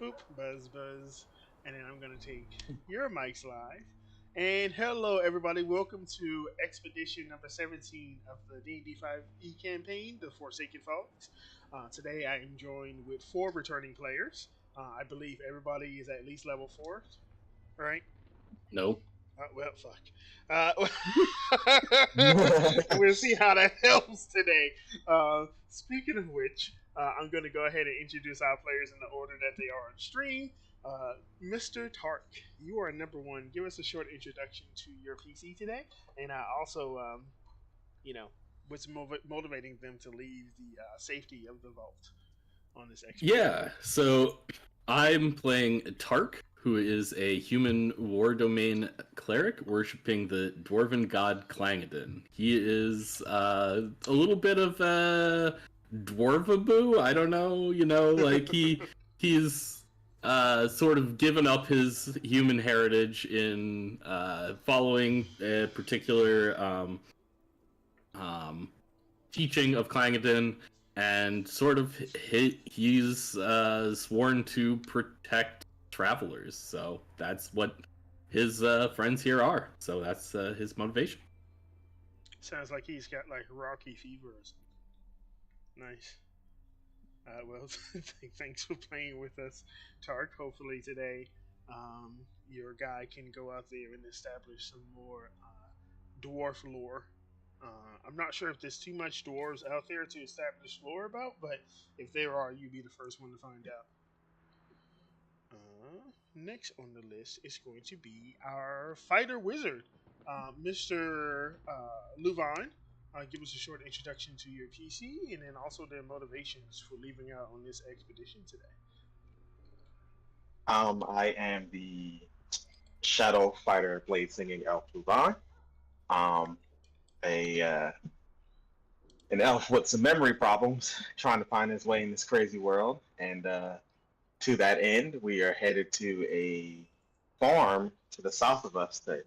Boop, buzz, buzz. And then I'm going to take your mics live. And hello, everybody. Welcome to Expedition number 17 of the D&D 5e campaign, The Forsaken Fogs. Today I am joined with four returning players. I believe everybody is at least level 4, right? Nope. Well, fuck. We'll see how that helps today. Speaking of which, I'm going to go ahead and introduce our players in the order that they are on stream. Mr. Tark, you are number one. Give us a short introduction to your PC today, and also, you know, what's motivating them to leave the safety of the vault on this expedition. Yeah, so I'm playing Tark, who is a human war domain cleric worshipping the dwarven god Clangadin. He is a little bit of a dwarvaboo. I don't know, like he's sort of given up his human heritage in following a particular um, teaching of Clangadin, and sort of he's sworn to protect travelers. So that's what his friends here are. So that's his motivation. Sounds like he's got like Rocky Fever or something. Nice. Well, thanks for playing with us, Tark. Hopefully today, your guy can go out there and establish some more dwarf lore. I'm not sure if there's too much dwarves out there to establish lore about, but if there are, you be the first one to find out. Next on the list is going to be our fighter wizard, Mr. Luvan. Give us a short introduction to your PC and then also their motivations for leaving out on this expedition today. I am the Shadow Fighter Blade Singing Elf Luvan. Um, a an elf with some memory problems, trying to find his way in this crazy world. And to that end, we are headed to a farm to the south of us to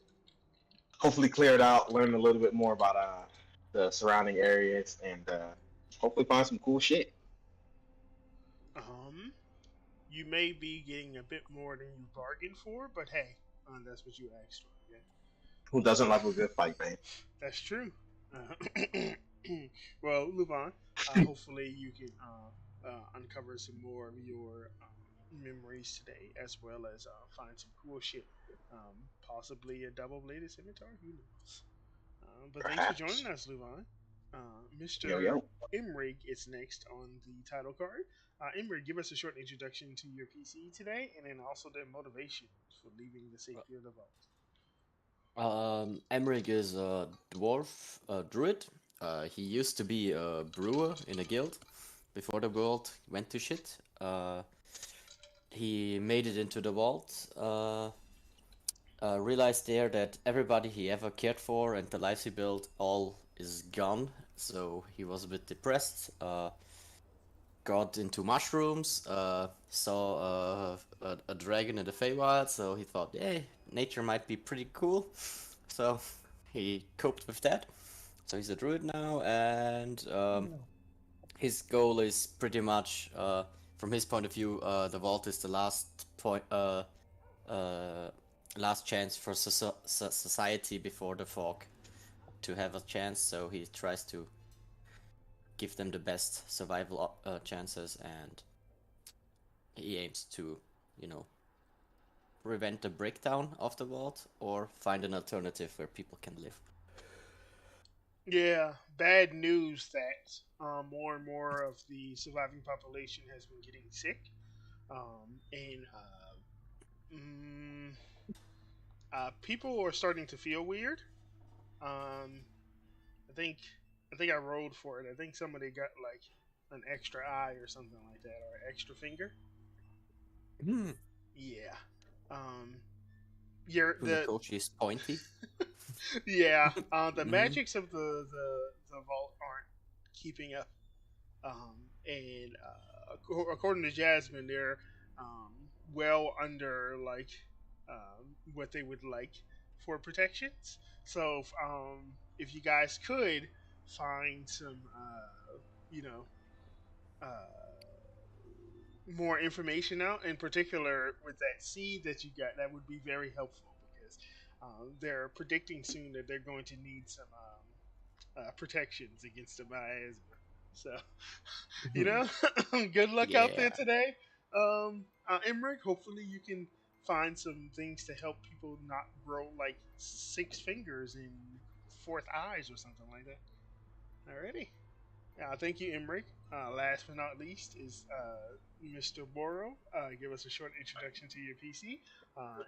hopefully clear it out, learn a little bit more about the surrounding areas, and hopefully find some cool shit. Um, you may be getting a bit more than you bargained for, but hey, that's what you asked for. Yeah, Who doesn't love a good fight, man? that's true. Well, Luvan, hopefully you can uncover some more of your memories today, as well as find some cool shit. Possibly a double-bladed scimitar. Who knows? But thanks for Perhaps. joining us, Luvan. Yo, Mr. yo. Imrig is next on the title card. Imrig, give us a short introduction to your PC today, and then also their motivation for leaving the safety of the vault. Emmerich is a dwarf, a druid. He used to be a brewer in a guild before the world went to shit. He made it into the vault. Realized there that everybody he ever cared for and the lives he built all is gone. So he was a bit depressed. Got into mushrooms. Saw a dragon in the Feywild. So he thought, hey, nature might be pretty cool. So he coped with that. So he's a druid now, and his goal is pretty much, from his point of view, the vault is the last chance for society before the fog to have a chance. So he tries to give them the best survival chances, and he aims to, prevent the breakdown of the vault or find an alternative where people can live. Yeah, bad news that more and more of the surviving population has been getting sick, and mm, people are starting to feel weird. Um, I think I think I rolled for it. I think somebody got like an extra eye or something like that, or extra finger. Yeah. Um, you're the Funakoshi is pointy. yeah. The Mhm. magics of the vault aren't keeping up. And according to Jasmine, they're um, well under like what they would like for protections. So if you guys could find some, you know, uh, more information out, in particular with that seed that you got, that would be very helpful because they're predicting soon that they're going to need some protections against the miasma. So, you know, good luck out there Yeah. today, Emmerich. Hopefully, you can find some things to help people not grow like six fingers and fourth eyes or something like that. Alrighty. Thank you, Emmerich. Last but not least is Mr. Boro. Give us a short introduction to your PC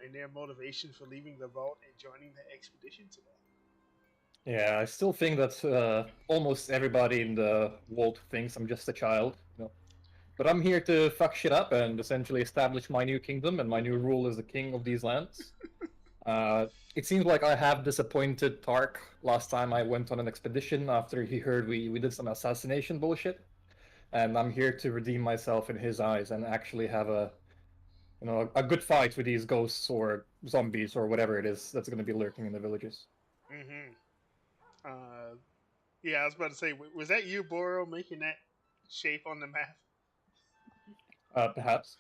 and their motivation for leaving the vault and joining the expedition today. Yeah, I still think that almost everybody in the world thinks I'm just a child. But I'm here to fuck shit up and essentially establish my new kingdom and my new rule as the king of these lands. It seems like I have disappointed Tark last time I went on an expedition after he heard we did some assassination bullshit. And I'm here to redeem myself in his eyes and actually have a good fight with these ghosts or zombies or whatever it is that's going to be lurking in the villages. Mm-hmm. Yeah, I was about to say, was that you, Boro, making that shape on the map? Perhaps.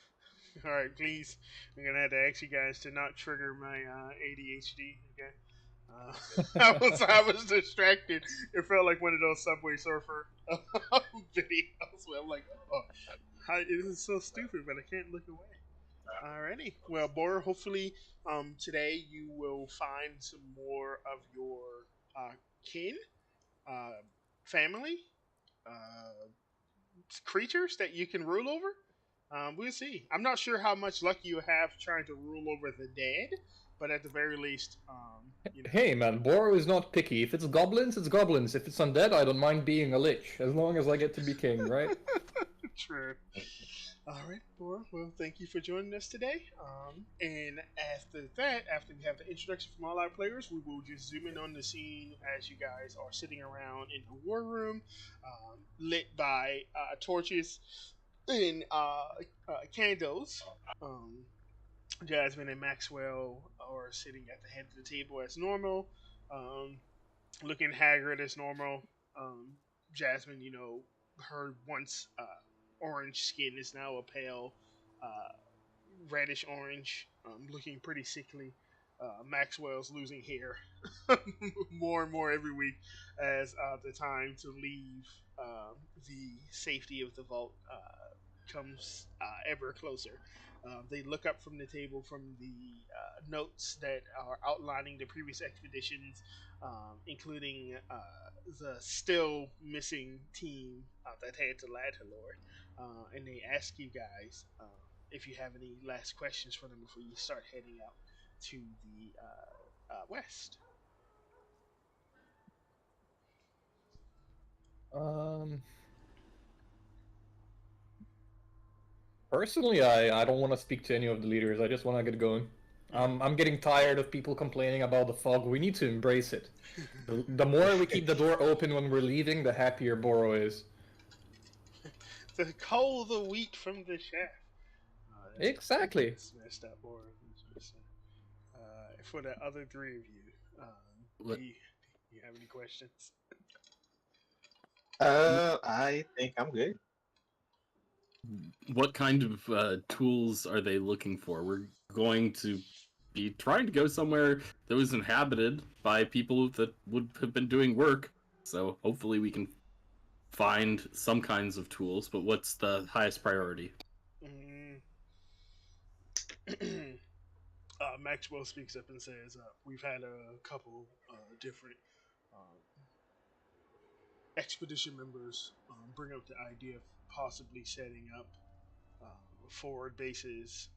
All right, please. I'm gonna have to ask you guys to not trigger my ADHD again. I was distracted. It felt like one of those Subway Surfer videos where I'm like, oh, it is so stupid, but I can't look away. Alrighty. Well, Bor, hopefully today you will find some more of your kin, family, creatures that you can rule over. We'll see. I'm not sure how much luck you have trying to rule over the dead, but at the very least, Hey man, Boro is not picky. If it's goblins, it's goblins. If it's undead, I don't mind being a lich, as long as I get to be king, right? True. All right, Boro. Well, thank you for joining us today. And after that, after we have the introduction from all our players, we will just zoom in on the scene as you guys are sitting around in the war room, lit by torches and candles. Jasmine and Maxwell are sitting at the head of the table as normal, looking haggard as normal. Jasmine, her once orange skin is now a pale reddish orange, looking pretty sickly. Maxwell's losing hair more and more every week as the time to leave the safety of the vault comes ever closer. They look up from the table from the notes that are outlining the previous expeditions, including the still missing team that had to Ladhalor. And they ask you guys if you have any last questions for them before you start heading out to the west. Personally, I don't want to speak to any of the leaders. I just want to get going. I'm getting tired of people complaining about the fog. We need to embrace it. The more we keep the door open when we're leaving, the happier Boro is. To cull the wheat from the chaff. Exactly. That's messed up, Boro. For the other three of you, do you have any questions? I think I'm good. What kind of tools are they looking for? We're going to be trying to go somewhere that was inhabited by people that would have been doing work. So hopefully we can find some kinds of tools, but what's the highest priority? Maxwell speaks up and says, we've had a couple different expedition members bring up the idea of possibly setting up forward bases.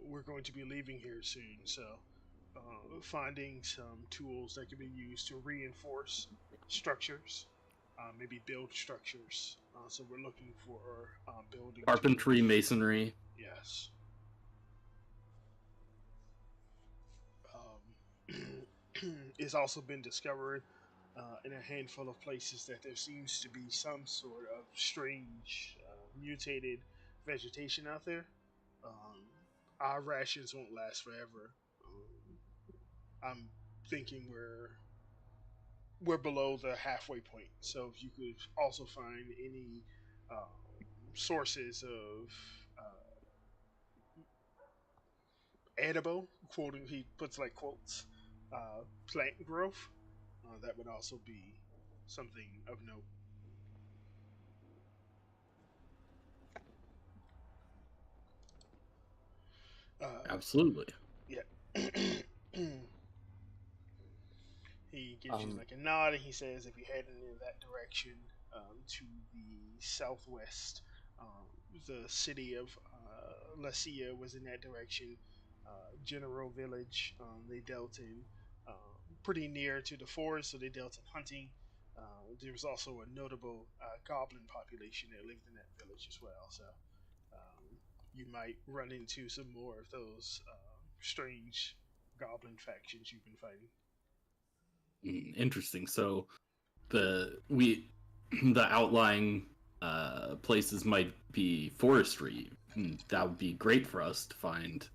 We're going to be leaving here soon, so finding some tools that can be used to reinforce structures, maybe build structures. So we're looking for building Carpentry, tools. masonry. Yes. It's also been discovered in a handful of places that there seems to be some sort of strange mutated vegetation out there. Our rations won't last forever. I'm thinking we're below the halfway point. So if you could also find any sources of edible, quoting, he puts like quotes, plant growth, that would also be something of note. Absolutely. Yeah. He gives you Um, like a nod and he says, if you're heading in that direction, to the southwest, um, the city of Lacia was in that direction. General Village, they dealt in pretty near to the forest, so they dealt in hunting. There was also a notable goblin population that lived in that village as well, so you might run into some more of those strange goblin factions you've been fighting. Interesting. So we the outlying places might be forestry. That would be great for us to find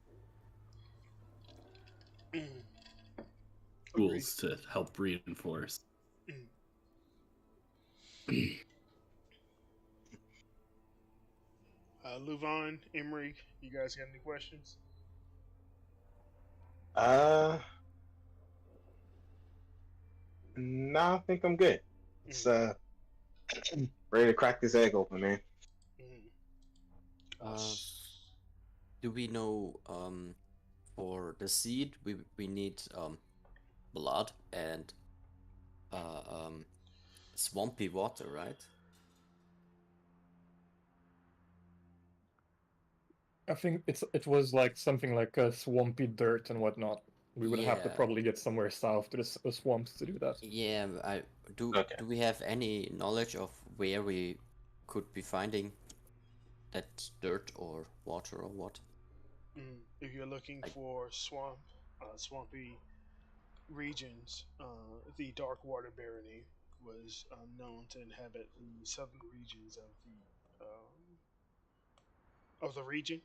tools to help reinforce. Luvon, Emery, you guys got any questions? No, I think I'm good. It's ready to crack this egg open, man. do we know for the seed we need blood and swampy water, right? I think it was like something like swampy dirt and whatnot. We would have to Yeah. probably get somewhere south to the swamps to do that. Yeah, Okay. do we have any knowledge of where we could be finding that dirt or water or what? If you're looking for swampy regions, the Dark Water Barony was known to inhabit the southern regions of the region.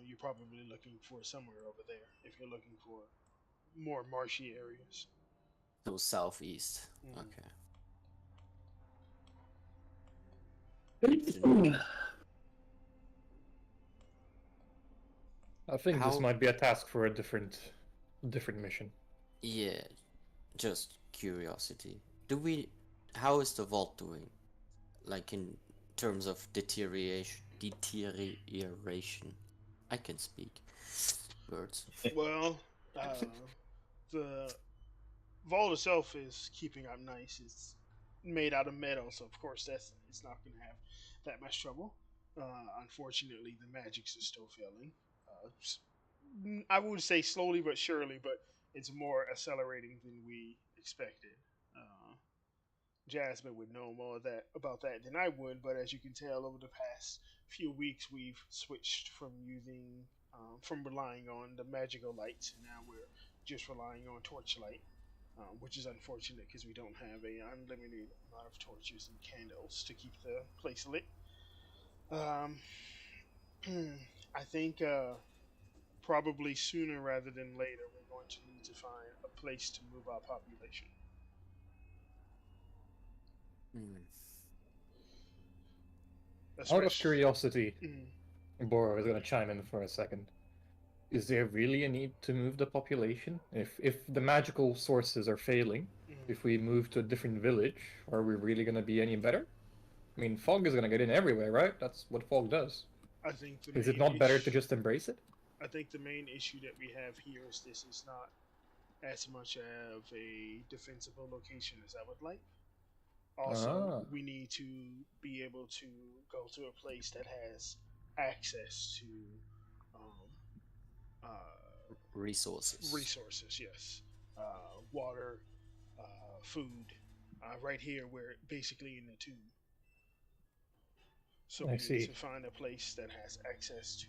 You're probably looking for somewhere over there if you're looking for more marshy areas. So southeast. Mhm. Okay. I think this How- might be a task for a different mission. Yeah, just curiosity. How is the vault doing? Like in terms of deterioration. I can speak words. Well, the vault itself is keeping up nice. It's made out of metal, so of course it's not going to have that much trouble. Unfortunately, the magics are still failing. I would say slowly but surely, but it's more accelerating than we expected. Jasmine would know more about that than I would, but as you can tell, over the past few weeks, we've switched from relying on the magical lights, and now we're just relying on torchlight, which is unfortunate because we don't have a unlimited amount of torches and candles to keep the place lit. I think probably sooner rather than later, we're going to need to find a place to move our population. Out of curiosity, Mm. Bora is going to chime in for a second. Is there really a need to move the population? If the magical sources are failing, if we move to a different village, are we really going to be any better? I mean, fog is going to get in everywhere, right? That's what fog does. I think Is it not better to just embrace it? I think the main issue that we have here is this is not as much of a defensible location as I would like. Also, we need to be able to go to a place that has access to resources. Resources, yes. Water, food. Right here, we're basically in the tomb. So we need to find a place that has access to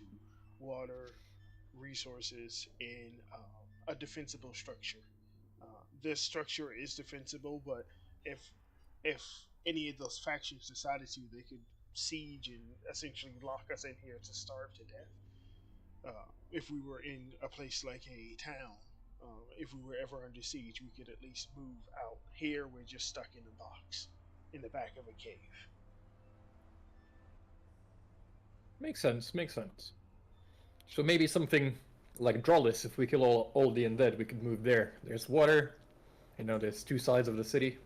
water, resources, in a defensible structure. This structure is defensible, but if any of those factions decided to, they could siege and essentially lock us in here to starve to death. If we were in a place like a town, if we were ever under siege, we could at least move out. Here, we're just stuck in a box in the back of a cave. Makes sense. So maybe something like Drollis, if we kill all the undead, we could move there. There's water. There's two sides of the city.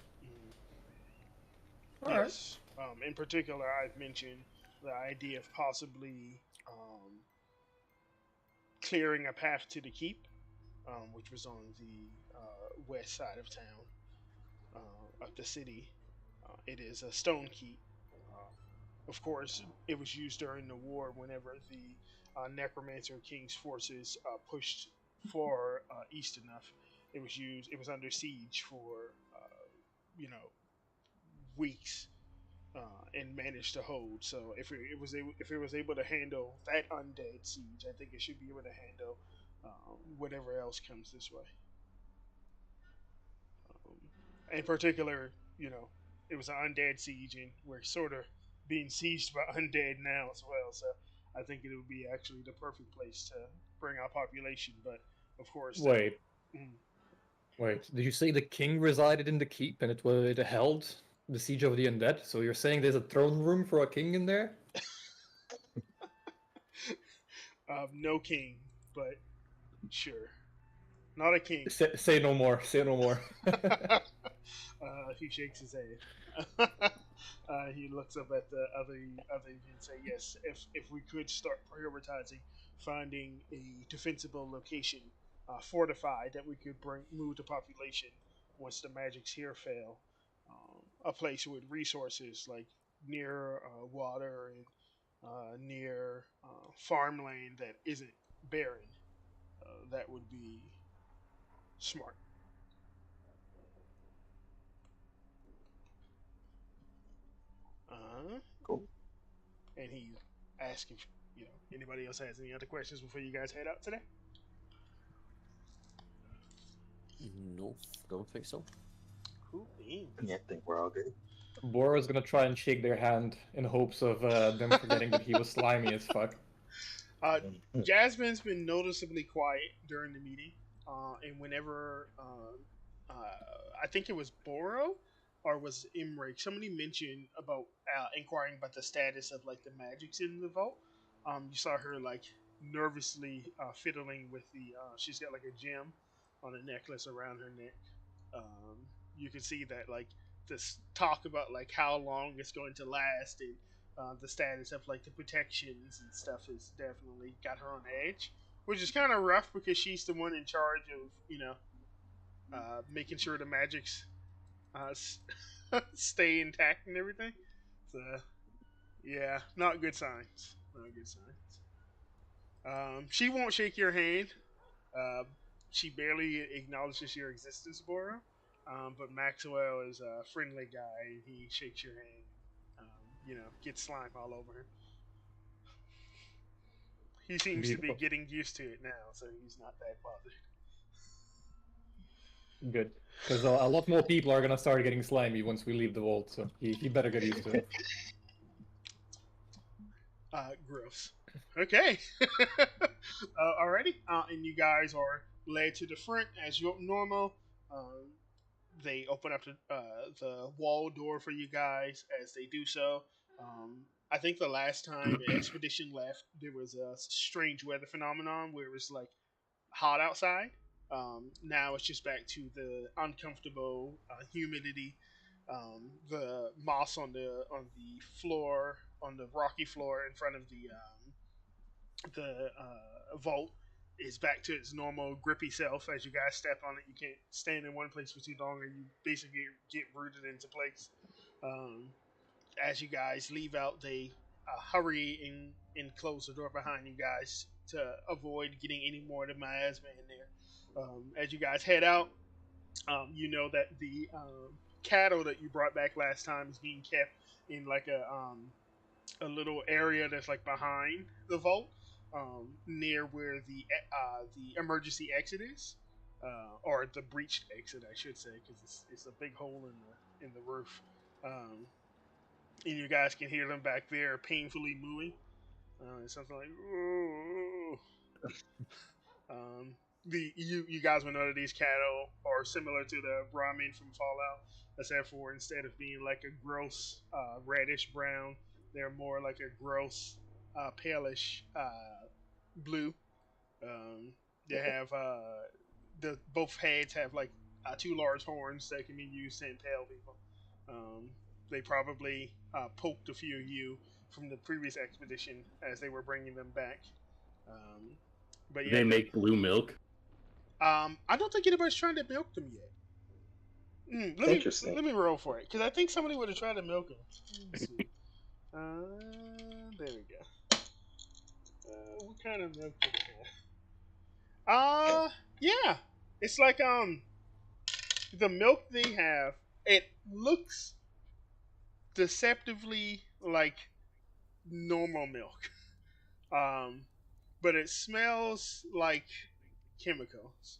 All right. Yes. In particular, I've mentioned the idea of possibly clearing a path to the keep, which was on the west side of town, of the city. It is a stone keep. Of course, it was used during the war whenever the Necromancer King's forces pushed far east enough. It was used. It was under siege for weeks and managed to hold. So if it was able to handle that undead siege, I think it should be able to handle whatever else comes this way. In particular, it was an undead siege, and we're sort of being sieged by undead now as well. So I think it would be actually the perfect place to bring our population. But of course, Wait. Did you say the king resided in the keep and it held the siege of the undead? So you're saying there's a throne room for a king in there? No king, but sure, not a king. Say no more. Say no more. He shakes his head. He looks up at the other and say, "Yes, if we could start prioritizing finding a defensible location, fortified, that we could move the population once the magics here fail, a place with resources like near water and near farmland that isn't barren, that would be smart." Cool. And he's asking, anybody else has any other questions before you guys head out today? No, don't think so. Cool beans. Yeah, I think we're all good. Bora's gonna try and shake their hand in hopes of them forgetting that he was slimy as fuck. Jasmine's been noticeably quiet during the meeting, and whenever I think it was Boro or was Imrik, somebody mentioned about inquiring about the status of like the magics in the vault. You saw her like nervously fiddling with the. She's got like a gem on a necklace around her neck. You can see that like this talk about like how long it's going to last and the status of like the protections and stuff has definitely got her on edge, which is kind of rough because she's the one in charge of making sure the magics stay intact and everything. So yeah, not good signs. Not good signs. She won't shake your hand. She barely acknowledges your existence, Bora. But Maxwell is a friendly guy, and he shakes your hand. Gets slime all over him. He seems to be getting used to it now, so he's not that bothered. Good, because a lot more people are gonna start getting slimy once we leave the vault, so he better get used to it. Gross. Okay. Alrighty. And you guys are led to the front as normal. They open up the wall door for you guys. As they do so, I think the last time the expedition left, there was a strange weather phenomenon where it was like hot outside. Now it's just back to the uncomfortable humidity, the moss on the floor, on the rocky floor in front of the vault is back to its normal grippy self. As you guys step on it, you can't stand in one place for too long, or you basically get rooted into place. As you guys leave out, they hurry and close the door behind you guys to avoid getting any more of the miasma in there. As you guys head out, you know that the cattle that you brought back last time is being kept in like a little area that's like behind the vault, near where the emergency exit is, or the breached exit, I should say, because it's a big hole in the roof. And you guys can hear them back there painfully mooing. Something like, ooh. You guys will know that these cattle are similar to the Brahmin from Fallout, except for instead of being like a gross reddish brown, they're more like a gross palish blue. They have the both heads have like two large horns that can be used to impale people. They probably poked a few of you from the previous expedition as they were bringing them back. But yeah, They make blue milk. I don't think anybody's trying to milk them yet. Interesting. Let me roll for it because I think somebody would have tried to milk them. Let's see. There we go. What kind of milk do they have? Yeah, it's like the milk they have. It looks deceptively like normal milk, but it smells like chemicals.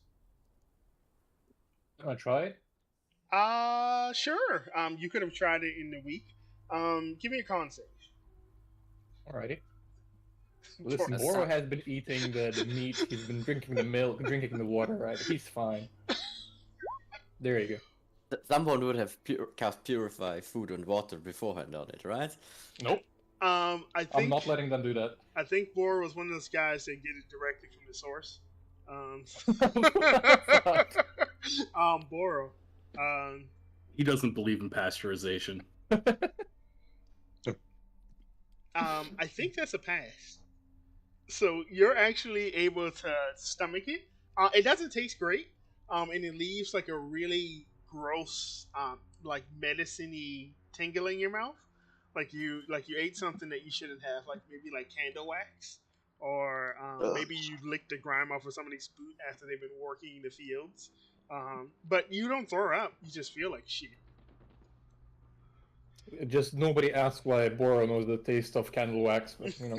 Wanna try it? Sure. You could have tried it in the week. Give me a con save. Alrighty. Listen, That's Boro not- has been eating the meat, he's been drinking the milk, drinking the water, right? He's fine. There you go. Someone would have cast purify food and water beforehand on it, right? Nope. I I'm think not letting them do that. I think Bor was one of those guys that get it directly from the source. Boro. He doesn't believe in pasteurization. I think that's a pass. So you're actually able to stomach it. It doesn't taste great, and it leaves like a really gross, like medicine-y tingle in your mouth. Like you ate something that you shouldn't have, like maybe like candle wax, or maybe you licked the grime off of somebody's boot after they've been working in the fields. But you don't throw up; you just feel like shit. Just nobody asks why Boro knows the taste of candle wax, but you know.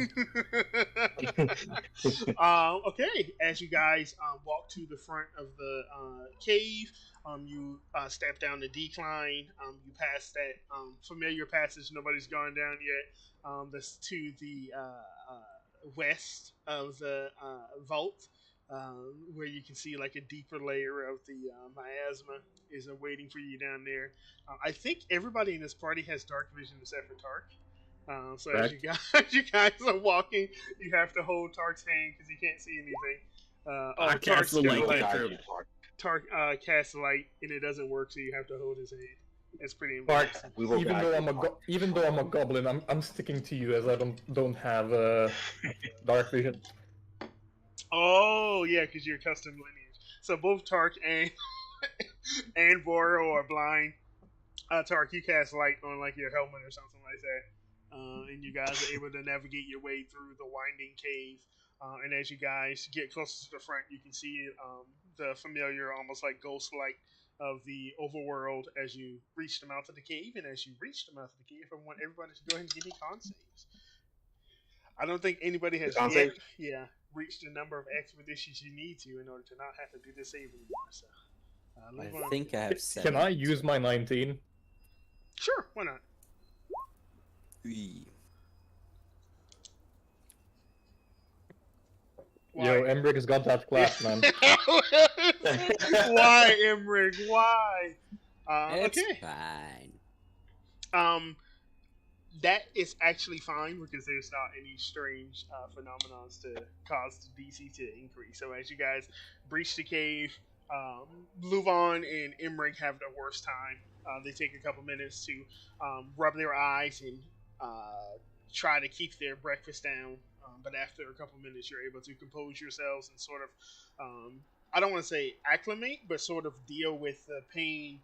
Okay, as you guys walk to the front of the cave, you step down the decline. You pass that familiar passage nobody's gone down yet. That's to the west of the vault, where you can see like a deeper layer of the miasma is waiting for you down there. I think everybody in this party has dark vision except for Tark. So as you guys are walking, you have to hold Tark's hand because you can't see anything. I cast the light cantrip. Tark casts light and it doesn't work, so you have to hold his hand. It's pretty Mark, embarrassing. We will even though I'm a goblin, I'm sticking to you as I don't have dark vision. Oh yeah, because you're custom lineage. So both Tark and and Boro are blind. Tark, you cast light on like your helmet or something like that, and you guys are able to navigate your way through the winding cave. And as you guys get closer to the front, you can see the familiar, almost like ghost light of the overworld as you reach the mouth of the cave. And as you reach the mouth of the cave, I want everybody to go ahead and give me con saves. I don't think anybody has yet, reached the number of expeditions you need to in order to not have to do this save anymore. So, I think I have 7. Can I use my 19? Sure, why not? Wee. Yo, Emric has got that class, man. Why, Emric? Why? It's Okay. fine. That is actually fine because there's not any strange phenomenons to cause the DC to increase. So as you guys breach the cave, Luvan and Emric have the worst time. They take a couple minutes to rub their eyes and try to keep their breakfast down. But after a couple minutes, you're able to compose yourselves and sort of, I don't want to say acclimate, but sort of deal with the pain.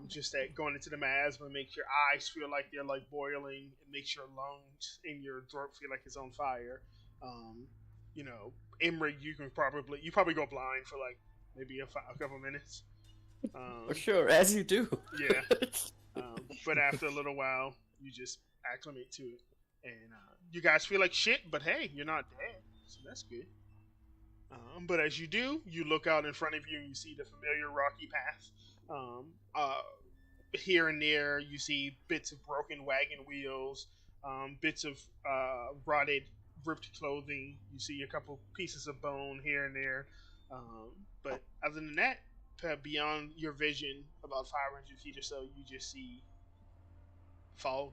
Just that going into the miasma makes your eyes feel like they're like boiling. It makes your lungs and your throat feel like it's on fire. You know, Emric, you probably go blind for like maybe a couple minutes. For sure, as you do. Yeah. But after a little while, you just acclimate to it. And you guys feel like shit, but hey, you're not dead. So that's good. But as you do, you look out in front of you and you see the familiar rocky path. Here and there, you see bits of broken wagon wheels, bits of rotted, ripped clothing. You see a couple pieces of bone here and there. But other than that, beyond your vision, about 500 feet or so, you just see fog.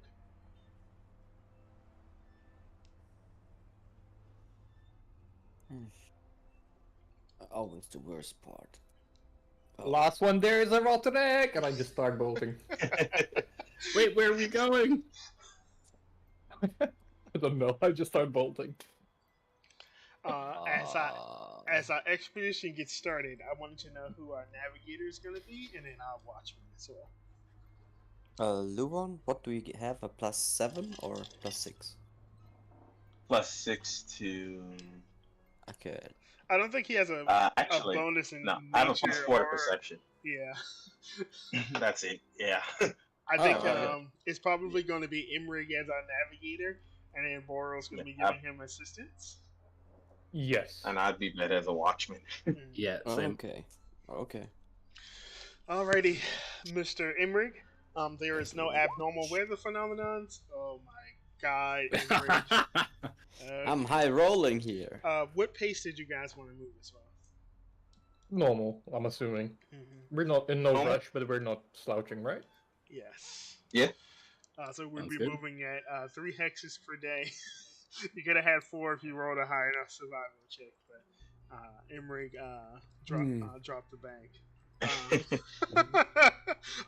Always the worst part. Oh. Last one there is a rotten egg, and I just start bolting. Wait, where are we going? I don't know. I just start bolting. As our expedition gets started, I wanted to know who our navigator is going to be, and then our watchman as well. Luon, what do you have? A +7 or +6? +6 to. Okay. I don't think he has a Actually, bonus in no. I have a nature +4 to or- perception. Yeah. That's it. Yeah. I think okay. it's probably going to be Imrig as our navigator, and then Boral's going to be Yeah. giving him assistance. Yes. And I'd be better as a watchman. Yeah, Oh, same. okay. Alrighty, Mr. Imrig. There is no abnormal weather phenomenons. Oh my God, Imrig. I'm high rolling here. What pace did you guys want to move as well? Normal, I'm assuming. Mm-hmm. We're not in no Normal? rush, but we're not slouching, right? Yes. Yeah. So we'd Sounds be good. moving at 3 hexes per day. You could have had 4 if you rolled a high enough survival check, but Imrig dropped the bank.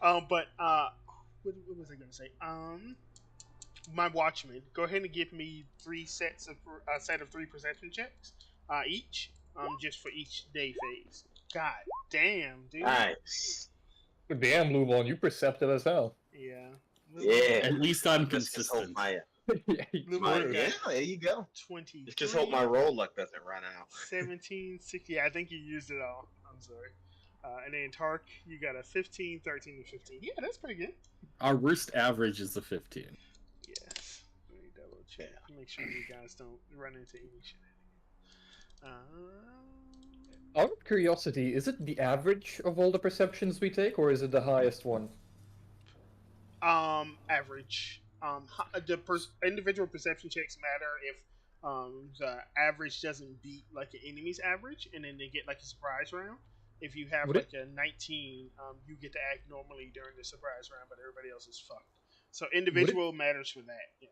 But what was I going to say? My watchman, go ahead and give me 3 sets of a set of 3 perception checks each, just for each day phase. God damn, dude. Nice. Damn, Lubon, you perceptive as hell. Yeah. Yeah. At least I'm Let's just hope consistent. Yeah, you My- were. yeah, there you go. 20. Let's just hope my roll luck doesn't run out. 17, 16. Yeah, I think you used it all. I'm sorry. And then Tark, you got a 15, 13, and 15. Yeah, that's pretty good. Our worst average is a 15. Yes. Let me double check. Make sure you guys don't run into any shenanigans. Out of curiosity, is it the average of all the perceptions we take, or is it the highest one? Average. Individual perception checks matter if the average doesn't beat like an enemy's average, and then they get like a surprise round. If you have Would like a 19, you get to act normally during the surprise round, but everybody else is fucked. So individual matters for that. Yeah.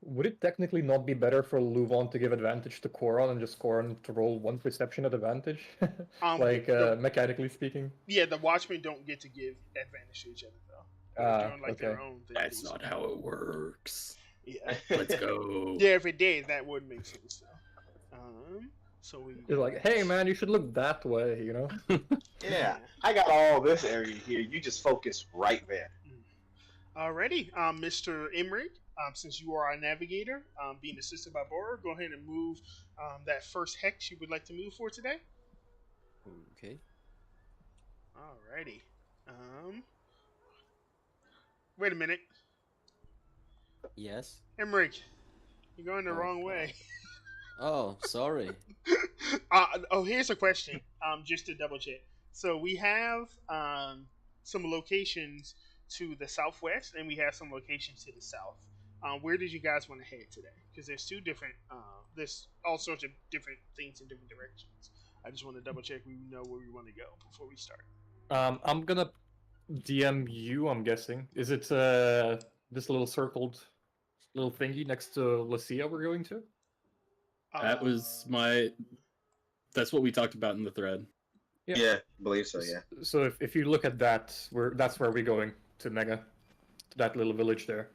Would it technically not be better for Luvon to give advantage to Koron and just Koron to roll 1 perception at advantage? Mechanically speaking? Yeah, the Watchmen don't get to give advantage to each other though. They're doing like their okay. own thing. That's not how it works. Yeah. Let's go. Yeah, if it did, that would make sense though. So we. It's like, hey man, you should look that way, you know? Yeah, I got all this area here. You just focus right there. Alrighty, Mr. Imrig, since you are our navigator, being assisted by Bora, go ahead and move that first hex you would like to move for today. Okay. Alrighty. Wait a minute. Yes. Imrig, you're going the Oh, wrong way. Oh, sorry. Here's a question, just to double check. So we have some locations to the southwest, and we have some locations to the south. Where did you guys want to head today? Because there's 2 different, there's all sorts of different things in different directions. I just want to double check we know where we want to go before we start. I'm gonna DM you, I'm guessing. Is it this little circled little thingy next to Lucia we're going to? That was that's what we talked about in the thread. Yeah. Yeah, believe so. Yeah. So if you look at that, that's where we're going to Mega, to that little village there.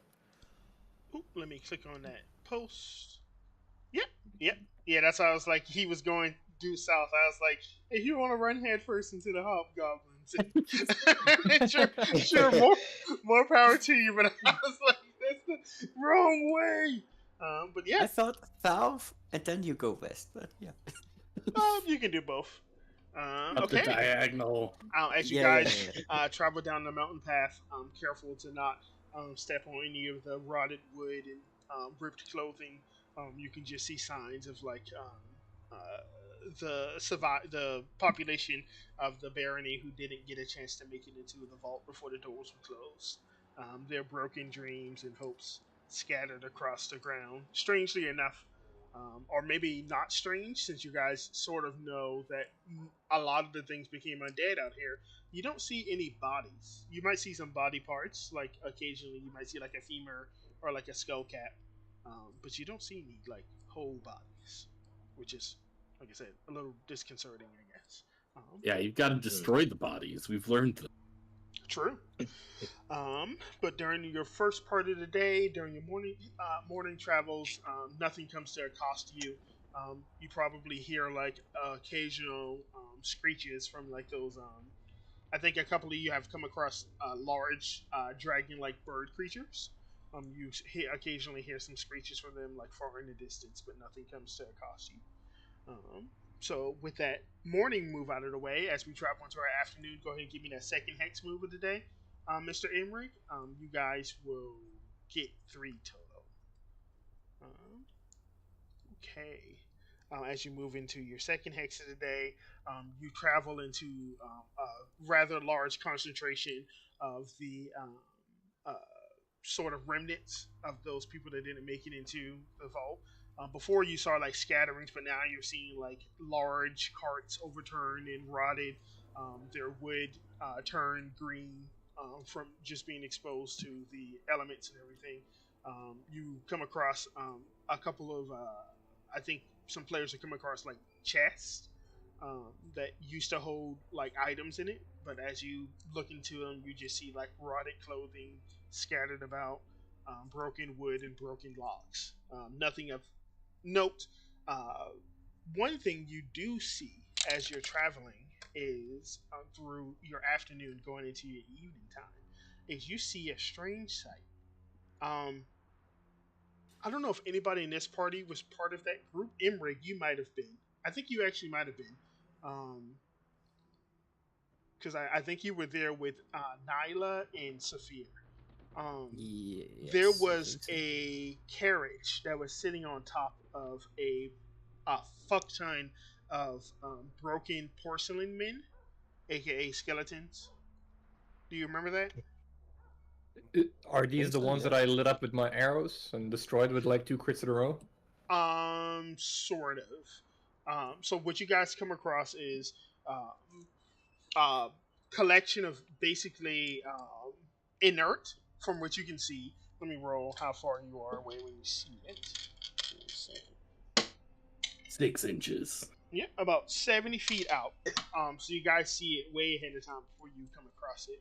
Ooh, let me click on that post. Yep. Yeah, that's how I was like, he was going due south. I was like, if you want to run head first into the hobgoblins, sure, more power to you. But I was like, that's the wrong way. But I yeah, thought south and then you go west, but yeah. you can do both. Up the Okay. diagonal. As you Yeah, guys yeah. travel down the mountain path, careful to not step on any of the rotted wood and ripped clothing. You can just see signs of like the population of the barony who didn't get a chance to make it into the vault before the doors were closed. Their broken dreams and hopes scattered across the ground. Strangely enough, or maybe not strange, since you guys sort of know that a lot of the things became undead out here. You don't see any bodies. You might see some body parts, like occasionally you might see like a femur or like a skull cap, but you don't see any like whole bodies, which is like I said, a little disconcerting, I guess. Yeah, you've got to destroy the bodies. We've learned that. True. But during your first part of the day, during your morning travels, nothing comes to accost you. You probably hear like occasional screeches from like those. I think a couple of you have come across large dragon-like bird creatures. You occasionally hear some screeches from them, like far in the distance, but nothing comes to accost you. So with that morning move out of the way, as we travel into our afternoon, go ahead and give me that second hex move of the day, Mr. Emmerich. You guys will get 3 total. Okay. As you move into your second hex of the day, you travel into a rather large concentration of the sort of remnants of those people that didn't make it into the vault. Before you saw like scatterings, but now you're seeing like large carts overturned and rotted. Their wood turned green from just being exposed to the elements and everything. You come across a couple of, I think some players have come across like chests that used to hold like items in it, but as you look into them, you just see like rotted clothing scattered about, broken wood and broken logs. Nothing of note. One thing you do see as you're traveling is through your afternoon going into your evening time is you see a strange sight. I don't know if anybody in this party was part of that group. Emrig, you might have been. I think you actually might have been. Because I think you were there with Nyla and Saphir. Yes, There I was think so. a carriage that was sitting on top of a fuck ton of broken porcelain men, aka skeletons. Do you remember that? Are these think the so, ones yeah. that I lit up with my arrows and destroyed with like 2 crits in a row? Sort of. So what you guys come across is a collection of basically inert, from what you can see. Let me roll how far you are away when you see it. 6 inches. Yeah, about 70 feet out. So you guys see it way ahead of time before you come across it.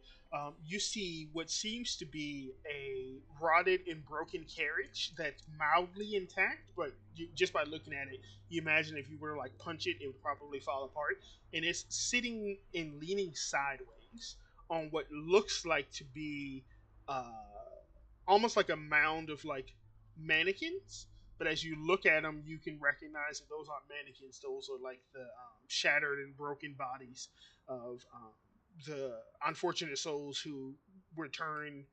You see what seems to be a rotted and broken carriage that's mildly intact, but just by looking at it, you imagine if you were to like punch it, it would probably fall apart. And it's sitting and leaning sideways on what looks like to be almost like a mound of like mannequins. But as you look at them, you can recognize that those aren't mannequins. Those are like the shattered and broken bodies of the unfortunate souls who were turned,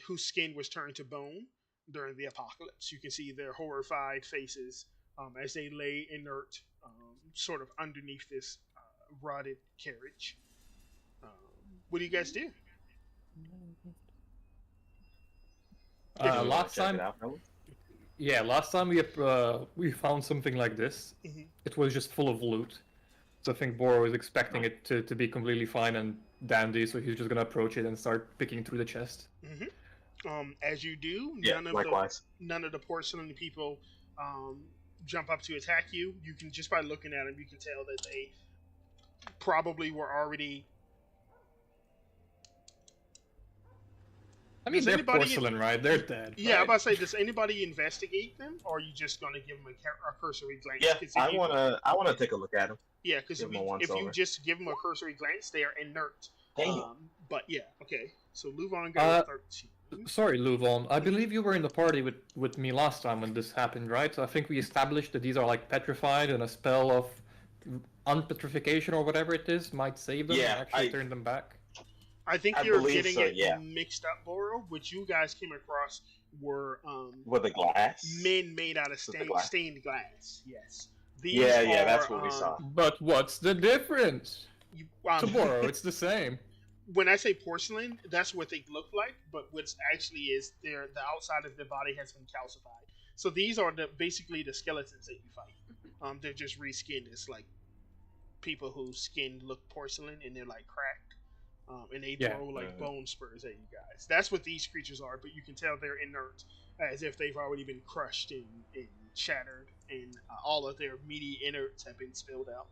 whose skin was turned to bone during the apocalypse. You can see their horrified faces as they lay inert, sort of underneath this rotted carriage. What do you guys do? Do we wanna Last check time, it out, fellas? yeah, last time we found something like this. Mhm. It was just full of loot. So I think Boro was expecting it to be completely fine and dandy, so he's just gonna approach it and start picking through the chest. As you do, Yeah, likewise. none of the porcelain people jump up to attack you. You can just by looking at them, you can tell that they probably were already. I mean, Does they're anybody- porcelain, right? They're dead. Yeah, I'm right? about to say, does anybody investigate them, or are you just going to give them a cursory glance? Yeah, 'Cause if I you- wanna take a look at him. Yeah, because give if, them a if you once-over. just give them a cursory glance, they are inert. Damn. But yeah, okay. So Luvon got 13. Sorry, Luvon. I believe you were in the party with me last time when this happened, right? I think we established that these are like petrified, and a spell of unpetrification or whatever it is might save them Yeah, and actually I- turn them back. I think I you're believe getting so, it yeah. mixed up, Boro. What you guys came across were With the glass. men made out of With the glass. stained glass. Yes. These Yeah, are, that's what we saw. But what's the difference? You, To Boro, it's the same. when I say porcelain, that's what they look like, but what's actually is the outside of the body has been calcified. So these are basically the skeletons that you fight. They're just reskinned. It's like people whose skin look porcelain and they're like cracked. And they Yeah. throw like bone spurs at you guys. That's what these creatures are, but you can tell they're inert, as if they've already been crushed and shattered and all of their meaty innards have been spilled out.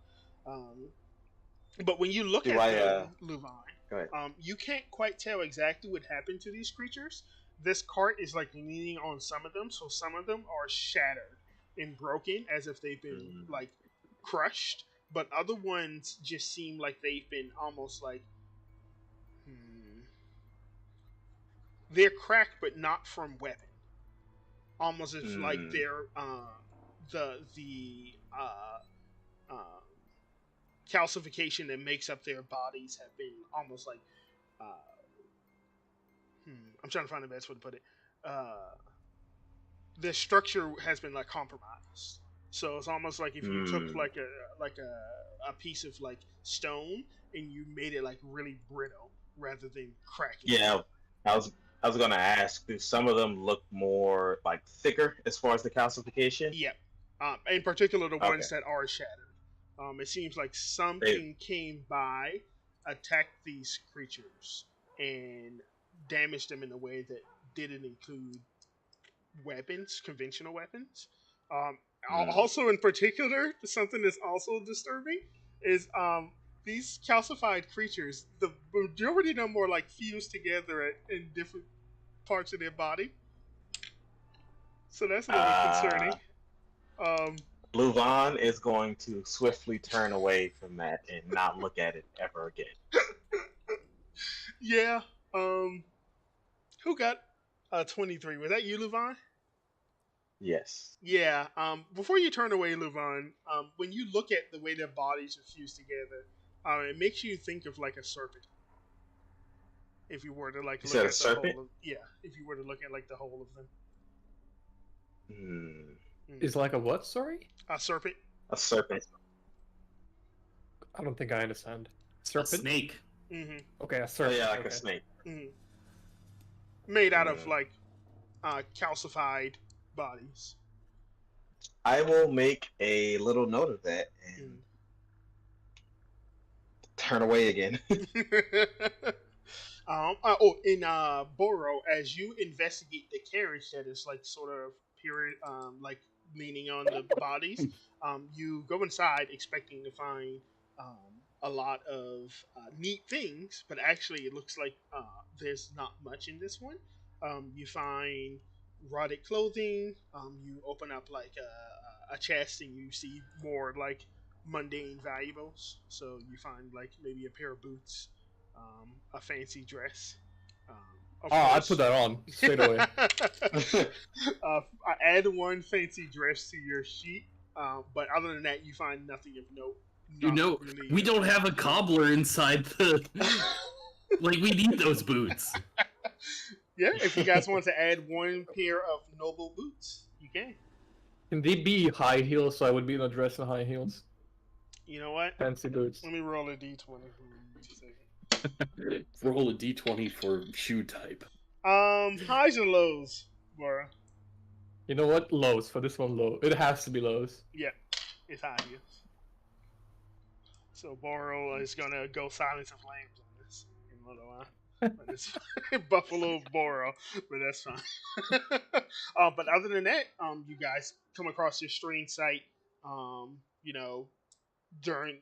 But when you look Do at I, them, Luvine, Go ahead. you can't quite tell exactly what happened to these creatures. This cart is like leaning on some of them, so some of them are shattered and broken as if they've been like crushed, but other ones just seem like they've been almost like they're cracked, but not from weapon. Almost as like they're the calcification that makes up their bodies have been almost like I'm trying to find the best way to put it. The structure has been like compromised, so it's almost like if you took like a piece of like stone and you made it like really brittle rather than cracking. Yeah, I was gonna ask. Do some of them look more like thicker as far as the calcification? Yeah, in particular the ones that are shattered. It seems like something came by, attacked these creatures, and damaged them in a way that didn't include weapons, conventional weapons. Also, in particular, something that's also disturbing is these calcified creatures. The majority of them are like fused together in different parts of their body, so that's a little concerning. Luvon is going to swiftly turn away from that and not look at it ever again. Yeah. Who got 23? Was that you, Luvon? Yes. Yeah. Before you turn away, Luvon, when you look at the way their bodies are fused together, it makes you think of like a serpent. If you were to like look at the whole of, if you were to look at like the whole of them. Is like a what? Sorry. A serpent. A serpent. I don't think I understand. Serpent. A snake. Mm-hmm. Okay, a serpent. Oh, yeah, like a snake. Mm-hmm. Made out of like calcified bodies. I will make a little note of that and turn away again. In Boro, as you investigate the carriage that is like sort of like leaning on the bodies, you go inside expecting to find a lot of neat things, but actually it looks like there's not much in this one. You find rotted clothing. You open up like a chest and you see more like mundane valuables. So you find like maybe a pair of boots, a fancy dress. I'd put that on straight away. I add one fancy dress to your sheet, but other than that, you find nothing of note. You know, really we don't have a cobbler inside the. Like, we need those boots. Yeah, if you guys want to add one pair of noble boots, you can. Can they be high heels so I would be in a dress and high heels? You know what? Fancy boots. Let me roll a d20. Roll a d20 for shoe type. Highs or lows, Bora? You know what? Lows. For this one, low. It has to be lows. Yeah, it's high heels. So Boro is gonna go Silence of Lambs on this in a little while. But it's Buffalo Boro, but that's fine. But other than that, you guys come across this strange sight. You know, during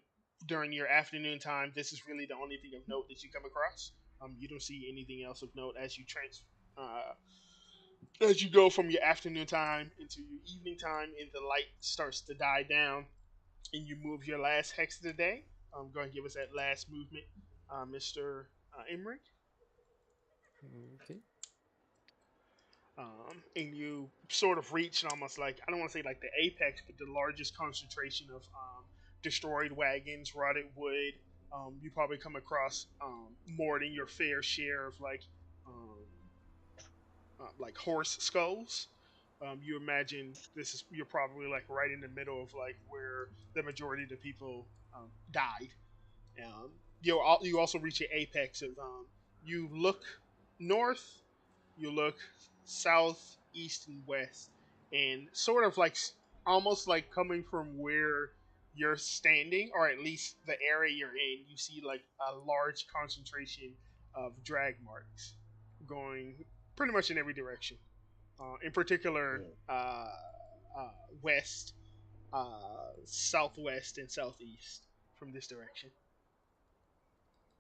your afternoon time, this is really the only thing of note that you come across. You don't see anything else of note as you go from your afternoon time into your evening time, and the light starts to die down, and you move your last hex of the day. Go ahead and give us that last movement, Mr. Emmerich. Okay. And you sort of reach almost like, I don't want to say like the apex, but the largest concentration of destroyed wagons, rotted wood. You probably come across more than your fair share of like horse skulls. You imagine you're probably like right in the middle of like where the majority of the people died. You also reach your apex of you look north, you look south, east, and west, and sort of like almost like coming from where you're standing, or at least the area you're in, you see like a large concentration of drag marks going pretty much in every direction. In particular, west, southwest and southeast from this direction.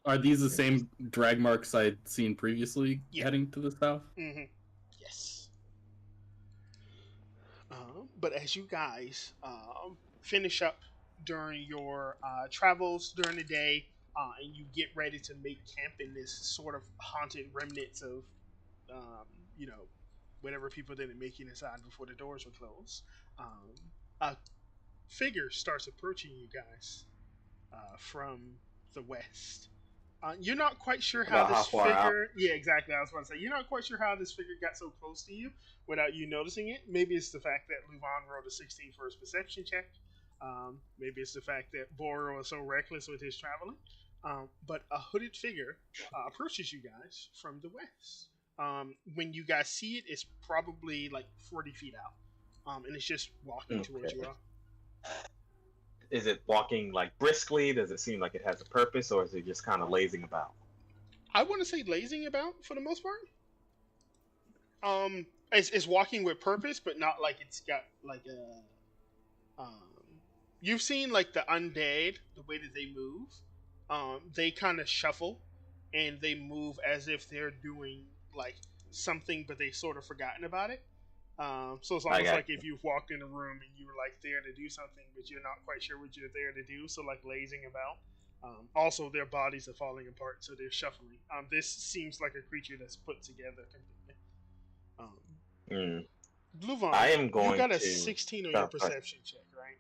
Are these the same drag marks I'd seen previously Yeah. heading to the south? Mm-hmm. Yes. But as you guys finish up during your travels during the day, and you get ready to make camp in this sort of haunted remnants of, you know, whatever people didn't make it inside before the doors were closed, a figure starts approaching you guys from the west. You're not quite sure how About how this far out? figure. Yeah, exactly. I was about to say you're not quite sure how this figure got so close to you without you noticing it. Maybe it's the fact that Luvan rolled a 16 for his perception check. Maybe it's the fact that Boro is so reckless with his traveling. But a hooded figure approaches you guys from the west. When you guys see it, it's probably like 40 feet out, and it's just walking towards you all. Is it walking like briskly? Does it seem like it has a purpose, or is it just kind of lazing about? I want to say lazing about for the most part. It's walking with purpose, but not like it's got like a. You've seen like the undead, the way that they move. They kind of shuffle, and they move as if they're doing like something, but they sort of forgotten about it. So it's almost like if you've walked in a room and you were like there to do something, but you're not quite sure what you're there to do. So like lazing about. Also, their bodies are falling apart, so they're shuffling. This seems like a creature that's put together completely. Bluevon, I am going you got a to 16 on your perception check, right?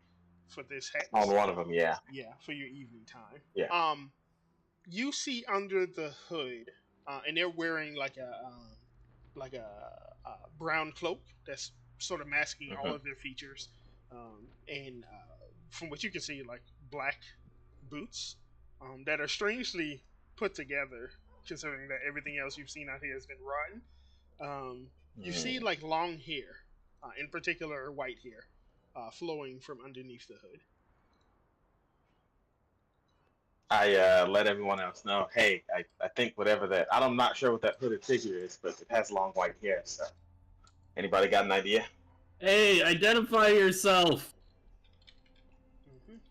For this hex. On one of them, yeah. Yeah, for your evening time. Yeah. You see under the hood, and they're wearing like a brown cloak that's sort of masking all of their features, and from what you can see, like black boots that are strangely put together, considering that everything else you've seen out here has been rotten. You see like long hair, in particular white hair, flowing from underneath the hood. I let everyone else know, hey, I think whatever that, I'm not sure what that hooded figure is, but it has long white hair, so. Anybody got an idea? Hey, identify yourself!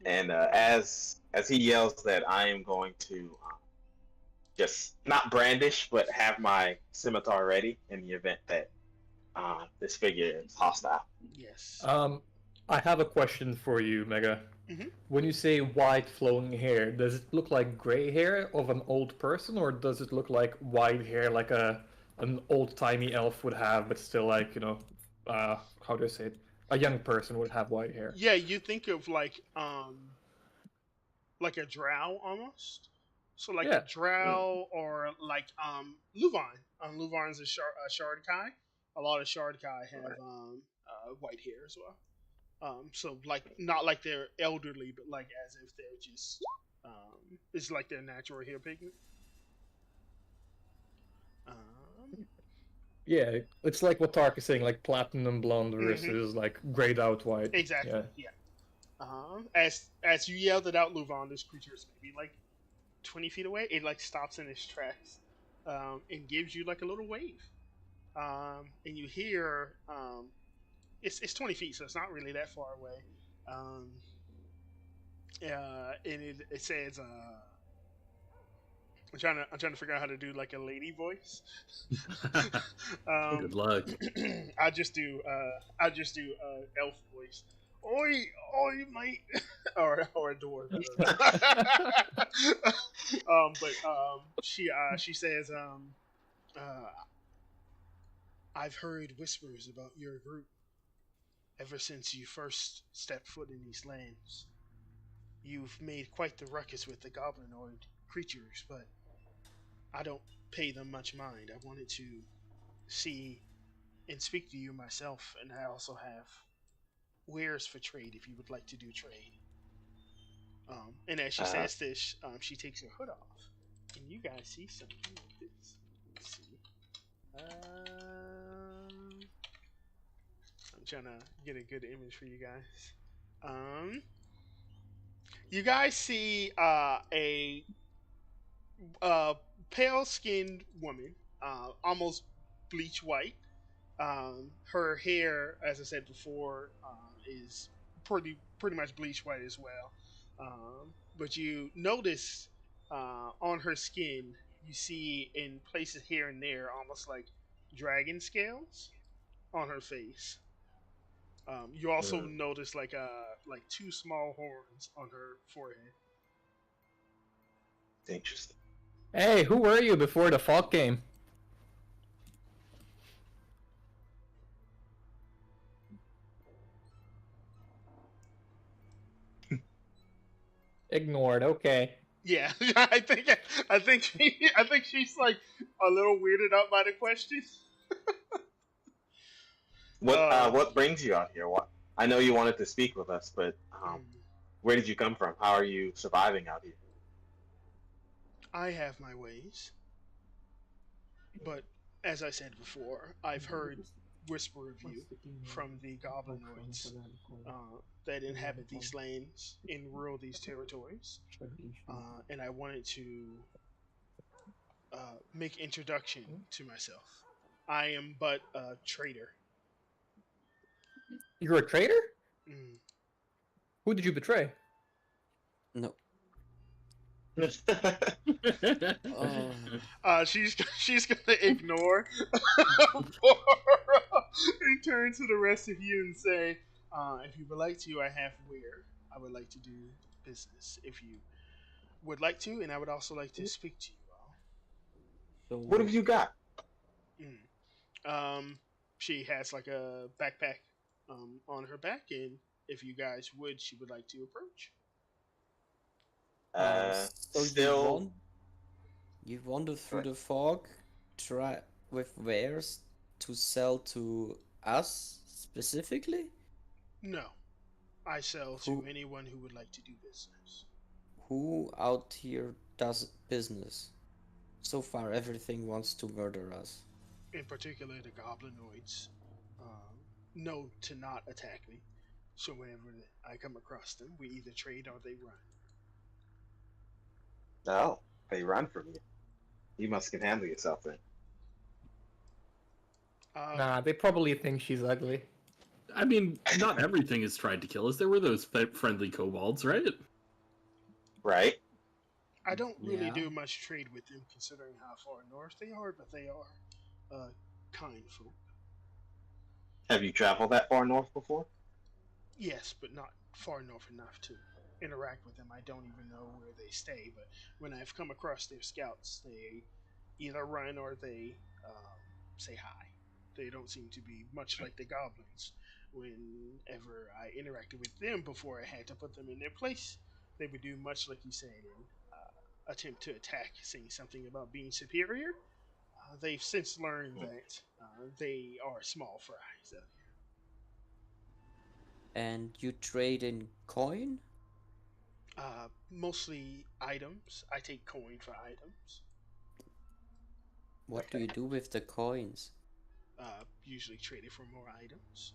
And as he yells that, I am going to just not brandish, but have my scimitar ready in the event that this figure is hostile. Yes. I have a question for you, Mega. When you say white flowing hair, does it look like gray hair of an old person, or does it look like white hair like an old-timey elf would have, but still like, you know, how do I say it? A young person would have white hair. Yeah, you think of like a drow almost. So like a drow or like Luvan. Luvan's a Shard Kai. A lot of Shard Kai have white hair as well. So like not like they're elderly, but like as if they're just it's like their natural hair pigment. Yeah, it's like what Tark is saying, like platinum blonde versus like grayed out white. Exactly. Yeah. As you yelled it out, Luvan, this creature is maybe like 20 feet away. It like stops in its tracks, and gives you like a little wave. And you hear it's 20 feet, so it's not really that far away. And it says, I'm trying to figure out how to do like a lady voice. Good luck. I just do elf voice. Oi, mate, or a dwarf. She says, I've heard whispers about your group ever since you first stepped foot in these lands. You've made quite the ruckus with the goblinoid creatures, but I don't pay them much mind. I wanted to see and speak to you myself, and I also have wares for trade if you would like to do trade. And as she says this, she takes her hood off, and you guys see something like this. Let's see. I'm trying to get a good image for you guys. You guys see a pale-skinned woman, almost bleach white. Her hair, as I said before, is pretty much bleach white as well. But you notice on her skin, you see in places here and there, almost like dragon scales on her face. You also notice like two small horns on her forehead. Interesting. Hey, who were you before the fog came? Ignored. Okay. Yeah, I think she's like a little weirded out by the question. What brings you out here? What I know you wanted to speak with us, but where did you come from? How are you surviving out here? I have my ways, but as I said before, I've heard whisper of you from the goblinoids that inhabit these lands and rule these territories, and I wanted to make introduction to myself. I am but a trader. You're a traitor? Mm. Who did you betray? No. She's gonna ignore and turn to the rest of you and say, if you would like to, I have where I would like to do business. If you would like to, and I would also like to speak to you all. What have you got? She has like a backpack on her back, and if you guys would, she would like to approach. So Still. you wander through the fog, try with wares to sell to us specifically? No, I sell to anyone who would like to do business. Who out here does business? So far, everything wants to murder us. In particular, the goblinoids know to not attack me. So whenever I come across them, we either trade or they run. Oh, they run from you. You must can handle yourself then. Nah, they probably think she's ugly. I mean, not everything is tried to kill us. There were those friendly kobolds, right? Right? I don't really Yeah. do much trade with them, considering how far north they are, but they are kind folk. Have you traveled that far north before? Yes, but not far north enough to interact with them. I don't even know where they stay, but when I've come across their scouts, they either run or they say hi. They don't seem to be much like the goblins. Whenever I interacted with them before, I had to put them in their place. They would do much like you said and attempt to attack, saying something about being superior. They've since learned that they are small fry. So. And you trade in coin? Mostly items. I take coin for items. What do you do with the coins? Usually trade it for more items.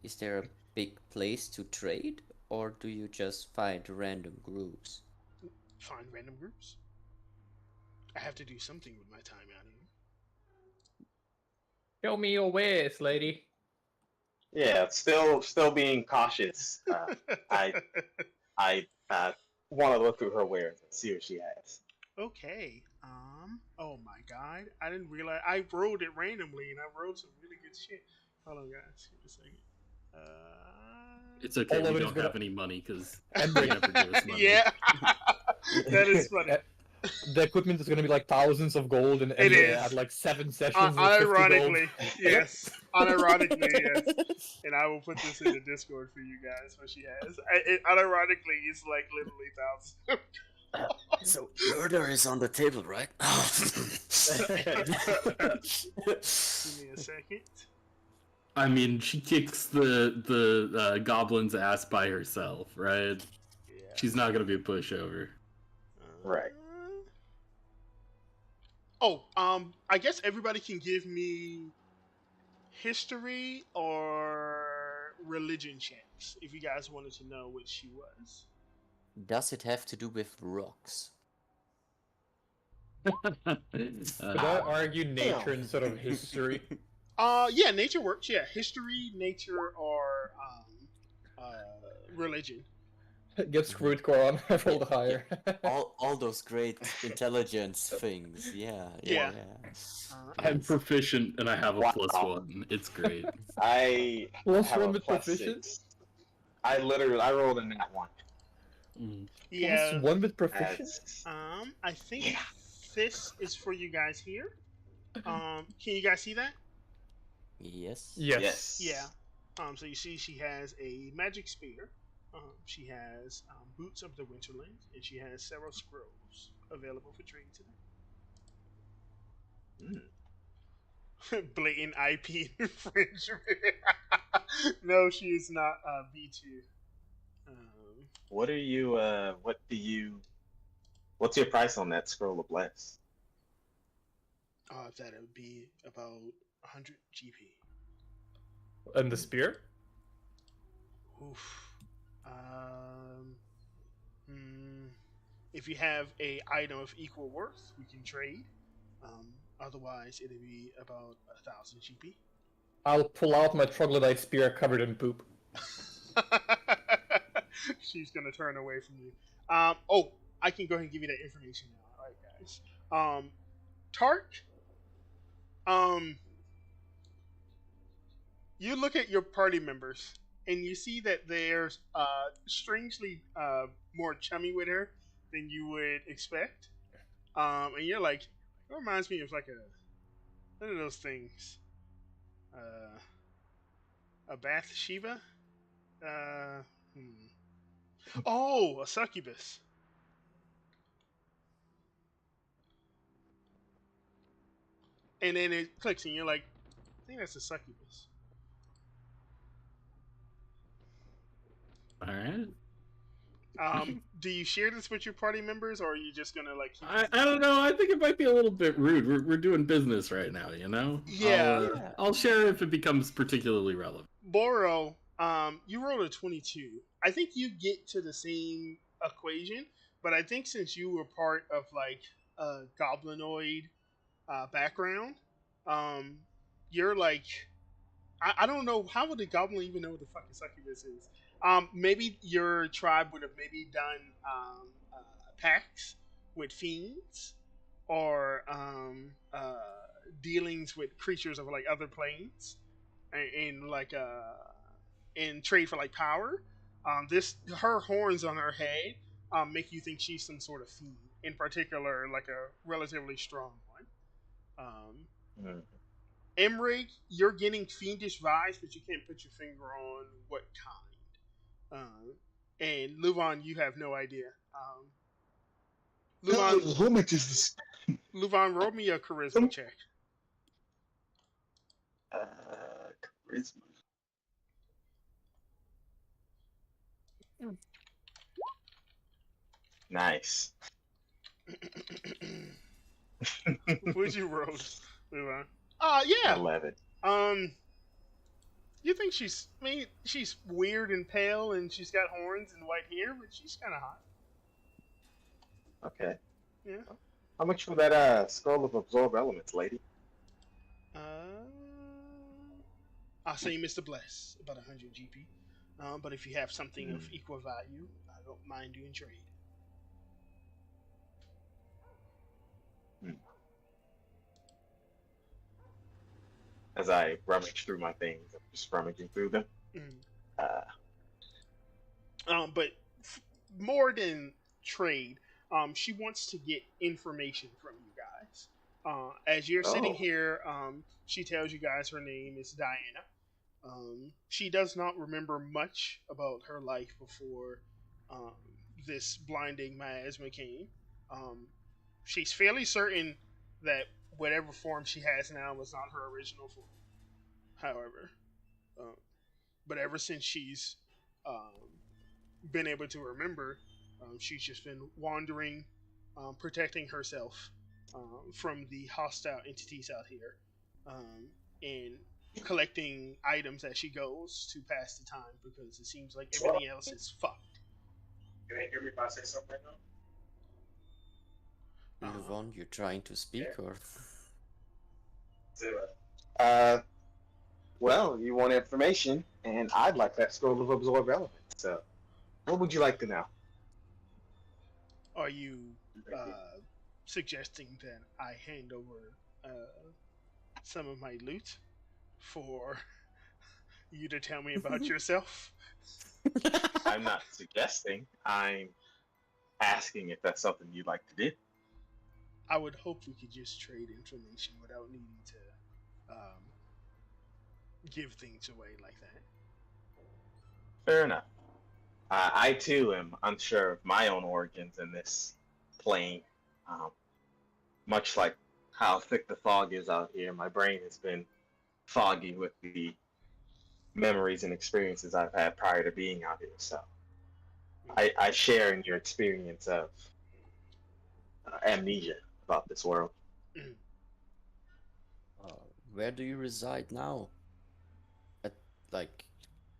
Is there a big place to trade, or do you just find random groups? Find random groups. I have to do something with my time out here. Show me your wares, lady. Yeah, still being cautious. I want to look through her wares and see what she has. Okay. Oh my god. I didn't realize I rolled it randomly and I rolled some really good shit. Hold on, guys. Give me a second. It's okay. All of We it is don't gonna- have any money because they never give us money. Yeah. That is funny. The equipment is gonna be like thousands of gold, and It is. at like 7 sessions. with 50 gold. Unironically, yes. Unironically, yes. And I will put this in the Discord for you guys. What she has. Unironically, it's like literally thousands. So murder is on the table, right? Give me a second. I mean, she kicks the goblin's ass by herself, right? Yeah. She's not gonna be a pushover. Right. Oh, I guess everybody can give me history or religion checks if you guys wanted to know what she was. Does it have to do with rocks? Could I argue nature instead of history? Yeah, nature works. Yeah, history, nature, or religion. Get screwed, Koron. I rolled higher. All those great intelligence things. Yeah. Yeah. I'm proficient and I have a Wow. +1. It's great. I Plus have one a with plus proficient? 6. I rolled a nat 1. Yeah. Plus one with proficient? That's- I think this is for you guys here. Can you guys see that? Yes. Yes. Yeah. So you see she has a magic spear. She has Boots of the Winterland, and she has several scrolls available for trade today. Blatant IP infringement. No, she is not B2. What are you? What's your price on that scroll of bless? That would be about 100 GP. And the spear? Oof. If you have a item of equal worth, we can trade. Otherwise, it'll be about 1,000 GP. I'll pull out my troglodyte spear covered in poop. She's gonna turn away from you. Oh, I can go ahead and give you that information now. All right, guys. Tark. You look at your party members, and you see that they're strangely more chummy with her than you would expect. And you're like, it reminds me of like one of those things. A Bathsheba? Oh, a succubus. And then it clicks, and you're like, I think that's a succubus. All right. Do you share this with your party members, or are you just gonna like? Keep I don't know. I think it might be a little bit rude. We're doing business right now, you know. Yeah. I'll share if it becomes particularly relevant. Boro, you rolled a 22. I think you get to the same equation, but I think since you were part of like a goblinoid background, you're like, I don't know, how would a goblin even know what the fucking succubus is? Maybe your tribe would have maybe done pacts with fiends, or dealings with creatures of like other planes, and like in trade for like power. Her horns on her head make you think she's some sort of fiend, in particular like a relatively strong one. Emrig, you're getting fiendish vibes, but you can't put your finger on what kind. And Luvan, you have no idea. Luvan, roll me a charisma check. Charisma. Nice. What'd you roll, Luvan? Yeah. 11. You think she's weird and pale, and she's got horns and white hair, but she's kind of hot. Okay. Yeah. How much for that scroll of absorb elements, lady? I'll say Mr. Bless, about 100 GP. But if you have something of equal value, I don't mind doing trade. As I rummage through my things, I'm just rummaging through them. But more than trade, she wants to get information from you guys. As you're sitting here, she tells you guys her name is Diana. She does not remember much about her life before this blinding miasma came. She's fairly certain that whatever form she has now was not her original form. However, but ever since she's been able to remember, she's just been wandering, protecting herself from the hostile entities out here, and collecting items as she goes to pass the time, because it seems like everything else is fucked. You ain't hear me if I say something right now? Luvon, you trying to speak or? Do it. Well, you want information? and I'd like that scroll of absorb element. So, what would you like to know? Are you suggesting that I hand over some of my loot for you to tell me about yourself? I'm not suggesting. I'm asking if that's something you'd like to do. I would hope we could just trade information without needing to give things away like that. Fair enough. I too am unsure of my own origins in this plane. Much like how thick the fog is out here, my brain has been foggy with the memories and experiences I've had prior to being out here. So I share in your experience of amnesia about this world. Where do you reside now? At, like,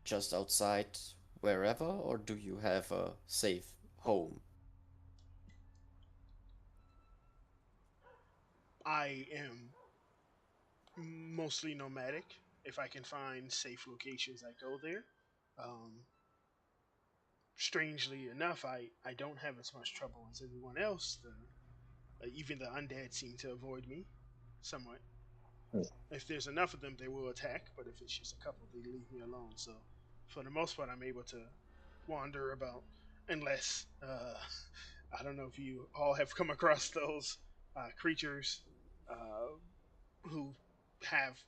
just outside wherever, or do you have a safe home? I am mostly nomadic. If I can find safe locations, I go there. Strangely enough, I don't have as much trouble as everyone else. Even the undead seem to avoid me somewhat. If there's enough of them, they will attack, but if it's just a couple, they leave me alone. So, for the most part, I'm able to wander about, unless I don't know if you all have come across those creatures who have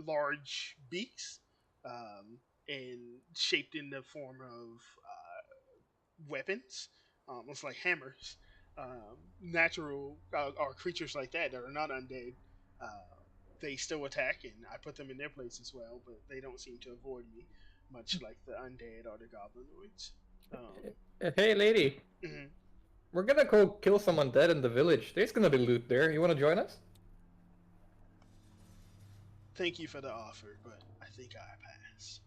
large beaks and shaped in the form of weapons, almost like hammers. Natural or creatures like that are not undead. They still attack, and I put them in their place as well, but they don't seem to avoid me, much like the undead or the goblinoids. Hey, lady. Mhm. We're gonna go kill some undead in the village. There's gonna be loot there. You wanna join us? Thank you for the offer, but I think I pass.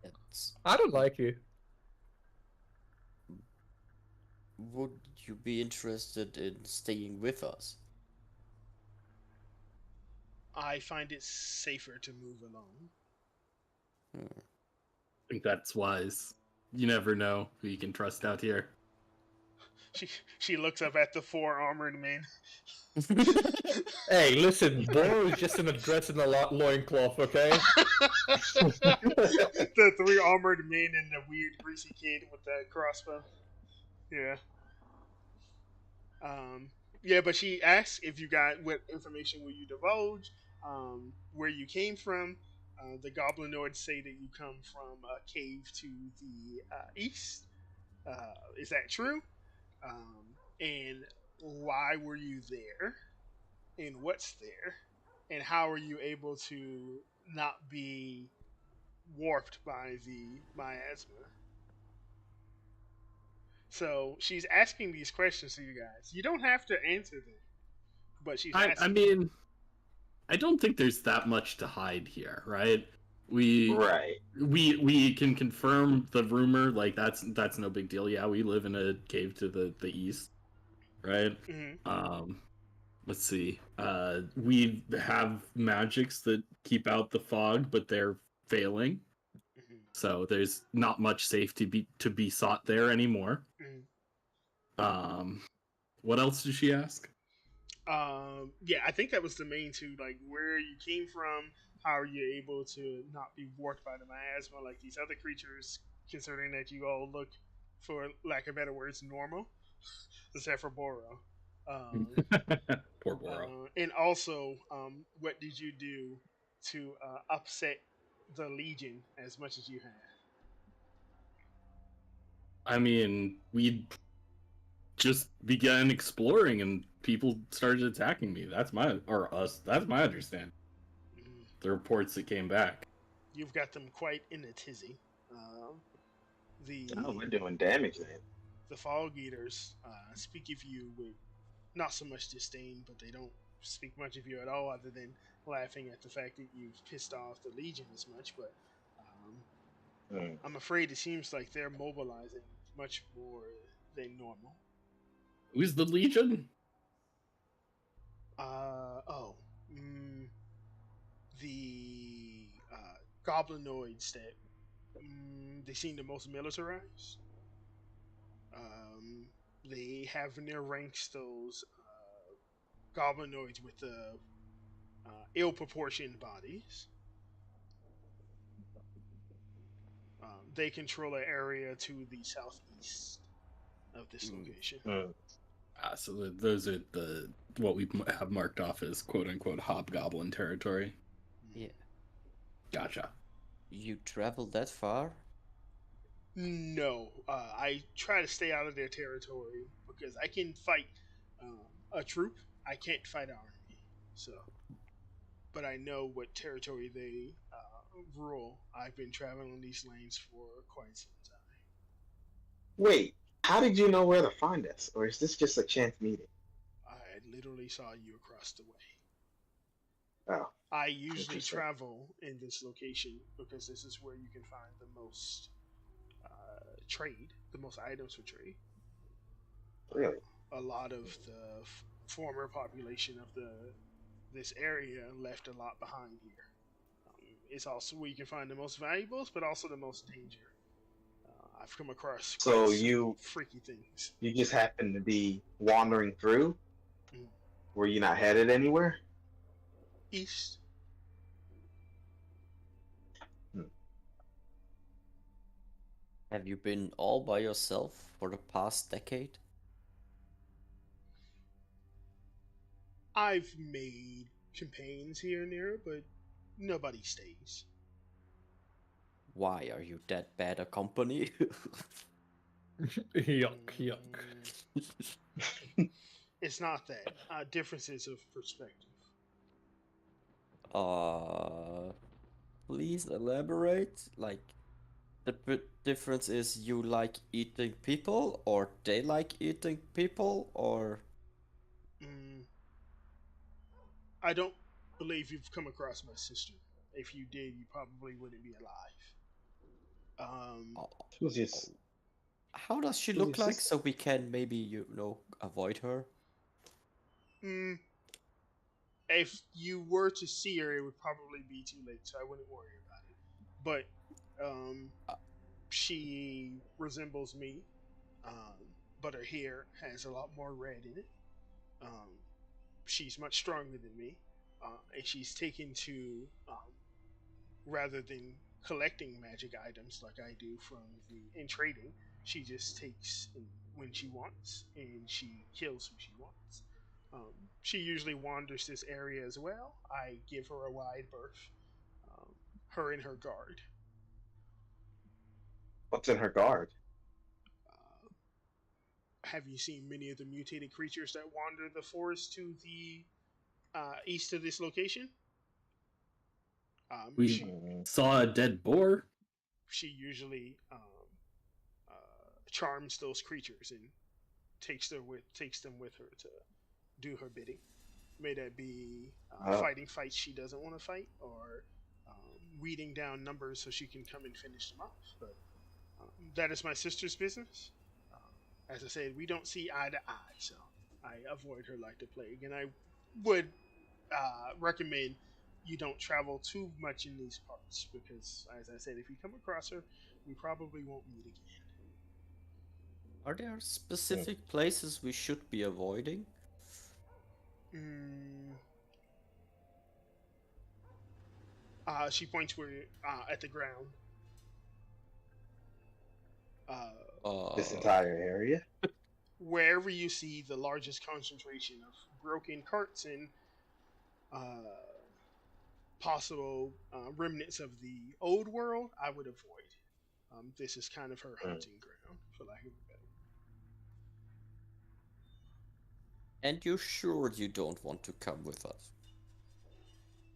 It's, I don't like you. would you be interested in staying with us? I find it safer to move alone. I think that's wise. You never know who you can trust out here. She looks up at the four armored men. Hey, listen, Boro is just in a dress and a loincloth, okay? The three armored men and the weird greasy kid with the crossbow. Yeah. Yeah, but she asks if you got what information will you divulge, where you came from. The goblinoids say that you come from a cave to the east. Is that true? And why were you there? And what's there? And how are you able to not be warped by the miasma? So she's asking these questions to you guys. You don't have to answer them, but she's asking. I mean, I don't think there's that much to hide here, right? Right. We can confirm the rumor, like that's no big deal. Yeah, we live in a cave to the east, right? Mm-hmm. Let's see. We have magics that keep out the fog, but they're failing. Mm-hmm. So there's not much safety to be sought there anymore. Mm-hmm. What else did she ask? Yeah, I think that was the main two. Like, where you came from, how are you able to not be warped by the miasma like these other creatures, considering that you all look, for lack of better words, normal, except for Boro. Poor Boro. And also, what did you do to upset the Legion as much as you have? I mean, we just began exploring and people started attacking me. That's my understanding. The reports that came back. You've got them quite in a tizzy. We're doing damage then. The Fog Eaters speak of you with not so much disdain, but they don't speak much of you at all, other than laughing at the fact that you've pissed off the Legion as much. But I'm afraid it seems like they're mobilizing much more than normal. Who's the Legion? The goblinoids that They seem the most militarized. They have in their ranks those goblinoids with the ill-proportioned bodies. They control an area to the southeast of this location. So those are the what we have marked off as "quote unquote" hobgoblin territory. Yeah. Gotcha. You traveled that far? No, I try to stay out of their territory because I can fight a troop. I can't fight an army. So, but I know what territory they rule. I've been traveling on these lanes for quite some time. Wait, how did you know where to find us? Or is this just a chance meeting? I literally saw you across the way. Oh, I usually interesting. travel in this location because this is where you can find the most trade, the most items for trade. Really? A lot of the former population of this area left a lot behind here. It's also where you can find the most valuables, but also the most danger. I've come across So quite some you freaky things. you just happen to be wandering through? Mm. Were you not headed anywhere? East. Have you been all by yourself for the past decade? I've made campaigns here and there, but nobody stays. Why are you that bad a company? Yuck. It's not that. Differences of perspective. Please elaborate. Like, the difference is you like eating people, or they like eating people, or I don't believe you've come across my sister. If you did, you probably wouldn't be alive. She was just how does she Who's look your like sister? so we can maybe avoid her? If you were to see her, it would probably be too late, so I wouldn't worry about it. But she resembles me, but her hair has a lot more red in it. She's much stronger than me, and she's taken to rather than collecting magic items like I do in trading. She just takes when she wants, and she kills who she wants. She usually wanders this area as well. I give her a wide berth. Her and her guard. what's in her guard? Have you seen many of the mutated creatures that wander the forest to the east of this location? We saw a dead boar. She usually charms those creatures and takes them with her to do her bidding. May that be fighting fights she doesn't want to fight, or weeding down numbers so she can come and finish them off. But that is my sister's business. As I said, we don't see eye to eye, so I avoid her like the plague. And I would recommend you don't travel too much in these parts because, as I said, if you come across her, we probably won't meet again. Are there specific places we should be avoiding? She points where at the ground. This entire area? Wherever you see the largest concentration of broken carts and possible remnants of the old world, I would avoid. This is kind of her hunting ground, for lack of a better word. And you're sure you don't want to come with us?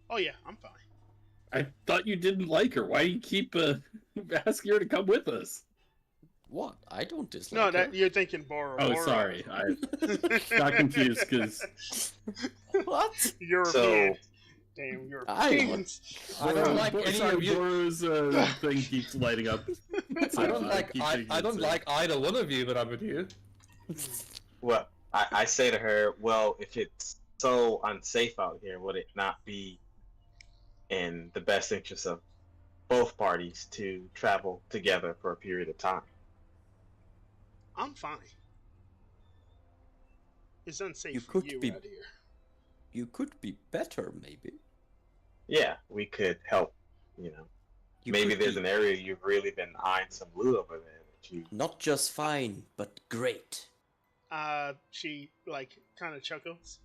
Oh yeah, I'm fine. I thought you didn't like her. Why do you keep asking her to come with us? What? I don't dislike No, her. that you're thinking Bora. Oh, sorry. I got confused because What? European. Damn, Europeans. I don't like any of you. Boru's thing keeps lighting up. So I don't like keep I thinking don't it's like either one of you, but I'm with you. Well, I say to her, well, if it's so unsafe out here, would it not be in the best interest of both parties to travel together for a period of time. I'm fine. It's unsafe You for could you be- out here. You could be better, maybe. Yeah, we could help. You Maybe could there's be an area you've really been eyeing some loot over there that you. not just fine, but great. She like kind of chuckles.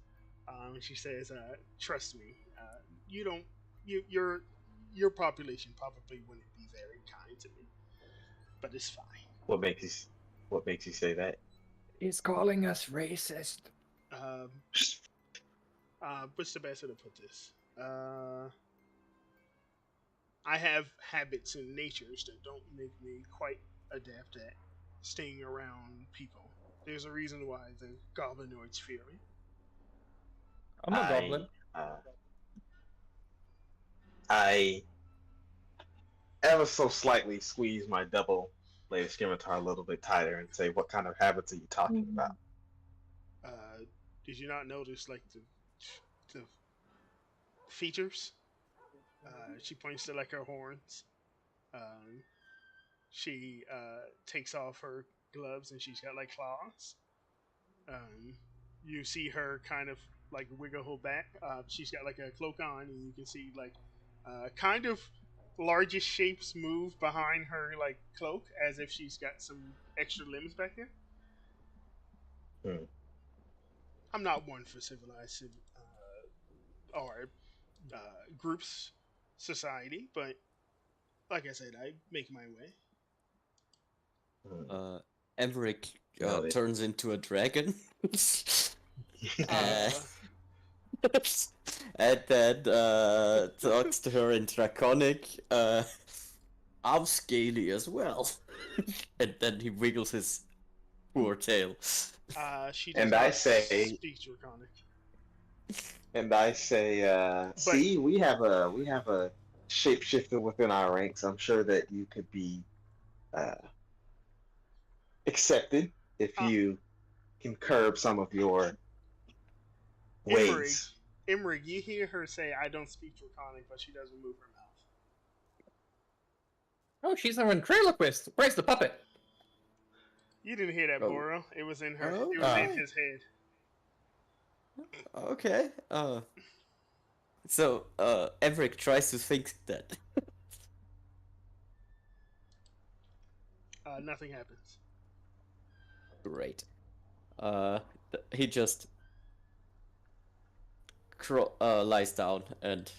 She says, "Trust me, you don't. Your population probably wouldn't be very kind to me, but it's fine." What makes you say that? He's calling us racist. Um, what's the best way to put this? I have habits and natures that don't make me quite adept at staying around people. There's a reason why the goblinoids fear me. I'm a goblin. I ever so slightly squeeze my double-bladed scimitar a little bit tighter and say, "What kind of habits are you talking about?" Did you not notice like the features? She points to like her horns. She takes off her gloves and she's got like claws. You see her kind of like wiggle her back. She's got like a cloak on, and you can see like kind of largest shapes move behind her like cloak, as if she's got some extra limbs back there. Hmm. I'm not one for civilized or groups society, but like I said, I make my way. Emmerich Got it. turns into a dragon. Uh, And then talks to her in Draconic. I'm scaly as well. And then he wiggles his poor tail. she does And I not say- speak Draconic. And I say, "See, we have a shapeshifter within our ranks. I'm sure that you could be accepted if you can curb some of your ways." Emmerich, you hear her say, "I don't speak Draconic," but she doesn't move her mouth. Oh, she's a ventriloquist. Where's the puppet? You didn't hear that, Oh. Boro. It was in her. Oh. It was in his head. Okay. So Emmerich tries to think that. Nothing happens. Great. He just lies down and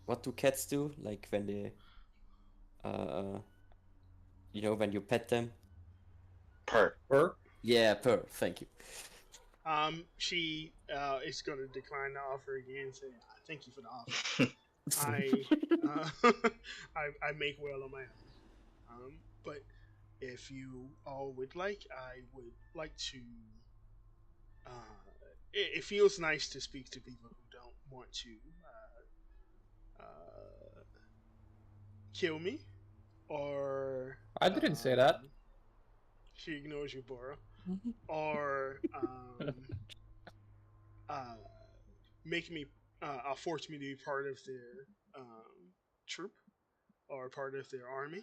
what do cats do? Like when they when you pet them? Per. Her? Yeah, purr. Thank you. She is going to decline the offer again, saying, "Thank you for the offer. I make well on my own. But if you all would like, I would like to. It feels nice to speak to people who don't want to kill me, or I didn't say that. She ignores you, Bora. Or make me force me to be part of their troop or part of their army.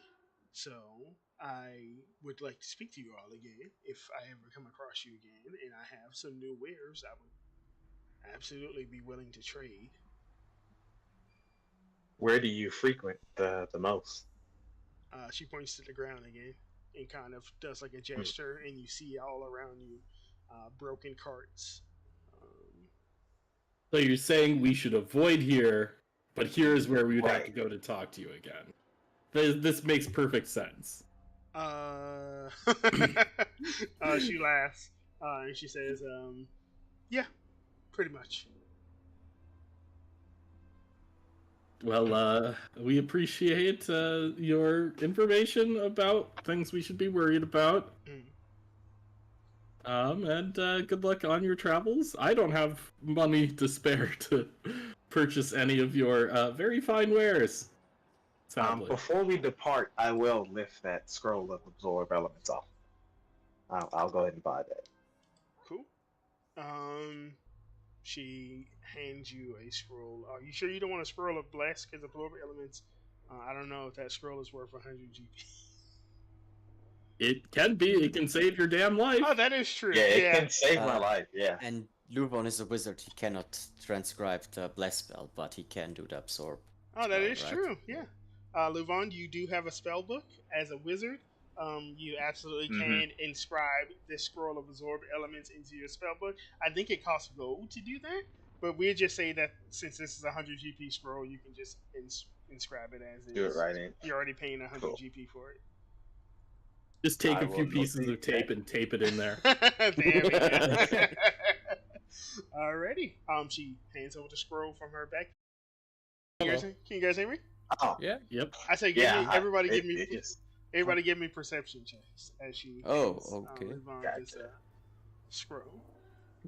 So I would like to speak to you all again if I ever come across you again, and I have some new wares. I would absolutely be willing to trade." Where do you frequent the most? She points to the ground again and kind of does like a gesture, and you see all around you broken carts. So you're saying we should avoid here, but here is where we would have to Right. go to talk to you again. This makes perfect sense. She laughs and she says, "Yeah, pretty much." Well, we appreciate your information about things we should be worried about. And good luck on your travels. I don't have money to spare to purchase any of your very fine wares. Sadly. Before we depart, I will lift that scroll of absorb elements off. I'll go ahead and buy that. Cool. she hands you a scroll. Are you sure you don't want a scroll of bless? Because absorb elements. I don't know if that scroll is worth 100 GP. It can be. It can save your damn life. Oh, that is true. Yeah, it can save my Uh, life. Yeah. And Lubon is a wizard. He cannot transcribe the bless spell, but he can do the absorb. Oh, that spell, is right? true. Yeah. Luvon, you do have a spell book as a wizard. You absolutely can inscribe this scroll of absorb elements into your spell book. I think it costs gold to do that, but we'll just say that since this is a 100 GP scroll, you can just inscribe it as Do it is. right in. You're already paying 100 Cool. GP for it. Just take I a few will pieces notate of tape and tape it in there. Damn it. Alrighty. She hands over the scroll from her back. Can you guys hear me? Oh, Yeah. Yep. I say, everybody give me perception checks as she. Oh, hands, okay. Luvon Gotcha. this, scroll.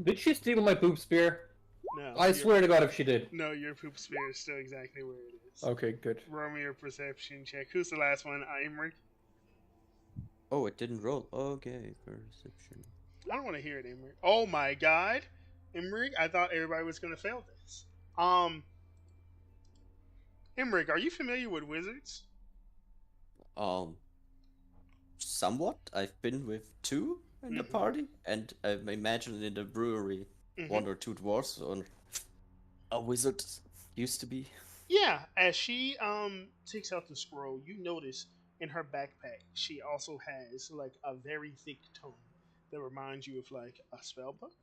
Did she steal my poop spear? No, I swear to God if she did. No, your poop spear is still exactly where it is. Okay, good. Roll me your perception check. Who's the last one? Imric? Oh, it didn't roll. Okay, perception. I don't want to hear it, Imric. Oh my God, Imric! I thought everybody was gonna fail this. Imric, are you familiar with wizards? Somewhat. I've been with two in the Mhm. party, and I imagine in the brewery, Mhm. one or two dwarves or a wizard used to be. Yeah, as she takes out the scroll, you notice in her backpack she also has like a very thick tome that reminds you of like a spell book,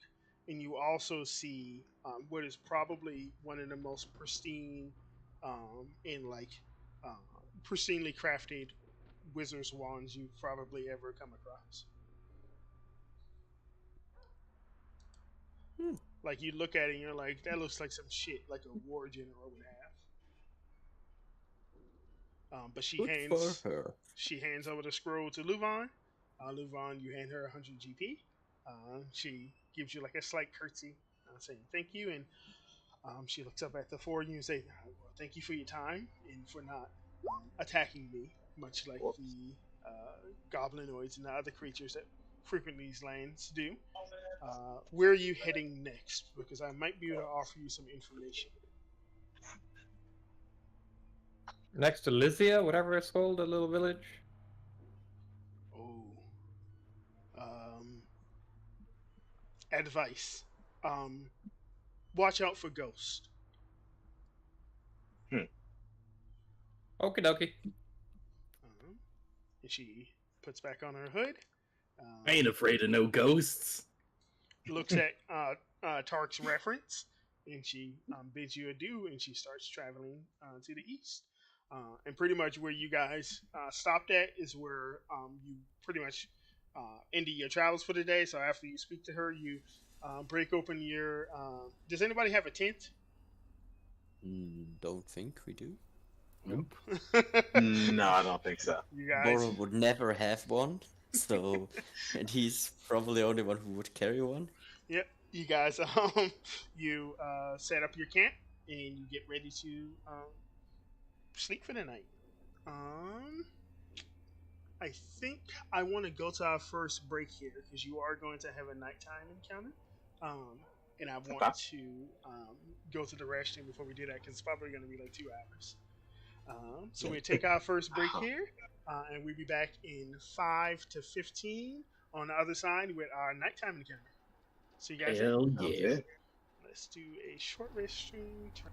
and you also see what is probably one of the most pristine and like pristinely crafted wizard's wands you've probably ever come across. Hmm. Like you look at it and you're like, that looks like some shit like a war general would have. But she Good hands for her. She hands over the scroll to Luvon. Luvon, you hand her 100 GP. She gives you like a slight curtsy, saying thank you, and she looks up at the four of you and says, well, "Thank you for your time and for not attacking me, much like the goblinoids and the other creatures that frequent these lands do. Where are you heading next? Because I might be able to offer you some information." Next to Lysia, whatever it's called, the little village. Oh. Advice. Watch out for ghosts. Okie dokie. And she puts back on her hood. I ain't afraid of no ghosts. Looks at Tark's reference, and she bids you adieu, and she starts traveling to the east. And pretty much where you guys stopped at is where you pretty much ended your travels for the day. So after you speak to her, you break open your. Does anybody have a tent? Don't think we do. Nope. No, I don't think so. You guys. Boro would never have one, so and he's probably the only one who would carry one. Yep. You guys. You set up your camp and you get ready to sleep for the night. I think I want to go to our first break here because you are going to have a nighttime encounter. And I want to go to the restroom before we do that because it's probably going to be like 2 hours. So we take our first break here, and we'll be back in 5 to 15 on the other side with our nighttime encounter. So you guys, Hell Sounds yeah. good. let's do a short restroom turn.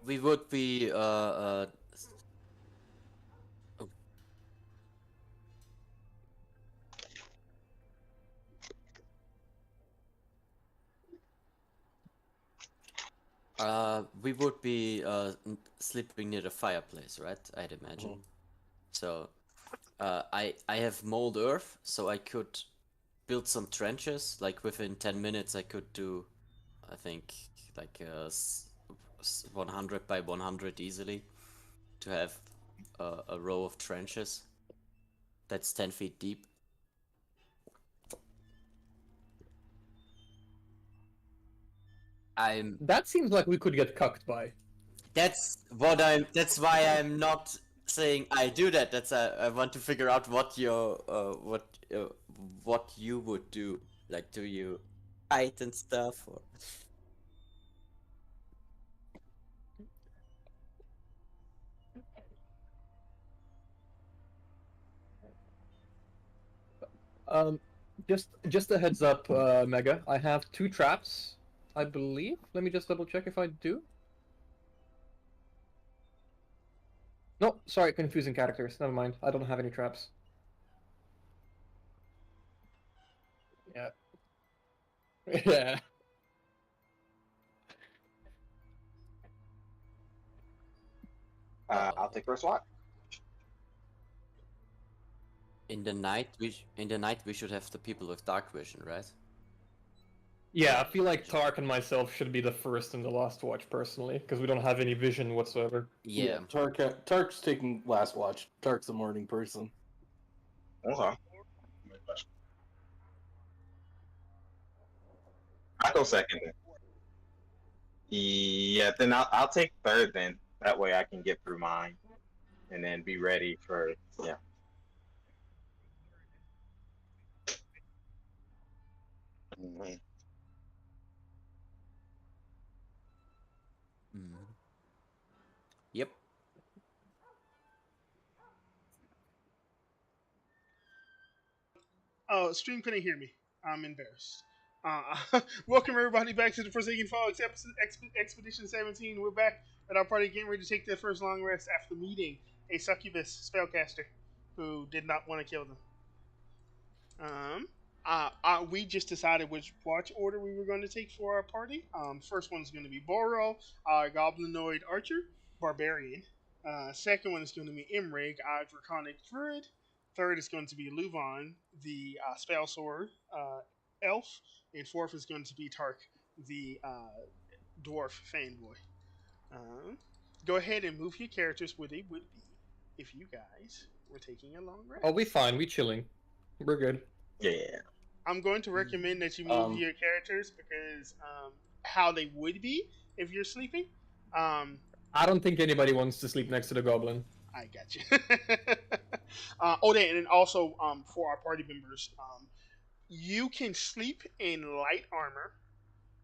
we would be we would be sleeping near the fireplace, right? I'd imagine. So, I have mold earth, so I could build some trenches. Like within 10 minutes, I could do, I think, like 100 by 100 easily, to have a row of trenches. That's 10 feet deep. That seems like we could get cucked by. That's why I'm not saying I do that. I want to figure out what what you would do. Like, do you fight and stuff, or? Just a heads up, Mega. I have 2 traps, I believe. Let me just double check if I do. No, sorry, confusing characters. Never mind. I don't have any traps. Yeah. Yeah. I'll take first watch. In the night, we should have the people with dark vision, right? Yeah, I feel like Tark and myself should be the first and the last watch, personally, because we don't have any vision whatsoever. Yeah. Tark's taking last watch. Tark's a morning person. Okay. I'll go second then. Yeah, then I'll take third then. That way I can get through mine, and then be ready for yeah. Mhm. Yep. Oh, stream couldn't hear me. I'm embarrassed. Welcome everybody back to the Forsaken Falls Expedition 17. We're back at our party getting ready to take their first long rest after meeting a succubus spellcaster who did not want to kill them. We just decided which watch order we were going to take for our party. First one is going to be Boro, our goblinoid archer, barbarian. Second one is going to be Imrig, our draconic druid. Third is going to be Luvan, the spell sword elf. And fourth is going to be Tark, the dwarf fanboy. Go ahead and move your characters where they would be if you guys were taking a long rest. Oh, we fine. We chilling. We're good. Yeah. I'm going to recommend that you move your characters because how they would be if you're sleeping. I don't think anybody wants to sleep next to the goblin. I got you. And also for our party members, you can sleep in light armor.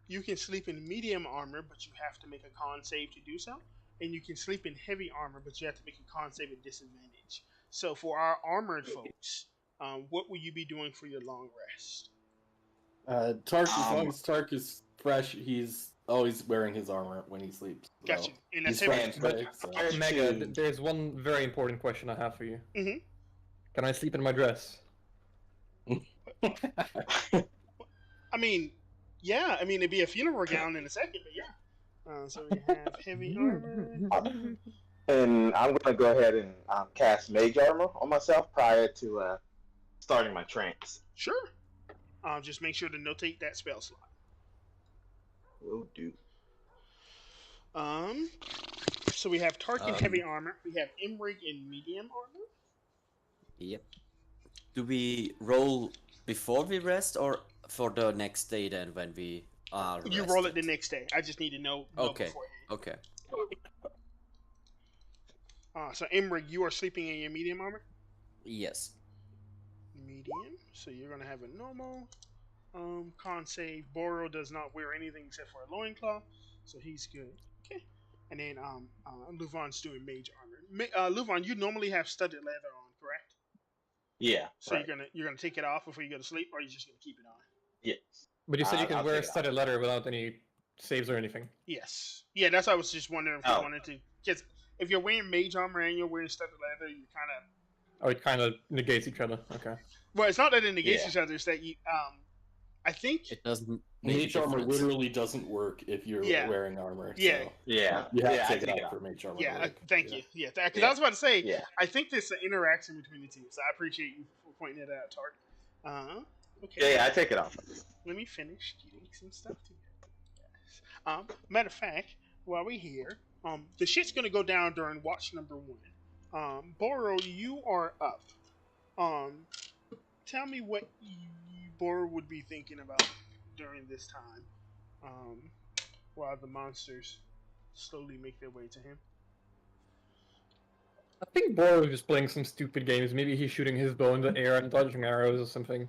You can sleep in medium armor, but you have to make a con save to do so. And you can sleep in heavy armor, but you have to make a con save at disadvantage. So for our armored folks, what will you be doing for your long rest? Tark, as long as Tark is fresh, he's always wearing his armor when he sleeps. So Got you. And that's he's heavy. fresh today, so. Mega, there's one very important question I have for you. Mm-hmm. Can I sleep in my dress? I mean, yeah. I mean, it'd be a funeral gown in a second, but yeah. So we have heavy armor. And I'm gonna go ahead and cast Mage Armor on myself prior to starting my trance. Sure. Just make sure to notate that spell slot. Will do. So we have Tark in heavy armor. We have Imrig in medium armor. Yep. Do we roll before we rest or for the next day then when we are rested? You roll it the next day. I just need to know Okay. beforehand. Okay. So Imrig, you are sleeping in your medium armor? Yes. Medium. So you're going to have a normal con save. Boro does not wear anything except for a loincloth, so he's good. Okay. And then Luvan's doing mage armor. Luvan, you normally have studded leather on, correct? Yeah. So right. you're gonna take it off before you go to sleep, or are you just gonna keep it on? Yes. But you said you can I'll wear take it studded leather without any saves or anything. Yes. Yeah, that's why I was just wondering if you Oh. wanted to. Because if you're wearing mage armor and you're wearing studded leather, you kind of. Oh, it kind of negates each other. Okay. Well, it's not that it negates Yeah. each other. It's that you. I think. It doesn't make a Mage armor difference. literally doesn't work if you're Yeah. wearing armor. Yeah. So Yeah. you have yeah, to I take take it it out off. for mage armor. Yeah. to work. Thank you. Yeah. Because Yeah. I was about to say. Yeah. I think there's an interaction between the two, so I appreciate you for pointing it out, Tark. Okay. Yeah, I take it off. Let me finish getting some stuff together. Yes. Matter of fact, while we're here, the shit's gonna go down during watch number 1. Boro, you are up. Tell me what Boro would be thinking about during this time, while the monsters slowly make their way to him. I think Boro is just playing some stupid games. Maybe he's shooting his bow in the air and dodging arrows or something.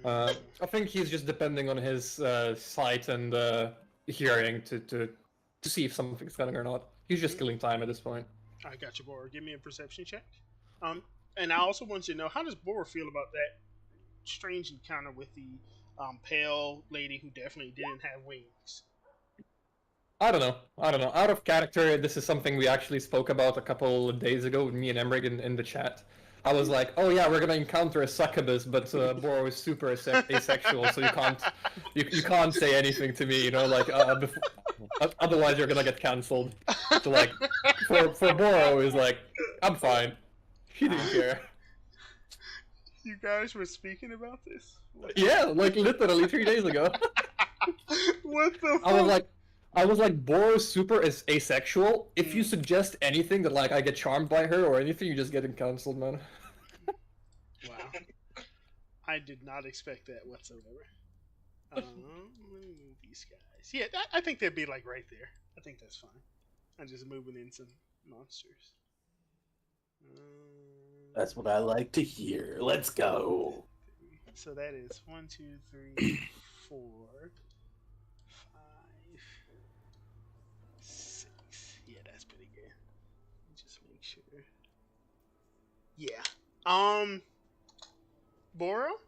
I think he's just depending on his sight and hearing to see if something's coming or not. He's just killing time at this point. I got you, Boro. Give me a perception check. And I also want you to know, how does Boro feel about that strange encounter with the pale lady who definitely didn't have wings? I don't know. Out of character, this is something we actually spoke about a couple of days ago with me and Emmerich in the chat. I was like, oh yeah, we're gonna encounter a succubus, but Boro is super asexual, so you can't say anything to me, like otherwise you're gonna get cancelled. So like, for Boro is like, I'm fine. He didn't care. You guys were speaking about this? Yeah, like literally 3 days ago. What the fuck? I was like, Boro's super is asexual. If you suggest anything that like I get charmed by her or anything, you're just getting cancelled, man. Wow. I did not expect that whatsoever. Let me move these guys. Yeah, I think they'd be like right there. I think that's fine. I'm just moving in some monsters. That's what I like to hear. Let's go. So that is 1, 2, 3, 4, 5, 6. Yeah, that's pretty good. Let me just make sure. Yeah. Boro?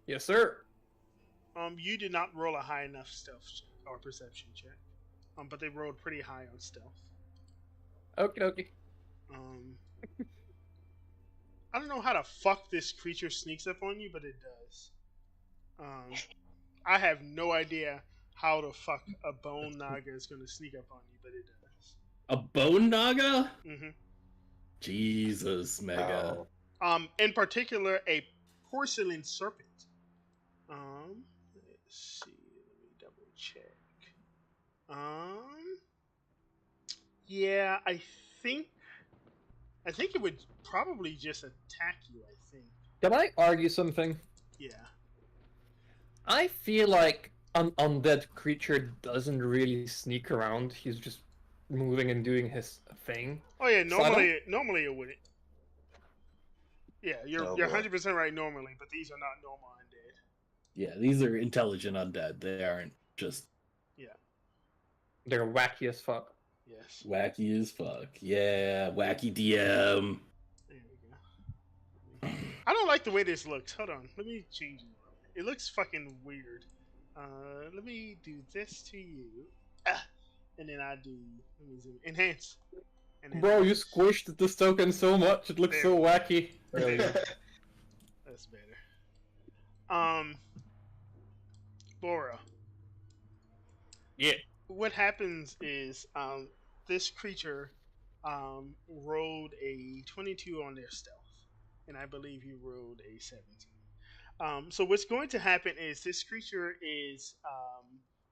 Yes, sir. You did not roll a high enough stealth check or perception check. But they rolled pretty high on stealth. Okay. I don't know how the fuck this creature sneaks up on you, but it does. I have no idea how the fuck a bone naga is gonna sneak up on you, but it does. A bone naga? Mm-hmm. Jesus, Mega. Oh. In particular, a porcelain serpent. Let's see. Let me double check. Yeah, I think it would probably just attack you. I think. Can I argue something? Yeah. I feel like an undead creature doesn't really sneak around. He's just moving and doing his thing. Oh yeah. So I Normally it wouldn't. Yeah, you're Oh, you're boy. 100% right. Normally, but these are not normal undead. Yeah, these are intelligent undead. They aren't just They're wacky as fuck. Yes. wacky as fuck. Yeah, wacky DM. There we go. I don't like the way this looks. Hold on. Let me change it. It looks fucking weird. Let me do this to you. And then I do. Let me zoom. Enhance. Bro, you squished this token so much, it looks so wacky. That's better. Bora. Yeah. What happens is, this creature, rolled a 22 on their stealth. And I believe you rolled a 17. So what's going to happen is this creature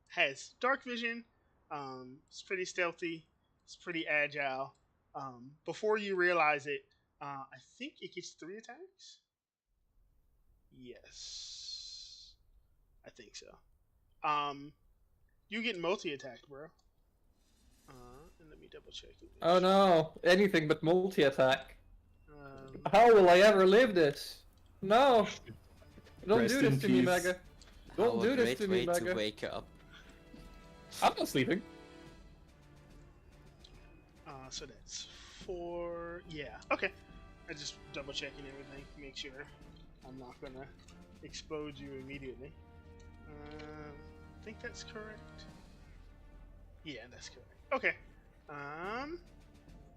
has dark vision. It's pretty stealthy. It's pretty agile. Before you realize it, I think it gets 3 attacks. Yes, I think so. You get multi-attacked, bro. And let me double check it. Oh no, anything but multi-attack. Um, How will I ever live this? No! Don't Rest do in this to me, peace. Mega. Don't How do a this great to me, way Mega. to wake up. I'm not sleeping. so that's 4. Yeah, okay. I just double checking everything, make sure I'm not gonna explode you immediately. I think that's correct. Yeah, that's correct. Okay.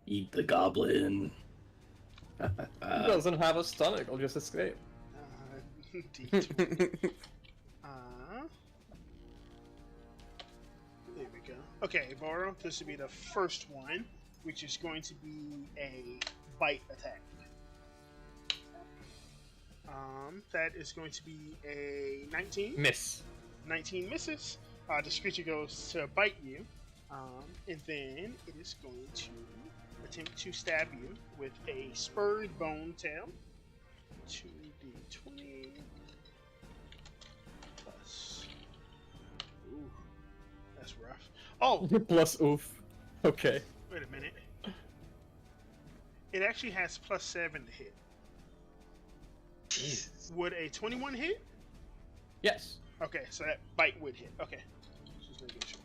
Eat the goblin. He doesn't have a stomach. I'll just escape. D20. There we go. Okay, Boro, this will be the first one, which is going to be a bite attack. That is going to be a 19. Miss. 19 misses. This creature goes to bite you, and then it is going to attempt to stab you with a spurred bone tail. 2d20 plus. Ooh, that's rough. Oh, Plus oof. Okay. wait a minute. It actually has +7 to hit. Jesus. Would a 21 hit? Yes. Okay, so that bite would hit. Okay. Just making sure.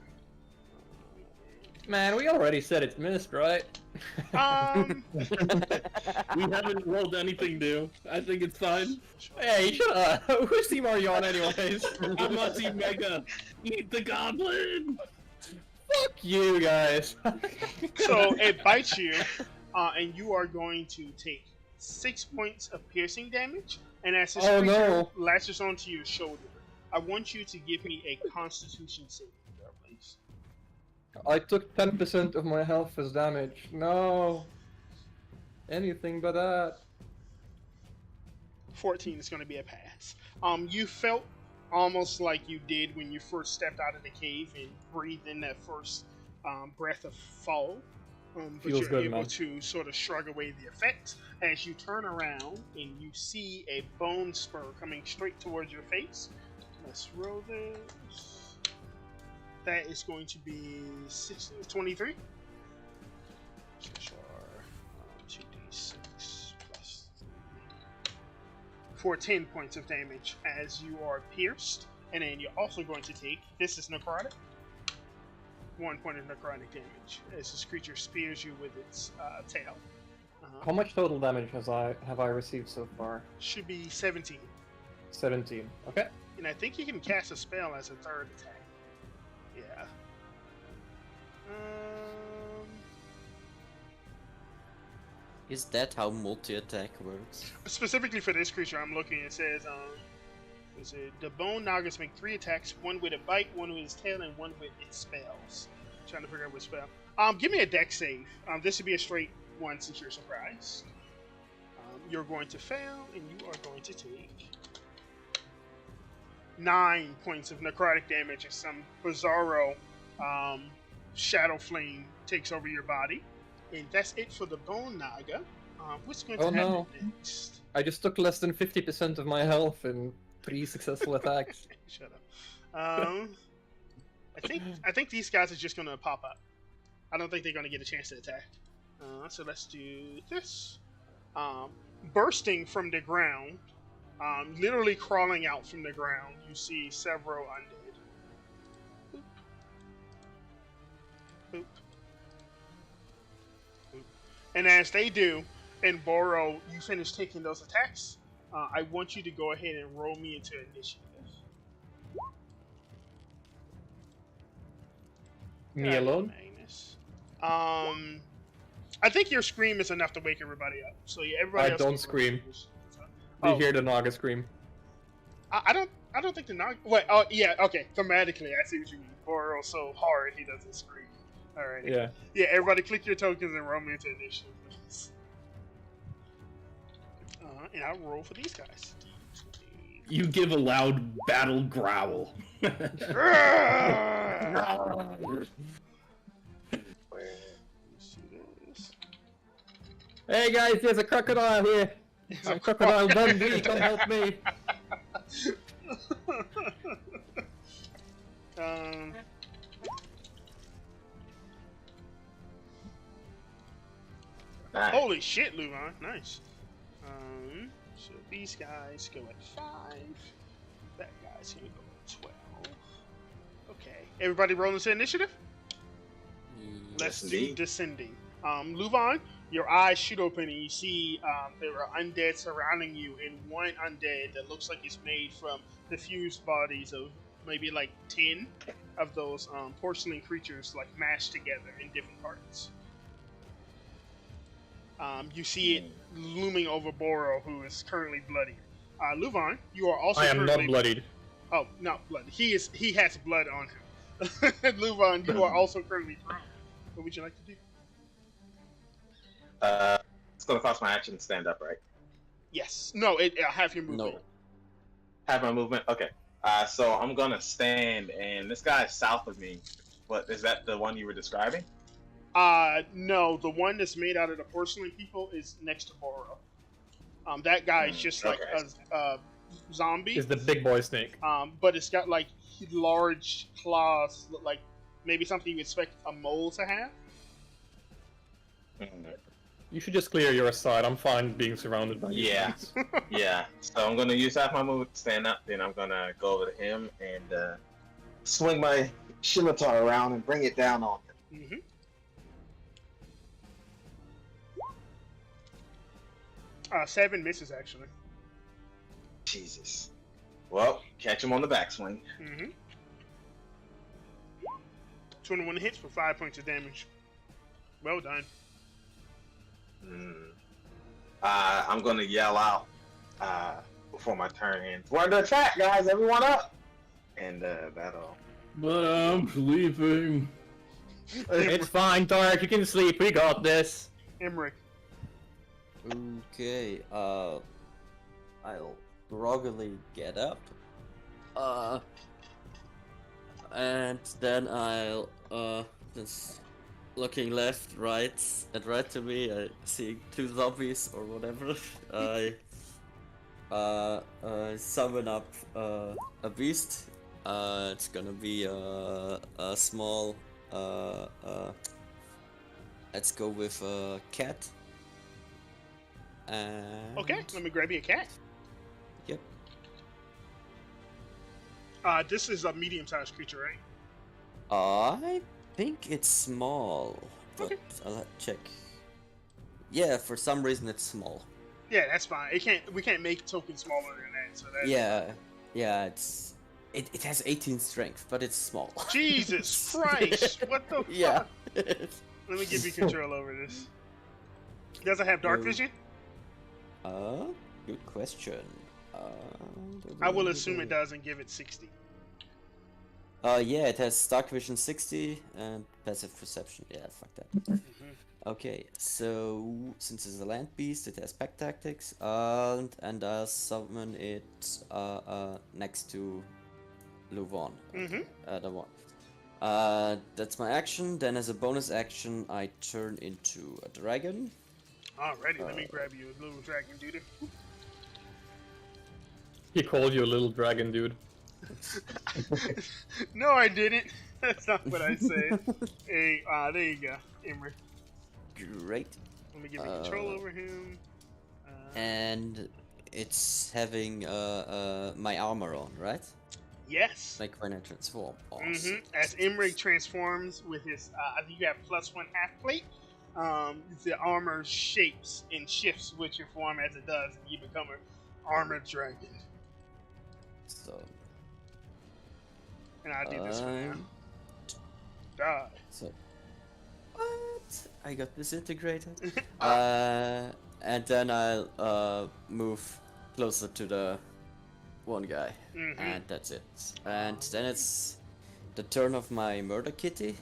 Man, we already said it's missed, right? We haven't rolled anything new. I think it's fine. Hey, shut up. Who's Team are you on anyways? I'm on Team Mega. Eat the goblin. Fuck you guys. So it bites you, and you are going to take 6 points of piercing damage. And as this Oh, creature no. latches onto your shoulder, I want you to give me a Constitution saving throw, please. I took 10% of my health as damage. No. Anything but that. 14 is going to be a pass. You felt almost like you did when you first stepped out of the cave and breathed in that first breath of fall. But Feels you're good, able man. to sort of shrug away the effects as you turn around and you see a bone spur coming straight towards your face. Let's roll this. That is going to be 23. Which are 2d6 plus 3. For 10 points of damage as you are pierced. And then you're also going to take, this is necrotic, 1 point of necrotic damage as this creature spears you with its tail. How much total damage have I received so far? Should be 17. 17. Okay. And I think you can cast a spell as a third attack. Yeah. Is that how multi-attack works? Specifically for this creature, I'm looking. It says, the bone nagas make 3 attacks: one with a bite, one with its tail, and one with its spells. Trying to figure out what spell. Give me a dex save. This would be a straight one since you're surprised. You're going to fail, and you are going to take 9 points of necrotic damage as some bizarro shadow flame takes over your body. And that's it for the bone naga. What's going to Oh, happen no. next? I just took less than 50% of my health in 3 successful attacks. Shut up. I think these guys are just gonna pop up. I don't think they're gonna get a chance to attack. So let's do this. Bursting from the ground, literally crawling out from the ground, you see several undead. Boop. Boop. Boop. And as they do, and Boro, you finish taking those attacks, I want you to go ahead and roll me into initiative. Me alone? Magnus. I think your scream is enough to wake everybody up. So yeah, everybody I else don't can scream. roll. You hear the Naga scream. I don't think the Naga. Wait. Oh yeah. Okay. Thematically, I see what you mean. Boro so hard he doesn't scream. Alright. Yeah. Yeah. Everybody, click your tokens and roll me into initiative. Please. And I'll roll for these guys. You give a loud battle growl. Hey guys, there's a crocodile here. I'm Crocodile Dundee, come help me. Nice. Holy shit, Luvan. Nice. So these guys go at 5. That guy's gonna go at 12. Okay. Everybody roll into initiative? Let's Yes, do indeed. descending. Luvan, your eyes shoot open and you see there are undead surrounding you, and one undead that looks like it's made from the fused bodies of maybe like 10 of those porcelain creatures like mashed together in different parts. You see it looming over Boro, who is currently bloody. Luvan, you are also I am currently... not bloodied. Oh, not bloody. He has blood on him. Luvan, you are also currently prone. What would you like to do? It's gonna cost my action to stand up, right? Yes. No, have your movement. No. Have my movement? Okay. So I'm gonna stand, and this guy is south of me. What is that? The one you were describing? No, the one that's made out of the porcelain people is next to Boro. That guy is just like a zombie. Is the big boy snake. But it's got like large claws, like maybe something you expect a mole to have. You should just clear your side. I'm fine being surrounded by you. Yeah. Yeah. So I'm gonna use half my movement to stand up, then I'm gonna go over to him and swing my scimitar around and bring it down on him. Mm-hmm. 7 misses actually. Jesus. Well, catch him on the backswing. Mm-hmm. 21 hits for 5 points of damage. Well done. I'm gonna yell out before my turn ends. We're under attack, guys! Everyone up! And that'll. But I'm sleeping. It's fine, Tark. You can sleep. We got this. Emmerich. Okay, I'll groggily get up. And then I'll, just looking left, right, and right to me, I see 2 zombies or whatever. I summon up, a beast. It's gonna be a small, let's go with a cat. Okay, let me grab you a cat. Yep. This is a medium-sized creature, right? I think it's small, but Okay. I'll check. Yeah, for some reason it's small. Yeah, that's fine. We can't make tokens smaller than that. So that. Yeah, it has 18 strength, but it's small. Jesus Christ! What the fuck? Yeah. Let me give you control over this. Does it have dark vision? Good question. I will assume it does and give it 60. Yeah, it has dark vision 60 and passive perception. Yeah, fuck that. Okay, so since it's a land beast, it has pack tactics, and I'll summon it next to Luvan. The one. That's my action. Then as a bonus action, I turn into a dragon. Alrighty, let me grab you a little dragon dude. He called you a little dragon, dude. No, I didn't. That's not what I said. Hey, there you go, Emery. Great. Let me give you control over him. And it's having my armor on, right? Yes. Like when I transform. Awesome. As Emery transforms with his, I think you have +1 half plate. The armor shapes and shifts with your form as it does, and you become an armored dragon. So. And I did this one now. Die. So. What? I got disintegrated. And then I'll move closer to the one guy, and that's it. And then it's the turn of my murder kitty.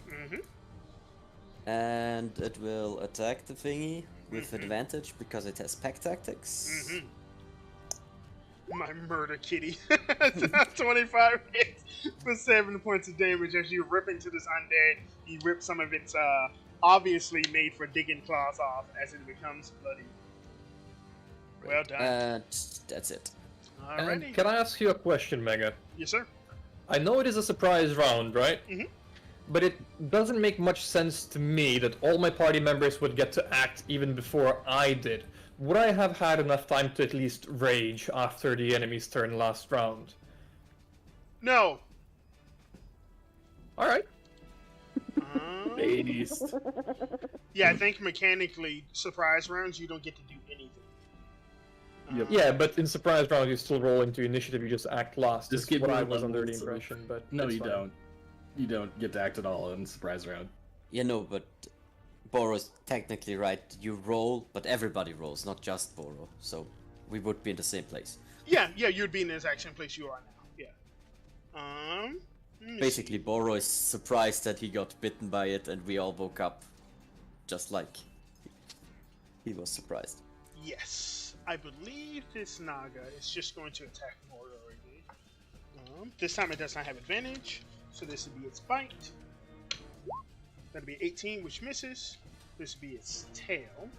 And it will attack the thingy with advantage because it has pack tactics. My murder kitty. 25 hits for 7 points of damage as you rip into this undead. You rip some of its obviously made for digging claws off as it becomes bloody. Well done. And that's it. Alrighty. And can I ask you a question, Mega? Yes, sir. I know it is a surprise round, right? But it doesn't make much sense to me that all my party members would get to act even before I did. Would I have had enough time to at least rage after the enemy's turn last round? No. Alright. Based. Yeah, I think mechanically, surprise rounds, you don't get to do anything. Yep. Yeah, but in surprise round, you still roll into initiative. You just act last. Just Is get what I more was under the levels of- impression, but No, that's you fine. don't. You don't get to act at all in surprise round. Yeah, no, but Boro's technically right. You roll, but everybody rolls, not just Boro. So we would be in the same place. Yeah, you'd be in the exact same place you are now. Yeah. Let me Basically, Boro is surprised that he got bitten by it, and we all woke up just like he was surprised. see. Yes, I believe this Naga is just going to attack Moro again. This time it does not have advantage, so this would be its bite. That'll be 18, which misses. This would be its tail.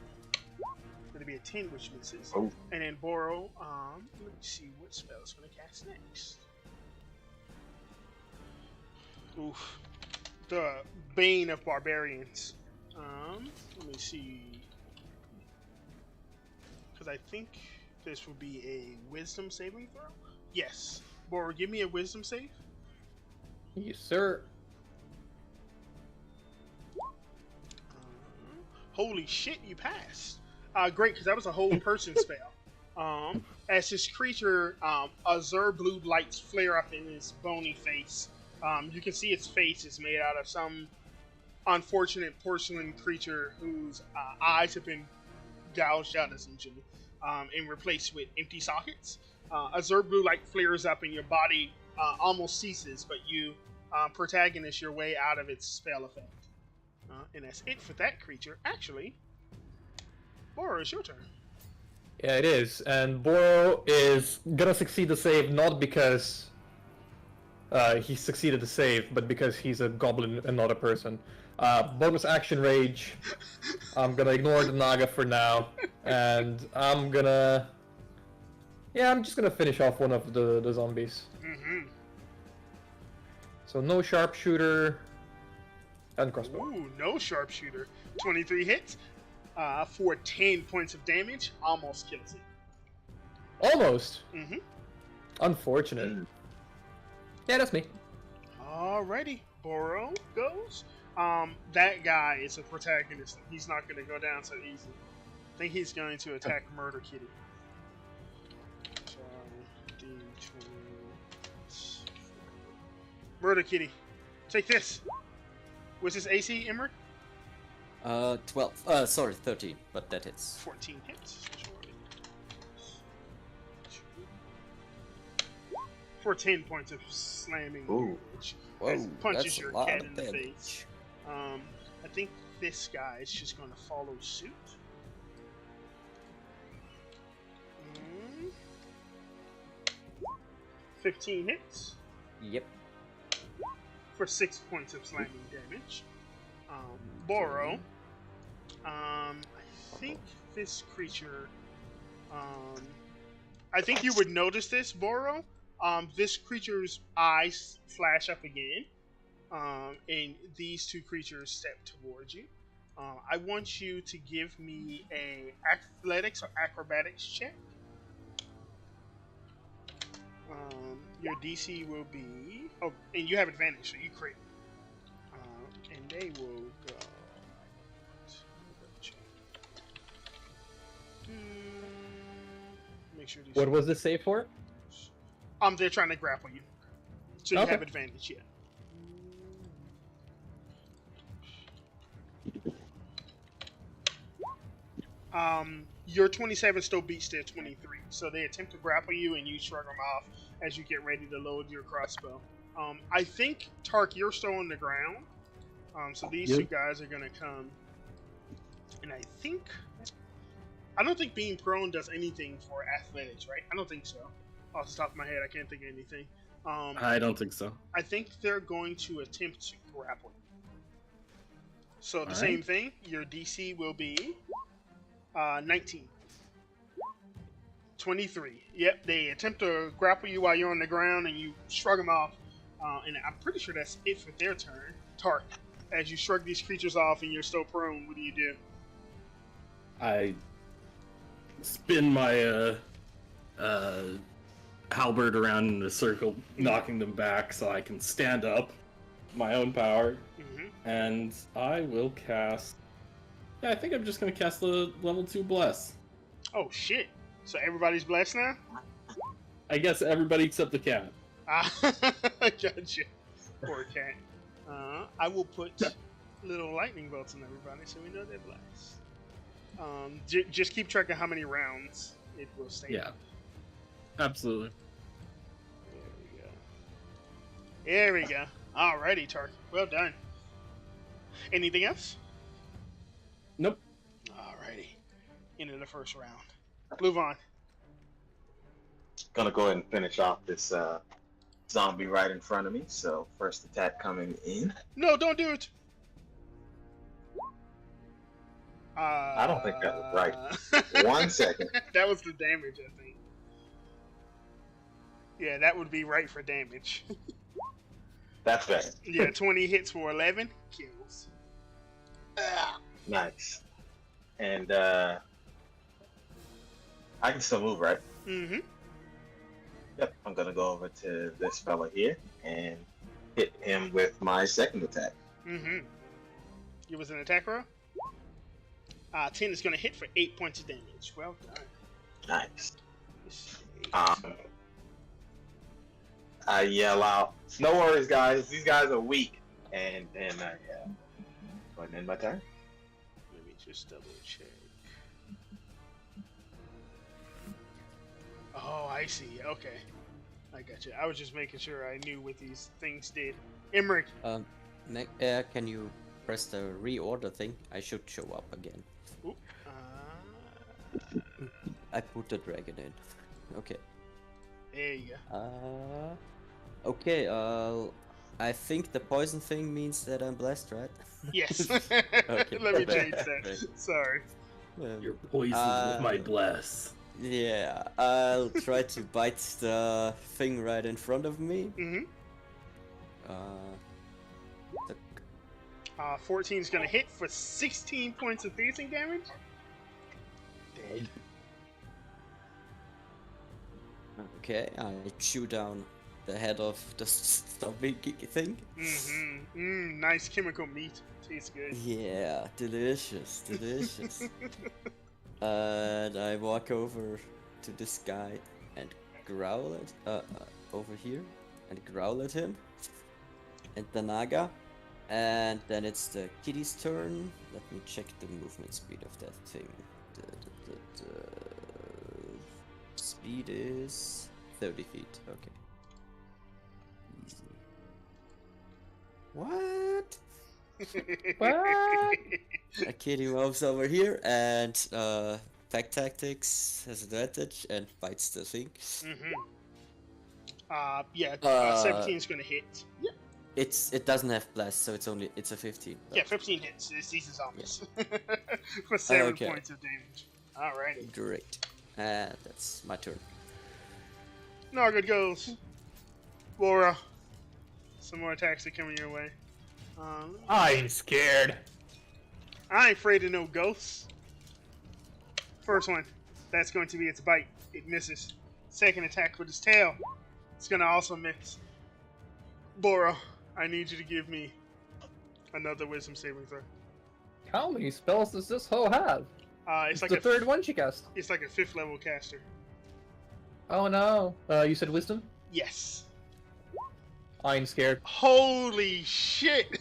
That'll be a 10, which misses. Oh. And then Boro, let me see what spell it's going to cast next. Oof. The Bane of Barbarians. Let me see. Because I think this would be a Wisdom saving throw. Yes. Boro, give me a Wisdom save. Yes, sir. Holy shit, you passed. Great, because that was a whole person spell. As this creature, azure blue lights flare up in his bony face. You can see its face is made out of some unfortunate porcelain creature whose eyes have been gouged out, essentially, and replaced with empty sockets. Azure blue light flares up and your body almost ceases, but you protagonist your way out of its spell effect. And that's it for that creature. Actually, Boro, it's your turn. Yeah, it is. And Boro is gonna succeed the save not because he succeeded the save, but because he's a goblin and not a person. Bonus action rage. I'm gonna ignore the Naga for now, and I'm gonna... Yeah, I'm just gonna finish off one of the zombies. Mm-hmm. So no sharpshooter and crossbow. Ooh, no sharpshooter. 23 hits for 10 points of damage. Almost kills it. Almost. Mm-hmm. Unfortunate. Yeah, that's me. Alrighty, Boro goes. That guy is a protagonist. He's not going to go down so easy. I think he's going to attack Murder Kitty. Murder Kitty, take this. What's his AC, Emmer? 12. Sorry, 13, but that hits. 14 hits. For 10 points of slamming damage. As it punches that's your a lot cat of in the damage. face. I think this guy is just going to follow suit. 15 hits Yep. for 6 points of slamming damage. Boro. I think this creature. I think you would notice this, Boro. This creature's eyes flash up again, and these two creatures step towards you. I want you to give me a athletics or acrobatics check. Your DC will be... Oh, and you have advantage, so you crit. And they will go... Make sure these... What was the save for? They're trying to grapple you. So you Okay. have advantage, yeah. Your 27 still beats their 23. So they attempt to grapple you and you shrug them off as you get ready to load your crossbow. I think, Tark, you're still on the ground. So these two guys are going to come. And I don't think being prone does anything for athletics, right? I don't think so. Off the top of my head, I can't think of anything. I don't think so. I think they're going to attempt to grapple you. So the Alright. same thing. Your DC will be 19. 23. Yep, they attempt to grapple you while you're on the ground and you shrug them off. And I'm pretty sure that's it for their turn. Tark, as you shrug these creatures off and you're still prone, what do you do? I spin my halberd around in a circle, knocking them back so I can stand up. My own power. Mm-hmm. And I will cast... Yeah, I think I'm just going to cast the level 2 Bless. Oh, shit. So everybody's blessed now? I guess everybody except the cat. Gotcha. Poor cat. I will put little lightning bolts on everybody so we know they're blessed. Just keep track of how many rounds it will stay. Yeah. Absolutely. There we go. Alrighty, Tark. Well done. Anything else? Nope. Alrighty. Into the first round. Move on. Gonna go ahead and finish off this zombie right in front of me. So first attack coming in. No, don't do it. I don't think that was right. 1 second. That was the damage, I think. Yeah, that would be right for damage. That's better. Yeah, 20 hits for 11 kills. Nice. And I can still move, right? Mm-hmm. Yep. I'm gonna go over to this fella here and hit him with my second attack. Mm-hmm. Give us an attack roll. 10 is going to hit for 8 points of damage. Well done. Nice. I yell out, "No worries, guys. These guys are weak." And then I go ahead and end my turn. Let me just double check. Oh, I see. Okay. I got you. I was just making sure I knew what these things did. Emmerich. Can you press the reorder thing? I should show up again. Ooh, I put the dragon in. Okay. there you go. Okay, I think the poison thing means that I'm blessed, right? Yes. Okay. Let me change that. Sorry. You're poisoned with my bless. Yeah, I'll try to bite the thing right in front of me. Mm-hmm. The 14 is going to hit for 16 points of piercing damage. Dead. Okay, I chew down the head of the zombie thing. Mm-hmm. Nice chemical meat. Tastes good. Yeah, delicious, delicious. And I walk over to this guy and growl at over here and growl at him. And the Naga. And then it's the kitty's turn. Let me check the movement speed of that thing. The speed is 30 feet. Okay. Easy. What? What? A kitty moves over here and pack tactics has advantage and bites the thing. Mm-hmm. Yeah, 17 is going to hit. Yep. It doesn't have blast, so it's a 15. Yeah, 15 hits. These are zombies. For 7 Okay. points of damage. Alrighty. Great. And that's my turn. Nargad goes. Laura. Some more attacks are coming your way. I ain't scared. I ain't afraid of no ghosts. First one. That's going to be its bite. It misses. Second attack with its tail. It's going to also miss. Bora, I need you to give me another wisdom saving throw. How many spells does this hoe have? It's like the a third one she cast. It's like a 5th level caster. Oh no. You said wisdom? Yes. I ain't scared. Holy shit!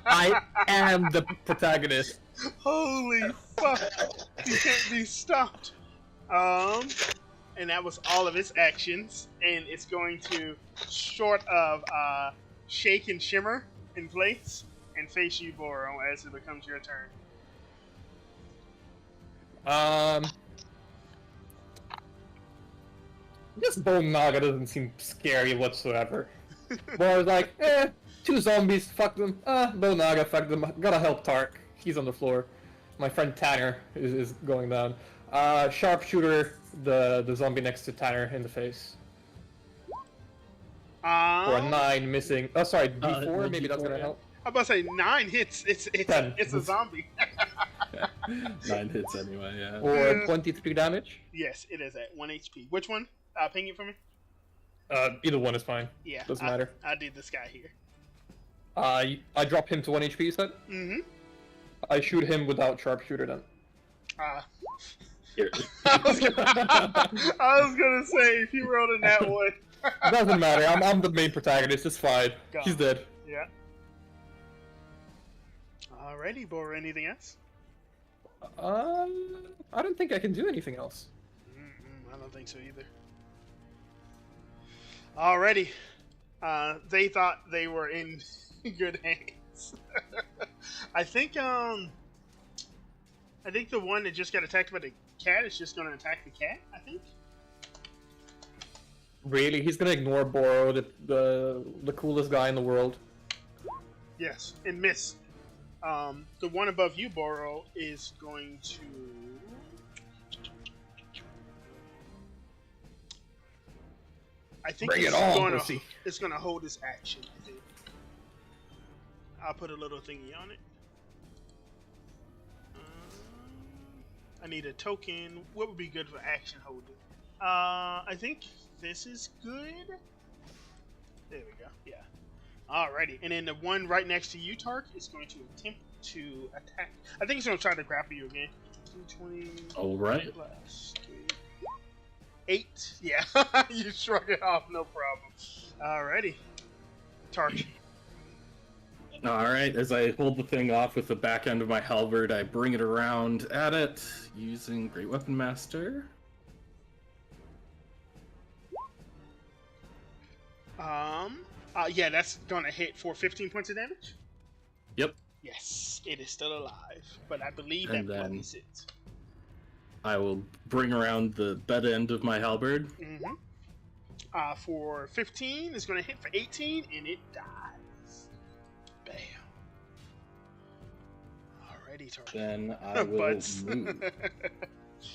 I am the protagonist. Holy fuck! You can't be stopped. And that was all of its actions, and it's going to, short of shake and shimmer in place, and face you, Boro, as it becomes your turn. This Bone Naga doesn't seem scary whatsoever. Boro's like, 2 zombies, fuck them. Bone Naga, fuck them. Gotta help Tark. He's on the floor. My friend Tanner is going down. Sharpshooter, the zombie next to Tanner in the face. For a 9 missing. Oh, sorry, D4. Maybe that's gonna help. I'm about to say 9 hits. It's 10. a zombie. 9 hits anyway, yeah. Or 23 damage. Yes, it is at 1 HP. Which one? Ping it for me. Either one is fine. Yeah, Doesn't matter. I did this guy here. I drop him to 1 HP, you said? Mm-hmm. I shoot him without sharpshooter then. Here. I was gonna say if you rolled in that one. Doesn't matter. I'm the main protagonist. It's fine. Go. He's dead. Yeah. Alrighty, Bora. Anything else? I don't think I can do anything else. I don't think so either. Alrighty. They thought they were in good hands. I think the one that just got attacked by the cat is just gonna attack the cat, I think. Really? He's gonna ignore Boro, the coolest guy in the world. Yes, and miss. The one above you, Boro, is going to... I think Bring it it's on, gonna, pussy. it's gonna hold its action, I think. I'll put a little thingy on it. I need a token. What would be good for action holding? I think this is good. There we go. Yeah. Alrighty. And then the one right next to you, Tark, is going to attempt to attack. I think it's going to try to grapple you again. 220 All right. plus 8. Yeah. You shrug it off. No problem. Alrighty. Tark. All right. As I hold the thing off with the back end of my halberd, I bring it around at it using Great Weapon Master. Yeah, that's gonna hit for 15 points of damage. Yep. Yes, it is still alive, but I believe And that then- is it. I will bring around the butt end of my halberd. For 15, it's gonna hit for 18, and it dies. Bam. Alrighty, Tark. Then I will Butts. move.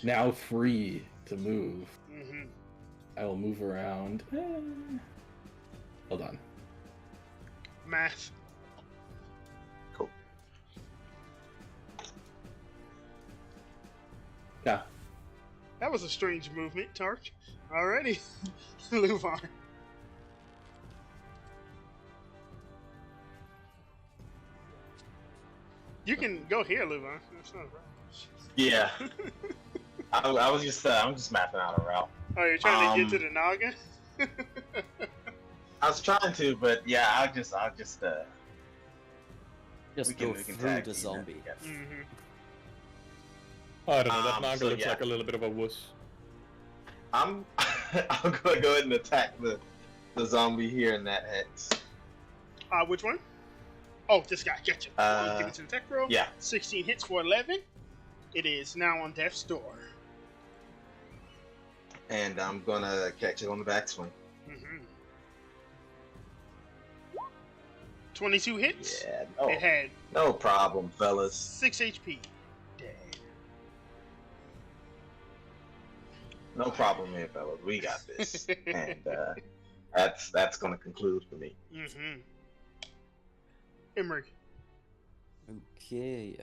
Now free to move. Mhm. I will move around. Hold on. Math. Cool. Yeah. That was a strange movement, Tark. Alrighty. Luvar. You can go here, Luvar. That's not a problem. Yeah. I was just I'm just mapping out a route. Oh, you're trying to get to the Naga? I was trying to, but yeah, I'll just Just we go can through tag the team that, zombie. yes. Mm-hmm. I don't know. That So Naga looks yeah. like a little bit of a wuss. I'm gonna go ahead and attack the zombie here in that hex. Which one? Oh, this guy. Gotcha. Give it to the tech roll. Yeah. 16 hits for 11. It is now on death's door. And I'm gonna catch it on the backswing. Mm-hmm. 22 hits. Yeah, It had no problem, fellas. 6 HP. Dead. No problem here, fellas. We got this. And that's gonna conclude for me. Mm-hmm. Emmerich. Okay,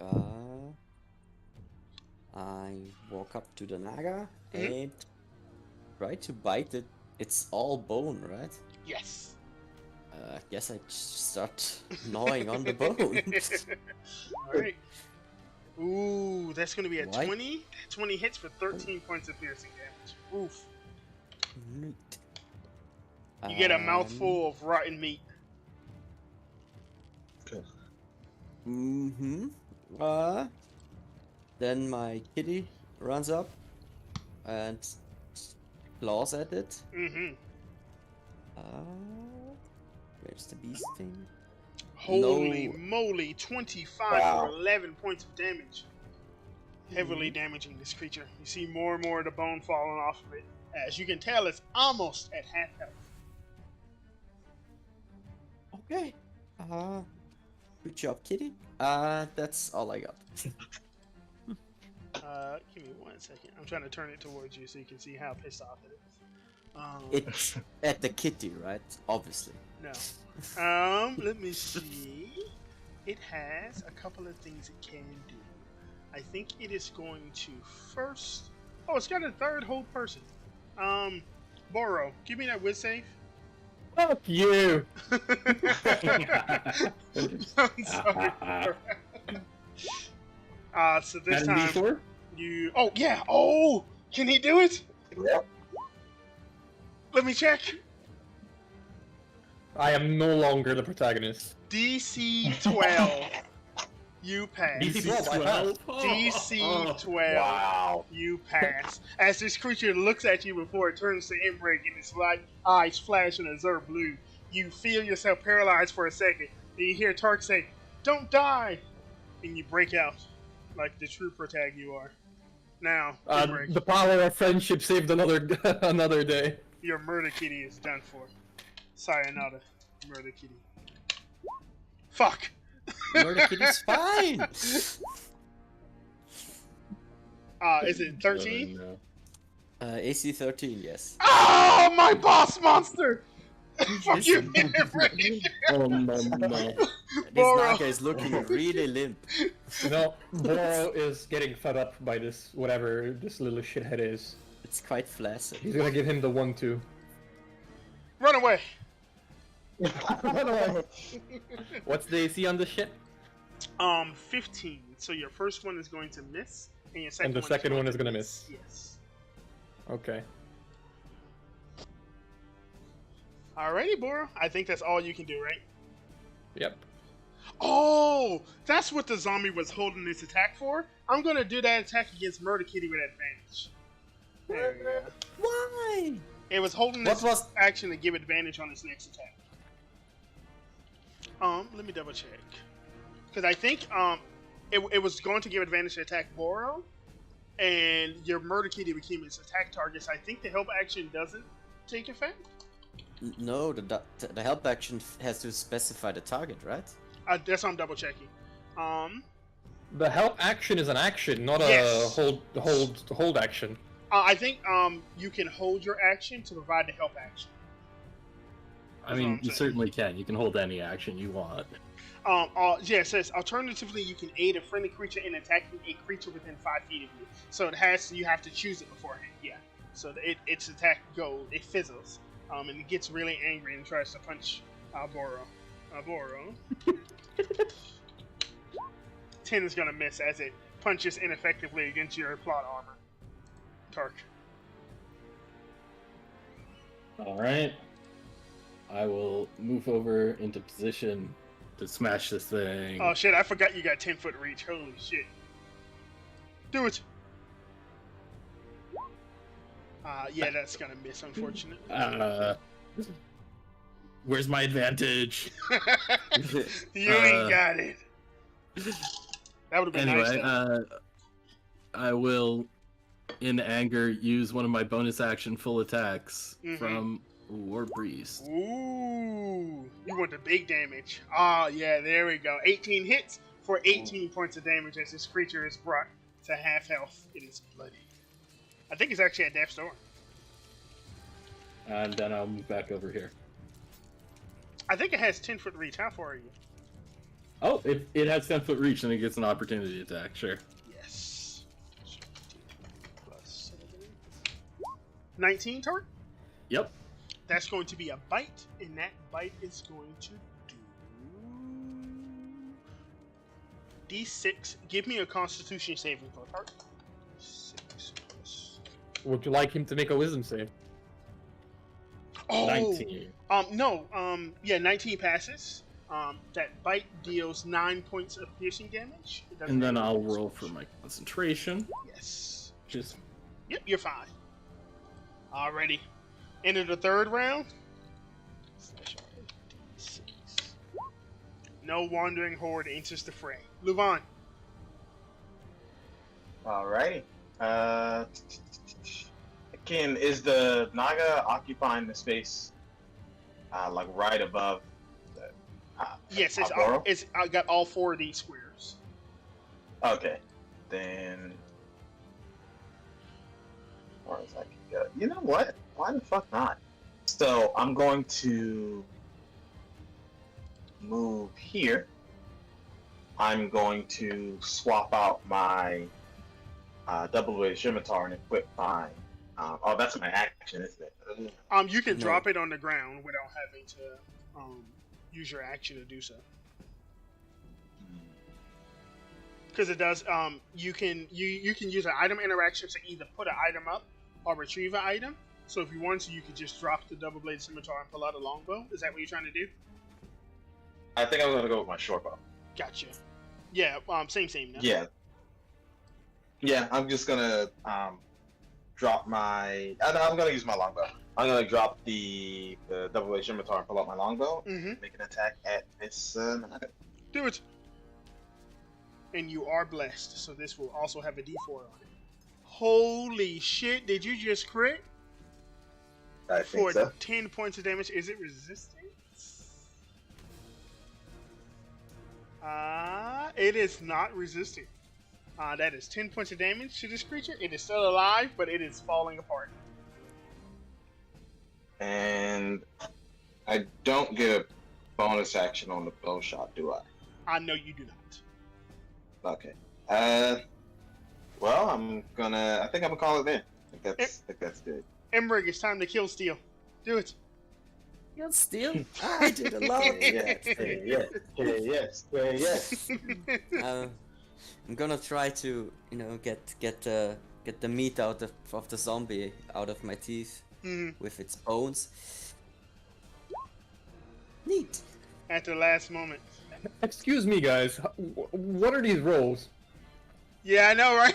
I walk up to the Naga and try to bite it. It's all bone, right? Yes. I guess I just start gnawing on the bone. Alright. Ooh, that's going to be a Why? 20. 20 hits for 13 points of piercing damage. Oof. Neat. You get a mouthful of rotten meat. Mm-hmm. Then my kitty runs up and claws at it. Mm-hmm. Where's the beast thing? Holy No. moly, 25 Wow. for 11 points of damage. Heavily damaging this creature. You see more and more of the bone falling off of it. As you can tell, it's almost at half health. Okay. Good job, kitty. That's all I got. Give me 1 second. I'm trying to turn it towards you so you can see how pissed off it is. It's at the kitty, right? Obviously. No. Let me see. It has a couple of things it can do. I think it is going to first... Oh, it's got a third hold person. Boro, give me that whiz save. Fuck you! I'm sorry. So this And time, D4? You. Oh yeah. Oh, can he do it? Yep. Let me check. I am no longer the protagonist. DC 12. You pass. DC 12, I passed. DC 12. Wow. You pass. As this creature looks at you before it turns to Emmerich and its light eyes flash an azure blue, you feel yourself paralyzed for a second. Then you hear Tark say, "Don't die!" And you break out like the true protag you are. Now, Emmerich, The power of friendship saved another another day. your murder kitty is done for. Sayonara, murder kitty. Fuck! Murder Kitty's fine. Is it 13? AC 13, yes. Oh, my boss monster! Fuck you, Emmerich! Oh no. This Boro. Naga is looking really limp. You know, Boro is getting fed up by this, whatever this little shithead is. It's quite flaccid. He's gonna give him the 1-2. Run away! Run away. What's the AC on this shit? 15. So your first one is going to miss, and your second And the second one is gonna miss. Yes. Okay. Alrighty, Boro. I think that's all you can do, right? Yep. Oh, that's what the zombie was holding this attack for. I'm gonna do that attack against Murder Kitty with advantage. There we go. Why? It was holding What this was- action to give advantage on its next attack. Let me double check. Because I think it was going to give advantage to attack Boro, and your Murder Kitty became its attack target. So I think the help action doesn't take effect. No, the help action has to specify the target, right? That's what I'm double checking. The help action is an action, not Yes. a hold action. I think you can hold your action to provide the help action. I That's what mean, I'm you saying. certainly can. You can hold any action you want. Yeah, it says alternatively you can aid a friendly creature in attacking a creature within 5 feet of you. So you have to choose it beforehand. Yeah. So its attack it fizzles, and it gets really angry and tries to punch Boro. Boro. 10 is gonna miss as it punches ineffectively against your plot armor. Tark. All right. I will move over into position to smash this thing. Oh shit! I forgot you got 10-foot reach. Holy shit! Do it. Yeah, that's gonna miss, unfortunately. Where's my advantage? You ain't got it. That would have been Anyway, nice. Though. I will, in anger, use one of my bonus action full attacks Mhm. from War Priest. Ooh, you want the big damage. Ah, yeah, there we go. 18 hits for 18 points of damage as this creature is brought to half health. It is bloody. I think it's actually at death's door. And then I'll move back over here. I think it has 10-foot reach. How far are you? Oh, it has 10-foot reach, and it gets an opportunity attack, sure. Yes. Plus 7. 19, Tark? Yep. That's going to be a bite, and that bite is going to do D6. Give me a Constitution saving throw, Tark. 6 plus. Would you like him to make a wisdom save? Oh, 19. No. Yeah, 19 passes. That bite deals 9 points of piercing damage. It doesn't And then have I'll any roll for my concentration. Yes. Just Yep, you're fine. Alrighty. Into the third round. /D6. No wandering horde enters the fray. Luvan. Alrighty. Again, is the Naga occupying the space, like right above the? Yes, Boro? I got all 4 of these squares. Okay, then. As far as I can go. You know what? Why the fuck not? So I'm going to move here. I'm going to swap out my double-weighted scimitar and equip my. Oh, that's my action, isn't it? You can No. drop it on the ground without having to use your action to do so. because it does. You can use an item interaction to either put an item up or retrieve an item. So if you want to, you could just drop the double bladed scimitar and pull out a longbow. Is that what you're trying to do? I think I'm gonna go with my short bow. Gotcha. Yeah. Same. No? Yeah. Yeah, I'm just gonna drop my. I'm gonna use my longbow. I'm gonna drop the double-edged scimitar and pull out my longbow. Mm-hmm. Make an attack at this. Do it. And you are blessed, so this will also have a D4 on it. Holy shit! Did you just crit? I think For so. 10 points of damage. Is it resistant? It is not resistant. That is 10 points of damage to this creature. It is still alive, but it is falling apart. And I don't get a bonus action on the bow shot, do I? I know you do not. Okay. Well, I think I'm gonna call it in. I think that's good. Emmerich, it's time to kill Steel. Do it. You'll steal? I did a lot. Yes. I'm gonna try to, get the meat out of the zombie out of my teeth with its bones. Neat. At the last moment. Excuse me, guys. What are these rolls? Yeah, I know, right?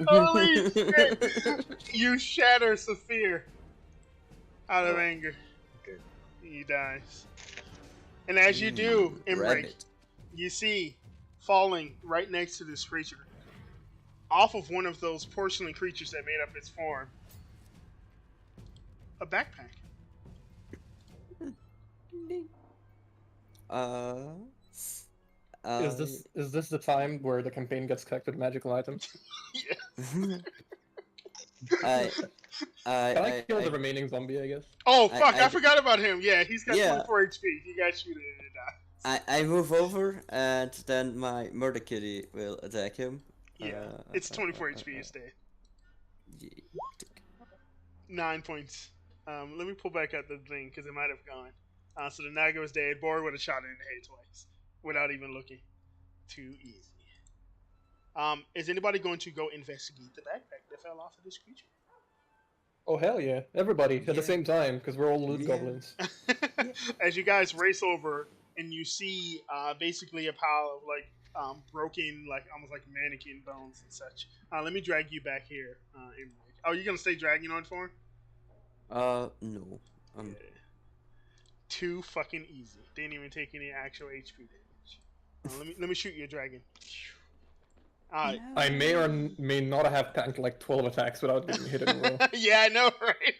Holy shit! You shatter Saphir out of anger. Good. He dies. And as you do, Emmerich, Rabbit. you see falling right next to this creature, off of one of those porcelain creatures that made up its form, a backpack. Is this the time where the campaign gets collected magical items? Yeah. Can I kill the remaining zombie, I guess? Oh fuck! I forgot about him. Yeah, he's got Yeah. 24 HP. He got shooted and it dies. I move over and then my murder kitty will attack him. Yeah, it's 24 HP. It's dead. Yeah. 9 points. Let me pull back out the thing because it might have gone. So the Naga was dead. Boar would have shot it in the head twice without even looking. Too easy. Is anybody going to go investigate the backpack that fell off of this creature? Oh hell yeah! Everybody at the same time, because we're all loot Yeah. goblins. As you guys race over and you see basically a pile of like broken, like almost like mannequin bones and such. Let me drag you back here. Emmerich. Oh, you're gonna stay dragging on for him? No. Too fucking easy. Didn't even take any actual HP damage. Let me shoot you a dragon. I may or may not have tanked like 12 attacks without getting hit in a row. Yeah, I know, right?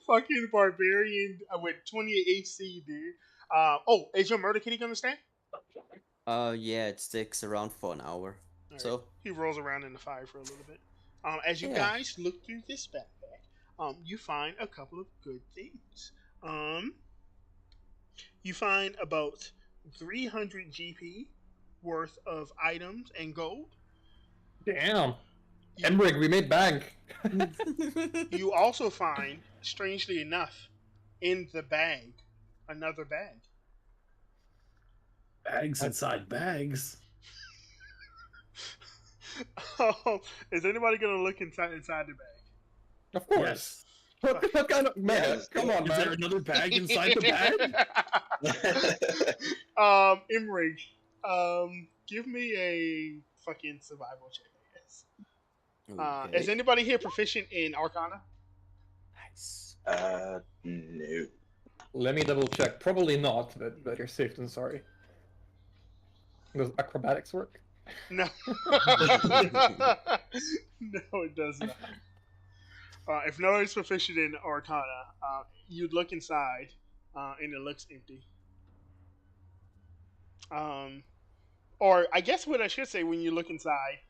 Fucking barbarian with 28 AC, dude. Is your murder kitty gonna stay? Yeah, it sticks around for an hour. Alright. So He rolls around in the fire for a little bit. As you Yeah. guys look through this backpack, you find a couple of good things. You find about 300 GP worth of items and gold. Damn! Emmerich, we made bank! You also find, strangely enough, in the bag, another bag. Bags inside bags. Is anybody gonna look inside the bag? Of course! Yes. What kind of... Man, Yes. come on, Is there man! another bag inside the bag? Emmerich, give me a fucking survival check, I guess. Okay. Is anybody here proficient in Arcana? Nice. No. Let me double check. Probably not, but better safe than sorry. Does acrobatics work? No. No, it does not. If no one's proficient in Arcana, you'd look inside, and it looks empty. Or I guess what I should say when you look inside,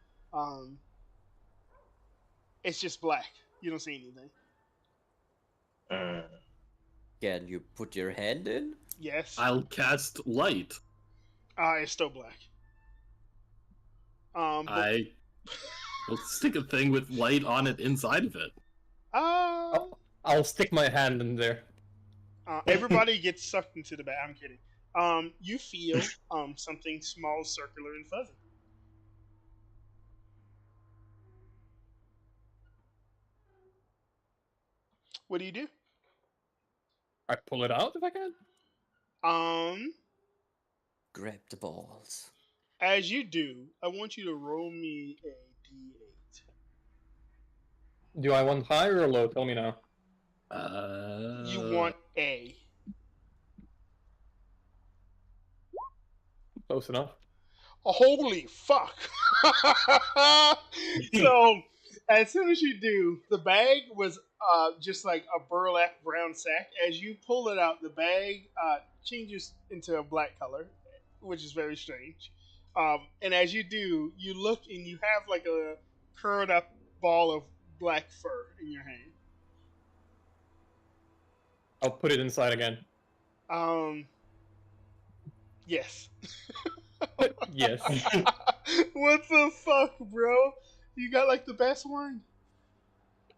it's just black. You don't see anything. Can you put your hand in? Yes. I'll cast light. It's still black. But, I will stick a thing with light on it inside of it. I'll stick my hand in there. Everybody gets sucked into the bag. I'm kidding. You feel something small, circular, and fuzzy. What do you do? I pull it out if I can. Grab the balls. As you do, I want you to roll me a d8. Do I want high or low? Tell me now. You want A. Close enough. Holy fuck! So, as soon as you do, the bag was just like a burlap brown sack. As you pull it out, the bag changes into a black color, which is very strange. And as you do, you look and you have like a curled up ball of black fur in your hand. I'll put it inside again. Yes. Yes. What the fuck, bro? You got like the best one?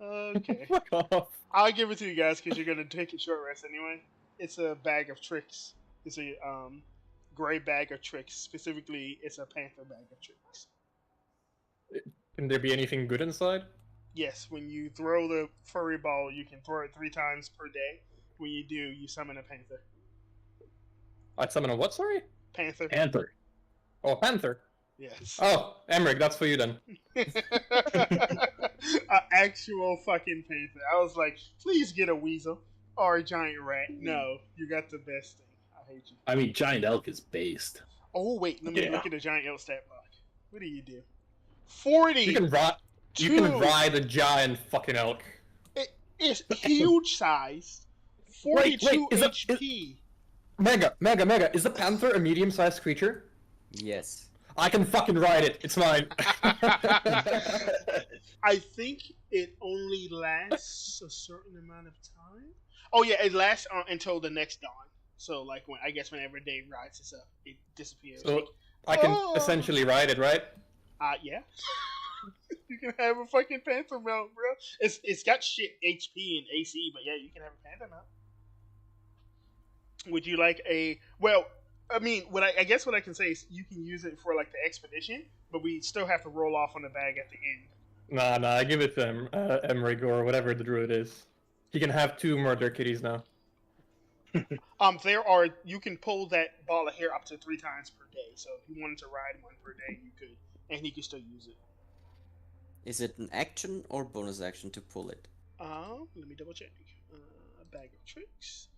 Okay. Fuck off. I'll give it to you guys because you're gonna take a short rest anyway. It's a bag of tricks. It's a gray bag of tricks. Specifically, it's a panther bag of tricks. Can there be anything good inside? Yes, when you throw the furry ball, you can throw it 3 times per day. When you do, you summon a panther. I'd summon a what, sorry? Panther. Panther. Oh, a panther. Yes. Oh, Emmerich, that's for you then. An actual fucking panther. I was like, please get a weasel or a giant rat. No, you got the best thing. I hate you. I mean, giant elk is based. Oh wait, let me Yeah. look at the giant elk stat block. What do you do? 40. You can ride a giant fucking elk. It's huge size. 42 Wait, HP. Mega. Is the panther a medium-sized creature? Yes. I can fucking ride it. It's mine. I think it only lasts a certain amount of time. Oh yeah, it lasts until the next dawn. So like whenever day rises up, it disappears. So I can Oh. essentially ride it, right? Yeah. You can have a fucking panther mount, bro. It's got shit HP and AC, but yeah, you can have a panther mount. Would you like a? Well, I mean, I guess what I can say is you can use it for like the expedition, but we still have to roll off on the bag at the end. Nah, I give it to Emmerich or whatever the druid is. He can have 2 murder kitties now. You can pull that ball of hair up to 3 times per day. So if you wanted to ride one per day, you could, and he could still use it. Is it an action or bonus action to pull it? Let me double check. Bag of tricks.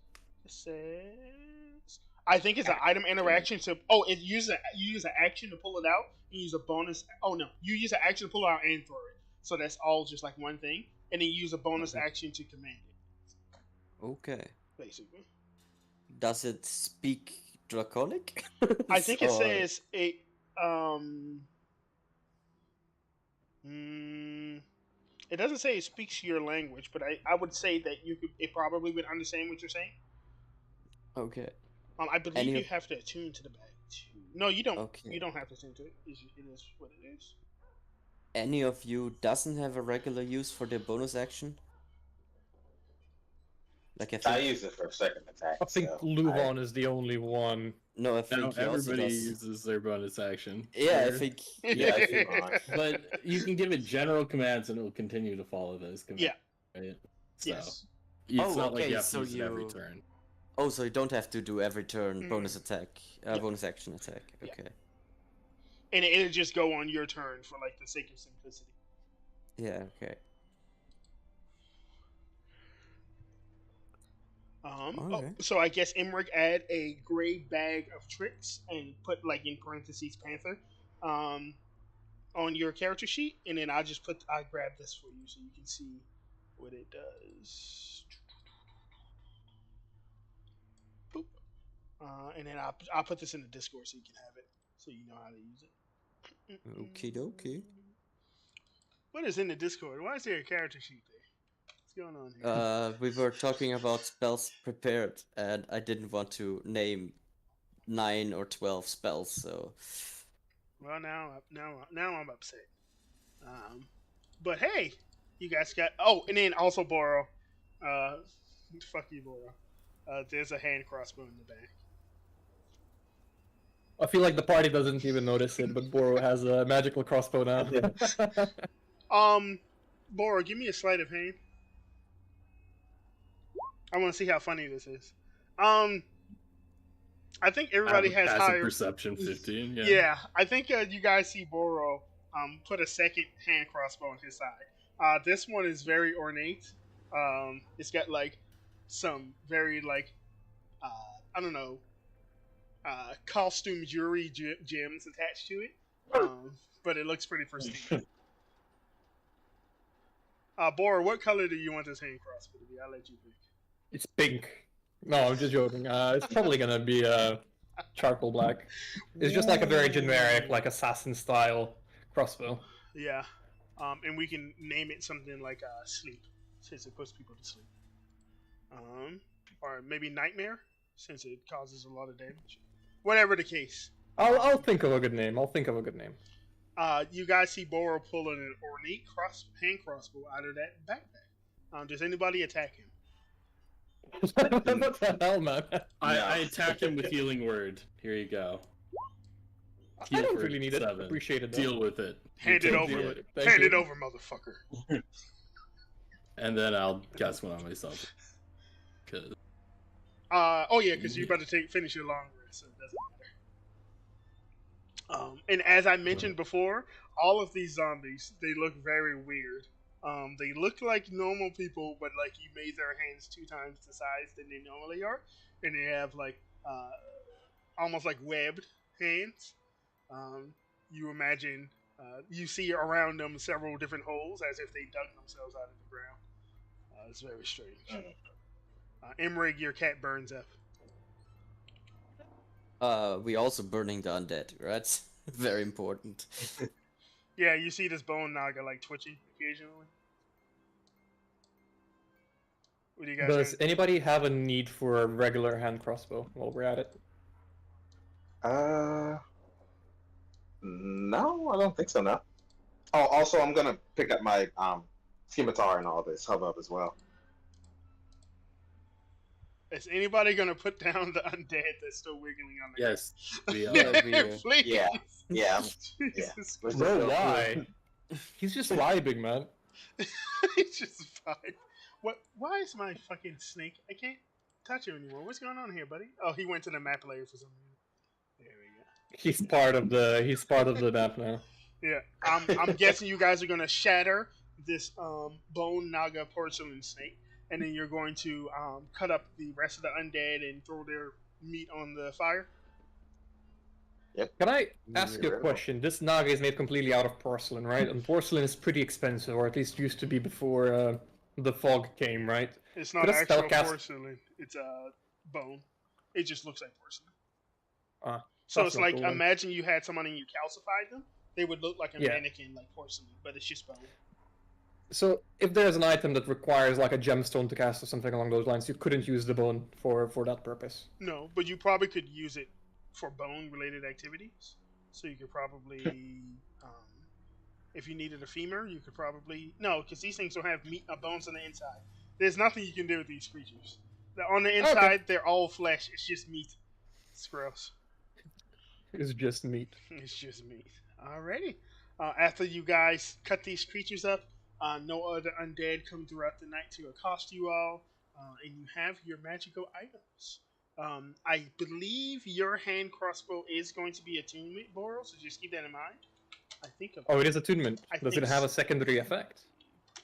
It says I think it's an item interaction. So you use an action to pull it out. You use a bonus. Oh no, you use an action to pull it out and throw it. So that's all just like one thing, and then you use a bonus action to command it. Okay. Basically. Does it speak Draconic? I think it Or- says it. It doesn't say it speaks your language, but I would say that it probably would understand what you're saying. Okay. I believe Any you of- have to attune to the bag too. No, you don't. Okay. You don't have to attune to it. It is what it is. Any of you doesn't have a regular use for their bonus action? Like I I think use it for second attack. I think so Luvon is the only one. no, I No, think he also everybody does. uses their bonus action. Yeah, I Or- think Yeah, I see mine. But you can give it general commands and it will continue to follow those commands. Yeah. Right? So Yes. it's Oh, not like okay, you have to so use it every you- turn. Oh, so you don't have to do every turn Mm. bonus attack, Yeah. bonus action attack. Yeah. Okay. And it'll just go on your turn for like the sake of simplicity. Yeah. Okay. Alright. So I guess Emmerich add a gray bag of tricks and put like in parentheses panther, on your character sheet, and then I grab this for you so you can see what it does. Boop. And then I'll put this in the Discord so you can have it, so you know how to use it. Okie dokie. What is in the Discord? Why is there a character sheet there? What's going on here? We were talking about spells prepared, and I didn't want to name 9 or 12 spells, so Well, now I'm upset. But hey, you guys got. Oh, and then also Boro. Fuck you, Boro. There's a hand crossbow in the back. I feel like the party doesn't even notice it, but Boro has a magical crossbow now. Boro, give me a sleight of hand. I want to see how funny this is. I think I have everybody a has passive higher perception 15. Yeah. Yeah, I think you guys see Boro put a second hand crossbow on his side. This one is very ornate. It's got like some very like I don't know costume jewelry gems attached to it, but it looks pretty pristine. Boro, what color do you want this hand crossbow to be? I'll let you pick. It's pink. No, I'm just joking. It's probably gonna be charcoal black. It's just like a very generic, like assassin style crossbow. Yeah, and we can name it something like sleep, since it puts people to sleep. Or maybe nightmare, since it causes a lot of damage. Whatever the case. I'll think of a good name. You guys see Boro pulling an ornate hand crossbow out of that backpack. Does anybody attack him? What the hell, man? I attack him with healing word. Here you go. I don't for really need it. 7. Appreciate it. Though. Deal with it. Hand it over. Thank Hand you. it over, motherfucker. And then I'll cast one on myself. Cause Oh yeah, because you're about to finish your long rest, so it doesn't matter. And as I mentioned before, all of these zombies, they look very weird. They look like normal people, but like you made their hands 2 times the size than they normally are, and they have like almost like webbed hands. You imagine you see around them several different holes as if they dug themselves out of the ground. It's very strange. Emrig, your cat burns up. We also burning the undead, right? Very important. Yeah, you see this bone naga like twitching occasionally. What do you guys? Does anybody have a need for a regular hand crossbow while we're at it? No, I don't think so. No. Oh, also, I'm gonna pick up my scimitar and all this hubbub as well. Is anybody gonna put down the undead that's still wiggling on the yes, we are. Yeah, we are. Please. Yeah, yeah. Jesus Let's Bro, just go why? He's just vibing, man. it's just fine. What? Why is my fucking snake? I can't touch him anymore. What's going on here, buddy? Oh, he went to the map layer for some reason. There we go. He's part of the map now. Yeah, I'm guessing you guys are gonna shatter this bone naga porcelain snake, and then you're going to cut up the rest of the undead and throw their meat on the fire. Can I ask you a Yeah. question? This naga is made completely out of porcelain, right? And porcelain is pretty expensive, or at least used to be before the fog came, right? It's not Could a actual spellcast- porcelain. It's bone. It just looks like porcelain. Ah, So that's it's not like cool then. imagine you had someone and you calcified them. They would look like a Yeah. mannequin, like porcelain, but it's just bone. So if there's an item that requires like a gemstone to cast or something along those lines, you couldn't use the bone for that purpose. No, but you probably could use it for bone-related activities. So you could probably, if you needed a femur, you could probably because these things don't have meat bones on the inside. There's nothing you can do with these creatures. On the inside, they're all flesh. It's just meat. It's gross. It's just meat. It's just meat. Alrighty. After you guys cut these creatures up, no other undead come throughout the night to accost you all, and you have your magical items. I believe your hand crossbow is going to be attunement, Boro, so just keep that in mind. I think of Oh, it is attunement. I Does think it have so. a secondary effect?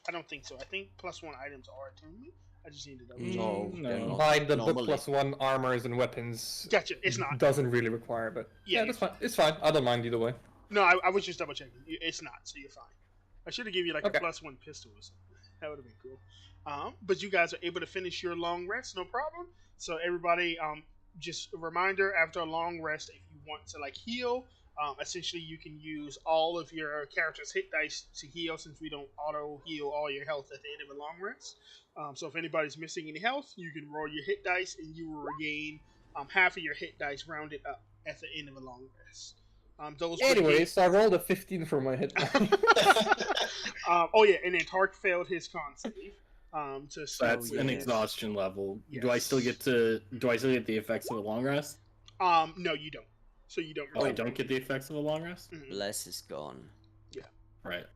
I don't think so. I think +1 items are attunement. I just need to double check. No, No. they're not. By the book Normally. +1 armors and weapons Gotcha. It's not. doesn't really require, but Yeah, yeah, that's fine. It's fine. I don't mind either way. No, I was just double checking. It's not, so you're fine. I should have given you like Okay. a +1 pistol or something. That would have been cool. But you guys are able to finish your long rest, no problem. So everybody, just a reminder: after a long rest, if you want to like heal, essentially you can use all of your character's hit dice to heal, since we don't auto heal all your health at the end of a long rest. So if anybody's missing any health, you can roll your hit dice, and you will regain half of your hit dice rounded up at the end of a long rest. Those would be- Anyways, I rolled a 15 for my hit. oh yeah, and then Tark failed his con save. So that's an yes. exhaustion level. Do I Yes. still get the effects of a long rest? No, you don't. So you don't. Oh, I really- don't get the effects of a long rest? Mhm. Bless is gone. Right.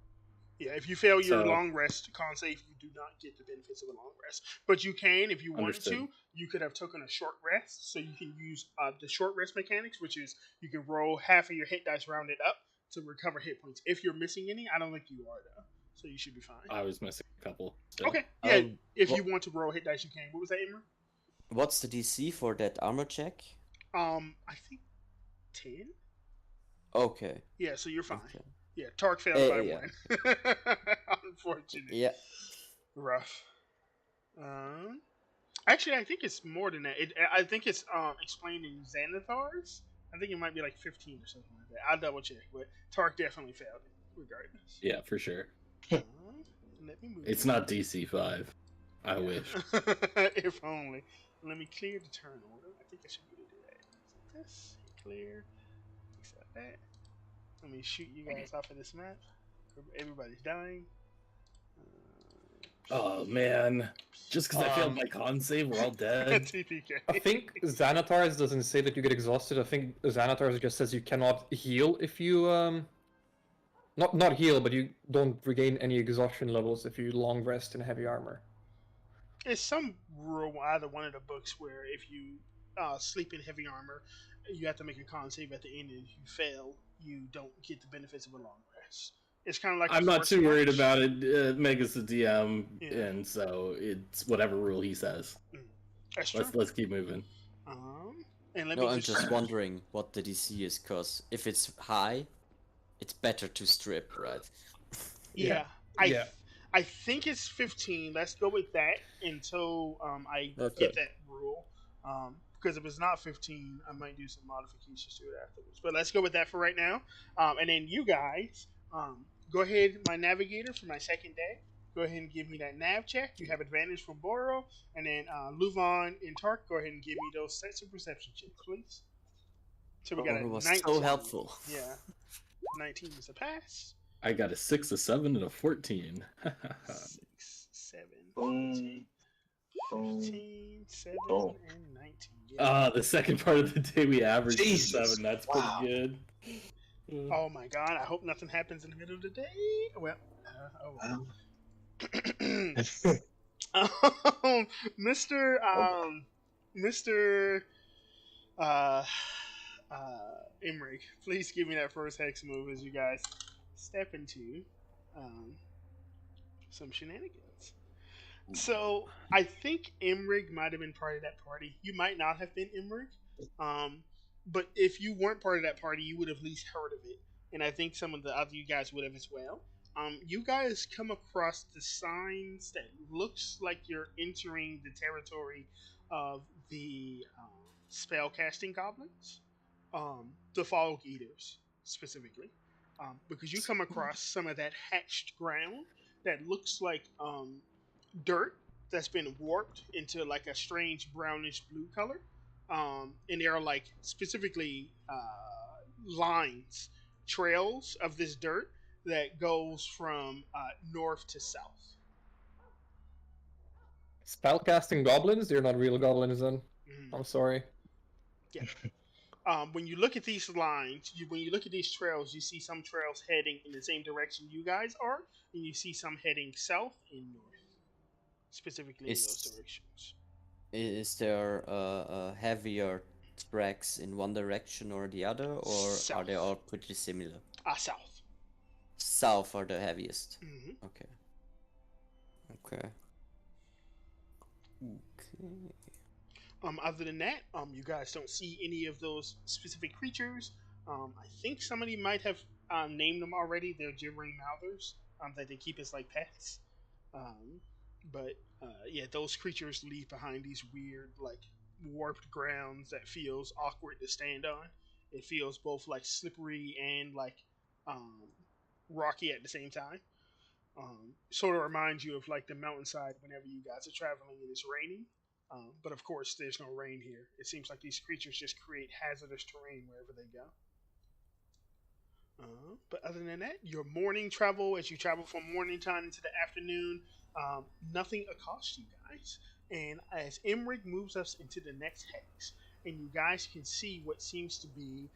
Yeah, if you fail your So- long rest con save, you do not get the benefits of a long rest. But you can, if you wanted Understood. to, you could have taken a short rest. So you can use the short rest mechanics, which is you can roll half of your hit dice rounded up to recover hit points. If you're missing any, I don't think you are though, so you should be fine. I was missing a couple. so- Okay, yeah. If wha- you want to roll hit dice, you can. What was that, Imran? What's the DC for that armor check? I think 10. Okay. Yeah, so you're fine. Okay. Yeah, Tark failed by yeah. 1. Unfortunate. Yeah. Rough. Actually, I think it's more than that. I think it's explained in Xanathar's. I think it might be like 15 or something like that. I'll double check, but Tark definitely failed it, regardless. Yeah, for sure. Let me move. It's not DC 5. I wish. If only. Let me clear the turn order. I think I should be able to do that. This clear. Except that. Let me shoot you guys off of this map. Everybody's dying. Oh man. Just because I failed my con save, we're all dead. TPK. I think Xanatar's doesn't say that you get exhausted. I think Xanatar's just says you cannot heal if you not heal, but you don't regain any exhaustion levels if you long rest in heavy armor. It's some rule either one of the books where if you sleep in heavy armor, you have to make a con save at the end, and if you fail, you don't get the benefits of a long rest. It's kind of like I'm the not first too worried match. about it. Mega's the DM, Yeah. and so it's whatever rule he says. That's true. Let's keep moving. And let No, me I'm just wondering what the DC is, because if it's high, it's better to strip, right? Yeah. Yeah. I think it's 15. Let's go with that until I Okay. get that rule. Because if it's not 15, I might do some modifications to it afterwards. But let's go with that for right now. And then you guys, go ahead, my navigator for my second day. Go ahead and give me that nav check. You have advantage from Boro. And then Luvan and Tark, go ahead and give me those sets of perception checks, please. So we got Boro a was 19. so helpful. Yeah. 19 is a pass. I got a 6, a 7, and a 14. 6, 7, Boom. 14, Boom. 15, 7, Boom. and 19. Yeah. The second part of the day we averaged a Jesus. 7. That's Wow. pretty good. Oh my god, I hope nothing happens in the middle of the day. Well, Wow. Mr. Imrig, please give me that first hex move as you guys step into some shenanigans. So I think Imrig might have been part of that party. You might not have been Imrig, but if you weren't part of that party, you would have at least heard of it. And I think some of the other you guys would have as well. You guys come across the signs that looks like you're entering the territory of the spellcasting goblins, the Fog Eaters specifically, because you come across some of that hatched ground that looks like dirt that's been warped into like a strange brownish blue color, and there are like specifically lines, trails of this dirt that goes from north to south. Spellcasting goblins? They're not real goblins then. Mhm. I'm sorry. When you look at these lines, when you look at these trails, you see some trails heading in the same direction you guys are, and you see some heading south and north, specifically in those directions. Is there heavier tracks in one direction or the other, or are they South. all pretty similar? South. South are the heaviest. hmm Okay. Okay. Okay. Other than that, you guys don't see any of those specific creatures. I think somebody might have named them already. They're gibbering mouthers that they keep as like pets. But yeah, those creatures leave behind these weird, like warped grounds that feels awkward to stand on. It feels both like slippery and like rocky at the same time. Sort of reminds you of like the mountainside whenever you guys are traveling and it's raining. But of course, there's no rain here. It seems like these creatures just create hazardous terrain wherever they go. But other than that, your morning travel, as you travel from morning time into the afternoon, nothing accosts you guys. And as Imrig moves us into the next hex, and you guys can see what seems to be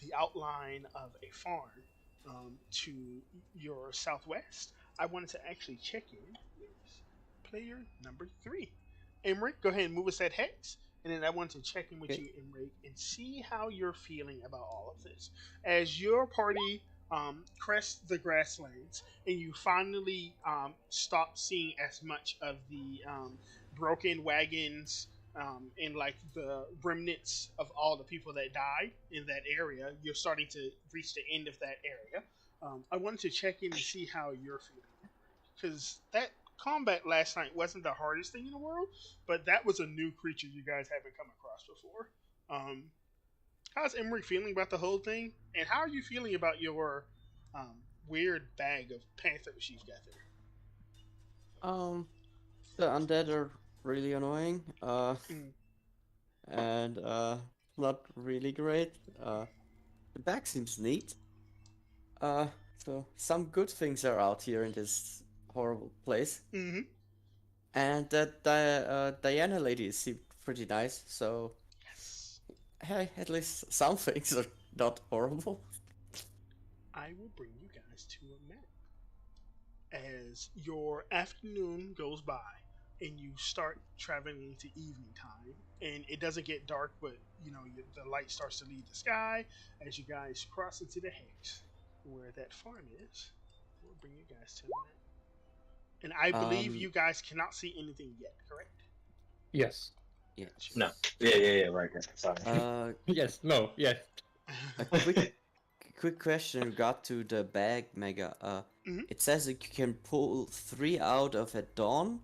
the outline of a farm to your southwest, I wanted to actually check in with player number 3. Emric, go ahead and move us that hex. And then I want to check in with Okay. you, Emric, and see how you're feeling about all of this. As your party crests the grasslands, and you finally stop seeing as much of the broken wagons and like the remnants of all the people that died in that area, you're starting to reach the end of that area. I wanted to check in and see how you're feeling, because that combat last night wasn't the hardest thing in the world, but that was a new creature you guys haven't come across before. How's Emmerich feeling about the whole thing, and how are you feeling about your weird bag of panthers you've got there? The undead are really annoying. Mm. And not really great. The bag seems neat. So some good things are out here in this horrible place. Mm-hmm. And that Diana lady seemed pretty nice. So Yes. hey, at least some things are not horrible. I will bring you guys to a map. As your afternoon goes by and you start traveling into evening time, and it doesn't get dark, but the light starts to leave the sky as you guys cross into the hex where that farm is. We'll bring you guys to the map. And I believe you guys cannot see anything yet, correct? Yes. Yeah. No. Yeah, right. Sorry. Yes. No. Yes. A quick question in regard to the bag, Mega. Mhm. It says that you can pull 3 out of at dawn.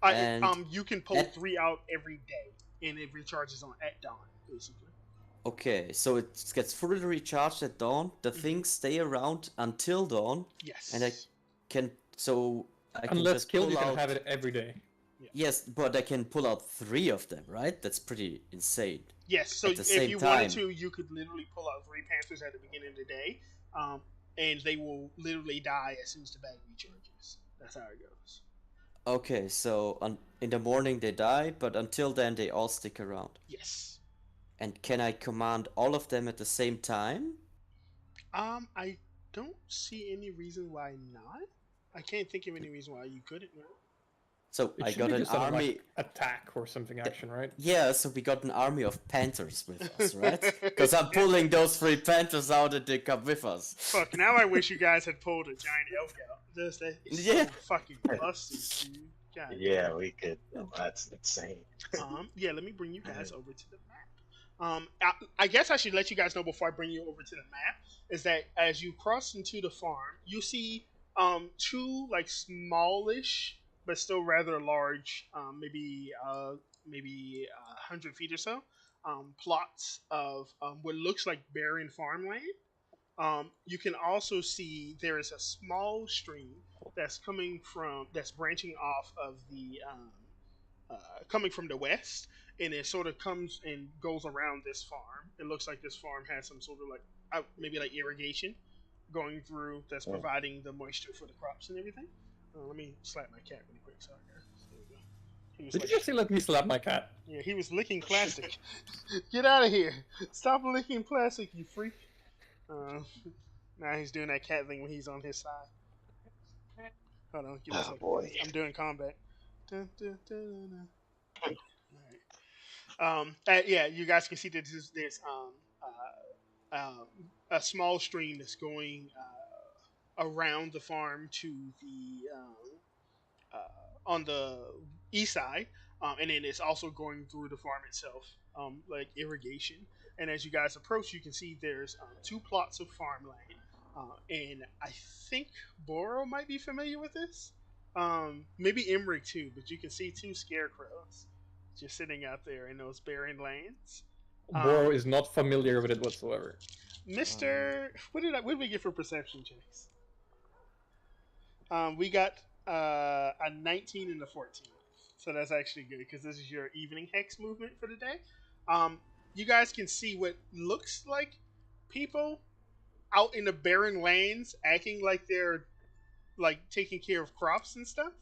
And you can pull at- 3 out every day, and it recharges on at dawn, basically. Okay, so it gets fully recharged at dawn. The things stay around until dawn, Yes. and I can Unless just killed, pull you can out. have it every day. Yes, but I can pull out 3 of them, right? That's pretty insane. Yes, so at the if same you time. wanted to, you could literally pull out 3 panthers at the beginning of the day, and they will literally die as soon as the bag recharges. That's how it goes. Okay, so in the morning they die, but until then they all stick around. Yes. And can I command all of them at the same time? I don't see any reason why not. I can't think of any reason why you couldn't. No. So It I should got be an just an, army. like, attack or something action, right? Yeah, so we got an army of panthers with us, right? Because I'm pulling those 3 panthers out and they come with us. Fuck, now I wish you guys had pulled a giant elk out. It's Yeah. so fucking busted, dude. God Yeah, we could. Oh, that's insane. Yeah, let me bring you guys over to the map. I guess I should let you guys know before I bring you over to the map is that as you cross into the farm, you see 2 like smallish but still rather large, maybe 100 feet or so, plots of what looks like barren farmland. You can also see there is a small stream that's branching off of the coming from the west, and it sort of comes and goes around this farm. It looks like this farm has some sort of like maybe like irrigation going through that's providing the moisture for the crops and everything. Let me slap my cat really quick. Sorry, guys. There we go. He was Did like, you just say let me slap my cat? yeah, he was licking plastic. Get out of here! Stop licking plastic, you freak. Now he's doing that cat thing when he's on his side. Hold on, give me a second. Boy. I'm doing combat. Dun, dun, dun, dun. Alright. Yeah, you guys can see that there's a small stream that's going around the farm to the on the east side, and then it's also going through the farm itself, like irrigation. And as you guys approach, you can see there's 2 plots of farmland, and I think Boro might be familiar with this. Maybe Emmerich too, but you can see 2 scarecrows just sitting out there in those barren lands. Boro is not familiar with it whatsoever. Mr. What did we get for perception checks? We got a 19 and a 14. So that's actually good because this is your evening hex movement for the day. You guys can see what looks like people out in the barren lands acting like they're like taking care of crops and stuff.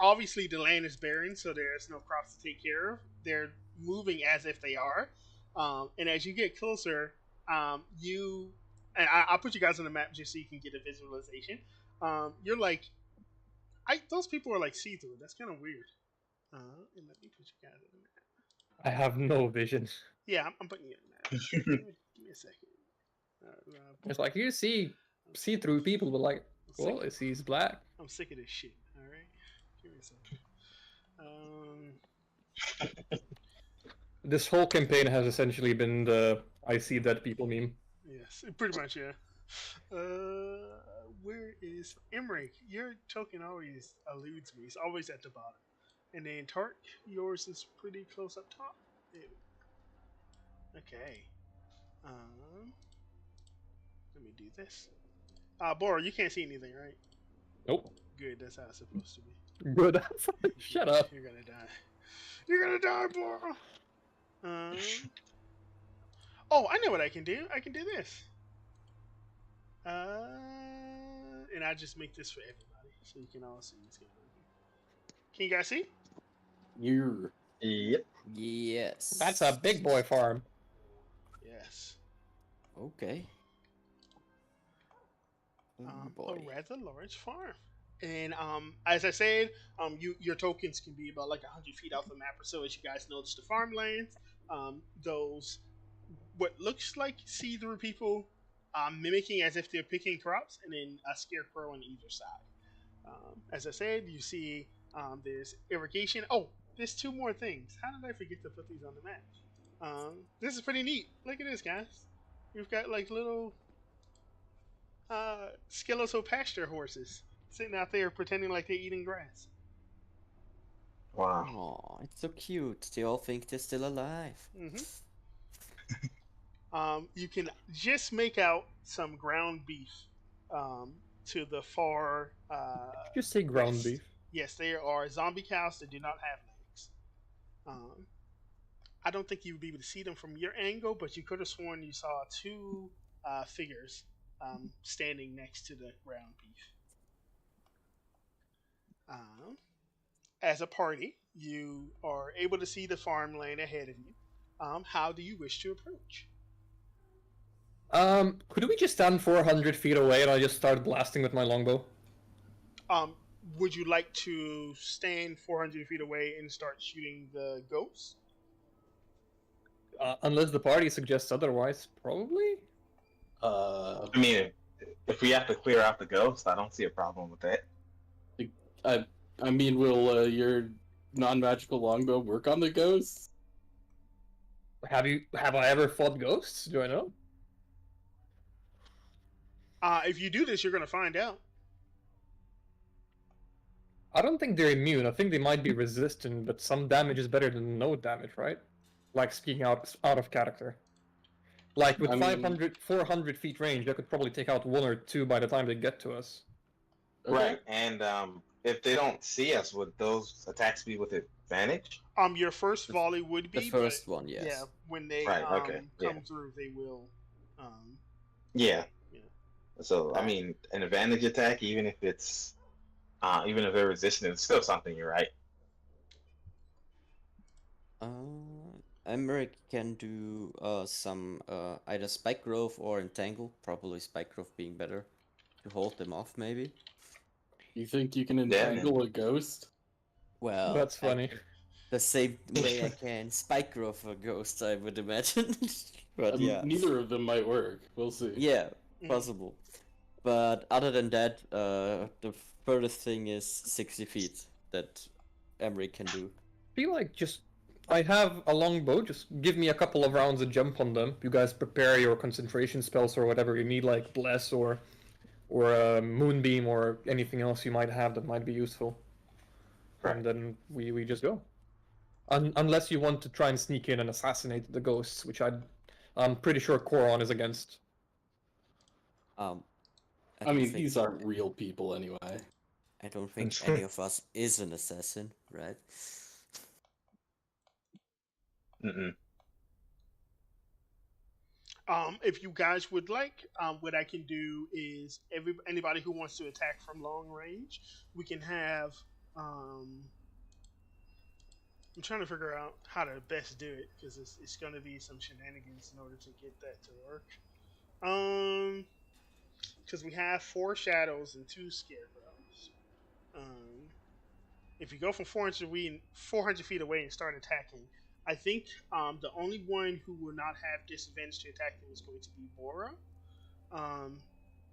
Obviously the land is barren, so there's no crops to take care of. They're moving as if they are. And as you get closer, you and I'll put you guys on the map just so you can get a visualization. You're like, those people are like see through. That's kind of weird. And let me put you guys on the map. I have no vision. Yeah, I'm putting you on the map. Give me a second. It's like you see through people, but like, well, it sees black. I'm sick of this shit. All right, give me a second. This whole campaign has essentially been the "I see dead people" meme. Yes, pretty much, yeah. Where is Emmerich? Your token always eludes me. It's always at the bottom. And then Tark, yours is pretty close up top. Ew. Okay. Let me do this. Bora, you can't see anything, right? Nope. Good, that's how it's supposed to be. Good. Shut up. You're gonna die. You're gonna die, Bora! Oh, I know what I can do. I can do this. And I just make this for everybody, so you can all see what's going on here. Can you guys see? You're. Yep. Yes. That's a big boy farm. Yes. Okay. Oh, A boy. rather large farm. And as I said, your tokens can be about like 100 feet off the map or so. As you guys notice, the farmlands, those what looks like see-through people, mimicking as if they're picking crops, and then a scarecrow on either side. As I said, you see there's irrigation. Oh, there's two more things. How did I forget to put these on the map? This is pretty neat. Look at this, guys. We've got like little skeletal pasture horses sitting out there pretending like they're eating grass. Wow. Oh, it's so cute. They all think they're still alive. Mm-hmm. You can just make out some ground beef to the far. Just say ground west. beef. Yes, there are zombie cows that do not have legs. I don't think you'd be able to see them from your angle, but you could have sworn you saw two figures standing next to the ground beef. As a party, you are able to see the farmland ahead of you. How do you wish to approach? Could we just stand 400 feet away and I just start blasting with my longbow? Would you like to stand 400 feet away and start shooting the ghosts? Unless the party suggests otherwise, probably? I mean, if we have to clear out the ghost, I don't see a problem with that. I mean, will your non-magical longbow work on the ghosts? Have I ever fought ghosts? Do I know? If you do this, you're going to find out. I don't think they're immune. I think they might be resistant, but some damage is better than no damage, right? Like speaking out of character. Like with 400 feet range, I could probably take out one or two by the time they get to us. Okay. Right, and if they don't see us, would those attacks be with advantage? Your first volley would be The first but, one, yes. Yeah, when they okay, come through, they will. Yeah. Yeah. So I mean, an advantage attack, even if they're resistant, it's still something. You're right. Emmerich can do some either spike growth or entangle. Probably spike growth being better to hold them off, maybe. You think you can entangle a ghost? Well, That's funny. The same way I can spike growth a ghost, I would imagine. But yeah, Neither of them might work. We'll see. yeah, possible. But other than that, the furthest thing is 60 feet that Emmerich can do. I feel like I have a longbow, just give me a couple of rounds and jump on them. You guys prepare your concentration spells or whatever you need, like Bless or a Moonbeam or anything else you might have that might be useful. Right. And then we just go. Unless you want to try and sneak in and assassinate the ghosts, which I'm pretty sure Koron is against. I mean, these aren't real people anyway. I don't think any of us is an assassin, right? Mm-mm. If you guys would like, what I can do is anybody who wants to attack from long range, we can have. I'm trying to figure out how to best do it because it's going to be some shenanigans in order to get that to work. Because we have 4 shadows and 2 scarecrows. If you go from 400 feet away and start attacking, I think the only one who will not have disadvantage to attacking is going to be Bora. I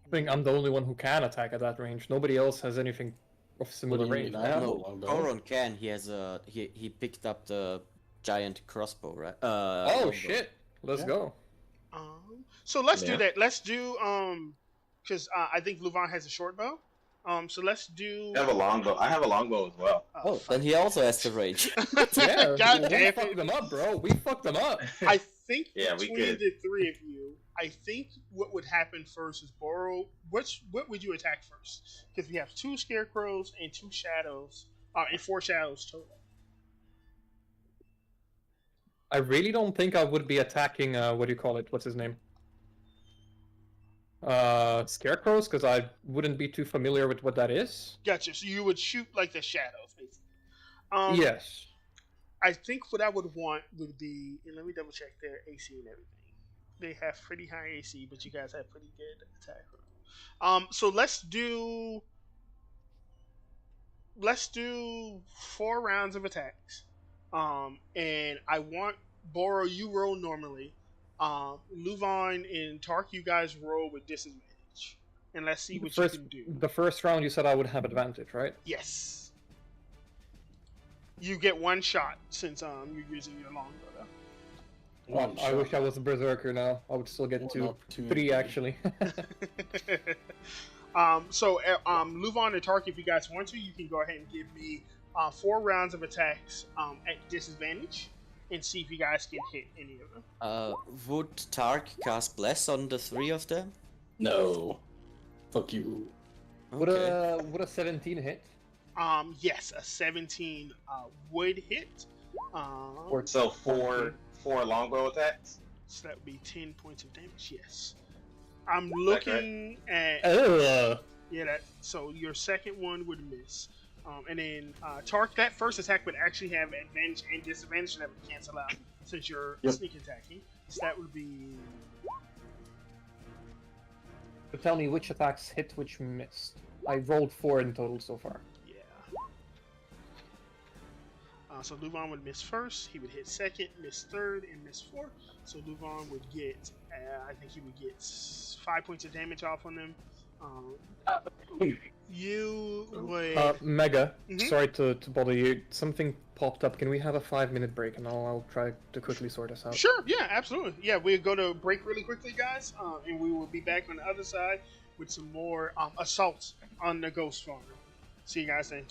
think I'm the only one who can attack at that range. Nobody else has anything of What similar do you range. mean? I have a No, longbow. Goron can. He has a he picked up the giant crossbow, right? Oh longbow. shit! Let's Yeah. go. So let's do Yeah. that. Let's do because I think Luvan has a short bow. So let's do. I have a longbow. I have a longbow as well. Oh, then he also has the range. Yeah, God we damn fucked it. them up, bro. We fucked them up. I think Yeah, we between could. the 3 of you, I think what would happen first is Boro. What would you attack first? Because we have 2 scarecrows and 2 shadows, and 4 shadows total. I really don't think I would be attacking. What do you call it? What's his name? Scarecrows, because I wouldn't be too familiar with what that is. Gotcha. So you would shoot like the shadows, basically. Yes. I think what I would want would be, and let me double check their AC and everything. They have pretty high AC, but you guys have pretty good attack roll. So let's do 4 rounds of attacks. And I want Boro, you roll normally. Luvan and Tark, you guys roll with disadvantage, and let's see what you can do. The first round, you said I would have advantage, right? Yes. You get 1 shot since you're using your longbow. One I shot. wish I was a berserker now. I would still get One 2, opportunity. 3 actually. Luvan and Tark, if you guys want to, you can go ahead and give me 4 rounds of attacks at disadvantage, and see if you guys can hit any of them. Would Tark cast Bless on the 3 of them? No. Fuck you. Would a 17 hit? Yes, a 17 would hit. So four longbow attacks. So that would be 10 points of damage. Yes. I'm looking at so your second one would miss. And then Tark, that first attack would actually have advantage and disadvantage that would cancel out since you're Yep. sneak attacking. So that would be So tell me which attacks hit, which missed. I rolled 4 in total so far. yeah. So Luvan would miss first. He would hit second, miss third, and miss fourth. So Luvan would get, I think he would get 5 points of damage off on them. You would. Mega, Mhm. sorry to bother you. Something popped up. Can we have a 5-minute break and I'll try to quickly sort this out? Sure, yeah, absolutely. Yeah, we'll go to break really quickly, guys, and we will be back on the other side with some more assaults on the Ghost Farm. See you guys then.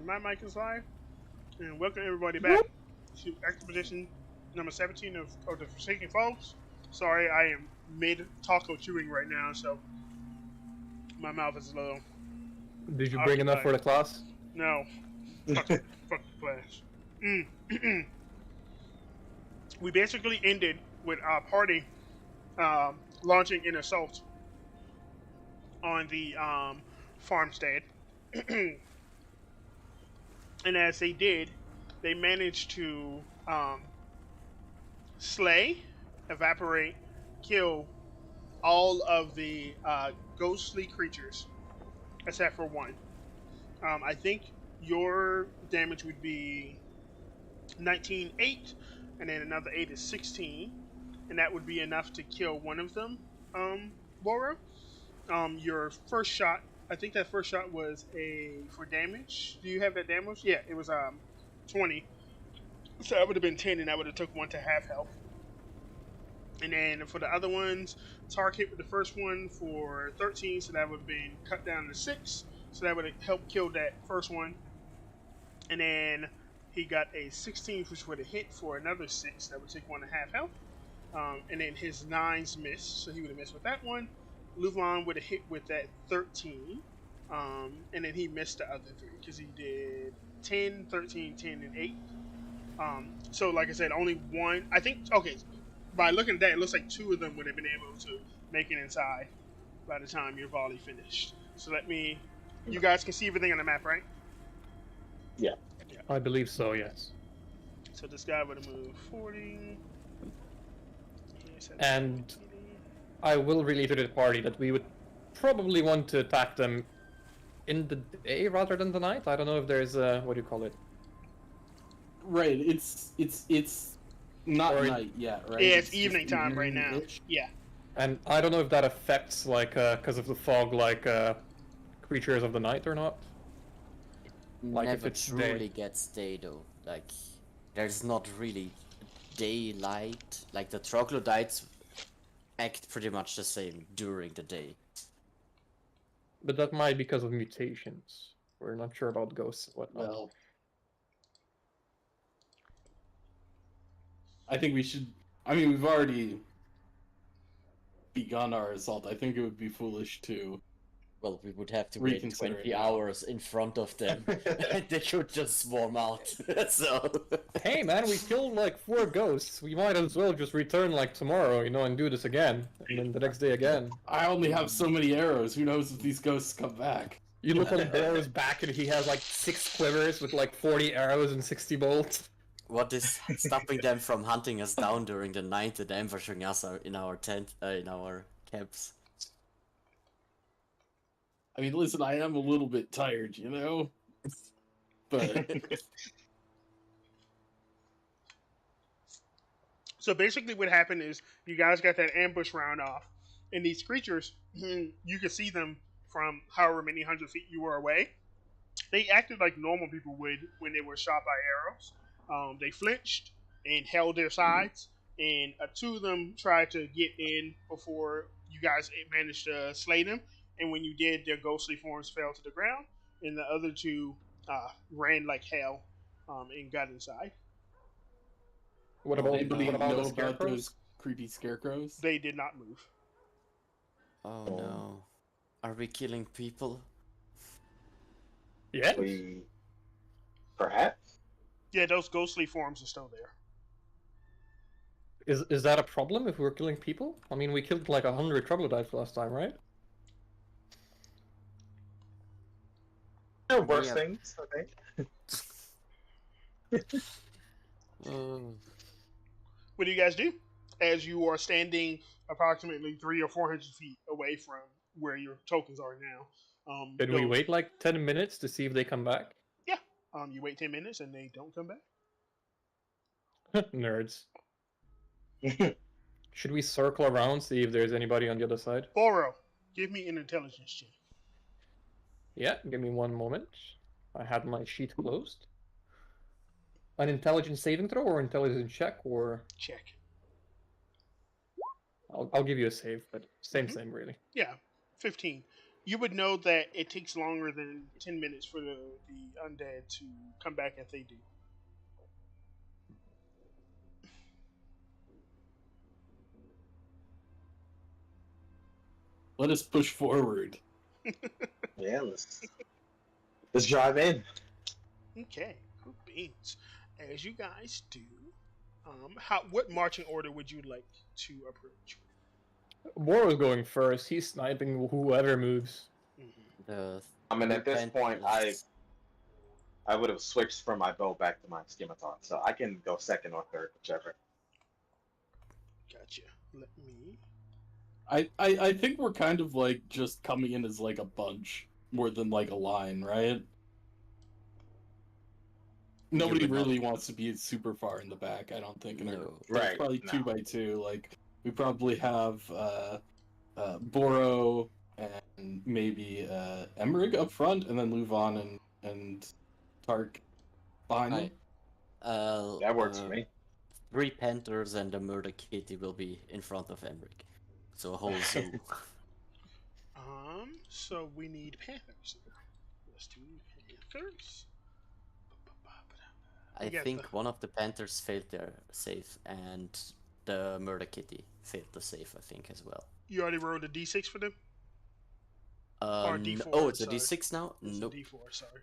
My mic is live, and welcome everybody back to Expedition number 17 of the Forsaken Folks. Sorry, I am mid taco chewing right now, so my mouth is a little. Did you bring enough for the class? No, fuck the class. We basically ended with our party launching an assault on the farmstead. And as they did, they managed to slay, evaporate, kill all of the ghostly creatures, except for one. I think your damage would be 19-8, and then another 8 is 16, and that would be enough to kill one of them, Boro. Your first shot, I think that first shot was for damage. Do you have that damage? Yeah, it was 20. So that would have been 10, and that would have took one to half health. And then for the other ones, Tark hit with the first one for 13, so that would have been cut down to 6. So that would have helped kill that first one. And then he got a 16, which would have hit for another 6. That would take 1 to half health. And then his 9s missed, so he would have missed with that one. Luvon would have hit with that 13, and then he missed the other 3 because he did 10, 13, 10, and 8. So like I said, only one. I think, okay, by looking at that, it looks like 2 of them would have been able to make it inside by the time your volley finished. So you guys can see everything on the map, right? Yeah. I believe so, yes. So this guy would have moved 40. And I will relay to the party that we would probably want to attack them in the day rather than the night. I don't know if there's what do you call it? Right. It's not Or night yet, right? Yeah, it's just evening time right now. evening-ish. Yeah. And I don't know if that affects like because of the fog, like creatures of the night or not. Like if Never it's truly day. gets day though. Like there's not really daylight. Like the troglodytes act pretty much the same during the day. But that might be because of mutations. We're not sure about ghosts and whatnot. Well, I think we should. I mean, we've already begun our assault. I think it would be foolish to. Well, we would have to wait Reconsider 20 it now. hours in front of them, and they could just swarm out. So. Hey man, we killed like 4 ghosts. We might as well just return like tomorrow, and do this again. And then the next day again. I only have so many arrows. Who knows if these ghosts come back? You look on Barrow's back and he has like 6 quivers with like 40 arrows and 60 bolts. What is stopping them from hunting us down during the night and ambushing us in our tent, in our camps? I mean, listen, I am a little bit tired, But So basically what happened is you guys got that ambush round off, and these creatures, you could see them from however many 100 feet you were away. They acted like normal people would when they were shot by arrows. They flinched and held their sides, and 2 of them tried to get in before you guys managed to slay them. And when you did, their ghostly forms fell to the ground, and the other 2 ran like hell and got inside. What about, anybody what about know the about scarecrows? those creepy scarecrows? They did not move. Oh no. Are we killing people? Yeah. Perhaps. Yeah, those ghostly forms are still there. Is that a problem if we're killing people? I mean, we killed like 100 troglodytes last time, right? There are worse Yeah. things, I think. What do you guys do as you are standing approximately 300 or 400 feet away from where your tokens are now? Did we wait like 10 minutes to see if they come back? You wait 10 minutes and they don't come back. Nerds. Should we circle around, see if there's anybody on the other side? Boro, give me an intelligence check. Yeah, give me one moment. I had my sheet closed. An intelligence saving throw or intelligence check, or Check. I'll give you a save, but same really. Yeah, 15. you would know that it takes longer than 10 minutes for the undead to come back if they do. Let us push forward. Yeah, let's drive in. Okay, cool beans. As you guys do, what marching order would you like to approach? Boro's going first. He's sniping whoever moves. The I mean, at this tent point, is- I would have switched from my bow back to my scimitar, so I can go second or third, whichever. Gotcha. Let me. I think we're kind of like just coming in as like a bunch more than like a line, right? Nobody would not- really wants to be super far in the back, I don't think. No. It's Right, probably no. 2 by 2. Like we probably have Boro and maybe Emmerich up front, and then Luvan and Tark behind them. That works for me. 3 Panthers and a Murder Kitty will be in front of Emmerich. So a whole zoo. So we need Panthers. Let's do Panthers. I get think the- one of the Panthers failed their save, and the Murder Kitty failed the save, I think, as well. You already rolled a d6 for them? Or D4, Oh, it's a sorry. D6 now? It's a Nope. d4, sorry.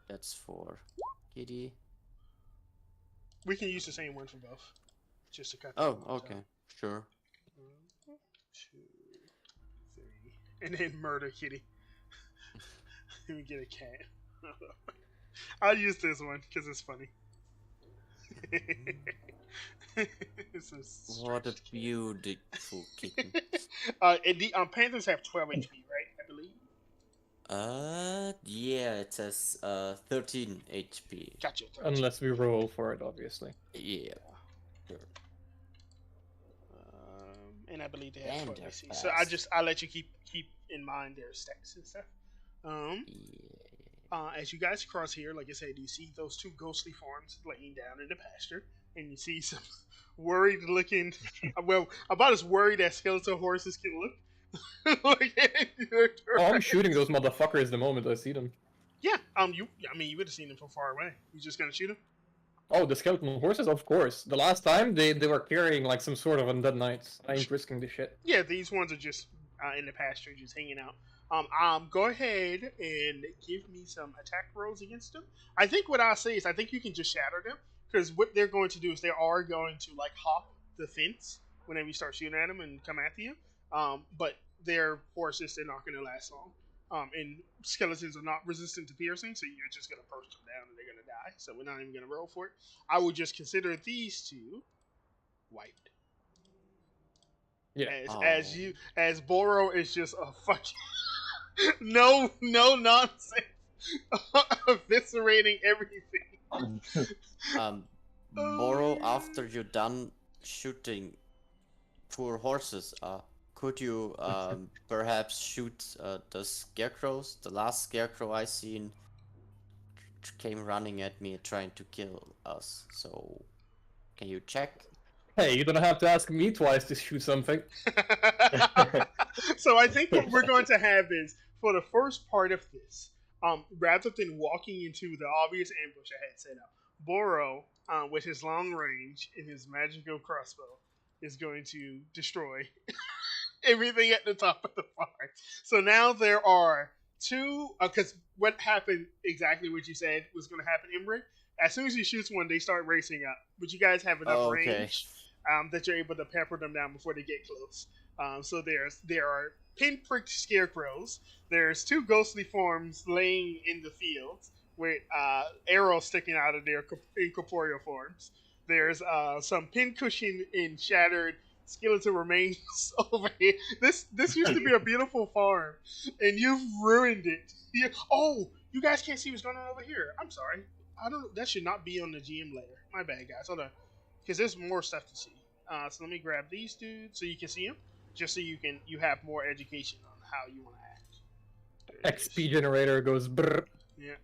That's for Kitty. We can use the same one for both. Just to cut Oh, the ones okay. out. Sure. 1, 2, 3. And then Murder Kitty. Let me get a cat. I'll use this one because it's funny. It's a What a strange cat. beautiful kitten. Panthers have 12 HP, right? I believe. Yeah, it says 13 HP. Gotcha. Unless we roll for it, obviously. Yeah. Sure. And I believe they have And 12 they're AC. So fast. I'll let you keep in mind their stats and stuff. Yeah. As you guys cross here, like I said, you see those 2 ghostly forms laying down in the pasture, and you see some worried-looking, well, about as worried as skeletal horses can look. Oh, I'm shooting those motherfuckers the moment I see them. Yeah. You would have seen them from far away. You just gonna shoot them? Oh, the skeleton horses, of course. The last time they were carrying like some sort of undead knights. I ain't risking this shit. Yeah, these ones are just in the pasture, just hanging out. Go ahead and give me some attack rolls against them. I think what I'll say is I think you can just shatter them, because what they're going to do is they are going to like hop the fence whenever you start shooting at them and come after you. But their horses, they're not going to last long. And skeletons are not resistant to piercing, so you're just going to burst them down and they're going to die. So we're not even going to roll for it. I would just consider these 2 wiped. Yeah. As Boro is just a fucking no nonsense, eviscerating everything. Boro, after you're done shooting poor horses, could you perhaps shoot the scarecrows? The last scarecrow I seen came running at me trying to kill us. So, can you check? Hey, you don't have to ask me twice to shoot something. So I think what we're going to have is, for the first part of this, rather than walking into the obvious ambush I had set up, Boro, with his long range and his magical crossbow, is going to destroy everything at the top of the farm. So now there are 2, because what happened, exactly what you said was going to happen, Emmerich. As soon as he shoots one, they start racing up. But you guys have enough range that you're able to pepper them down before they get close. So there are pinpricked scarecrows. There's 2 ghostly forms laying in the fields with arrows sticking out of their incorporeal forms. There's some pincushion and shattered skeleton remains over here. This used to be a beautiful farm, and you've ruined it. You guys can't see what's going on over here. I'm sorry. I don't. That should not be on the GM layer. My bad, guys. Hold on, because there's more stuff to see. So let me grab these dudes so you can see them, just so you have more education on how you want to act. There it XP is. generator goes brrr. Yeah,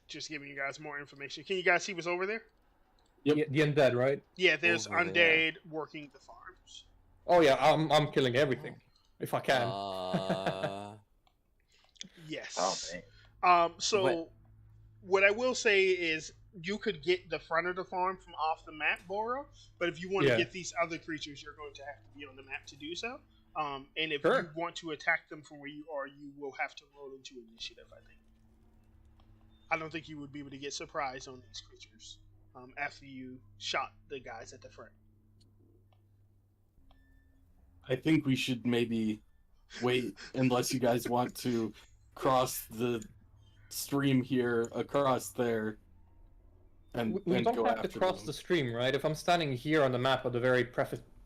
just giving you guys more information. Can you guys see what's over there? Yep. The undead, right? Yeah, there's Over undead there. working the farms. Oh yeah, I'm killing everything. if I can. Yes. Oh man. So What- what I will say is you could get the front of the farm from off the map, Boro, but if you want to Yeah. get these other creatures, you're going to have to be on the map to do so. And if Sure. you want to attack them from where you are, you will have to roll into initiative, I think. I don't think you would be able to get surprised on these creatures after you shot the guys at the front. I think we should maybe wait unless you guys want to cross the stream here across there and, We and don't go have after to cross them. the stream, right? If I'm standing here on the map at the very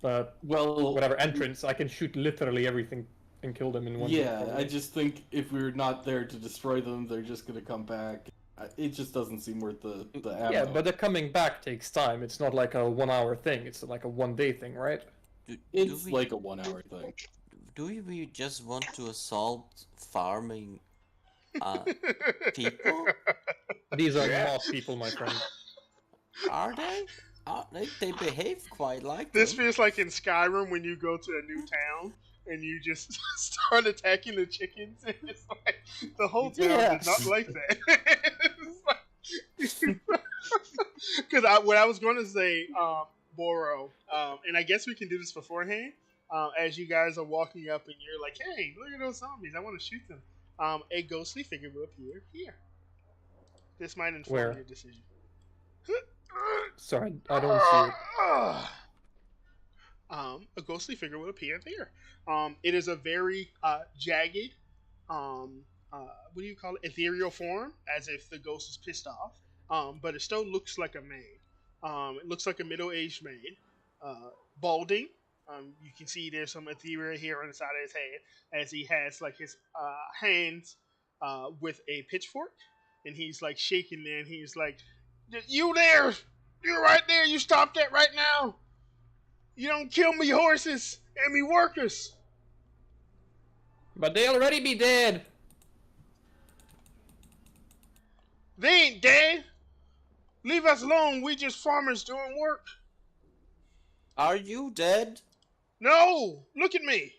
Well, whatever entrance, I can shoot literally everything and kill them in one. hit, yeah, probably. I just think if we're not there to destroy them, they're just gonna come back. It just doesn't seem worth the ammo. Yeah, but the coming back takes time. It's not like a 1 hour thing. It's like a 1 day thing, right? It's like a 1 hour thing. Do we just want to assault farming people? These are not people, my friend. Are they? They behave quite like This them. feels like in Skyrim when you go to a new town and you just start attacking the chickens, and it's like the whole town Yes. did not like that. Because what I was going to say, Boro, and I guess we can do this beforehand. As you guys are walking up and you're like, "Hey, look at those zombies! I want to shoot them." A ghostly figure will appear here. This might inform Where? your decision. Sorry, I don't see it. A ghostly figure will appear there. It is a very jagged, what do you call it? Ethereal form, as if the ghost is pissed off. But it still looks like a maid. It looks like a middle-aged maid, balding. You can see there's some ethereal hair on the side of his head, as he has like his hands with a pitchfork, and he's like shaking there, and he's like, "You there? You're right there. You stop that right now. You don't kill me horses and me workers." But they already be dead. They ain't dead. Leave us alone. We just farmers doing work. Are you dead? No, look at me.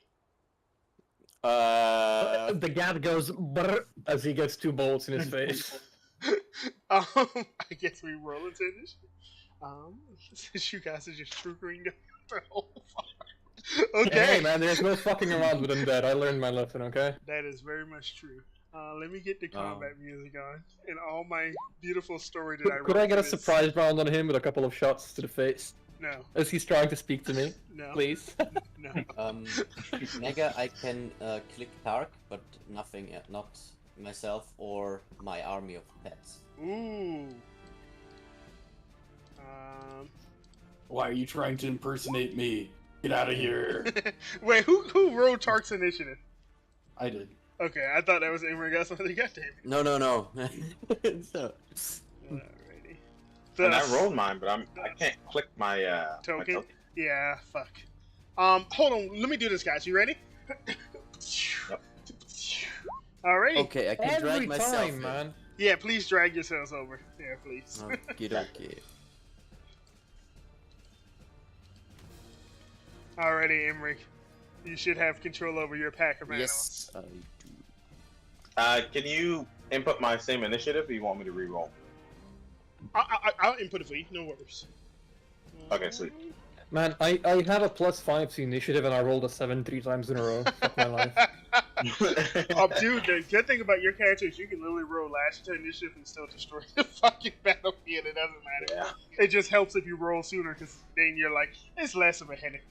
The gat goes brr as he gets 2 bullets in his face. I guess we roll into initiative. Since you guys are just triggering the whole farm. Okay. Hey man, there's no fucking around with undead. I learned my lesson, okay? That is very much true. Let me get the combat music on and all my beautiful story that I wrote. Could I get a for this. surprise round on him with a couple of shots to the face? No, As he's trying to speak to me, no, please. no. Mega, I can click Tark, but nothing, not myself or my army of pets. Ooh. Why are you trying to impersonate me? Get out of here. Wait, who rolled Tark's initiative? I did. Okay, I thought that was Emery got something. Goddamn it. No. So, Alrighty. And I rolled mine, but I can't click my my Token? token. Yeah, fuck. Hold on. Let me do this, guys. You ready? Alrighty. okay, I can Every drag myself time, in. man. Yeah, please drag yourselves over. Yeah, please. Okay. Alrighty, Emery. You should have control over your pack of animals. Yes, I do. Can you input my same initiative, or you want me to re-roll? I'll input it for you. No worries. Okay, sweet. Man, I had a +5 to initiative and I rolled a 7 3 times in a row. Fuck my life. Oh, dude, the good thing about your character is you can literally roll last to initiative and still destroy the fucking battlefield. It doesn't matter. Yeah. It just helps if you roll sooner, because then you're like, it's less of a headache.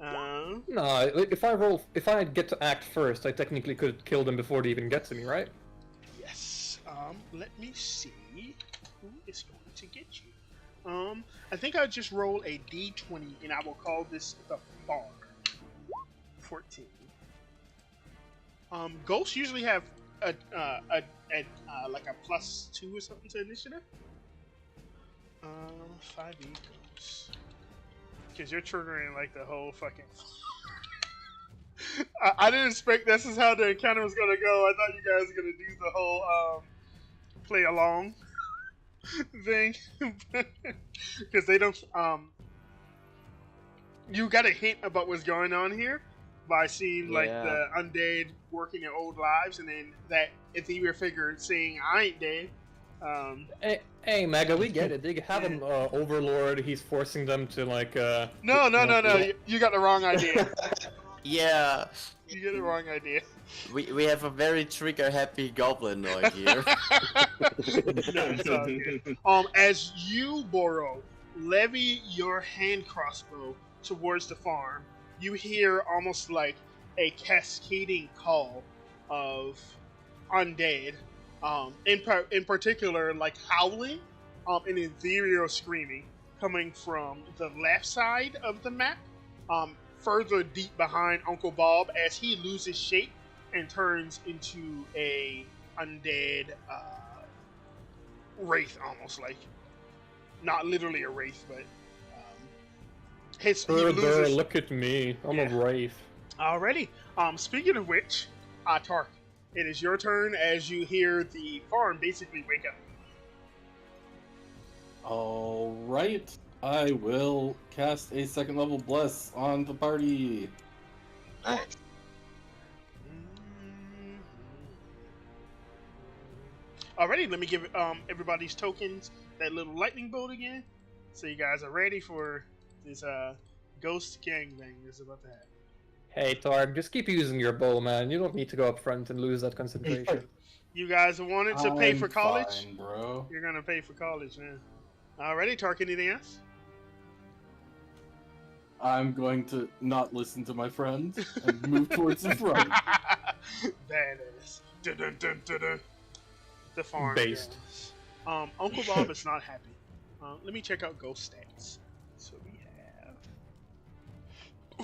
No, if I get to act first, I technically could kill them before they even get to me, right? Yes. Let me see who is going to get you. I think I'll just roll a d20, and I will call this the bar. 14. Ghosts usually have a like a +2 or something to initiative. 5e ghosts. Because you're triggering like the whole fucking. I didn't expect this is how the encounter was gonna go. I thought you guys were gonna do the whole play along thing, because they don't. You got a hint about what's going on here, by seeing like Yeah. the undead working their old lives, and then that ethereal figure saying, "I ain't dead." Hey, Mega, we get it. They have an overlord. He's forcing them to like. No. Yeah. You got the wrong idea. Yeah, You get the wrong idea. we have a very trigger-happy goblin noid here. No, it's all good. As you, Boro, levy your hand crossbow towards the farm, you hear almost like a cascading call of undead. In particular, like howling, and ethereal screaming coming from the left side of the map, further deep behind Uncle Bob as he loses shape and turns into a undead wraith, almost like not literally a wraith, but he loses. Look at me. I'm a wraith. Alrighty. Speaking of which, Tark, it is your turn as you hear the farm basically wake up. All right. I will cast a second level bless on the party. Nice. Alrighty, let me give everybody's tokens that little lightning bolt again, so you guys are ready for this ghost gangbang that's about to happen. Hey, Targ, just keep using your bow, man. You don't need to go up front and lose that concentration. You guys wanted to pay for college? Fine, bro. You're gonna pay for college, man. Alrighty, Tark, anything else? I'm going to not listen to my friends and move towards the front. Badass. Dun, dun, dun, dun, dun. The farm. Based. Goes. Uncle Bob is not happy. Let me check out ghost stats. So we have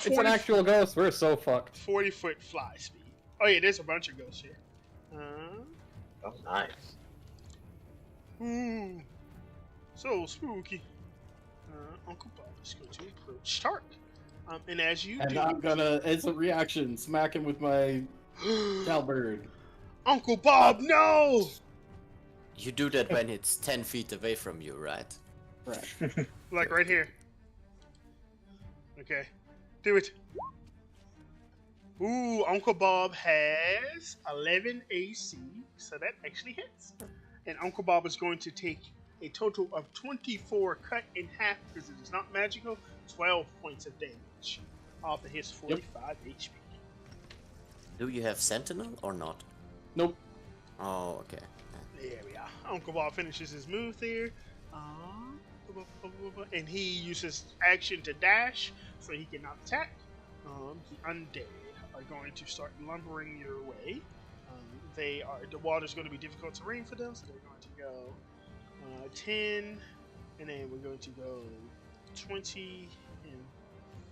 It's an actual ghost. We're so fucked. 40-foot fly speed. Oh yeah, there's a bunch of ghosts here. Oh, nice. Ooh, so spooky. Uncle Bob is going to approach Tark. And as you And do, I'm gonna, as a reaction, smack him with my halberd. Uncle Bob, no! You do that when it's 10 feet away from you, right? Right. Like right here. Okay, do it. Ooh, Uncle Bob has 11 AC, so that actually hits. And Uncle Bob is going to take a total of 24 cut in half because it is not magical, 12 points of damage off of his 45 HP. Do you have Sentinel or not? Nope. Oh, okay. There we are. Uncle Bob finishes his move there. And he uses action to dash, so he cannot attack. The undead are going to start lumbering your way. The water's going to be difficult terrain for them, so they're going to go 10, and then we're going to go 20, and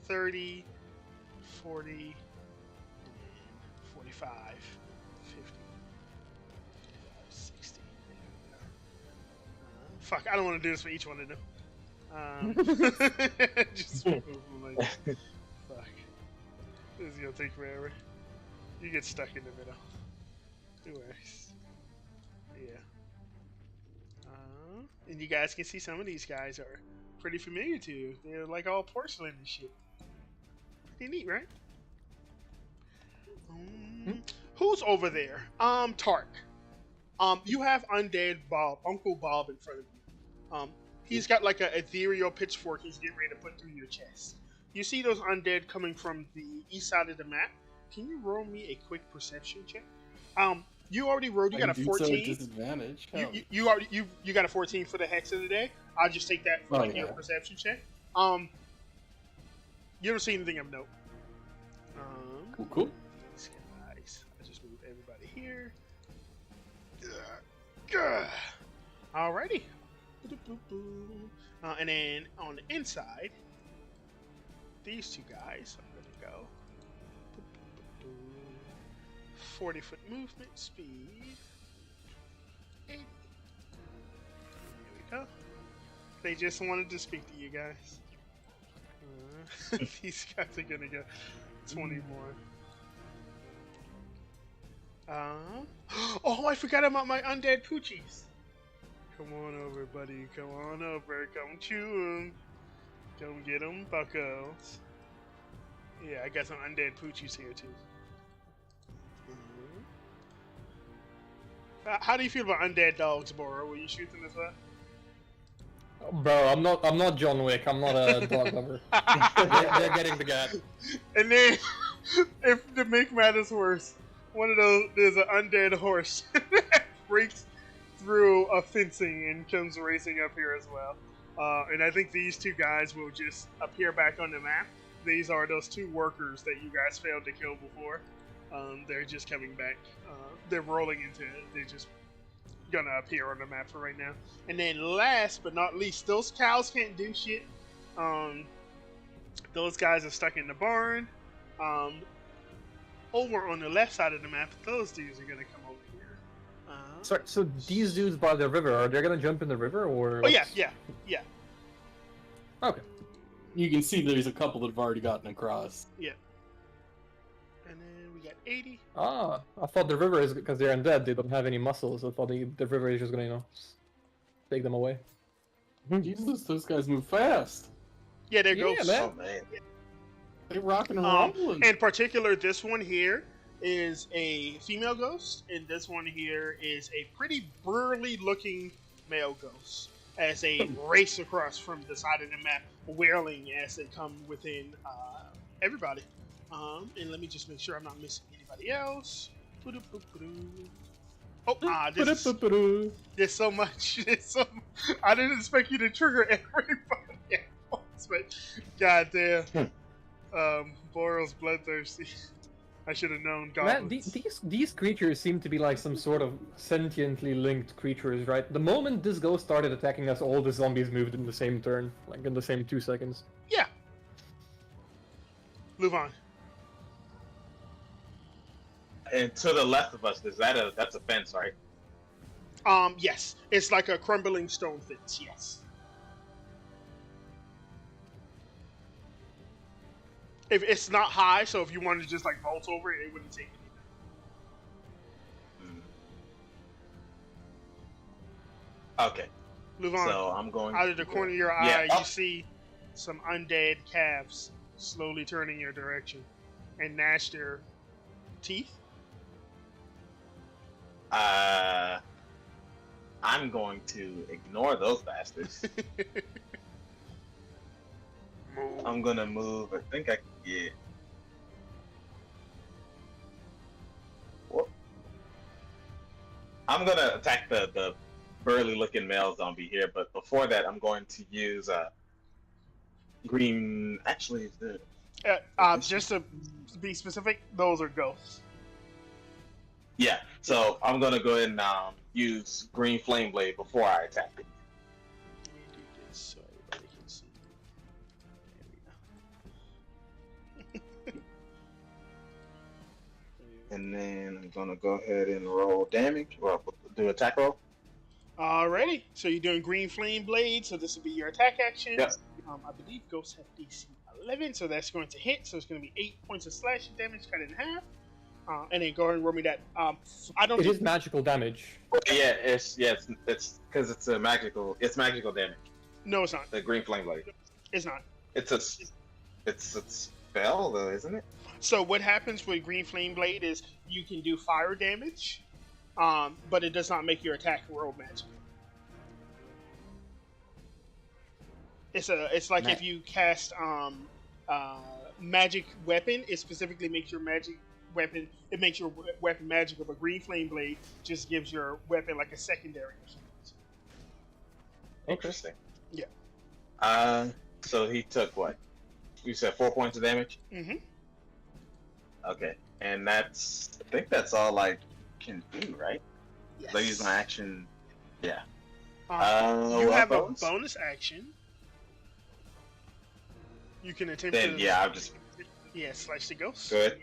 30, 40, and then 45, 50, 60. There we go. Fuck, I don't want to do this for each one of them. Just move them like, fuck. This is gonna take forever. You get stuck in the middle. It works. Yeah. And you guys can see some of these guys are pretty familiar to you. They're like all porcelain and shit. Pretty neat, right? Who's over there? Tark. You have undead Bob, Uncle Bob in front of you. He's got like an ethereal pitchfork he's getting ready to put through your chest. You see those undead coming from the east side of the map. Can you roll me a quick perception check? You already rolled. You got a 14. Disadvantage. Hell. You got a 14 for the hex of the day. I'll just take that for your perception check. You don't see anything of note. Cool. These guys. I just moved everybody here. Alrighty. And then on the inside, these two guys, I'm gonna go 40-foot movement speed. 80. There we go. They just wanted to speak to you guys. These guys are gonna go 20 more. Oh, I forgot about my undead poochies. Come on over, buddy. Come on over. Come chew 'em. Come get 'em, buckos. Yeah, I got some undead poochies here too. How do you feel about undead dogs, Boro? Will you shoot them as well? Bro, I'm not John Wick. I'm not a dog lover. They're getting the gat. And then, if to make matters worse, one of those there's an undead horse that breaks through a fencing and comes racing up here as well. And I think these two guys will just appear back on the map. These are those two workers that you guys failed to kill before. They're just coming back. They're rolling into it. They're just gonna appear on the map for right now. And then last but not least, those cows can't do shit. Those guys are stuck in the barn. Over on the left side of the map, those dudes are gonna come over here. Sorry, so these dudes by the river, are they gonna jump in the river or? Oh yeah. Okay. You can see there's a couple that have already gotten across. And then we got 80. Ah, I thought the river is because they're undead. They don't have any muscles. I thought the river is just gonna, take them away. Jesus, those guys move fast. Yeah, there Yeah, goes. man. Oh man. They're rocking and rolling. In particular, this one here is a female ghost, and this one here is a pretty burly-looking male ghost. As they race across from the side of the map, wailing as they come within everybody. And let me just make sure I'm not missing anybody else. Oh, there's so much. I didn't expect you to trigger everybody at once, but goddamn. Boro's bloodthirsty. I should have known Man, goblins. these creatures seem to be like some sort of sentiently linked creatures, right? The moment this ghost started attacking us, all the zombies moved in the same turn, like in the same 2 seconds. Yeah. Luvan. And to the left of us, that's a fence, right? Yes. It's like a crumbling stone fence, yes. If it's not high, so if you wanted to just like vault over it, it wouldn't take anything. Okay. Luvan, So I'm going out of the corner of your Yeah. eye, you see some undead calves slowly turning your direction and gnash their teeth. I'm going to ignore those bastards. I'm gonna move. I think I can get. Whoop. I'm gonna attack the burly-looking male zombie here, but before that, I'm going to use green. Actually, Just to be specific, those are ghosts. yeah. So I'm gonna go ahead and use green flame blade before I attack it. Let me do this so everybody can see. There we go. And then I'm gonna go ahead and roll damage, or do attack roll. Alrighty, so you're doing green flame blade, so this will be your attack action. Yep. I believe ghosts have DC 11, so that's going to hit. So it's going to be 8 points of slashing damage, cut it in half. And then go ahead and roll me that. I don't. It is magical damage. Yeah, it's because it's a magical. It's magical damage. No, it's not. The green flame blade. It's not. It's a spell though, isn't it? So what happens with green flame blade is you can do fire damage, but it does not make your attack roll magic. It's like if you cast magic weapon, it specifically makes your magic weapon. It makes your weapon magical, but green flame blade just gives your weapon like a secondary. Interesting. Yeah. So he took what? You said 4 points of damage. Mm-hmm. Okay, and I think that's all I can do, right? Yes. I use my action. Yeah. You what have a bonus? bonus action. You can attempt Then to. yeah, I'll just slash the ghost. Good.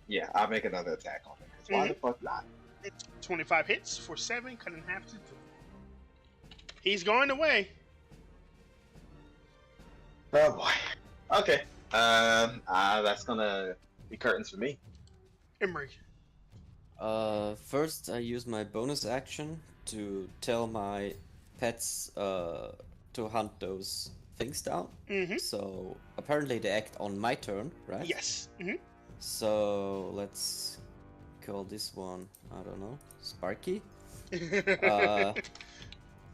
Yeah, I'll make another attack on it. 'Cause why the Mm-hmm. fuck not? 25 hits for 7, cut in half to 2. He's going away. Oh boy. Okay. That's gonna be curtains for me. Emery. First I use my bonus action to tell my pets to hunt those things down. Mm-hmm. So apparently they act on my turn, right? Yes. Mm-hmm. So let's call this one, I don't know, Sparky. Uh,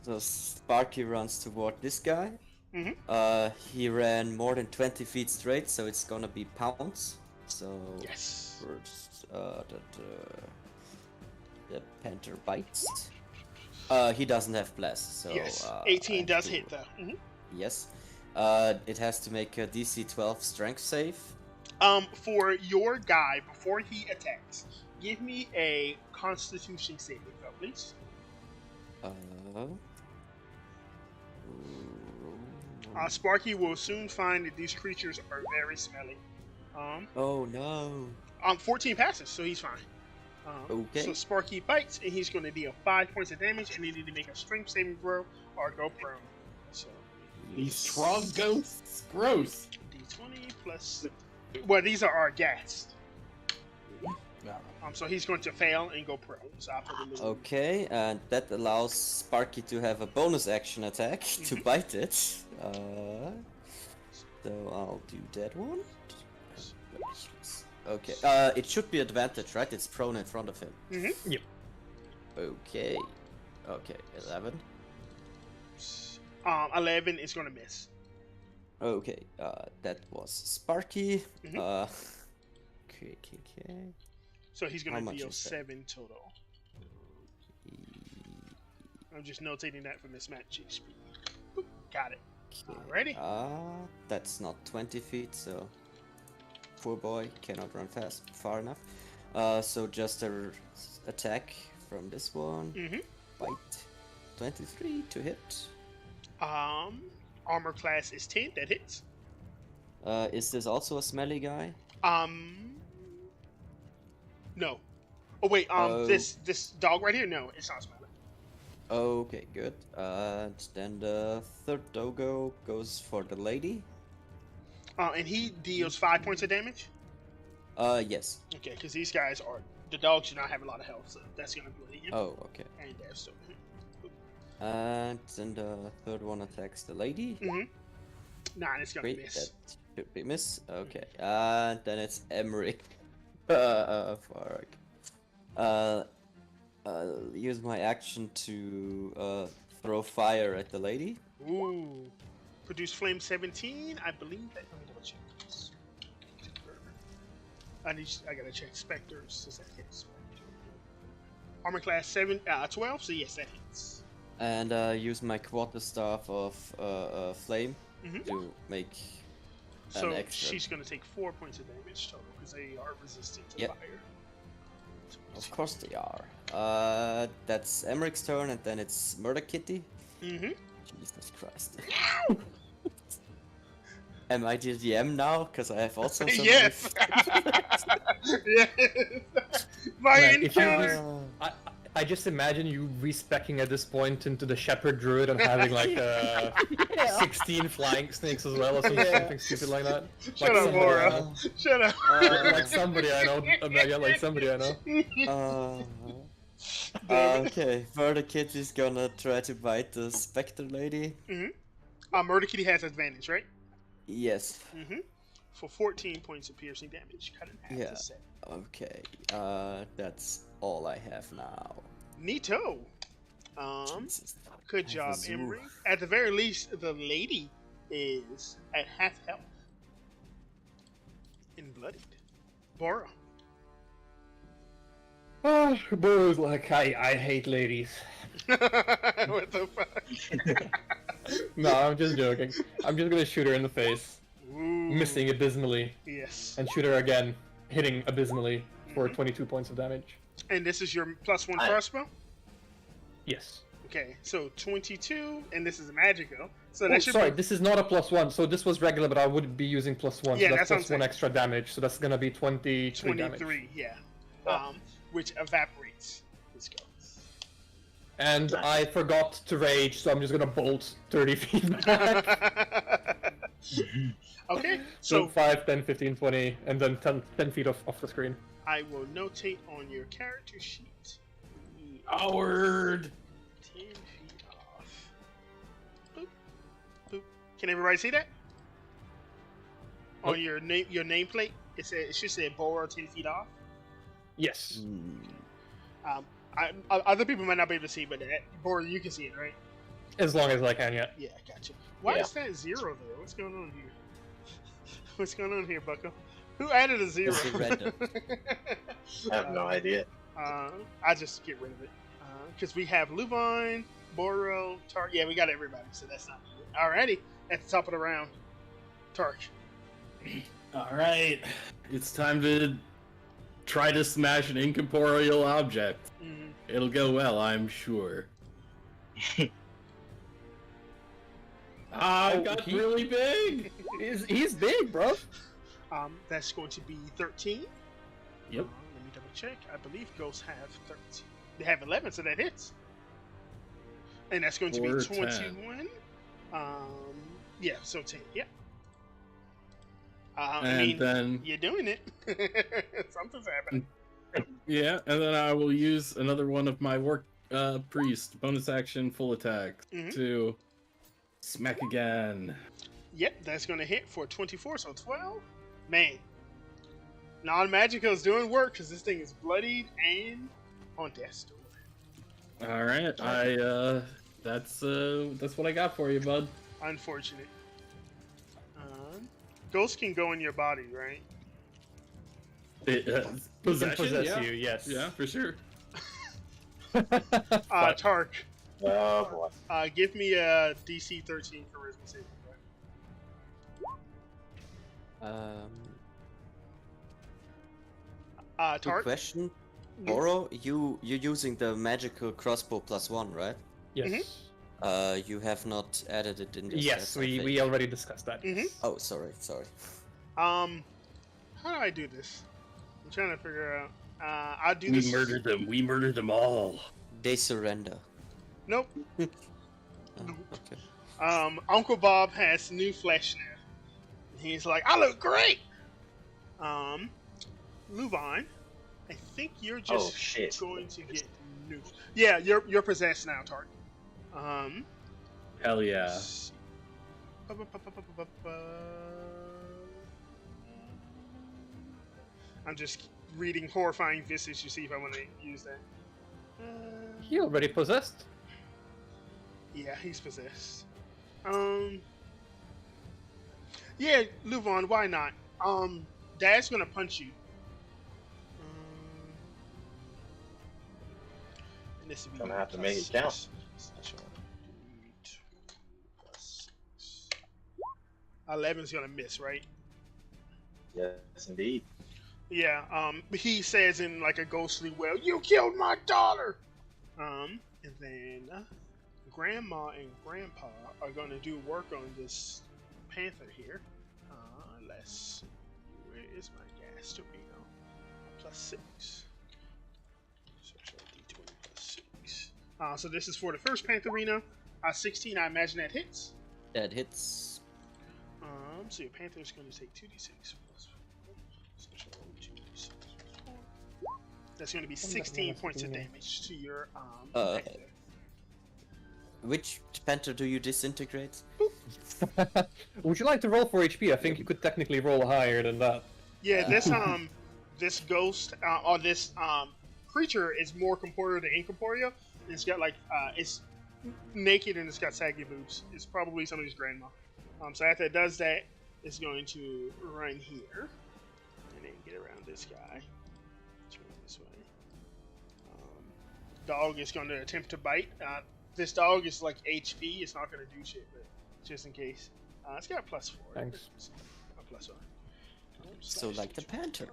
so Sparky runs toward this guy. Mhm. He ran more than 20 feet straight, so it's gonna be pounce. So Yes. first, the panther bites. He doesn't have blast, so Yes. I 18 have does to- hit though. Mm-hmm. Yes. It has to make a DC 12 strength save. For your guy before he attacks, give me a Constitution saving throw, please. Sparky will soon find that these creatures are very smelly. Oh no. 14 passes, so he's fine. Okay. So Sparky bites, and he's going to deal 5 points of damage, and they need to make a strength saving throw or go prone. So These strong ghosts. Gross. D20 plus. Well, these are our ghast. No. So he's going to fail and go prone. So I'll put him in. Okay, and that allows Sparky to have a bonus action attack to bite it. So I'll do that one. Okay, it should be advantage, right? It's prone in front of him. Mm-hmm. Yep. Okay. Okay, 11. 11 is going to miss. Okay, that was Sparky. Mhm. Okay. So he's How going to much deal is that? 7 total. I'm just notating that for this match HP. Boop, got it. Alrighty. That's not 20 feet, so poor boy cannot run far enough. So just a attack from this one. Mm-hmm. Bite. 23 to hit. Armor class is 10. That hits. Is this also a smelly guy? No. Oh wait. Oh. This dog right here. No, it's not smelly. Okay, good. And then the third doggo goes for the lady. And he deals 5 points of damage. Yes. Okay, because these guys are the dogs do not have a lot of health, so that's gonna be him. Oh, okay. And there's so. And then the third one attacks the lady. 9 is gonna Great, miss. that should be miss. Okay, and then it's Emmerich. Fuck. I'll use my action to throw fire at the lady. Ooh. Produce flame 17. I believe that. Let me double check this. I gotta check specters. Does that hit specter? Armor class 12. So yes, that hits. And use my quarterstaff of flame Mhm. to make So an extra. she's gonna take 4 points of damage total because they are resistant to Yep. fire. Of course they are. That's Emmerich's turn, and then it's Murder Kitty. Mm-hmm. Jesus Christ. Am I the DM now? Because I have also some. Yes. Yes. My Man, if you encounter. I just imagine you respecking at this point into the shepherd druid and having like 16 flying snakes as well, or something stupid like that. Shut Like up, somebody Laura. I know. Shut up. Like somebody I know. Yeah, like somebody I know. Okay, Murder Kitty's gonna try to bite the Spectre lady. Murder Kitty has advantage, right? Yes. Mm-hmm. For 14 points of piercing damage. Cut in half Yeah. to 7. Okay. That's all I have now. Neato. Jesus. Good I have job, a zoo. Emery. At the very least, the lady is at half health. And bloodied. Bora. Oh, Burrow's like, I hate ladies. What the fuck? No, I'm just joking. I'm just gonna shoot her in the face, Ooh. missing abysmally, Yes. and shoot her again, hitting abysmally for 22 points of damage. And this is your +1 I- crossbow? Yes. Okay, so 22, and this is a magical. So Oh, that should sorry, be... this is not a +1, so this was regular, but I would be using +1, Yeah, so that's that's what I'm +1 extra damage, so that's gonna be 23 damage. 23, yeah. Which evaporates. Let's go. And I forgot to rage, so I'm just gonna bolt 30 feet back. Okay, So so 5, 10, 15, 20, and then 10 feet off the screen. I will notate on your character sheet. Howard. 10 feet off. Boop, boop, Can everybody see that? On Nope. your nameplate, it should say Boro 10 feet off. Yes. Other people might not be able to see, but Boro, you can see it, right? As long as I can, yeah. Yeah, I got you. Why Yeah. is that 0 there? What's going on here? What's going on here, Bucko? Who added a 0? It's a random. I have no idea. I just get rid of it because we have Luvine, Boro, Tark. Yeah, we got everybody, so that's not good. Alrighty, at the top of the round, Tark. All right, it's time to try to smash an incorporeal object. Mhm. It'll go well, I'm sure. I got he- really big. He's big, bro. That's going to be 13. Yep. Let me double check. I believe ghosts have 13. They have 11, so that hits. And that's going to be Or 21. Yeah, so 10. Yeah. I And mean, then you're doing it. Something's happening. yeah, and then I will use another one of my work priest bonus action full attack Mhm. to smack again. Yep, that's going to hit for 24, so 12. Man, non-magical is doing work because this thing is bloodied and on death's door. All right, that's what I got for you, bud. Unfortunate. Ghost can go in your body, right? It, He can possession, possess yeah. you, yes. Yeah, for sure. Tark, Oh boy. give me a DC 13 charisma saving throw. Good Tark, question. Boro, you're using the magical crossbow +1, right? Yes. Mm-hmm. You have not added it in the Yes, stats, I we think. already discussed that. Mhm. Oh, sorry. how do I do this? I'm trying to figure out. I'll do We this. murdered them. We murdered them all. They surrender. Nope. Oh, okay. Uncle Bob has new flesh now. He's like, I look great. Luvine, I think you're just Oh, shit. going to get new. Yeah, you're possessed now, Tark. Hell yeah. s- I'm just reading horrifying visage to see if I want to use that. He already possessed. Yeah, he's possessed. Yeah, Luvon, why not? Dad's gonna punch you. And this would be Gonna have to plus make it 6. count. So, 2 plus 6. 11's gonna miss, right? Yes, indeed. Yeah, he says in like a ghostly wail, "You killed my daughter!" And then Grandma and Grandpa are gonna do work on this panther here. Let's see, where is my gas torpedo? Plus 6. Search out D20 plus 6. So this is for the first Pantherino. 16, I imagine that hits. That hits. So your Panther is going to take 2d6 plus 4. Search out 2d6 plus 4. That's going to be 16 points of damage to your Panther. Which panther do you disintegrate? Would you like to roll for HP? I think you could technically roll higher than that. Yeah, this ghost or this creature is more corporeal than incorporeal. It's got like it's naked and it's got saggy boobs. It's probably somebody's grandma. So after it does that, it's going to run here and then get around this guy. Turn this way. Dog is going to attempt to bite. This dog is like HP. It's not going to do shit, but just in case. It's got a plus 4. Thanks. A plus 1. So like the panther.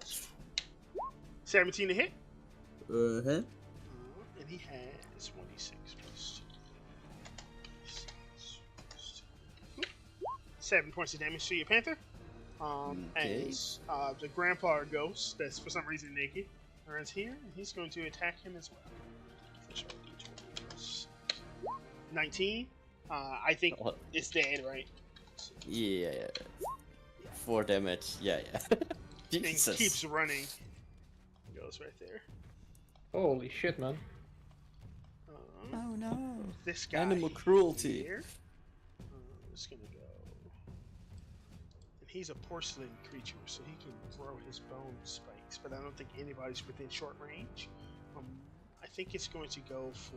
17 to hit. Uh-huh. And he has 26 plus 2. 7 points of damage to your panther. Okay. As the grandpa ghost, that's for some reason naked, runs here, and he's going to attack him as well. 19. I think What? it's dead, right? Yeah. 4 damage. Yeah. And Jesus. keeps running. Goes right there. Holy shit, man. Oh no. This guy Animal cruelty. here. It's gonna go He's a porcelain creature, so he can throw his bone spikes, but I don't think anybody's within short range. I think it's going to go for.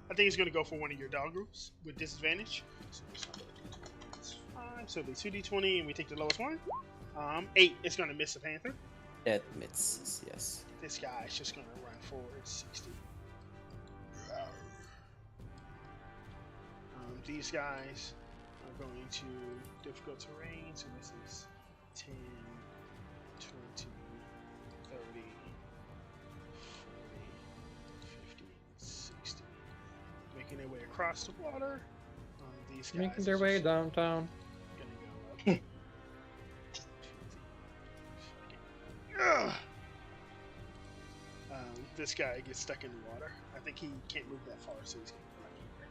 I think it's going to go for one of your dog groups with disadvantage. So it's 5, so it'll be 2d20, and we take the lowest one. 8 is going to miss the panther. It misses, yes. This guy is just going to run forward 60. These guys are going to difficult terrain, so this is 10, 20, 30, 40, 50, 60. Making their way across the water. These guys Making their way downtown. Gonna go up. This guy gets stuck in the water. I think he can't move that far, so he's gonna go right here.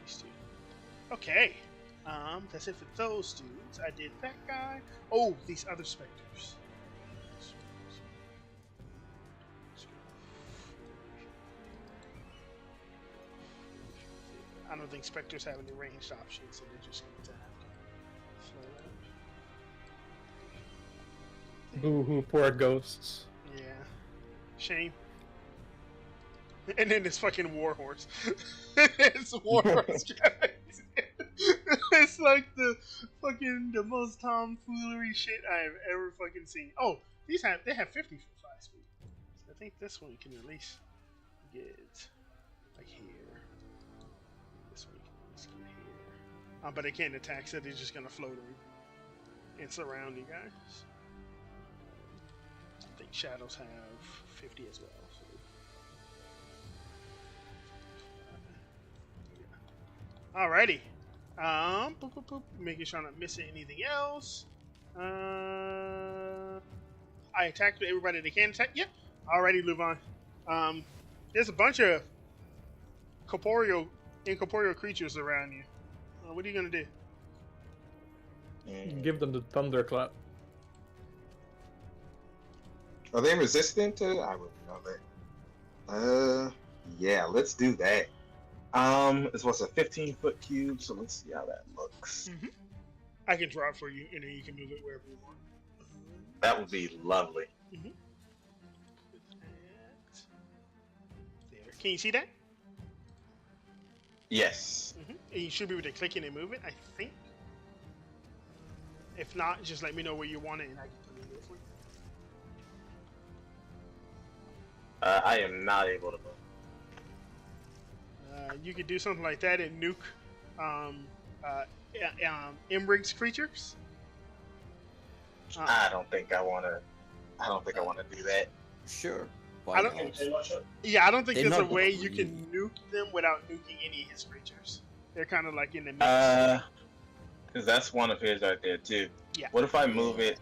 These two. Okay. That's it for those dudes. I did that guy. Oh, these other specters. I don't think specters have any ranged options, so they're just going to have to float up. Boo hoo, poor ghosts. Yeah. Shame. And then this fucking warhorse. It's a warhorse, guys. It's like the most tomfoolery shit I have ever fucking seen. Oh, they have 50 foot fly speed. So I think this one can at least get like here. This one can at least get here. But they can't attack, so they're just gonna float and surround you guys. I think shadows have 50 as well. So. Alrighty. Boop, boop, boop. Making sure I'm not missing anything else. I attacked everybody they can attack. Yep. Alrighty, Luvon. There's a bunch of incorporeal creatures around you. What are you gonna do? Give them the thunderclap. Are they resistant to? I wouldn't know that. Yeah, let's do that. This was a 15-foot cube, so let's see how that looks. Mm-hmm. I can draw it for you, and then you can move it wherever you want. That would be lovely. Mm-hmm. There. Can you see that? Yes. Mm-hmm. And you should be able to click it and move it, I think. If not, just let me know where you want it, and I can put it there for you. I am not able to move. You could do something like that and nuke Imbrig's creatures. I don't think I want to. I don't think I want to do that. Sure. I Why don't- not? Yeah, I don't think They're there's a not way really- you can nuke them without nuking any of his creatures. They're kind of like in the mix. Because that's one of his right there too. Yeah. What if I move it?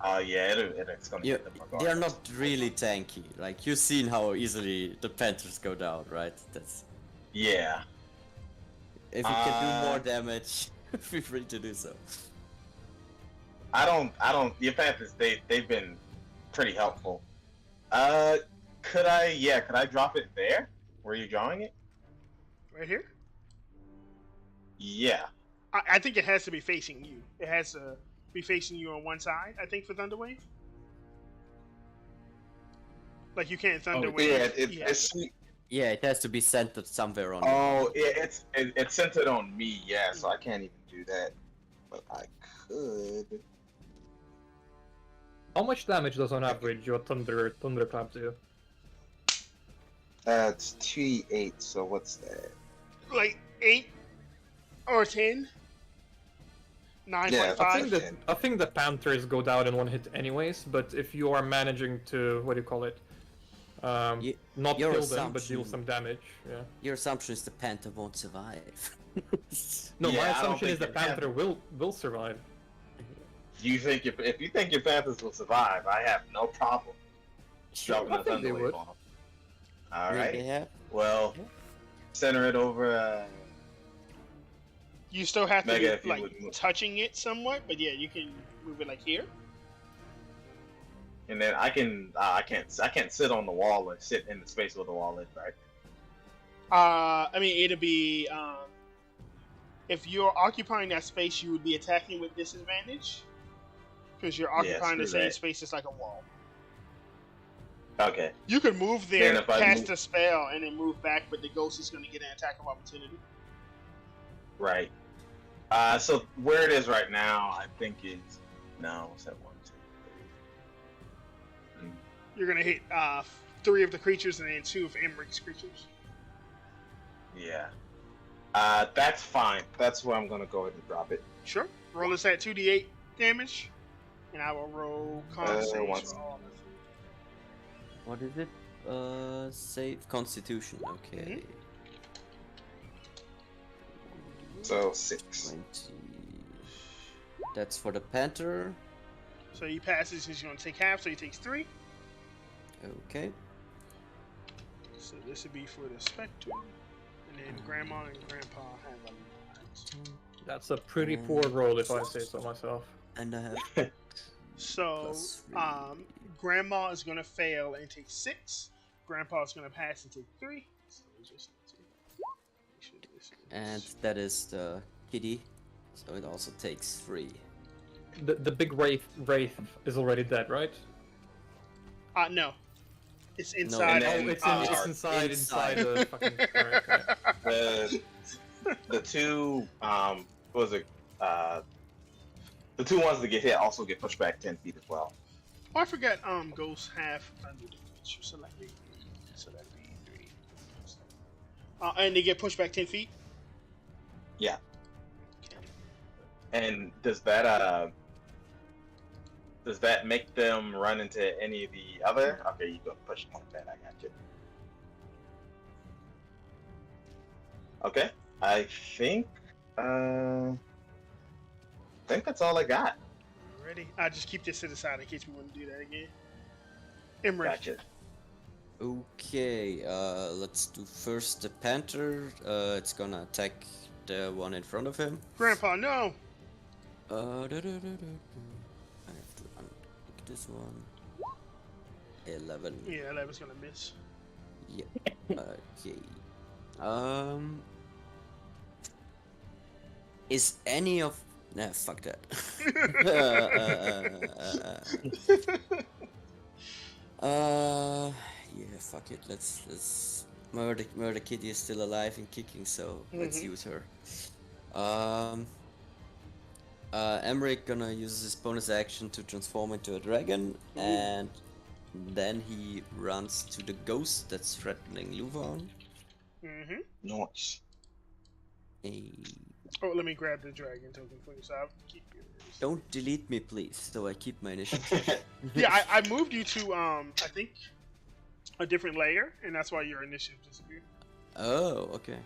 Yeah, it's gonna Yeah, hit them they're regardless. not really tanky. Like, you've seen how easily the Panthers go down, right? That's Yeah. if you can do more damage, feel free to do so. I don't. The Panthers, they've been pretty helpful. Could I? Yeah, could I drop it there? Were you drawing it? Right here? Yeah. I think it has to be facing you. It has to be facing you on one side, I think, for Thunderwave. Like, you can't Thunderwave. Yeah, it's sweet. Yeah, it has to be centered somewhere on. Oh, yeah, it's centered on me. Yeah, so I can't even do that. But I could. How much damage does on average your thunderclap do? It's 2d8. So what's that? Like 8 or 10. 9.5. I think the Panthers go down in one hit anyways, but if you are managing to, what do you call it? Not your kill them, but deal assumption- some damage. Yeah. Your assumption is the Panther won't survive. No, Yeah, my I don't assumption is think the your Panther will survive. You think if you think your Panthers will survive, I have no problem dropping I a think they Thunderwave would. on them. All They right. have. Well, center it over. You still have to Mega, if be, you like, would move. touching it somewhat, but yeah, you can move it like here. And then I can't sit on the wall and sit in the space where the wall is, right? I mean, it'll be If you're occupying that space, you would be attacking with disadvantage because you're occupying the screw same that. space as like a wall. Okay. You could move there, Then if I cast move- a spell, and then move back, but the ghost is going to get an attack of opportunity. Right. So where it is right now, I think it's what's that 1, 2, 3. You're going to hit 3 of the creatures and then 2 of Emmeric's creatures. Yeah. That's fine. That's where I'm gonna go ahead and drop it. Sure. Roll this at 2d8 damage, and I will roll con saves once- for all of them. What is it? Save Constitution. Okay. So 6. 20. That's for the Panther. So he passes, he's going to take half, so he takes 3. Okay. So this would be for the Spectre. And then Grandma and Grandpa have a lot. That's a pretty poor roll, if I say so myself. And I have So, plus 3. Grandma is going to fail and take 6. Grandpa is going to pass and take 3. So just make sure this is... And that is the kitty. So it also takes 3. The big wraith is already dead, right? No. It's inside. And then, It's inside the fucking. Alright, okay. The 2 what was it? The 2 ones that get hit also get pushed back 10 feet as well. Oh, I forgot. Ghosts have under damage, so that'd be 3. And they get pushed back 10 feet. Yeah. Okay. And does that make them run into any of the other? Okay, you go push them like that. I got you. Okay, I think that's all I got. Ready? I'll just keep this to the side in case we want to do that again. Emmerich. Gotcha. Okay, let's do first the Panther. It's gonna attack the one in front of him. Grandpa, no! I have to unpick this one. 11. Yeah, that was gonna miss. Yeah. Okay. Is any of... Nah, fuck that. Yeah, fuck it. Let's Murder Kitty is still alive and kicking, so let's use her. Emmerich gonna use his bonus action to transform into a dragon, and then he runs to the ghost that's threatening Luvan. Nice. Oh, let me grab the dragon token for you, so I'll keep yours. Don't delete me, please, so I keep my initiative. Yeah, I moved you to, I think, a different layer, and that's why your initiative disappeared. Oh, okay.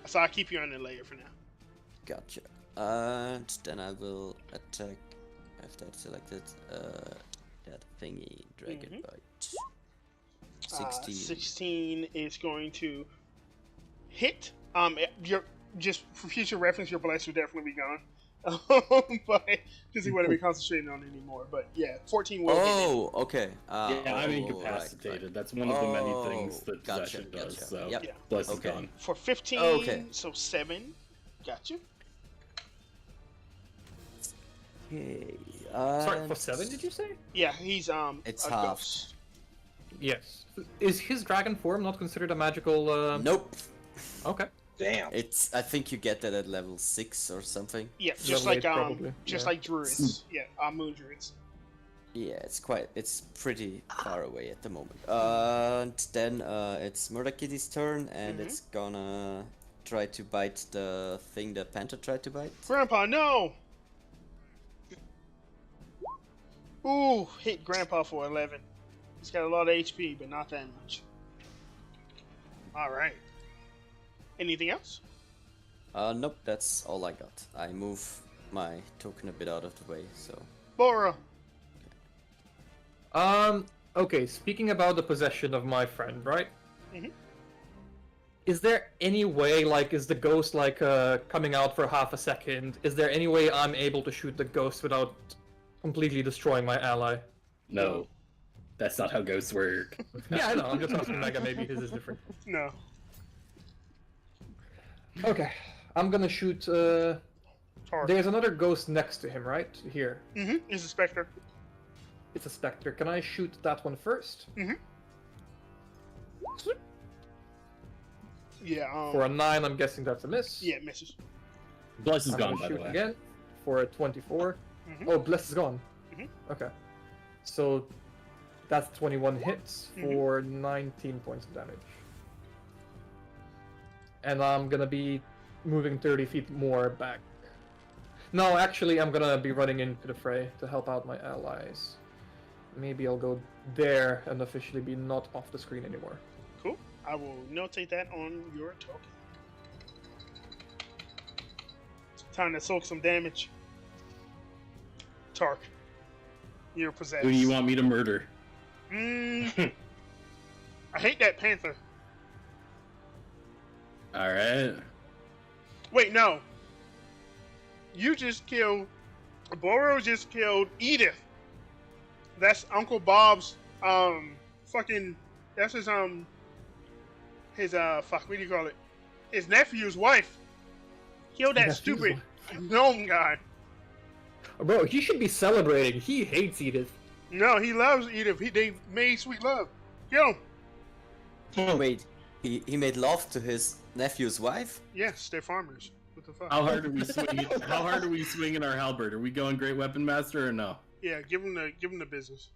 So I'll keep you on the layer for now. Gotcha. And then I will attack, after I've selected, that thingy, Dragon Bite. 16. 16 is going to hit. You're just for future reference, your blast will definitely be gone. But because he wouldn't be concentrating on it anymore. But yeah, 14 will hit. Oh, okay. Yeah, I'm oh, incapacitated. right. That's one of the many Oh, things that gotcha, possession does. gotcha. So, Yep. Yeah. bless is Okay. gone. For 15, Okay. so 7. Gotcha. Okay. Sorry, for 7 did you say? Yeah, he's It's a halved. ghost. Yes. Is his dragon form not considered a magical? Nope. Okay. Damn. It's. I think you get that at level 6 or something. Yeah, just Level like 8 probably, just yeah. like druids. Yeah, moon druids. Yeah, it's quite. It's pretty far away at the moment. And then it's Murder Kitty's turn, and it's gonna try to bite the thing the Panther tried to bite. Grandpa, no! Ooh, hit Grandpa for 11. He's got a lot of HP, but not that much. Alright. Anything else? Nope, that's all I got. I move my token a bit out of the way, so. Bora! Okay, speaking about the possession of my friend, right? Mhm. Is there any way, like, is the ghost, like, coming out for half a second? Is there any way I'm able to shoot the ghost without completely destroying my ally? No, that's not how ghosts work. Yeah, I know, I'm just asking Mega, maybe his is different. No. Okay. I'm gonna shoot. Tark. There's another ghost next to him, right? Here. Mm-hmm. It's a specter. It's a specter. Can I shoot that one first? Mm-hmm. Yeah. For a 9, I'm guessing that's a miss. Yeah, it misses. Bless is I'm gone, gonna by the shoot way. again for a 24. Mhm. Oh, Bless is gone. Mhm. Okay. So that's 21 hits Mhm. for 19 points of damage. And I'm gonna be moving 30 feet more back. No, actually, I'm gonna be running into the fray to help out my allies. Maybe I'll go there and officially be not off the screen anymore. Cool. I will notate that on your token. Time to soak some damage. Tark, you're possessed. Who do you want me to murder? I hate that panther. All right. Wait, no. You just killed. Boro just killed Edith. That's Uncle Bob's fucking. That's his fuck. What do you call it? His nephew's wife. Killed that Nephew's stupid gnome guy. Bro, he should be celebrating. He hates Edith. No, he loves Edith. They made sweet love. Kill him. Wait, he made love to his nephew's wife? Yes, they're farmers. What the fuck? How hard are we swinging? How hard are we swinging our halberd? Are we going Great Weapon Master or no? Yeah, give him the business.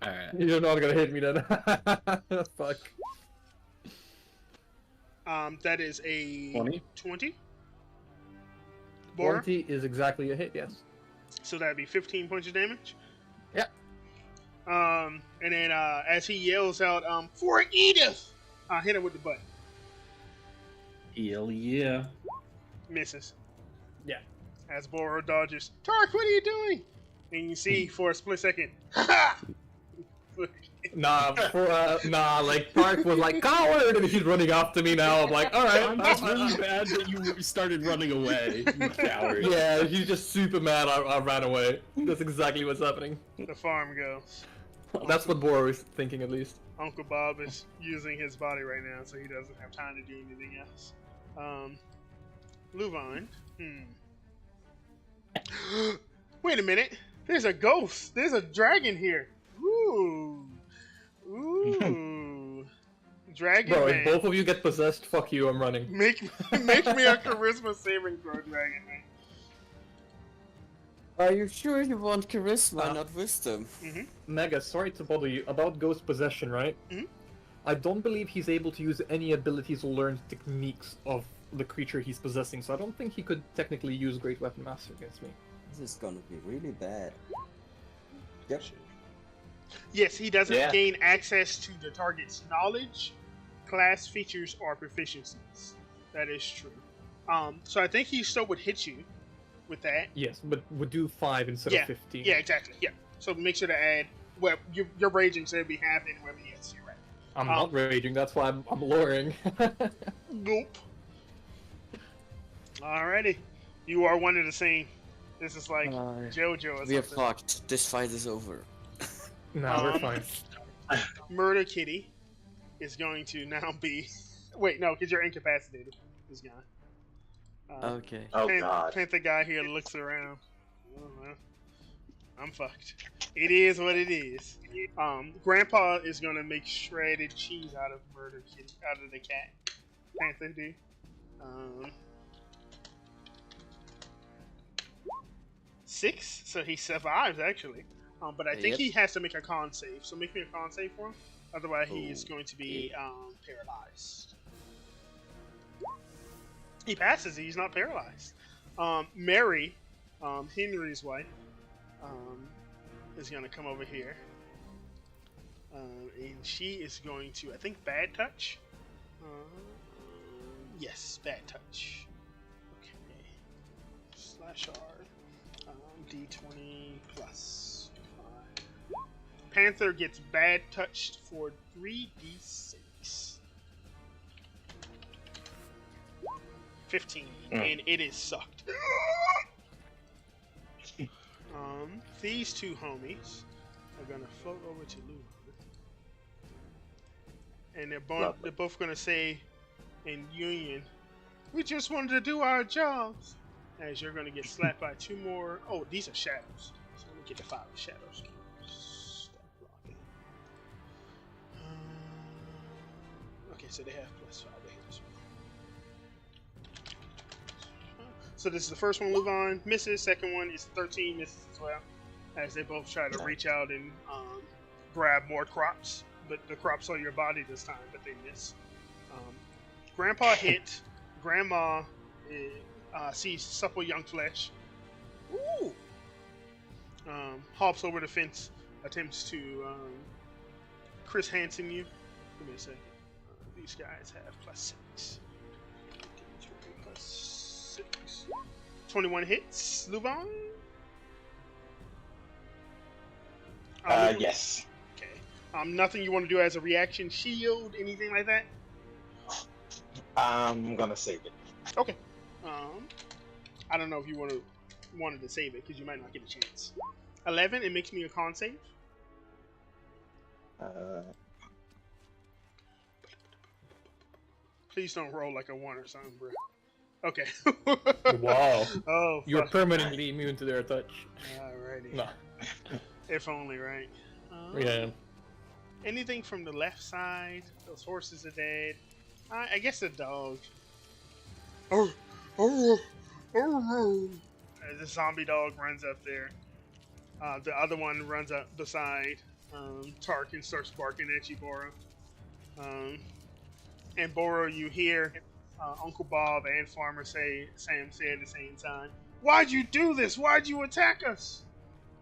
All right. You're not gonna hit me then. Fuck. That is a 20? 20. Bora. 20 is exactly a hit, yes. So that'd be 15 points of damage. Yeah. And then as he yells out, for Edith, hit him with the butt. Hell yeah. Misses. Yeah. As Boro dodges, Tark, what are you doing? And you see for a split second, ha! Nah, like Park was like coward, and he's running after me now. I'm like, all right. That's really bad that you started running away, you coward. Yeah, he's just super mad. I ran away. That's exactly what's happening. The farm goes. That's what Boro is thinking, at least. Uncle Bob is using his body right now, so he doesn't have time to do anything else. Luvine. Wait a minute. There's a ghost. There's a dragon here. Ooh. Ooh. Dragon Bro, man. if both of you get possessed, fuck you, I'm running. Make me a charisma saving throw, dragon man. Are you sure you want charisma, not wisdom? Mega, sorry to bother you. About ghost possession, right? Mhm. I don't believe he's able to use any abilities or learn techniques of the creature he's possessing, so I don't think he could technically use Great Weapon Master against me. This is gonna be really bad. Yep. Yes, he doesn't Yeah. gain access to the target's knowledge, class features, or proficiencies. That is true. So I think he still would hit you with that. Yes, but would do 5 instead Yeah. of 15. Yeah, exactly. Yeah. So make sure to add. Well, you're raging, so it'd be half in whoever he hits you, right? I'm not raging, that's why I'm lowering. Nope. Alrighty. You are one of the same. This is like JoJo or We are something. fucked. This fight is over. Nah, we're fine. Murder Kitty is going to now be. Wait, no, because you're incapacitated. He's gone. Okay. Oh god. Panther guy here looks around. Oh, well, I'm fucked. It is what it is. Grandpa is gonna make shredded cheese out of Murder Kitty, out of the cat. Panther do. 6, so he survives actually. But I think Yep. he has to make a con save. So make me a con save for him. Otherwise, he is Oh, going to be paralyzed. He passes. He's not paralyzed. Mary, Henry's wife, is going to come over here. And she is going to, I think, bad touch. Yes, bad touch. Okay. /R. D20 plus 5. Panther gets bad touched for 3d6. 15, and it is sucked. These two homies are gonna float over to Luna, and they're both gonna say in union, We just wanted to do our jobs. As you're going to get slapped by 2 more. Oh, these are shadows. So let me get the 5 shadows. Stop blocking. Okay, so they have +5 to hit as well. So this is the first one, Luvon misses. Second one is 13, misses as well. As they both try to reach out and grab more crops. But the crops on your body this time, but they miss. Grandpa hit. Grandma sees supple young flesh. Ooh! Hops over the fence, attempts to Chris Hansen you. Give me a second. These guys have +6. +6. 21 hits. Luvon? Yes. Okay. Nothing you want to do as a reaction? Shield? Anything like that? I'm gonna save it. Okay. I don't know if you wanted to save it because you might not get a chance. 11. It makes me a con save. Please don't roll like a 1 or something, bro. Okay. Wow. Oh. You're Fuck. permanently immune to their touch. Alrighty. No. If only, right? Yeah. Anything from the left side? Those horses are dead. I guess the dog. Oh. As the zombie dog runs up there. The other one runs up beside Tark and starts barking at you, Boro. And Boro, you hear Uncle Bob and Farmer Sam say at the same time, "Why'd you do this? Why'd you attack us?"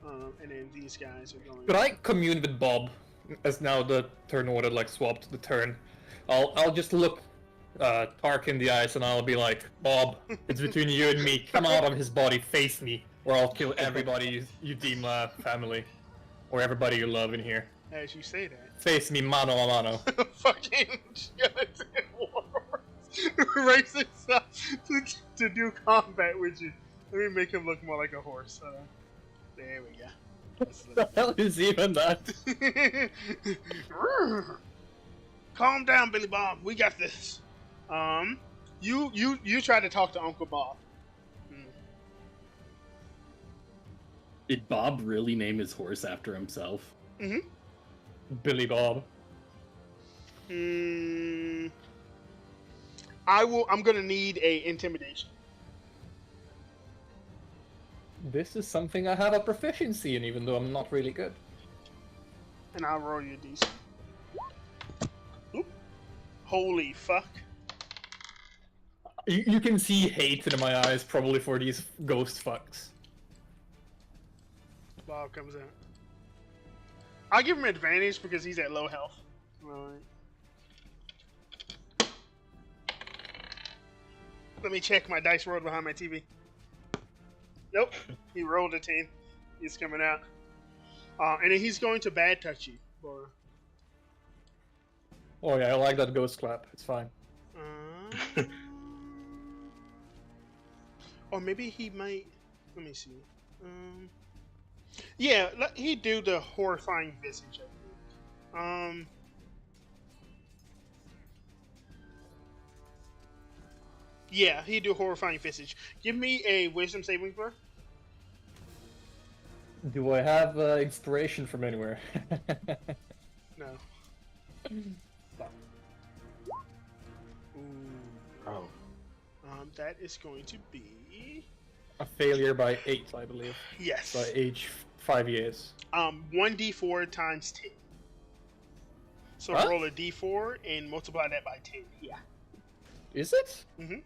And then these guys are going. Could I commune with Bob? As now the turn order like swapped the turn. I'll just look Tark in the eyes and I'll be like, Bob, it's between you and me. Come out of his body, face me, or I'll kill everybody you deem family, or everybody you love in here. As you say that. Face me, mano a mano. Fucking skeleton warhorse raises up to do combat with you. Let me make him look more like a horse. There we go. What the hell is even that? Calm down, Billy Bob. We got this. You try to talk to Uncle Bob. Did Bob really name his horse after himself? Mm-hmm. Billy Bob. I'm gonna need a intimidation. This is something I have a proficiency in, even though I'm not really good. And I'll roll you a decent. Oop. Holy fuck. You can see hate in my eyes, probably, for these ghost fucks. Bob comes out. I'll give him advantage because he's at low health. Alright. Let me check my dice rolled behind my TV. Nope. He rolled a 10. He's coming out. And then he's going to bad touch you. Or... Oh yeah, I like that ghost clap. It's fine. Or maybe he might... Let me see. Yeah, he'd do the horrifying visage, I think. Yeah, he'd do horrifying visage. Give me a wisdom saving throw. Do I have inspiration from anywhere? No. Ooh. Oh. That is going to be... A failure by 8, I believe. Yes. By age 5 years. 1d4 times 10. So What? roll a d4 and multiply that by 10. Yeah. Is it? Mm-hmm.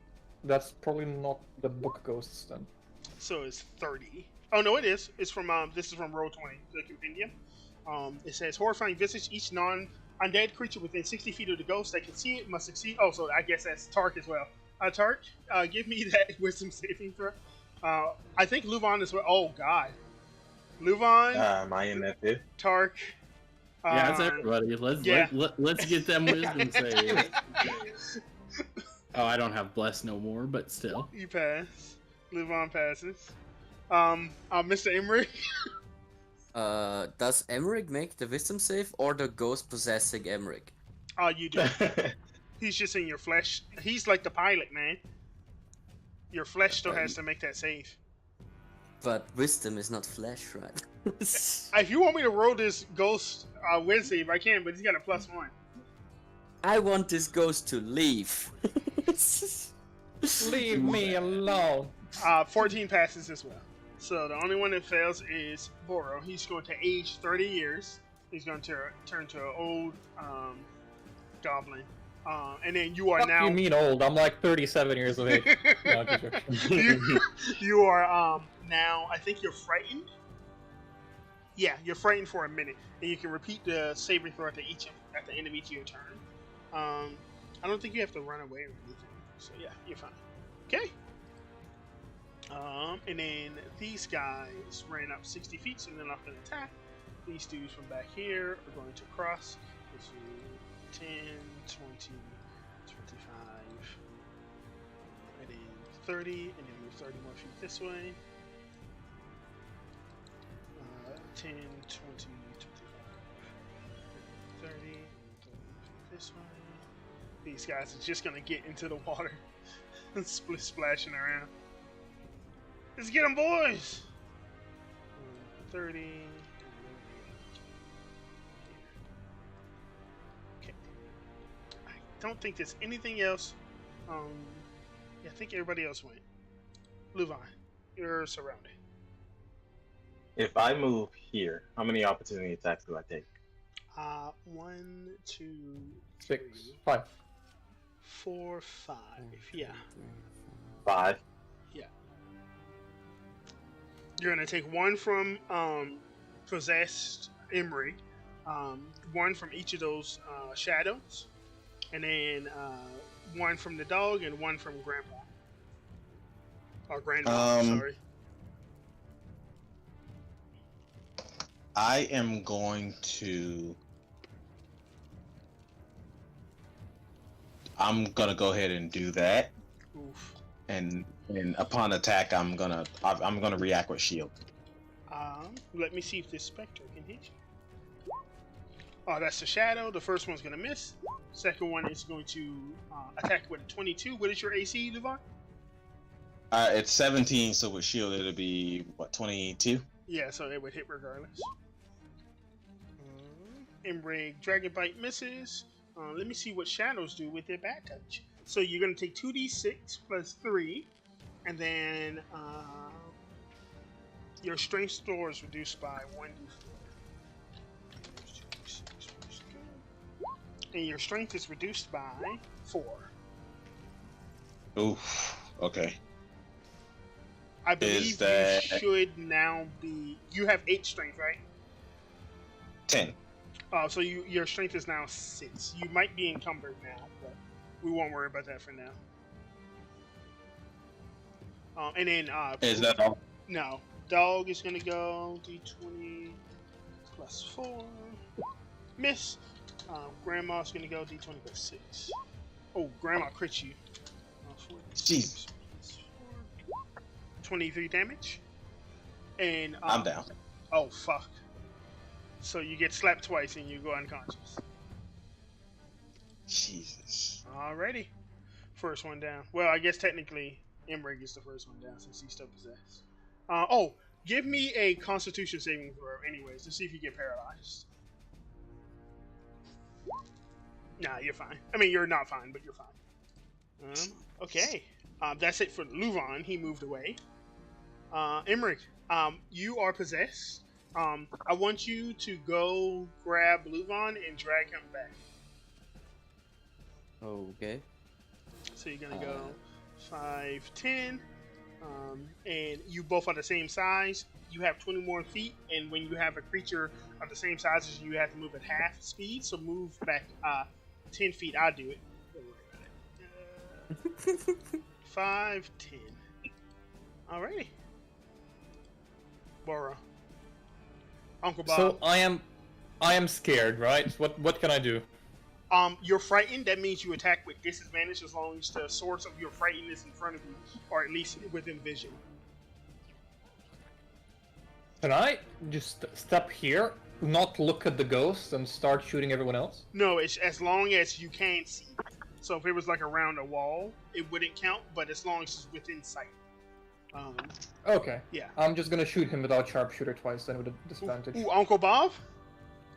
That's probably not the book ghosts then. So it's 30. Oh no, it is. It's from this is from Roll20, the compendium. It says horrifying visage. Each non-undead creature within 60 feet of the ghost that can see it must succeed. Oh, so I guess that's Tark as well. Tark, give me that wisdom saving throw. I think Luvon as well. Oh God, Luvon, Am I in that too? Tark. Yeah, that's everybody. Let's get them wisdom saves. Oh, I don't have bless no more, but still. You pass. Luvon passes. Mr. Emmerich. Does Emmerich make the wisdom save or the ghost possessing Emmerich? You do. He's just in your flesh. He's like the pilot, man. Your flesh still has to make that save. But wisdom is not flesh, right? If you want me to roll this ghost win save, I can, but he's got a +1. I want this ghost to leave. Leave me alone. 14 passes as well. So the only one that fails is Boro. He's going to age 30 years. He's going to turn to an old goblin. And then you are Fuck now. you mean old? I'm like 37 years of age. No, just joking. you are now. I think you're frightened. Yeah, you're frightened for a minute, and you can repeat the saving throw at the end of each of your turn. I don't think you have to run away or anything. So yeah, you're fine. Okay. And then these guys ran up 60 feet, so they're not going to attack. These dudes from back here are going to cross. This is 10, 20, 25, and then 30, and then move 30 more feet this way. 10, 20, 25, 30, 30 feet this way. These guys are just going to get into the water and splashing around. Let's get them, boys! 30. Okay. I don't think there's anything else. Yeah, I think everybody else went. Luvan, you're surrounded. If I move here, how many opportunity attacks do I take? 1, 2, 6, 3, 5. 4, 5. Yeah. 5. You're gonna take one from possessed Emery, one from each of those shadows, and then one from the dog and one from Grandpa. Or Grandma, sorry. I am going to. I'm gonna go ahead and do that, Oof. and upon attack, I'm gonna react with shield. Let me see if this Spectre can hit you. Oh, that's the shadow. The first one's gonna miss. Second one is going to attack with a 22. What is your AC, Devon? It's 17, so with shield it'll be what, 22? Yeah, so it would hit regardless. Embrag Dragon Bite misses. Let me see what shadows do with their bat touch. So you're going to take 2d6 plus 3, and then your strength score is reduced by 1d4. And your strength is reduced by 4. Oof. Okay. I believe that... you should now be... You have 8 strength, right? 10. So your strength is now 6. You might be encumbered now, but we won't worry about that for now. And then... Is that all? No. Dog is going to go d20 plus 4. Miss. Grandma's going to go d20 plus 6. Oh, Grandma crit you. jeez. 23 damage. And I'm down. Oh, fuck. So you get slapped twice and you go unconscious. Jesus. Alrighty. First one down. Well, I guess technically Emrig is the first one down since he's still possessed. Oh, give me a Constitution saving throw anyways to see if you get paralyzed. Nah, you're fine. I mean, you're not fine, but you're fine. Okay. That's it for Luvan. He moved away. Emmerich, you are possessed. I want you to go grab Luvan and drag him back. Okay. So you're gonna go 5, 10, and you both are the same size. You have 20 more feet, and when you have a creature of the same size as you, have to move at half speed. So move back 10 feet. I'll do it. Don't worry about it. 5, 10. Alrighty. Bora. Uncle Bob. So I am scared, right? What can I do? You're frightened. That means you attack with disadvantage as long as the source of your frightened is in front of you, or at least within vision. Can I just step here, not look at the ghost, and start shooting everyone else? No, it's as long as you can't see. So if it was like around a wall, it wouldn't count. But as long as it's within sight. Okay. Yeah. I'm just gonna shoot him without sharpshooter twice, then with a disadvantage. Ooh, Uncle Bob?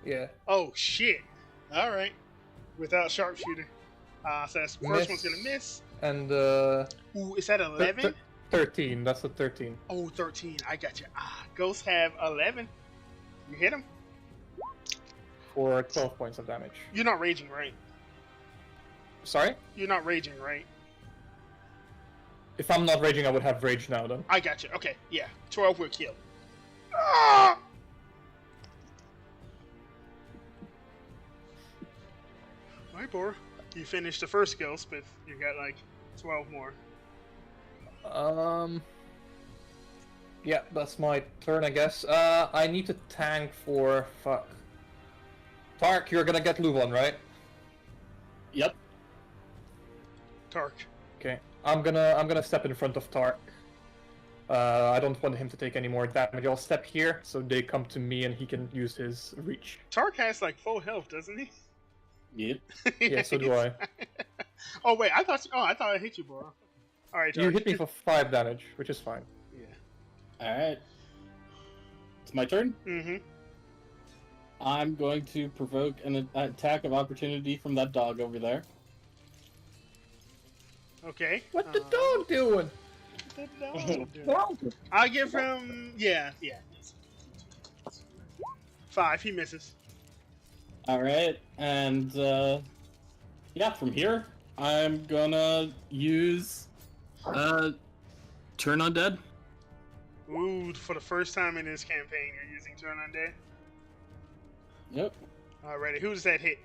Yeah. Oh, shit. All right. Without sharpshooter. So that's first Miss. one's going to miss. And Ooh, is that 11? 13. That's a 13. Oh, 13. I got you. Ghosts have 11. You hit him? For 12 points of damage. You're not raging, right? Sorry? You're not raging, right? If I'm not raging, I would have rage now, then. I got you. Okay, yeah. 12 will kill. Ah! Alright, Bor. You finished the first ghost, but you got like 12 more. Yeah, that's my turn, I guess. I need to tank for... Fuck. Tark, you're gonna get Luvon, right? Yep. Tark. Okay. I'm gonna step in front of Tark. I don't want him to take any more damage. I'll step here, so they come to me and he can use his reach. Tark has like full health, doesn't he? Yep. Yeah, so do I. Oh wait, I thought I hit you, Bor. Alright, Tark. You hit me for 5 damage, which is fine. Yeah. Alright. It's my turn. Mm-hmm. I'm going to provoke an attack of opportunity from that dog over there. Okay. What the dog doing? What the dog doing? I'll give him... Yeah. 5, he misses. Alright, and yeah, from here, I'm gonna use Turn Undead. Ooh, for the first time in this campaign, you're using Turn Undead? Yep. Alrighty, who's that hit?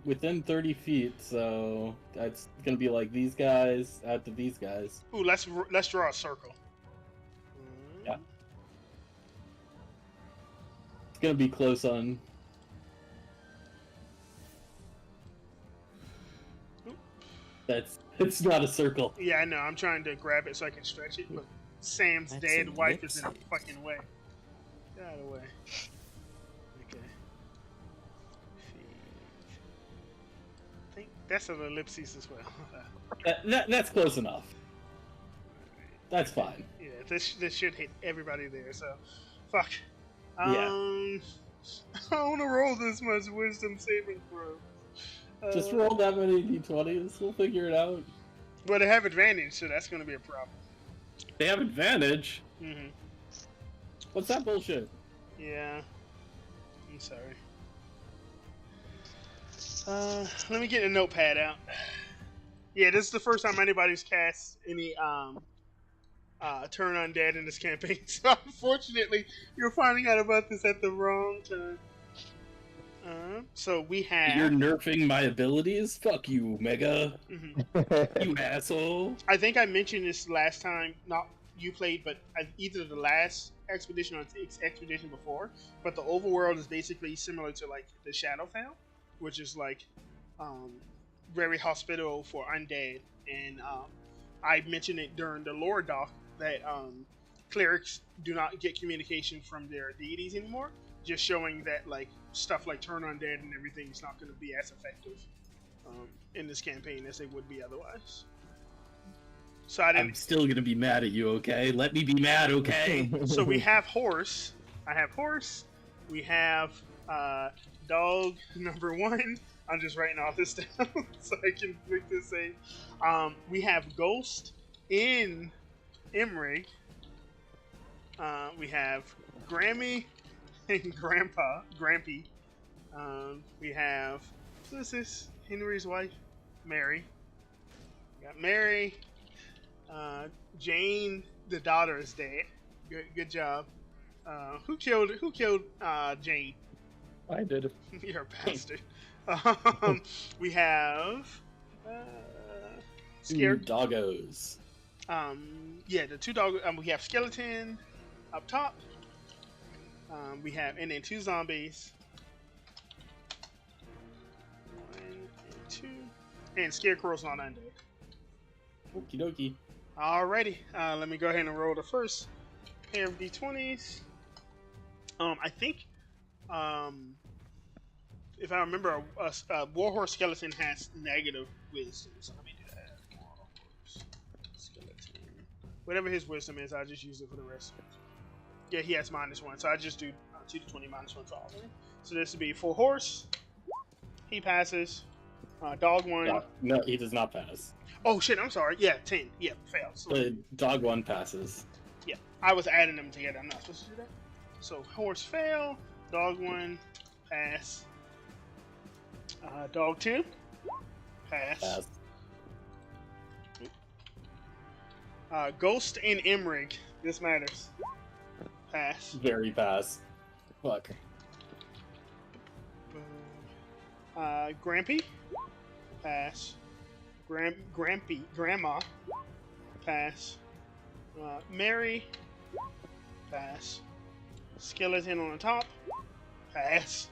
Within 30 feet, so that's gonna be like these guys out to these guys. Ooh, let's draw a circle. Yeah. It's gonna be close on. It's not a circle. Yeah, I know. I'm trying to grab it so I can stretch it, but Sam's That's dead an wife is in the ellipsis. fucking way. Get out of the way. Okay. I think that's an ellipsis as well. That's close enough. That's fine. Yeah, this should hit everybody there. So, fuck. Yeah. I don't want to roll this much wisdom saving throw. Just roll that many d20s. We'll figure it out. But I have advantage, so that's going to be a problem. They have advantage. Mm-hmm. What's that bullshit? Yeah. I'm sorry. Let me get a notepad out. Yeah, this is the first time anybody's cast any Turn Undead in this campaign. So unfortunately, you're finding out about this at the wrong time. So we have. You're nerfing my abilities? Fuck you, Mega. Mhm. You asshole. I think I mentioned this last time. Not you played, but either the last expedition or the expedition before. But the overworld is basically similar to like the Shadowfell, which is like very hospitable for undead. And I mentioned it during the lore doc that clerics do not get communication from their deities anymore. Just showing that like stuff like Turn Undead and everything is not going to be as effective in this campaign as they would be otherwise. So I'm still gonna be mad at you, okay? Let me be mad, okay? So we have horse. I have horse. We have dog number 1. I'm just writing all this down so I can make this save. We have ghost in Emmerich. We have Grammy and Grampy. We have, who is this? Henry's wife, Mary. We got Mary. Jane, the daughter, is dead. Good job. Who killed Jane? I did. You're a bastard. We have Two doggos. Yeah, the 2 dogs. We have skeleton up top. We have, and then 2 zombies. 1 and 2, and scarecrow's not undead. Okie dokie. Alrighty, let me go ahead and roll the first pair of d20s. I think if I remember, a Warhorse Skeleton has negative wisdom. So let me do that. Warhorse Skeleton. Whatever his wisdom is, I just use it for the rest of it. Yeah, he has -1, so I just do 2d20 -1 for all of them. So this would be full horse. He passes. Dog 1. No, he does not pass. Oh shit! I'm sorry. Yeah, 10. Yeah, fails. So, Dog 1 passes. yeah, I was adding them together. I'm not supposed to do that. So horse fail. Dog 1 pass. Dog 2 pass. Ghost and Emrig. This matters. Pass. Very pass. Fuck. Grampy. Pass. Grampy. Grandma. Pass. Mary. Pass. Skeleton on the top. Pass.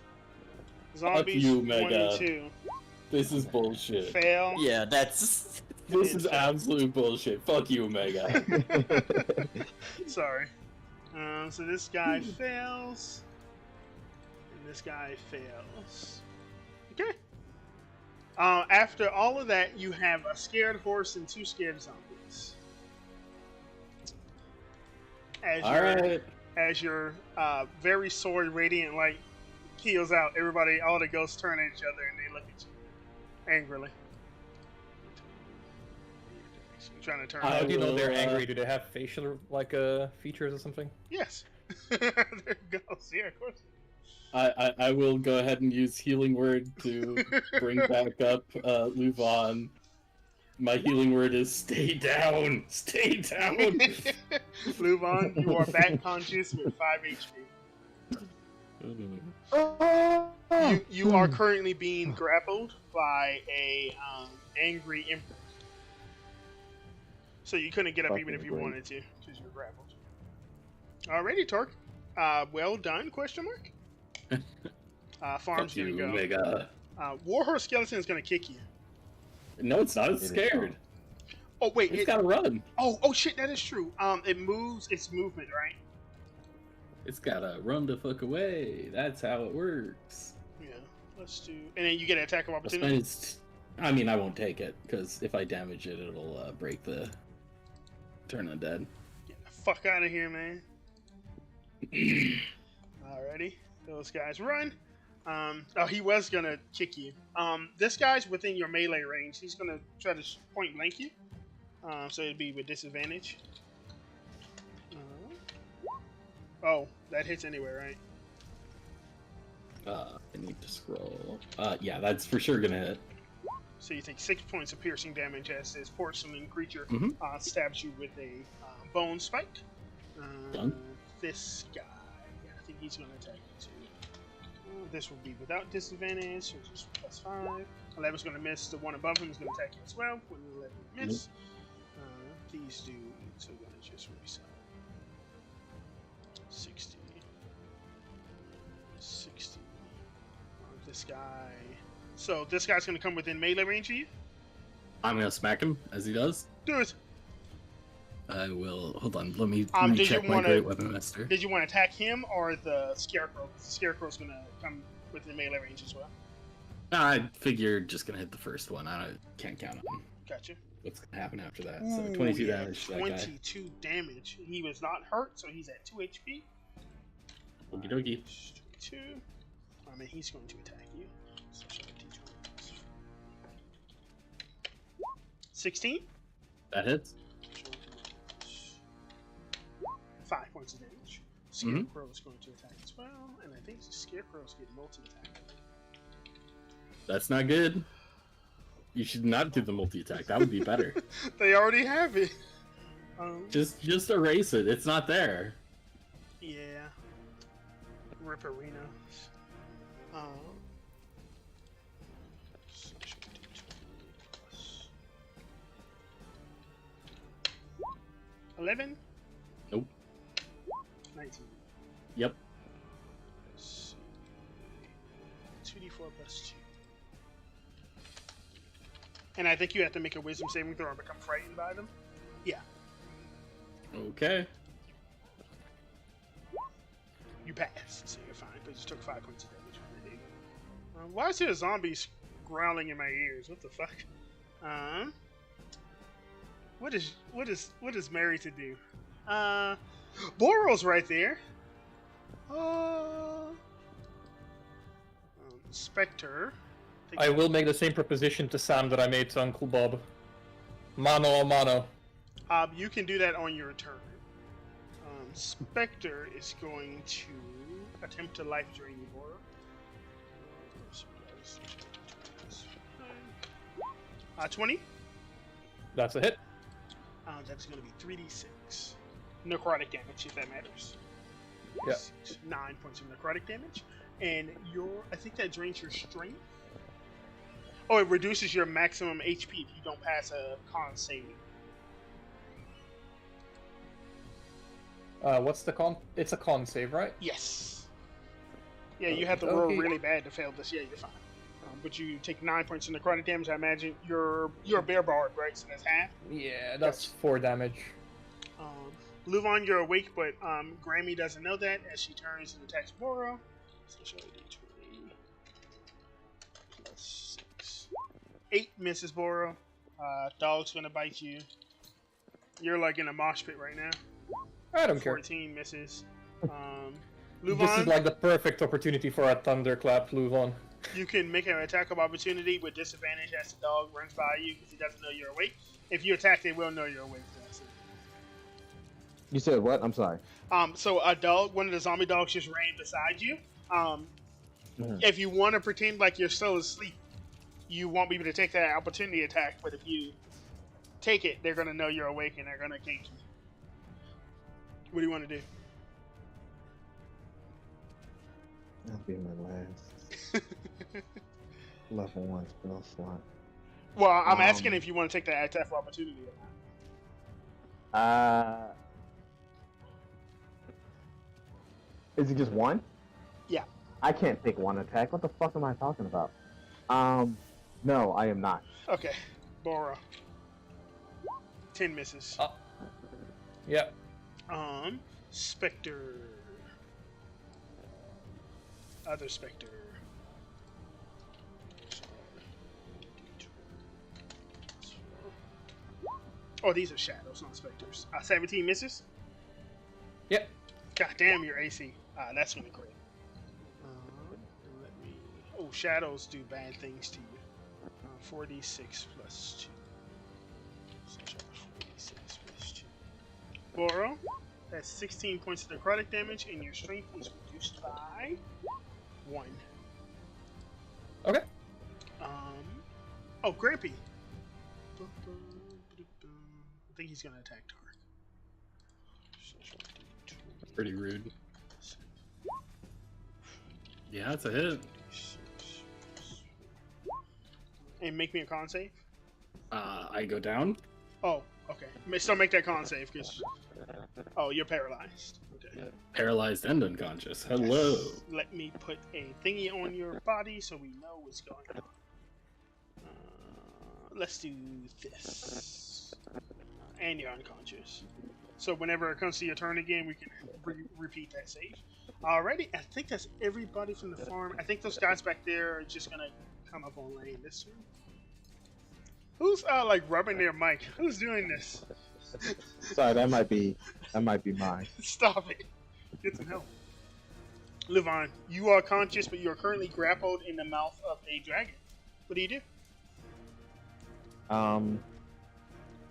Zombies. you, 1 Mega. and 2. This is bullshit. Fail. Yeah, that's. This is absolute bullshit. Fuck you, Omega. Sorry. So this guy fails. And this guy fails. Okay. After all of that, you have a scared horse and 2 scared zombies. As your very sword radiant light heals out, all the ghosts turn at each other and they look at you angrily. I'm trying to turn. How do you know they're angry? Do they have facial features or something? Yes. They're ghosts. Yeah, of course. I will go ahead and use Healing Word to bring back up Luvan. My healing word is stay down! Stay down! Luvan, you are back conscious with 5 HP. You are currently being grappled by a angry emperor. So you couldn't get up even if you wanted to, because you're grappled. Alrighty, Torque. Well done, question mark? Farm's Fuck gonna you, go. Omega. Warhorse Skeleton is gonna kick you. No, it's not. It's scared. Oh wait, It's gotta run. Oh shit, that is true. It moves its movement, right? It's gotta run the fuck away. That's how it works. Yeah. Let's do. And then you get an attack of That's opportunity. fine. I mean, I won't take it because if I damage it, it'll break the turn undead. Get the fuck out of here, man. Alrighty, those guys run. Oh, he was gonna kick you. This guy's within your melee range. He's gonna try to point blank you. So it'd be with disadvantage. Oh, that hits anyway, right? I need to scroll. Yeah, that's for sure gonna hit. So you take 6 points of piercing damage as this porcelain creature Mhm. stabs you with a bone spike. Done. This guy, yeah, I think he's gonna attack you too. This will be without disadvantage, so just +5. 11's going to miss. The one above him is going to attack you as well. When 11 miss. These dudes are going to just reset. 60. 60. This guy. So this guy's going to come within melee range of you? I'm gonna smack him as he does. Do it. I will. Hold on. Let me did check you my wanna- Great Weapon Master. Did you want to attack him or the Scarecrow? Because the Scarecrow's going to come within melee range as well. I figured just gonna hit the first one. I can't count on Gotcha. what's gonna happen after that. So Ooh, 22 yeah, damage to that guy. 22 damage. He was not hurt, so he's at 2 HP. Okie dokie. 2. I mean, he's going to attack you. So 16. That hits. 5 points of damage. Scarecrow is going to attack as well, and I think the Scarecrow's getting multi-attack. That's not good. You should not do the multi-attack. That would be better. They already have it. Just erase it. It's not there. Yeah. Ripperino. 11? Nope. 19. Yep. 2d4 plus 2. And I think you have to make a wisdom saving throw or become frightened by them. Yeah. Okay. You passed, so you're fine, but you took 5 points of damage from the Why is there zombies growling in my ears? What the fuck? What is Mary to do? Boro's right there. Spectre. I will make the same proposition to Sam that I made to Uncle Bob. Mano a mano. You can do that on your turn. Spectre is going to attempt to life drain you, Boro. 20. That's a hit. That's going to be 3d6 necrotic damage, if that matters. Yeah. 9 points of necrotic damage, and I think that drains your strength. Oh, it reduces your maximum HP if you don't pass a con save. What's the con? It's a con save, right? Yes. Yeah, you have to roll really bad to fail this. Yeah, you're fine. But you take 9 points of necrotic damage. I imagine you're a bear bard, right? So that's half. Yeah, that's 4 damage. Luvon, you're awake, but Grammy doesn't know that as she turns and attacks Boro. So she'll do 20 plus 6. 8 misses Boro. Dog's gonna bite you. You're like in a mosh pit right now. I don't care. 14 misses. This Luvon, is like the perfect opportunity for a thunderclap, Luvon. you can make an attack of opportunity with disadvantage as the dog runs by you because he doesn't know you're awake. If you attack, they will know you're awake. You said what? I'm sorry. So a dog, one of the zombie dogs just ran beside you. If you want to pretend like you're still asleep, you won't be able to take that opportunity attack. But if you take it, they're going to know you're awake and they're going to gank you. What do you want to do? That'll be my last. Level 1 spell slot. Well, I'm asking if you want to take that attack of opportunity or not. Is it just one? Yeah. I can't take one attack. What the fuck am I talking about? No, I am not. Okay. Bora. 10 misses. Yeah. Spectre. Other Spectre. Oh, these are shadows, not specters. 17 misses? Yep. God damn your AC. That's gonna crit. Oh, shadows do bad things to you. 4d6 plus 2. 4d6 plus 2. Boro, that's 16 points of necrotic damage, and your strength is reduced by 1. Okay. Oh, Grampy. I think he's gonna attack Tark. Pretty rude. Yeah, that's a hit. And make me a con save. I go down. Oh, okay. Still make that con save because. Oh, you're paralyzed. Okay. Paralyzed and unconscious. Hello. Let me put a thingy on your body so we know what's going on. Let's do this. And you're unconscious. So whenever it comes to your turn again, we can repeat that save. Alrighty, I think that's everybody from the farm. I think those guys back there are just gonna come up on lane this one. Who's like rubbing their mic? Who's doing this? Sorry, that might be mine. Stop it. Get some help. Levon, you are conscious, but you are currently grappled in the mouth of a dragon. What do you do?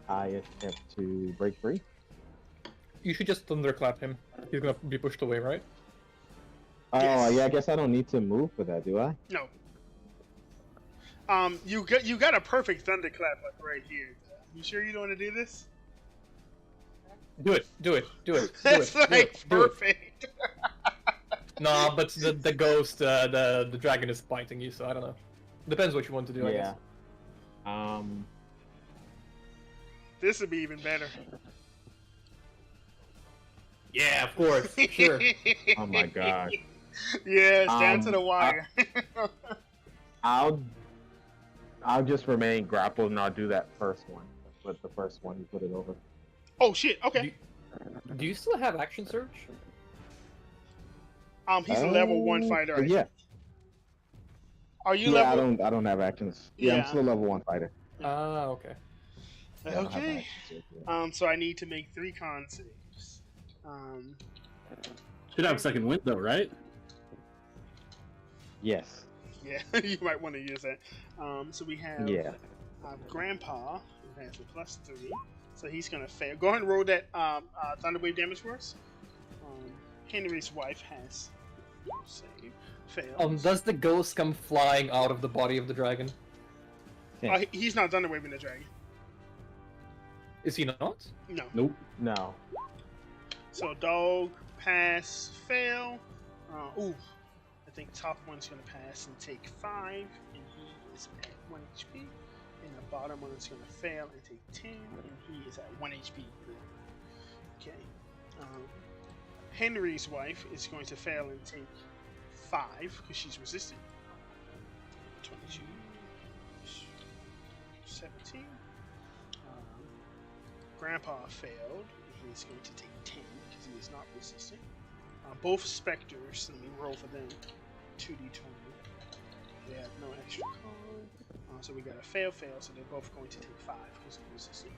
I attempt to break free. You should just thunderclap him. He's gonna be pushed away, right? Oh, Yes. yeah, I guess I don't need to move for that, do I? No. You got a perfect thunderclap like right here. You sure you don't want to do this? Do it. That's like perfect. Nah, but the ghost, the dragon is biting you, so I don't know. Depends what you want to do, I Yeah. guess. This would be even better. Yeah, of course. Sure. Oh my god. Yeah, it's down to the wire. I'll just remain grappled and I'll do that first one. But the first one you put it over. Oh shit, okay. Do you still have action surge? He's a level 1 fighter. I Yeah. Are you Yeah, level? I don't have actions. Yeah, I'm Yeah. still level 1 fighter. Ah, okay. Yeah, I don't have Okay. actions yet, yeah. So I need to make 3 con saves. Should have second wind though, right? Yes. Yeah, you might want to use that. So we have Yeah. Grandpa, who has a +3, so he's gonna fail. Go ahead and roll that Thunderwave damage for us. Henry's wife has save, fails. Does the ghost come flying out of the body of the dragon? He's not Thunderwaving the dragon. Is he not? No. Nope. No. So dog, pass, fail. I think top one's gonna pass and take 5, and he is at 1 HP. And the bottom one is gonna fail and take 10, and he is at 1 HP. Okay. Henry's wife is going to fail and take 5 because she's resistant. 22, 17. Grandpa failed. He's going to take 10 because he is not resistant. Both specters, let me roll for them. 2d20. They have no extra con. So we got a fail, so they're both going to take 5 because they're resistant.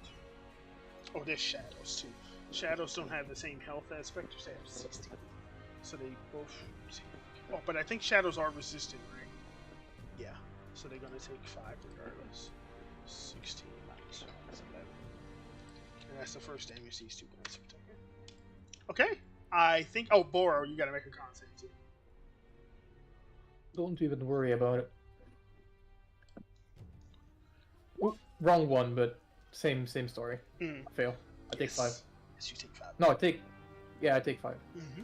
Oh, there's shadows too. Shadows don't have the same health as specters, they have 16. So they both take... Oh, but I think shadows are resistant, right? Yeah. So they're going to take 5 regardless. 16 minus 5 is 11. And that's the first damage these two guys have taken. Okay. I think... Oh, Boro, you gotta make a con save too. Don't even worry about it. Oop, wrong one, but same story. Mm. Fail. I take 5. Yes, you take 5. No, I take 5. Mm-hmm.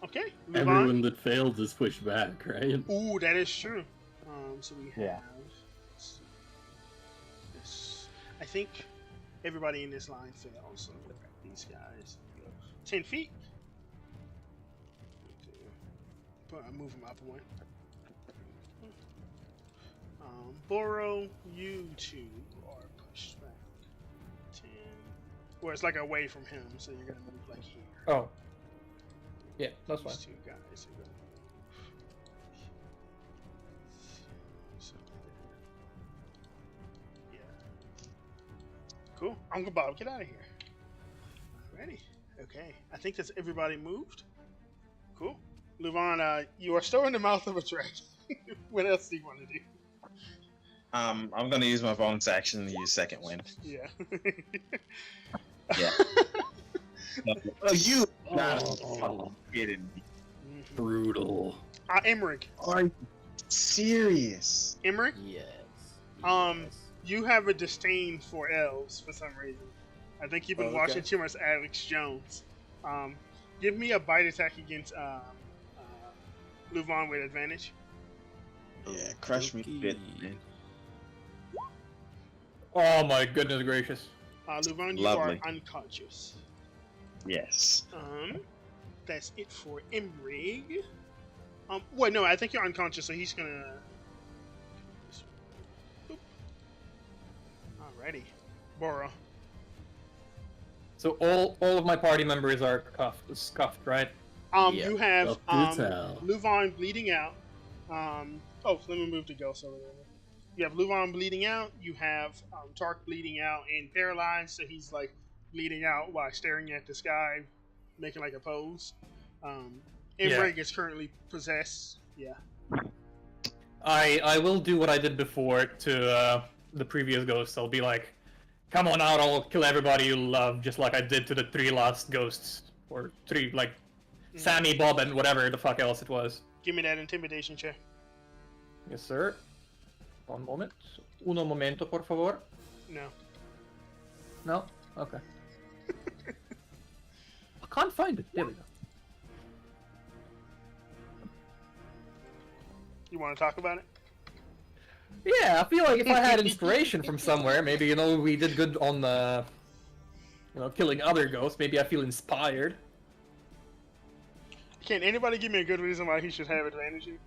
Okay. Everyone that failed is pushed back, right? Ooh, that is true. So we have... Yeah. This. I think everybody in this line fails. So we'll grab these guys. 10 feet. Move them up one. Boro, you two are pushed back 10. Well, it's like away from him, so you're gonna move like here. Oh. Yeah, that's fine. These two guys are gonna move. So, yeah. Cool. Uncle Bob, get out of here. Alrighty. Okay. I think that's everybody moved. Cool. Luvan, you are still in the mouth of a dragon. What else do you want to do? I'm gonna use my bonus action to use second wind. Yeah. Yeah. Oh, you! Oh, Kidding me. brutal. Emmerich. Are you serious? Emmerich, Yes. Um, yes. you have a disdain for elves for some reason. I think you've been Okay. watching too much Alex Jones. Give me a bite attack against Luvan with advantage. Yeah, crush me Okay. fit, man. Oh my goodness gracious. Luvan, you Lovely. are unconscious. Yes. That's it for Emrig. Wait, no, I think you're unconscious, so he's gonna. Boop. Alrighty, Boro. So all of my party members are cuffed, right? Yeah. You have Tough to tell. Luvan bleeding out. Let me move the ghost over there. You have Luvan bleeding out. You have Tark bleeding out and paralyzed, so he's like bleeding out while staring at the sky, making like a pose. Emrig is currently possessed. Yeah. I will do what I did before to the previous ghosts. I'll be like, come on out, I'll kill everybody you love, just like I did to the 3 last ghosts. Or 3, like, Sammy, Bob, and whatever the fuck else it was. Give me that intimidation check. Yes, sir. One moment. Uno momento, por favor. No. No? Okay. I can't find it. There we go. You want to talk about it? Yeah, I feel like if I had inspiration from somewhere, maybe, we did good on killing other ghosts, maybe I feel inspired. Can anybody give me a good reason why he should have advantage here?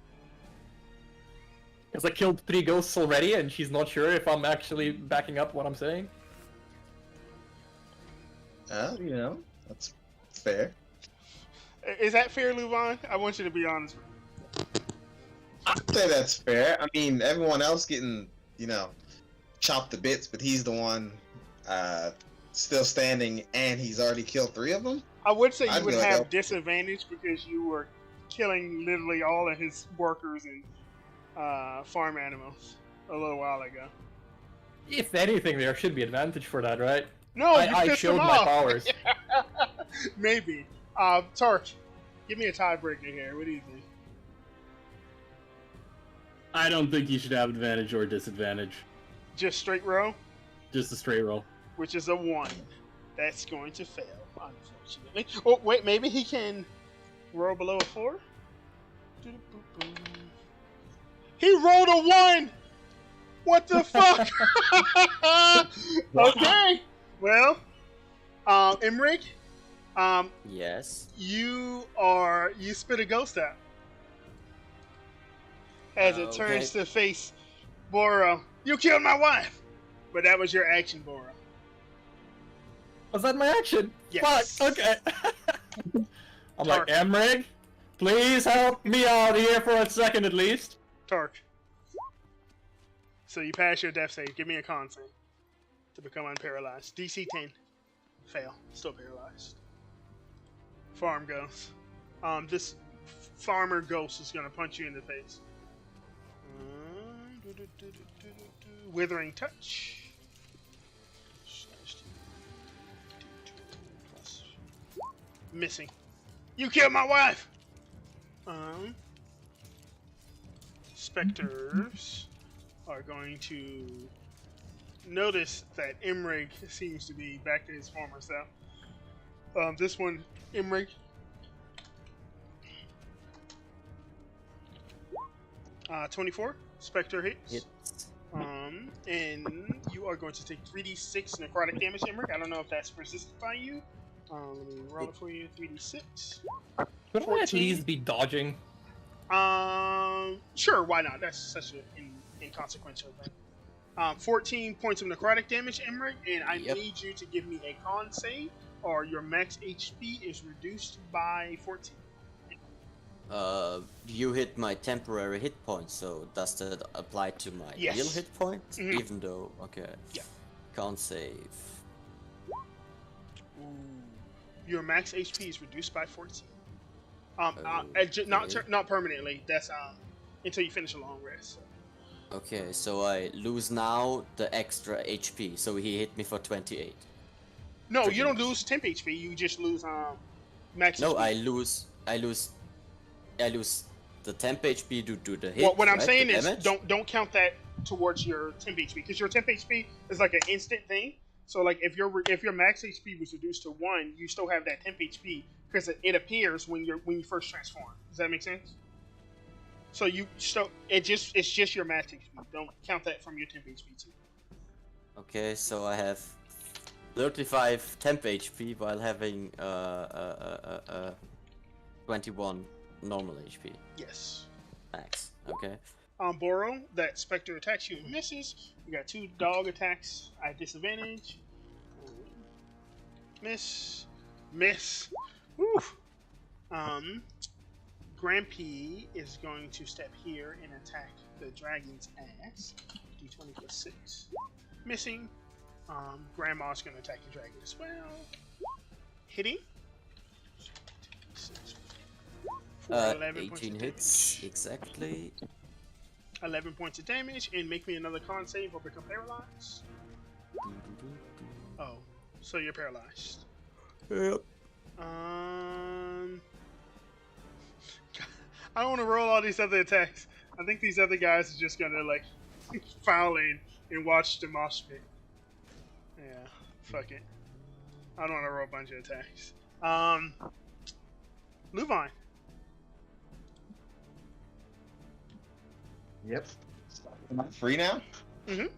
Because I killed 3 ghosts already, and she's not sure if I'm actually backing up what I'm saying. That's fair. Is that fair, Luvan? I want you to be honest. I'd say that's fair. I mean, everyone else getting, chopped to bits, but he's the one still standing, and he's already killed 3 of them. I would say you I'd would be like, have oh. disadvantage because you were killing literally all of his workers and farm animals a little while ago. If anything, there should be advantage for that, right? No, you I pissed showed him my off. powers. Maybe. Torch, give me a tiebreaker here. What do you think? I don't think you should have advantage or disadvantage. Just straight row, Just a straight roll. which is a 1. That's going to fail, unfortunately. Oh, wait, maybe he can roll below a 4? He rolled a 1! What the fuck? Okay. Well, Emmerich, Yes. you spit a ghost out. As it turns to face Boro. You killed my wife! But that was your action, Boro. Was that my action? Yes. Fuck, okay. I'm like, Tark. Emrig, please help me out here for a second at least. Tark. So you pass your death save. Give me a con save to become unparalyzed. DC 10. Fail. Still paralyzed. Farm ghost. This farmer ghost is gonna punch you in the face. Withering touch. Missing. You killed my wife. Specters are going to notice that Emrig seems to be back to his former self. This one, Emrig. Uh, 24. Spectre hits. Hits. And you are going to take 3d6 necrotic damage, Emrig. I don't know if that's persisted by you. Let me roll it for you. 3d6. Could I at 14? least be dodging? Sure, why not? That's such an inconsequential thing. 14 points of necrotic damage, Emmerich, and I Yep. need you to give me a con save, or your max HP is reduced by 14. You hit my temporary hit point, so does that apply to my Yes. real hit point? Mhm. Even though, okay. Yeah. Can't save. Ooh. Your max HP is reduced by 14. Okay. Not permanently. That's until you finish a long rest. So. Okay, so I lose now the extra HP, so he hit me for 28. No, Pretty you don't much. lose temp HP. You just lose max. No, HP. I lose the temp HP due to the hit. Well, what I'm right? saying The is, damage? don't count that towards your temp HP, because your temp HP is like an instant thing. So, like, if your max HP was reduced to 1, you still have that temp HP because it appears when you first transform. Does that make sense? So it's just your max HP. Don't count that from your temp HP too. Okay, so I have 35 temp HP while having 21 normal HP Yes. max. Okay. Boro, that Spectre attacks you and misses. You got 2 dog attacks at disadvantage. Miss. Woo. Grampy is going to step here and attack the dragon's ass. D20 plus 6. Missing. Grandma's going to attack the dragon as well. Hitting. For 11 points 18 of hits, damage. exactly. 11 points of damage, and make me another con save or become paralyzed. Oh, so you're paralyzed. Yep. I don't want to roll all these other attacks. I think these other guys are just gonna like file in and watch the mosh pit. Yeah, fuck it. I don't want to roll a bunch of attacks. Luvine. Yep. Am I free now? Mhm.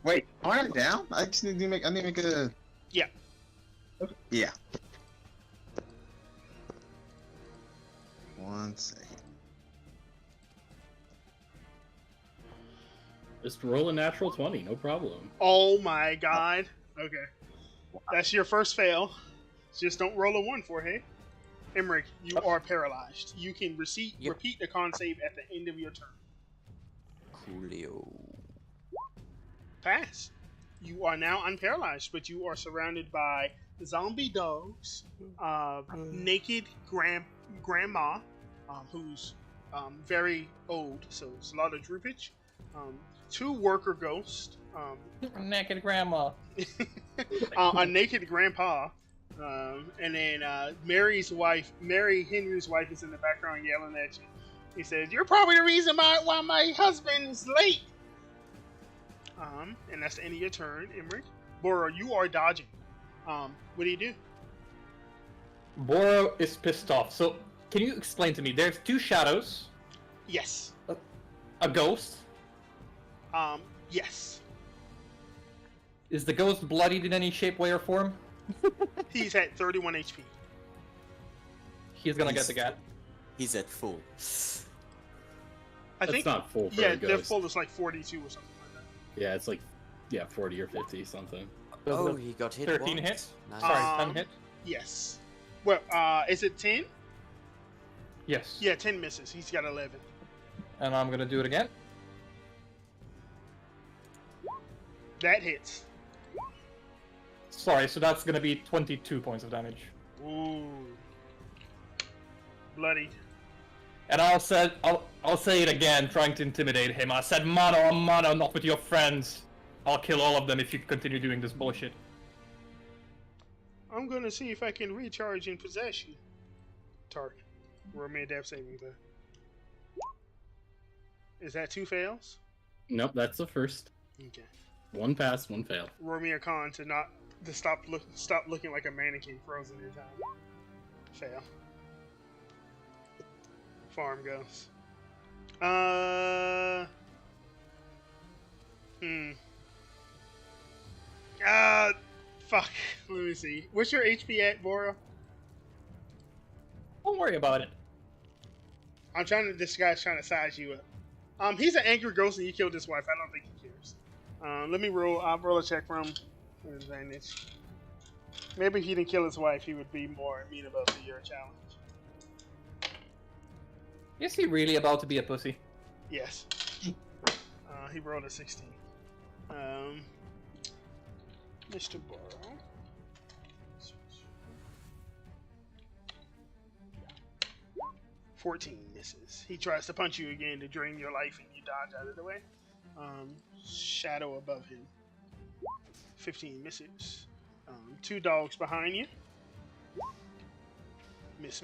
Wait, aren't I down? I just need to make. I need to make a. Yeah. Yeah. 1 second. Just roll a natural 20, no problem. Oh my god. Okay. That's your first fail. Just don't roll a 1 for hey. Emmerich, you are paralyzed. You can Yep. repeat the con save at the end of your turn. Coolio. Pass. You are now unparalyzed, but you are surrounded by zombie dogs, naked grandma, who's very old, so it's a lot of droopage. 2 worker ghosts, Naked grandma. a naked grandpa, and then Mary's wife, Mary Henry's wife, is in the background yelling at you. He says, "You're probably the reason why my husband's late." And that's the end of your turn, Emmerich. Boro, you are dodging. What do you do? Boro is pissed off. So, can you explain to me? There's 2 shadows, Yes. a ghost. Yes. Is the ghost bloodied in any shape, way, or form? He's at 31 HP. He's gonna get the gat. He's at full. I That's think. not full for Yeah, a their ghost. full is like 42 or something like that. Yeah, it's like 40 or 50 something. Oh, he got hit 13 once. hits? Nice. Sorry, 10 hit? Yes. Well, is it 10? Yes. Yeah, 10 misses. He's got 11. And I'm gonna do it again. That hits. Sorry, so that's gonna be 22 points of damage. Ooh. Bloody. And I'll say it again, trying to intimidate him. I said, mano a mano, not with your friends. I'll kill all of them if you continue doing this bullshit. I'm gonna see if I can recharge and possess you. Tark. Roll me a death saving throw. Is that 2 fails? Nope, that's the first. Okay. 1 pass, 1 fail. Roll me a con to stop looking like a mannequin frozen in time. Fail. Farm goes. Fuck. Let me see. What's your HP at, Boro? Don't worry about it. This guy's trying to size you up. He's an angry ghost and you killed his wife. I don't think he cares. Let me roll. I'll roll a check for him. Advantage. Maybe if he didn't kill his wife, he would be more amenable to your challenge. Is he really about to be a pussy? Yes. He rolled a 16. Mr. Burrow. 14 misses. He tries to punch you again to drain your life and you dodge out of the way. Shadow above him. 15 misses. 2 dogs behind you. Miss.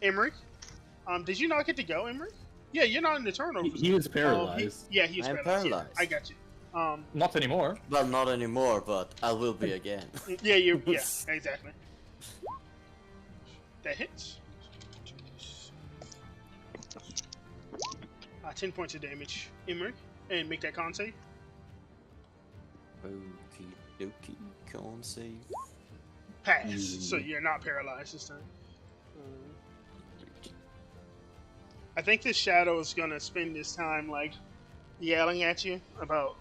Emmerich. Did you not get to go, Emmerich? Yeah, you're not in the turnover. He was paralyzed. He was I'm paralyzed. paralyzed. Yeah, I got you. Not anymore. Well, not anymore, but I will be again. Yeah, exactly. That hits. 10 points of damage, Emmerich, and make that con save. Okie dokie, can't save. Pass. So you're not paralyzed this time. I think this shadow is gonna spend this time like yelling at you about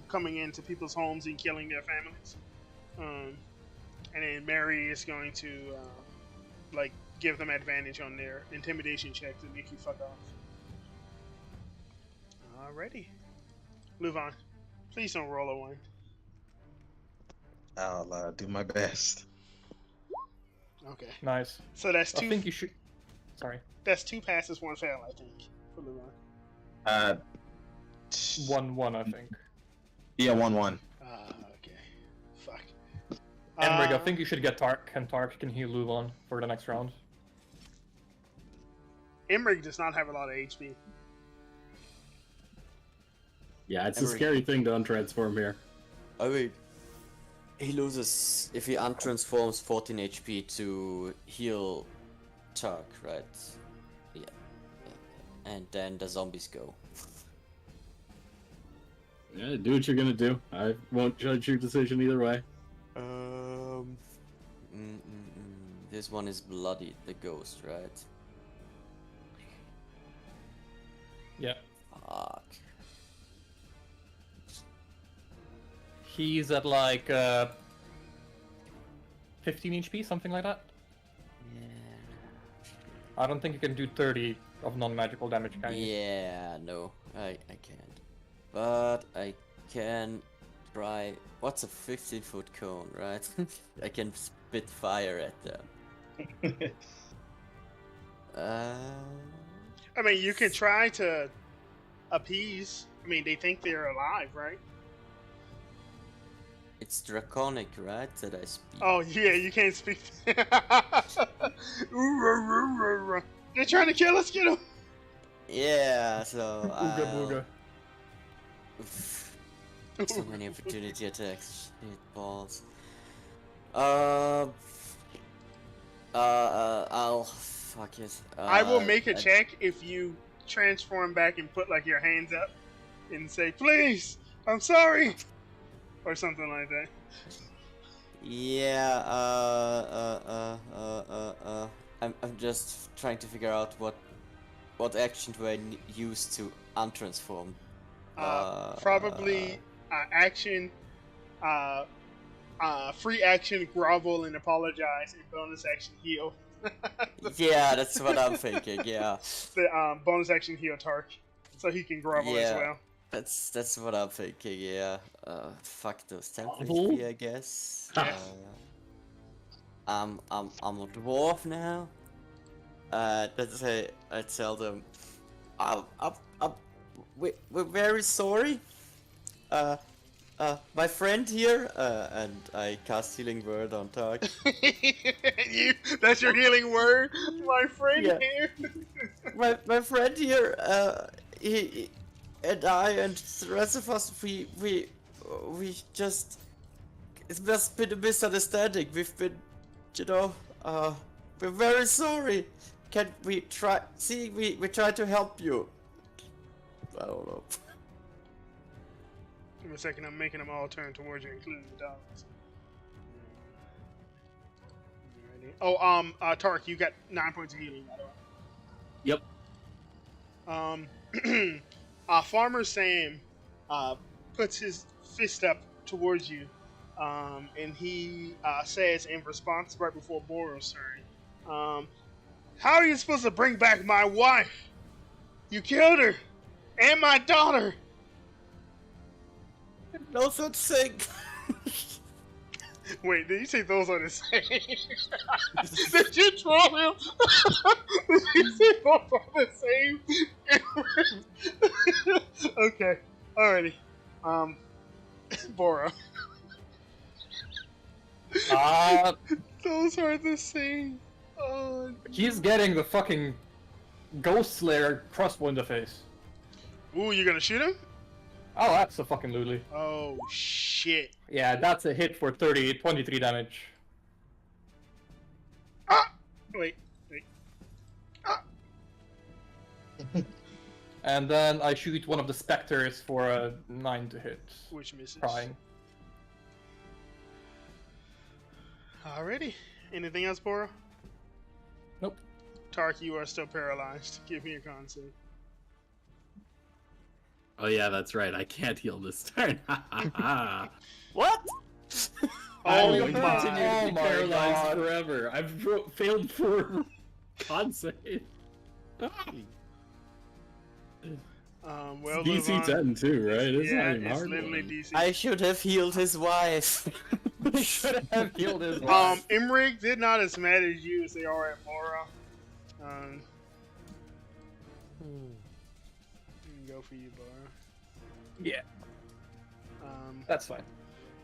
coming into people's homes and killing their families. And then Mary is going to like give them advantage on their intimidation check to make you fuck off. Alrighty. Luvan, please don't roll a 1. I'll do my best. Okay. Nice. So that's 2. I think you should. Sorry. That's 2 passes, 1 fail, I think, for Luvan. 1-1, I think. Yeah, 1-1. Okay. Fuck. Emmerich, I think you should get Tark, and Tark can heal Luvan for the next round. Emmerich does not have a lot of HP. Yeah, it's a Emmerich. scary thing to untransform here. I mean, he loses, if he untransforms 14 HP to heal Tark, right? Yeah. And then the zombies go. Yeah, do what you're gonna do. I won't judge your decision either way. This one is bloody, the ghost, right? Yeah. Fuck. He's at like 15 HP, something like that. I don't think you can do 30 of non-magical damage, can you? Yeah, no, I can't. But I can try. What's a 15-foot cone, right? I can spit fire at them. I mean, you can try to appease. I mean, they think they're alive, right? It's draconic, right? That I speak. Oh, yeah, you can't speak. They're trying to kill us, get them! Yeah, so. Ooga booga. Oof. So many opportunity attacks. Shit balls. I'll. Fuck it. I will make a check if you transform back and put, like, your hands up and say, please, I'm sorry! Or something like that. Yeah, I'm just trying to figure out what action do I use to untransform. Probably action, free action, grovel and apologize, and bonus action heal. Yeah, that's what I'm thinking. Yeah. The bonus action heal Tark, so he can grovel as well. That's what I'm thinking. Yeah. Fuck those 10 Grovel? HP, I guess. I'm a dwarf now. I tell them, we're very sorry. My friend here, and I cast Healing Word on Tark. That's your healing word, my friend Yeah. here. my friend here, he and I and the rest of us, we just, it's just been a misunderstanding. We've been, we're very sorry. Can we try? See, we try to help you. I don't know. Give me a second, I'm making them all turn towards you, including the dogs. Alrighty. Oh, Tark, you got 9 points of healing, by the way. Yep. Farmer Sam puts his fist up towards you, and he says in response right before Boros' turn, how are you supposed to bring back my wife? You killed her! And my daughter! No such thing. Wait, did you say those are the same? Did you troll him? Did you say those are the same? Okay, alrighty. Bora. Those are the same. He's getting the fucking Ghost Slayer crossbow in the face. Ooh, you gonna shoot him? Oh, that's a fucking lulu. Oh, shit. Yeah, that's a hit for 23 damage. Ah! Wait. Ah! And then I shoot one of the specters for a 9 to hit. Which misses. Trying. Alrighty. Anything else, Bora? Nope. Tark, you are still paralyzed. Give me a con save. Oh yeah, that's right. I can't heal this turn. What? Oh I'm my. continue to Oh be my paralyzed God. forever. I've failed 4 con save. Well, DC 10 too, right? It's yeah, not even it's hard. literally one. DC. I should have healed his wife. He should have killed his wife. Imrig, they're not as mad as you as they are at Mora. Go for you, Bora. Yeah, that's fine.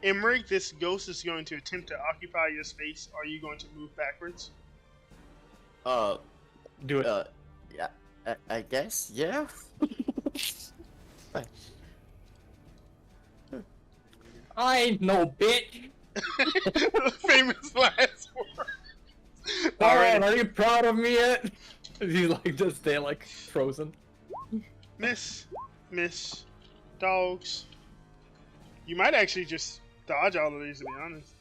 Imrig, this ghost is going to attempt to occupy your space. Are you going to move backwards? Do it. Yeah, I guess, yeah. I ain't no bitch. Famous last words. Alright, are you proud of me yet? He's like just stay like frozen. Miss, dogs. You might actually just dodge all of these, to be honest.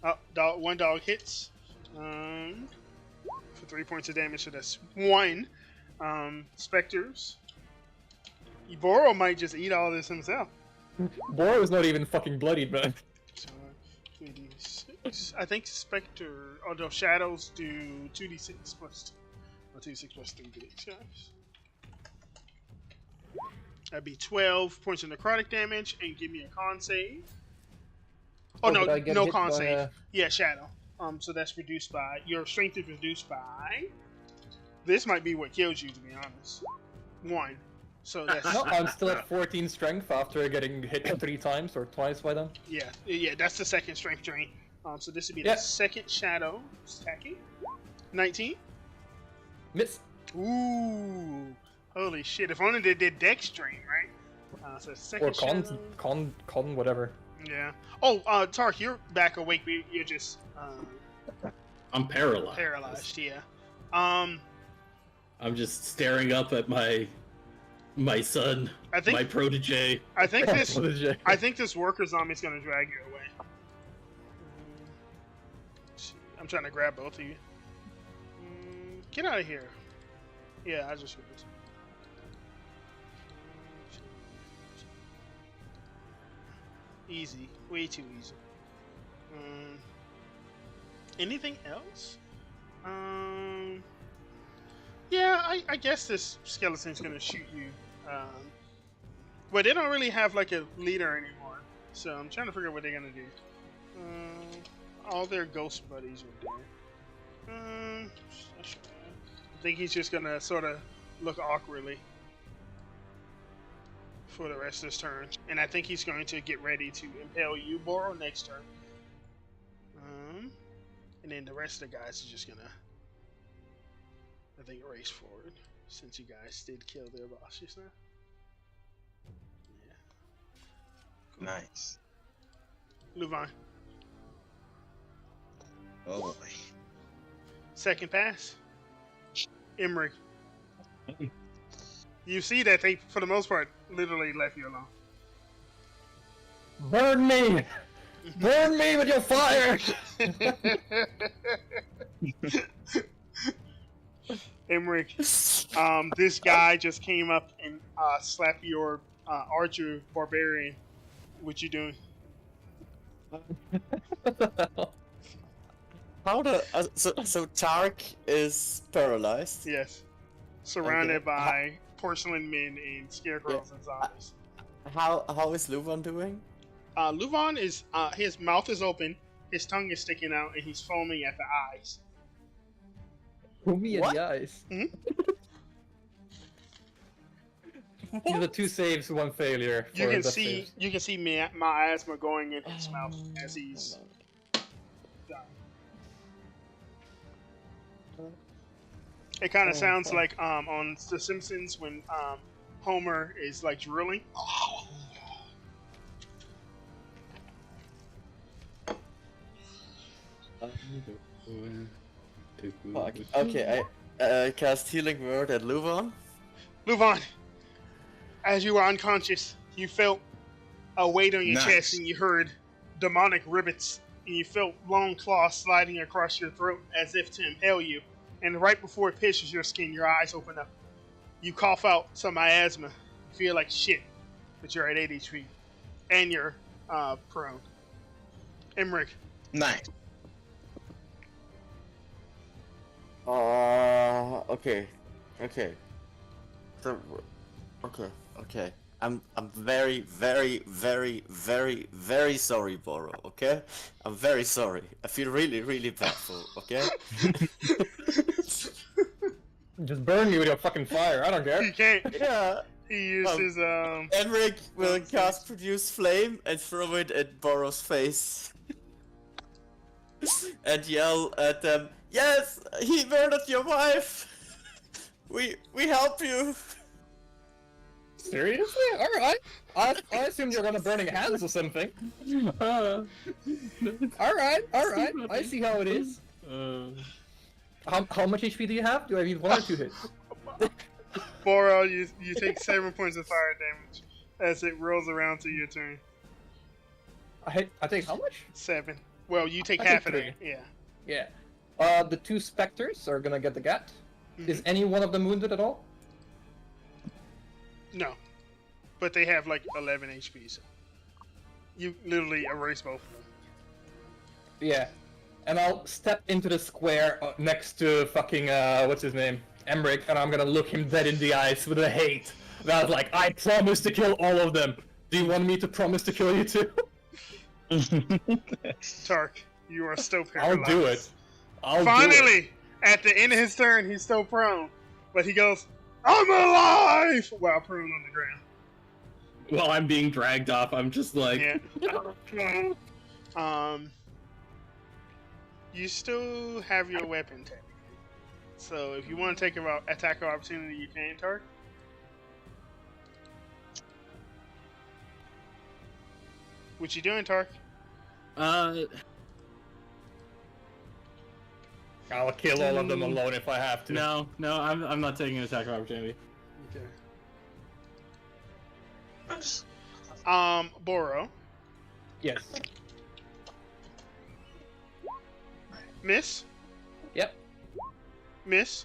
Oh, one dog hits. For 3 points of damage, so that's 1. Specters. Iboro might just eat all this himself. Boro is not even fucking bloodied, man. So, 3d6. I think Spectre, although Shadows do 2d6 plus 2. 2d6 plus 3 d8, guys. That'd be 12 points of necrotic damage, and give me a con save. Oh, no, did I get no hit con by save. a- Yeah, shadow. So that's reduced by your strength is reduced by. This might be what kills you, to be honest. 1. So that's No, I'm still at 14 strength after getting hit 3 times or twice by them. yeah. That's the second strength drain. So this would be Yeah. the second shadow stacking. 19. Miss. Ooh, holy shit! If only they did dex drain, right? So second Or con, shadow. con, whatever. Yeah. Oh, Tark, you're back awake. But you're just I'm paralyzed. paralyzed. Yeah. I'm just staring up at my son, I think my protege. I think this What is it? I think this worker zombie's gonna drag you away. I'm trying to grab both of you. Get out of here. Yeah, I just heard it. Easy. Way too easy. Anything else? Yeah, I guess this skeleton's gonna shoot you. Well, they don't really have like a leader anymore, so I'm trying to figure out what they're gonna do. All their ghost buddies are dead. I think he's just gonna sort of look awkwardly for the rest of his turn, and I think he's going to get ready to impale you, Boro, next turn. And then the rest of the guys are just gonna, I think, race forward since you guys did kill their boss just now. Yeah. Nice. Louvain. Oh boy. Second pass. Emmerich. You see that they, for the most part, literally left you alone. Burn me! Burn me with your fire! Emmerich, this guy just came up and slapped your archer barbarian. What you doing? How the so Tark is paralyzed. Yes. Surrounded Okay. by porcelain men and scarecrows and zombies. How is Luvan doing? Louvain is, his mouth is open, his tongue is sticking out, and he's foaming at the eyes. Me in What? the eyes. Mhm. These are 2 saves, 1 failure. You for can death see, saves. you can see miasma going in his mouth as he's dying. It kind of sounds like on The Simpsons when Homer is like drilling. Fuck. Okay, I cast Healing Word at Luvan. Louvain, as you were unconscious, you felt a weight on your Nice. chest and you heard demonic rivets and you felt long claws sliding across your throat as if to impale you. And right before it pierces your skin, your eyes open up. You cough out some miasma. You feel like shit, but you're at 8 HP. And you're prone. Emmerich, Nice. Okay. So, okay. I'm very, very, very, very, very sorry, Boro. Okay, I'm very sorry. I feel really, really bad for. Okay. Just burn me with your fucking fire, I don't care. he can't. Yeah. He uses Enric will cast Produce Flame and throw it at Boro's face. And yell at them, "Yes, he murdered your wife! We help you!" Seriously? Alright. I assumed you were gonna burning hands or something. Alright. I see how it is. How much HP do you have? Do I need 1 or 2 hits? Boro, you take 7 points of fire damage as it rolls around to your turn. I take how much? 7. Well, you take I half take of it. 3. Yeah. Yeah. The 2 specters are gonna get the gat. Is any one of them wounded at all? No. But they have like 11 HP, so you literally erase both of them. Yeah. And I'll step into the square next to fucking, what's his name? Emmerich, and I'm gonna look him dead in the eyes with a hate. That's like, I promise to kill all of them. Do you want me to promise to kill you too? Tark, you are still I'll paralyzed. do it. I'll do it. Finally, at the end of his turn, he's still prone, but he goes, "I'm alive!" while prone on the ground. While I'm being dragged off, I'm just like, Yeah. You still have your weapon technically. So if you want to take an attack of opportunity, you can, Tark. What you doing, Tark? I'll kill all of them alone if I have to. no, I'm not taking an attack of opportunity. Okay. Boro. Yes. Miss. Yep. Miss.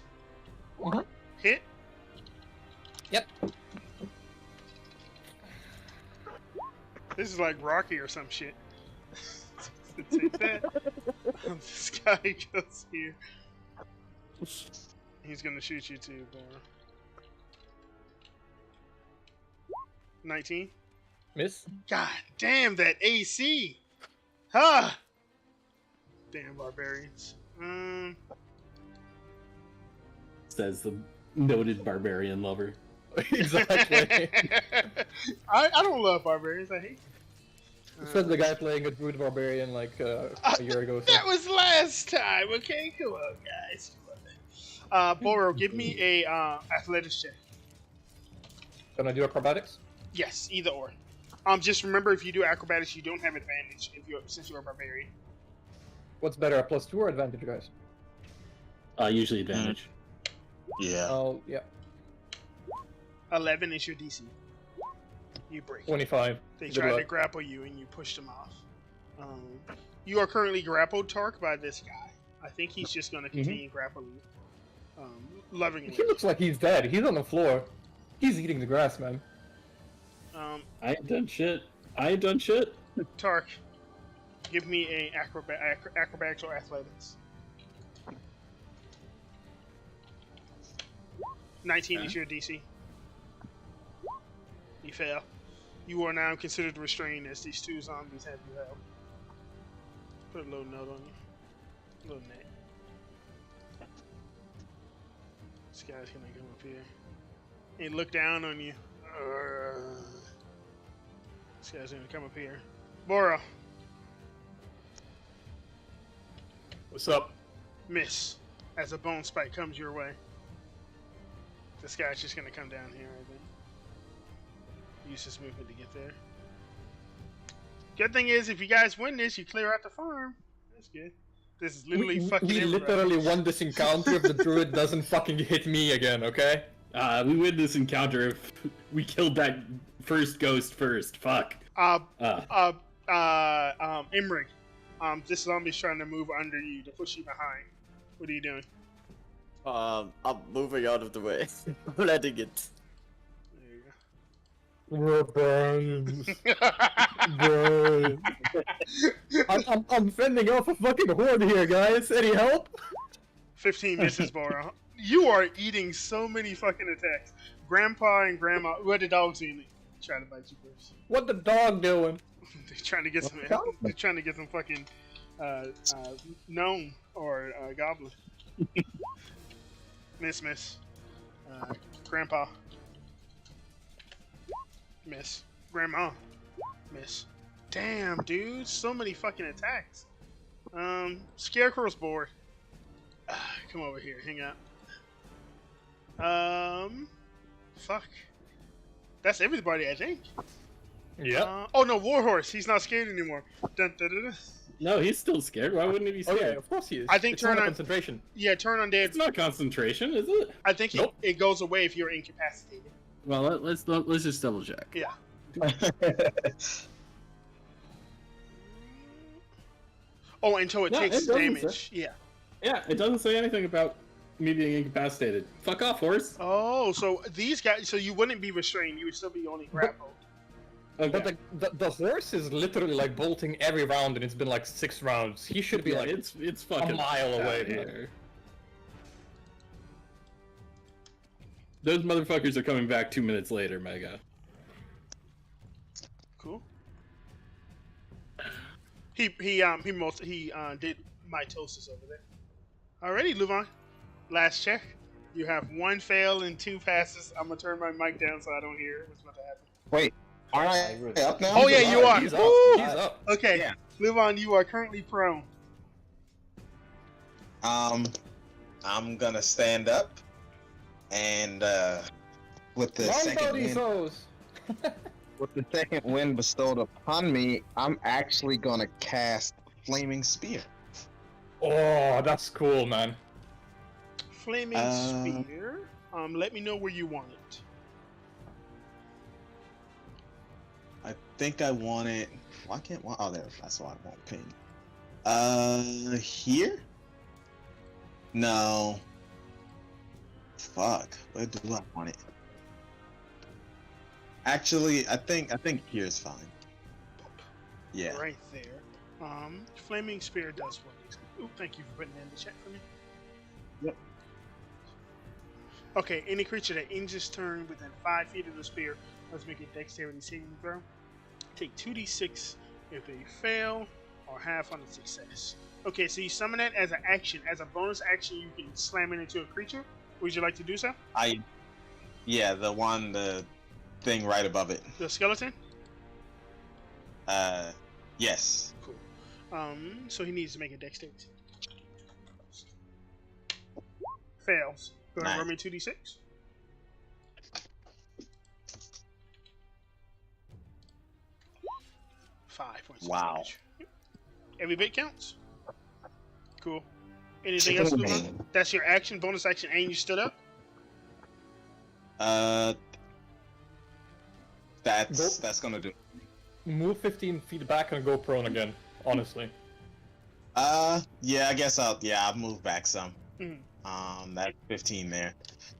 Uh-huh. Hit. Yep. This is like Rocky or some shit. Take that. This guy goes here. He's gonna shoot you too, Boro. 19. Miss. God damn that AC! Huh! Damn barbarians. Says the noted barbarian lover. Exactly. I don't love barbarians. I hate them. Said the guy playing a druid barbarian like a year ago. So. That was last time. Okay, come on, guys. Come on. Boro, give me a athletics check. Can I do acrobatics? Yes, either or. Just remember, if you do acrobatics, you don't have advantage since you're a barbarian. What's better, a +2 or advantage, guys? Usually advantage. Yeah. Oh, yeah. 11 is your DC. You break. 25. They Good tried to luck. grapple you and you pushed them off. You are currently grappled, Tark, by this guy. I think he's just going to continue grappling you. Lovingly. He looks like he's dead. He's on the floor. He's eating the grass, man. I ain't done shit. I ain't done shit. Tark, give me a acrobatics or athletics. 19 is your DC. You fail. You are now considered restrained as these two zombies have you held. Put a little note on you. A little net. This guy's gonna come up here and look down on you. This guy's gonna come up here. Boro, What's up? miss. As a bone spike comes your way. This guy's just gonna come down here, I think. Use his movement to get there. Good thing is, if you guys win this, you clear out the farm. That's good. This is literally fucking We everybody. literally won this encounter if the druid doesn't fucking hit me again, okay? We win this encounter if we killed that first ghost first. Fuck. Imrig. This zombie's trying to move under you to push you behind. What are you doing? I'm moving out of the way. I'm letting it. There you We're burned. go. I'm fending off a fucking horde here, guys. Any help? 15 misses, Boro. You are eating so many fucking attacks. Grandpa and Grandma. What the dog's eating? Trying to bite you first. What the dog doing? They're trying to get some. They're trying to get some fucking gnome or goblin. Miss. Grandpa. Miss. Grandma. Miss. Damn, dude. So many fucking attacks. Scarecrow's bored. Come over here. Hang out. Fuck. That's everybody, I think. Yeah. Oh no, Warhorse. He's not scared anymore. Dun, dun, dun, dun. No, he's still scared. Why wouldn't he be Oh scared? yeah, of course he is. I think it's turn not on- concentration. Yeah, turn on dead. It's not concentration, is it? I think Nope. it goes away if you're incapacitated. Well, let's just double check. Yeah. Oh, until it No, takes it doesn't damage. Yeah. Yeah, it doesn't say anything about me being incapacitated. Fuck off, horse. Oh, so these guys. So you wouldn't be restrained. You would still be only grappled. Okay. But the horse is literally like bolting every round, and it's been like 6 rounds. He should be Yeah, like it's fucking a mile down away. here. Those motherfuckers are coming back 2 minutes later, Mega. Cool. He did mitosis over there. Alrighty, Luvon. Last check. You have 1 fail and 2 passes. I'm gonna turn my mic down so I don't hear what's about to happen. Wait, aren't I up now? Oh yeah, you are. He's Woo! up. He's up. Okay, Yeah. Luvon, you are currently prone. I'm gonna stand up, and with the second wind bestowed upon me, I'm actually gonna cast Flaming Spear. Oh, that's cool, man. Flaming spear. Let me know where you want it. I think I want it. Why can't? Oh, there. That's why I won't ping. Here? No. Fuck. Where do I want it? Actually, I think here's fine. Yeah. Right there. Flaming spear does what? Ooh, thank you for putting that in the chat for me. Yep. Okay, any creature that ends its turn within 5 feet of the spear must make a dexterity saving throw. Take 2d6 if they fail, or half on a success. Okay, so you summon that as an action. As a bonus action, you can slam it into a creature. Would you like to do so? Yeah, the thing right above it. The skeleton? Yes. Cool. So he needs to make a dexterity. Fails. Go ahead and roll me 2d6. Wow. Damage. Every bit counts. Cool. Anything else, Luvon? That's your action, bonus action, and you stood up? That's gonna do. Move 15 feet back and go prone again, honestly. Yeah, I guess I'll move back some. That's 15 there.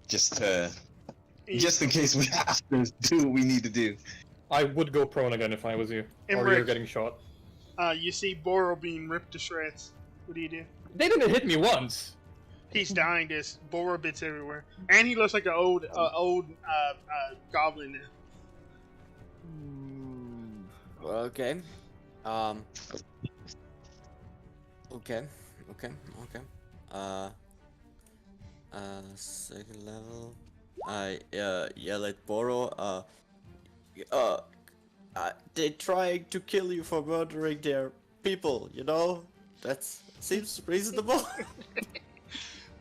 Just in case we have to do what we need to do. I would go prone again if I was you. And or Rick, you're getting shot. You see Boro being ripped to shreds. What do you do? They didn't hit me once. He's dying. There's Boro bits everywhere. And he looks like an old goblin now. Okay. Okay. Second level. I yell at Boro. They're trying to kill you for murdering their people. You know, that seems reasonable.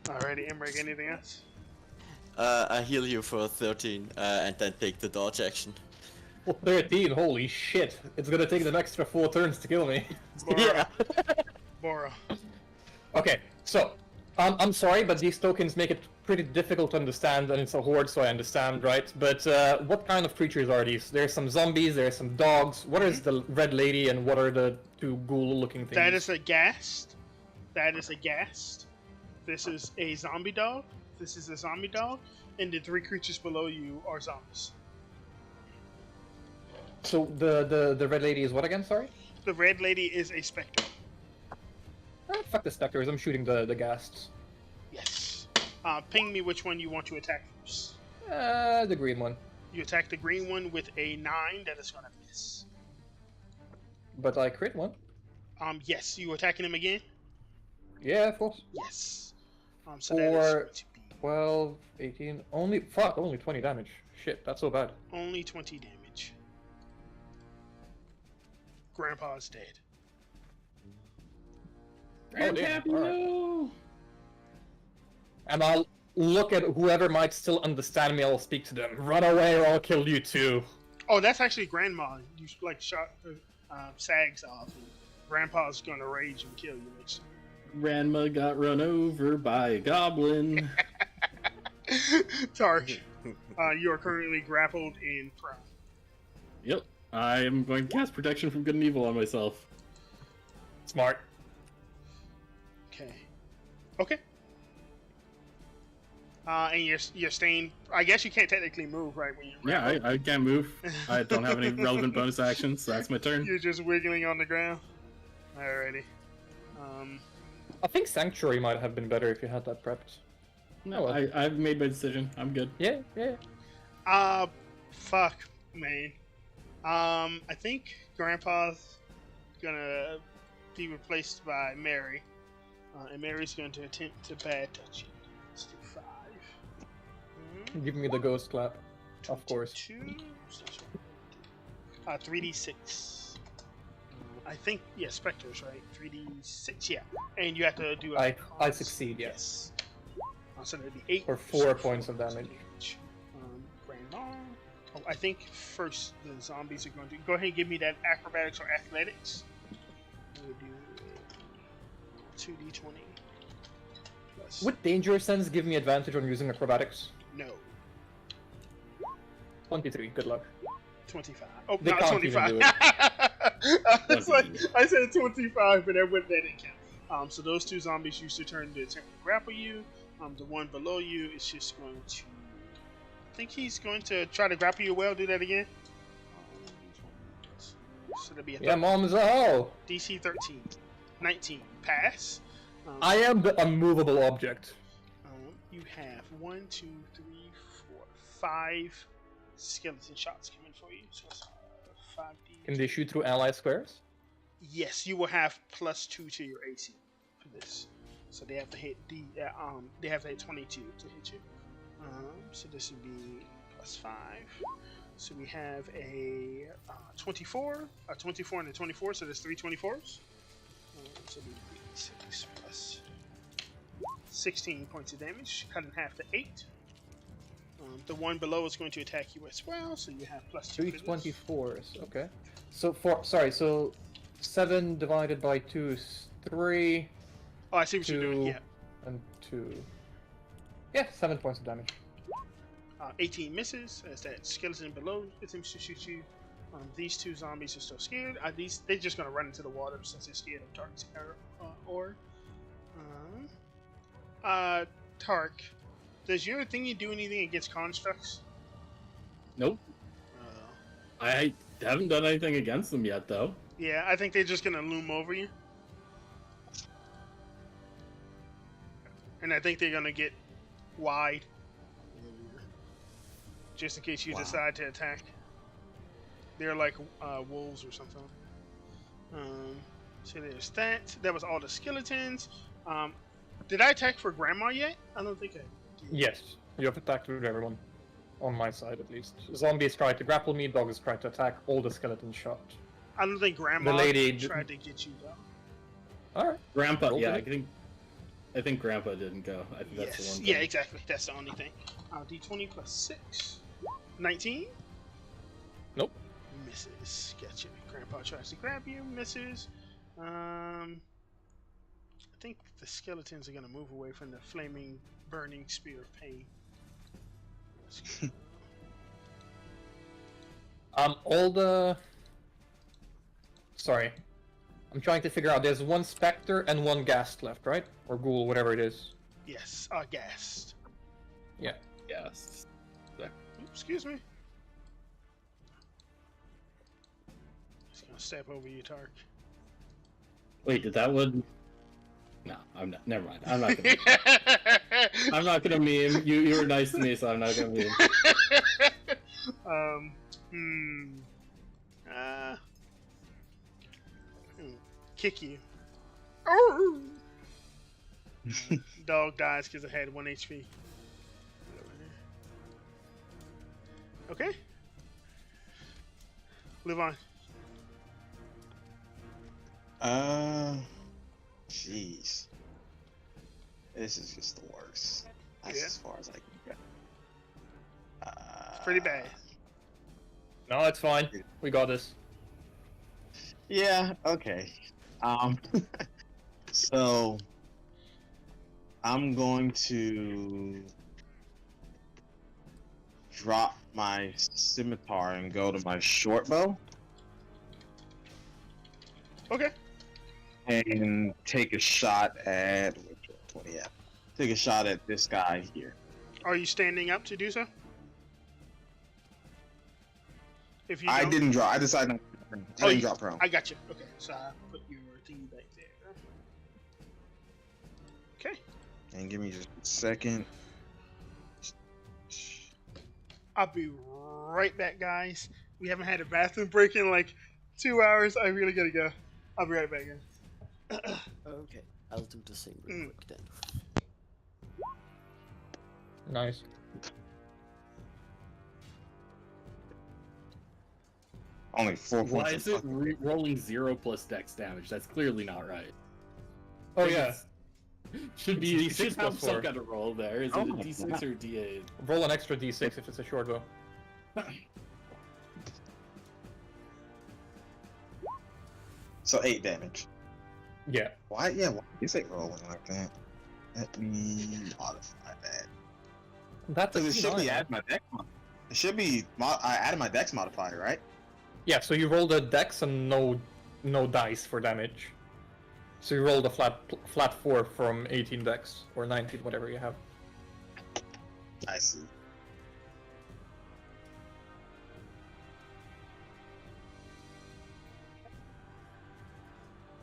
Alrighty, Emmerich, anything else? I heal you for 13, and then take the dodge action. Well, 13, holy shit. It's gonna take them extra 4 turns to kill me. Boro. Boro. Okay, so, I'm sorry, but these tokens make it pretty difficult to understand, and it's a horde, so I understand, right? But what kind of creatures are these? There's some zombies, there's some dogs. What is the red lady, and what are the 2 ghoul-looking things? That is a ghast. This is a zombie dog. This is a zombie dog. And the 3 creatures below you are zombies. So the red lady is what again, sorry? The red lady is a specter. Fuck the specters, I'm shooting the ghasts. Yes. Ping me which one you want to attack first. The green one. You attack the green one with a 9, that is gonna miss. But I crit one. Yes, you attacking him again? Yeah, of course. Yes. So that is going to be 12, 18, only 20 damage. Shit, that's so bad. only 20 damage. Grandpa's dead. Oh, damn. Alright. And I'll look at whoever might still understand me, I'll speak to them. Run away or I'll kill you too. Oh, that's actually Grandma. You like shot Sags off. And Grandpa's gonna rage and kill you next time. Grandma got run over by a goblin. Tark, you are currently grappled in prone. Yep. I am going to cast Protection from Good and Evil on myself. Smart. Okay. And you're staying. I guess you can't technically move, right? When you're Yeah, I can't move. I don't have any relevant bonus actions, so that's my turn. You're just wiggling on the ground. Alrighty. I think Sanctuary might have been better if you had that prepped. No, I've made my decision. I'm good. Yeah, yeah. Fuck, man. I think Grandpa's gonna be replaced by Mary, and Mary's going to attempt to bad touch you. Let's do 5. Give me the ghost clap. Of course. 3d6. I think, yeah, specters, right? 3d6, yeah. And you have to do I succeed, yes. So that'd be 8. For 4 points of damage. Grandma. Oh, I think first the zombies are going to go ahead and give me that acrobatics or athletics. We'll do 2d20. Plus. Would danger sense give me advantage on using acrobatics? No. 23. Good luck. 25. Oh, They not can't 25. even do I said 25, but that didn't count. So those 2 zombies used to turn to attempt to grapple you. The one below you is just going to. I think he's going to try to grapple you well. Do that again. So that'll be a Yeah, mom's a hoe. DC 13. 19. Pass. I am the unmovable object. You have 1, 2, 3, 4, 5 skeleton shots coming for you. So it's 5d. Can they shoot through ally squares? Yes, you will have +2 to your AC for this. So they have to hit they have to hit 22 to hit you. So this would be +5. So we have a 24, a 24 and a 24. So there's 3 24s. So we 6 plus 16 points of damage, cut in half to 8. The one below is going to attack you as well, so you have +2. 3 24s. Okay. So so 7 divided by 2 is 3. Oh, I see what you're doing. 2 Yeah. And 2. Yeah, 7 points of damage. 18 misses as that skeleton below attempts to shoot you. These 2 zombies are still scared. They're just going to run into the water since they're scared of Tark's ore. Tark, does your thingy do anything against constructs? Nope. I haven't done anything against them yet, though. Yeah, I think they're just going to loom over you. And I think they're going to get wide. Just in case you decide to attack. They're like wolves or something. So there's that. That was all the skeletons. Did I attack for Grandma yet? I don't think I did. Yes, you have attacked with everyone. On my side, at least. Zombies tried to grapple me, dogs tried to attack, all the skeletons shot. I don't think Grandma The lady tried to get you though. Alright. Grandpa, Roll yeah, it. I think Grandpa didn't go. I think that's the Yes. one. Yeah, thing. exactly. That's the only thing. D20 plus 6. 19? Nope. Misses. Gotcha. Grandpa tries to grab you. Misses. I think the skeletons are going to move away from the flaming, burning spear of pain. All the... Sorry. I'm trying to figure out, there's 1 specter and 1 ghast left, right? Or ghoul, whatever it is. Yes, ghast. Yeah. Yes. Oops, excuse me. Just gonna step over you, Tark. Wait, did that one? No, I'm not. Never mind. I'm not gonna. I'm not gonna meme. You were nice to me, so I'm not gonna meme. Kick you. Dog dies because it had 1 HP. Okay. Live on. Jeez. This is just the worst. That's Yeah. as far as I can go. It's pretty bad. No, it's fine. We got this. Yeah, okay. So I'm going to drop my scimitar and go to my short bow Okay. and take a shot at 20. Yeah, take a shot at this guy here. Are you standing up to do so? If you I don't- didn't drop. I decided not to. I didn't drop prone. I got you. Okay, so I put your thingy back there. Okay. And give me just a second. I'll be right back, guys. We haven't had a bathroom break in like 2 hours. I really gotta go. I'll be right back, guys. Okay, I'll do the same real quick then. Nice. Only 4 points. Why of is it fucking- rolling 0 plus dex damage? That's clearly not right. Oh yeah. Should be It's should D6 have plus some 4. kind of roll there. Is it Oh a my D6 God. or a D8? Roll an extra d6 if it's a short bow. So 8 damage. Yeah. Why? Yeah, why is it rolling like that? Let me modify that. That's Because it should be nine. add my dex. It should be. I added my dex modifier, right? Yeah, so you roll the dex and no dice for damage. So you roll the flat 4 from 18 dex or 19, whatever you have. I see.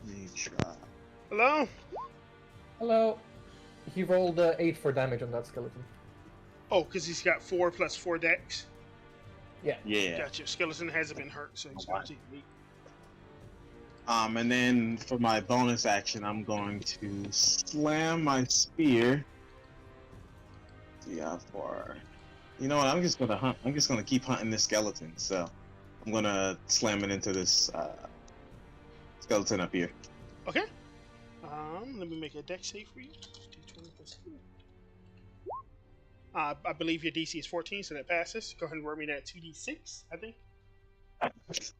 Let me try. Hello? Hello. He rolled 8 for damage on that skeleton. Oh, because he's got 4 plus 4 dex. Yeah. Gotcha. Skeleton hasn't been hurt, so he's Wow. not taking weak. And then for my bonus action, I'm going to slam my spear. Yeah, for. You know what? I'm just gonna hunt. I'm just gonna keep hunting this skeleton. So I'm gonna slam it into this skeleton up here. Okay. Let me make a dex save for you. D20 plus 2. I believe your DC is 14, so that passes. Go ahead and roll me that 2d6, I think. It's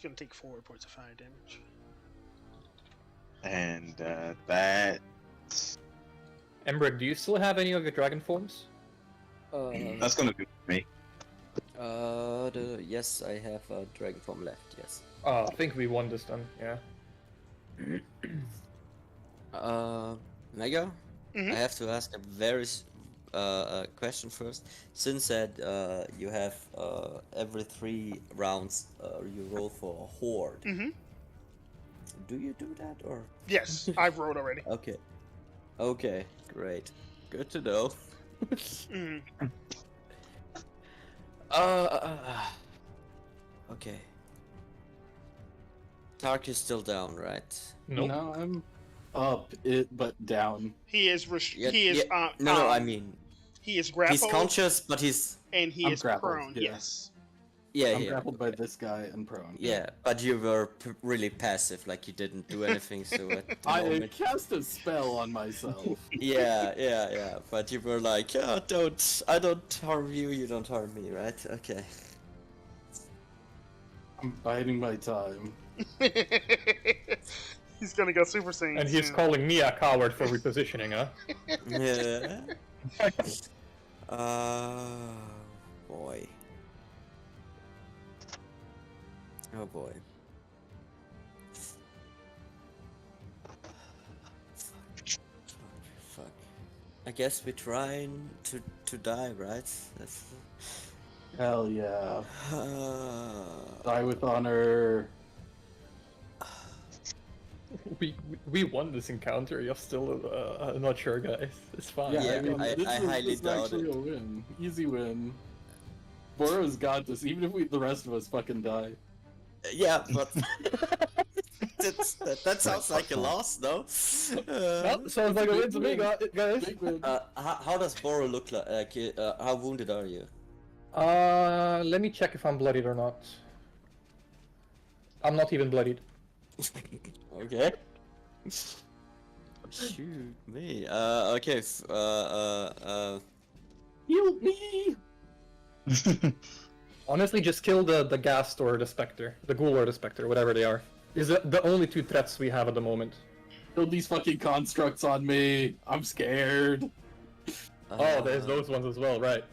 gonna take 4 points of fire damage. And that. Embrick, do you still have any of your dragon forms? That's gonna do it for me. Yes, I have a dragon form left. Yes. I think we won this then, yeah. Mega, Mhm. I have to ask a very question first. Since that you have every 3 rounds you roll for a horde, Mm-hmm. do you do that or? Yes, I've rolled already. Okay. Okay, great. Good to know. Mm. Okay. Tark is still down, right? Nope. No, I'm up, but down. He is Yeah, he is yeah. No, I mean he is grappled he's conscious, but he's and he I'm is grappled, prone. yeah. Yes. yeah, I'm yeah. grappled by this guy and prone. Yeah, but you were really passive, like you didn't do anything. So at the I moment, cast a spell on myself. yeah. But you were like, yeah, I don't harm you, you don't harm me, right? Okay. I'm biding my time. He's gonna go Super Saiyan. And he's soon. calling me a coward for repositioning, huh? Yeah. Boy. Oh boy. Fuck. I guess we're trying to die, right? That's. Hell yeah. Die with honor. We won this encounter. You're still not sure, guys. It's fine. Yeah, Yeah, I mean, I this highly is doubt actually it. a win. Easy win. Boro's got this, even if the rest of us fucking die. Yeah, but that sounds like a loss, no? Well, sounds like a win to me, guys. Big win. How does Boro look like? How wounded are you? Let me check if I'm bloodied or not. I'm not even bloodied. Okay. Shoot me. Okay. Heal me! Honestly, just kill the Ghast or the Spectre. The Ghoul or the Spectre, whatever they are. Is the only 2 threats we have at the moment. Build these fucking constructs on me. I'm scared. Oh, there's those ones as well, right.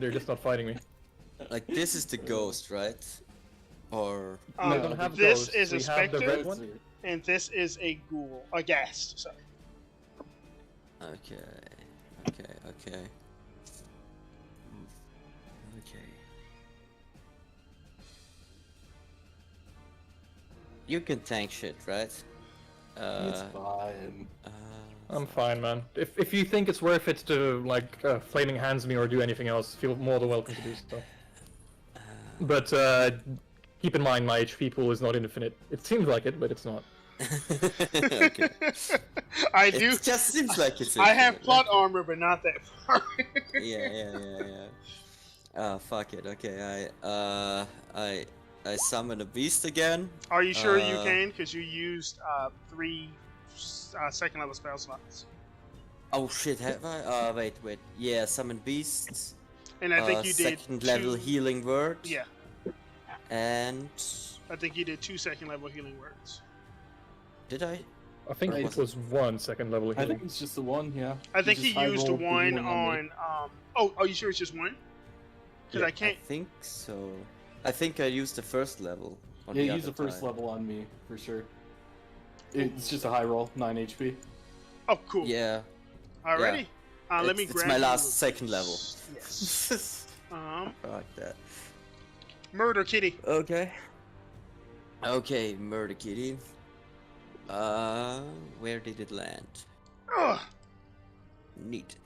They're just not fighting me. Like this is the ghost, right? Or We No, don't have this those. is a We have the Spectre, red one. and this is a ghoul, a ghast. Sorry. okay. Okay. You can tank shit, right? It's fine. I'm fine, man. If you think it's worth it to like flaming hands me or do anything else, feel more than welcome to do so. But keep in mind, my HP pool is not infinite. It seems like it, but it's not. Okay. I do. It just seems like it's. I have infinite, plot right? armor, but not that far. Yeah. Fuck it. Okay, I summon a beast again. Are you sure you Uh, can? Because you used 3 second level spell slots. Oh shit, have I? Wait. Yeah, summon beasts. And I think you did second level 2 healing word. Yeah, And I think you did 2 second level healing words. did I? I think Right. it was 1 second level I healing. think it's just the one, yeah. I think just he used the high-rolled one healing me. on. Oh, are you sure it's just one? Because Yeah, I can't. I think so. I think I used the first level. On Yeah, the use the other first time. level on me, for sure. It's just a high roll, 9 HP. Oh, cool. Yeah. Alrighty. Let me It's grab. my you- last second level. Yes. Fuck that. Murder Kitty. Okay. Okay, Murder Kitty. Where did it land? Ugh. Neat.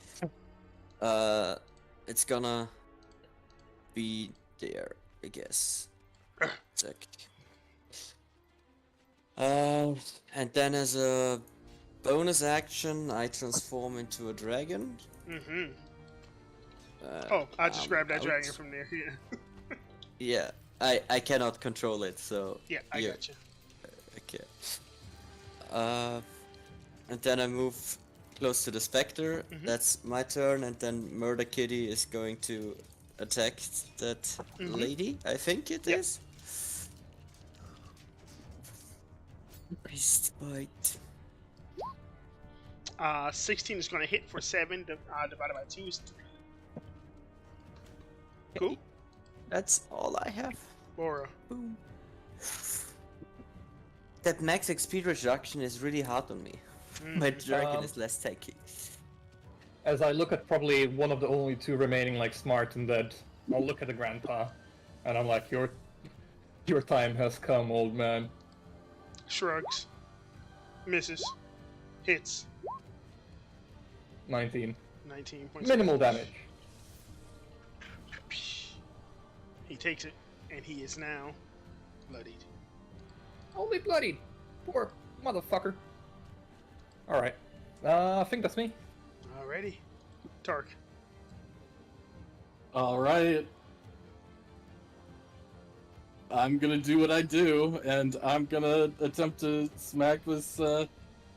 It's gonna be there, I guess. Sec. And then as a bonus action, I transform into a dragon. Mm-hmm. Oh, I just I'm grabbed that out. dragon from there. Yeah. Yeah, I cannot control it, so Yeah, I Yeah. got you. okay. And then I move close to the specter. Mhm. That's my turn, and then Murder Kitty is going to attack that Mhm. lady. I think it Yep. is. Beast bite. 16 is going to hit for 7. Divided by 2 is 3. Cool. That's all I have. Laura. Boom. That max XP reduction is really hard on me. My dragon is less tanky. As I look at probably one of the only 2 remaining like smart and dead, I'll look at the grandpa, and I'm like, your time has come, old man. Shrugs. Misses. Hits. 19. 19 points. Minimal damage. He takes it, and he is now bloodied. Only bloodied. Poor motherfucker. Alright. I think that's me. Alrighty. Tark. Alright. I'm gonna do what I do, and I'm gonna attempt to smack this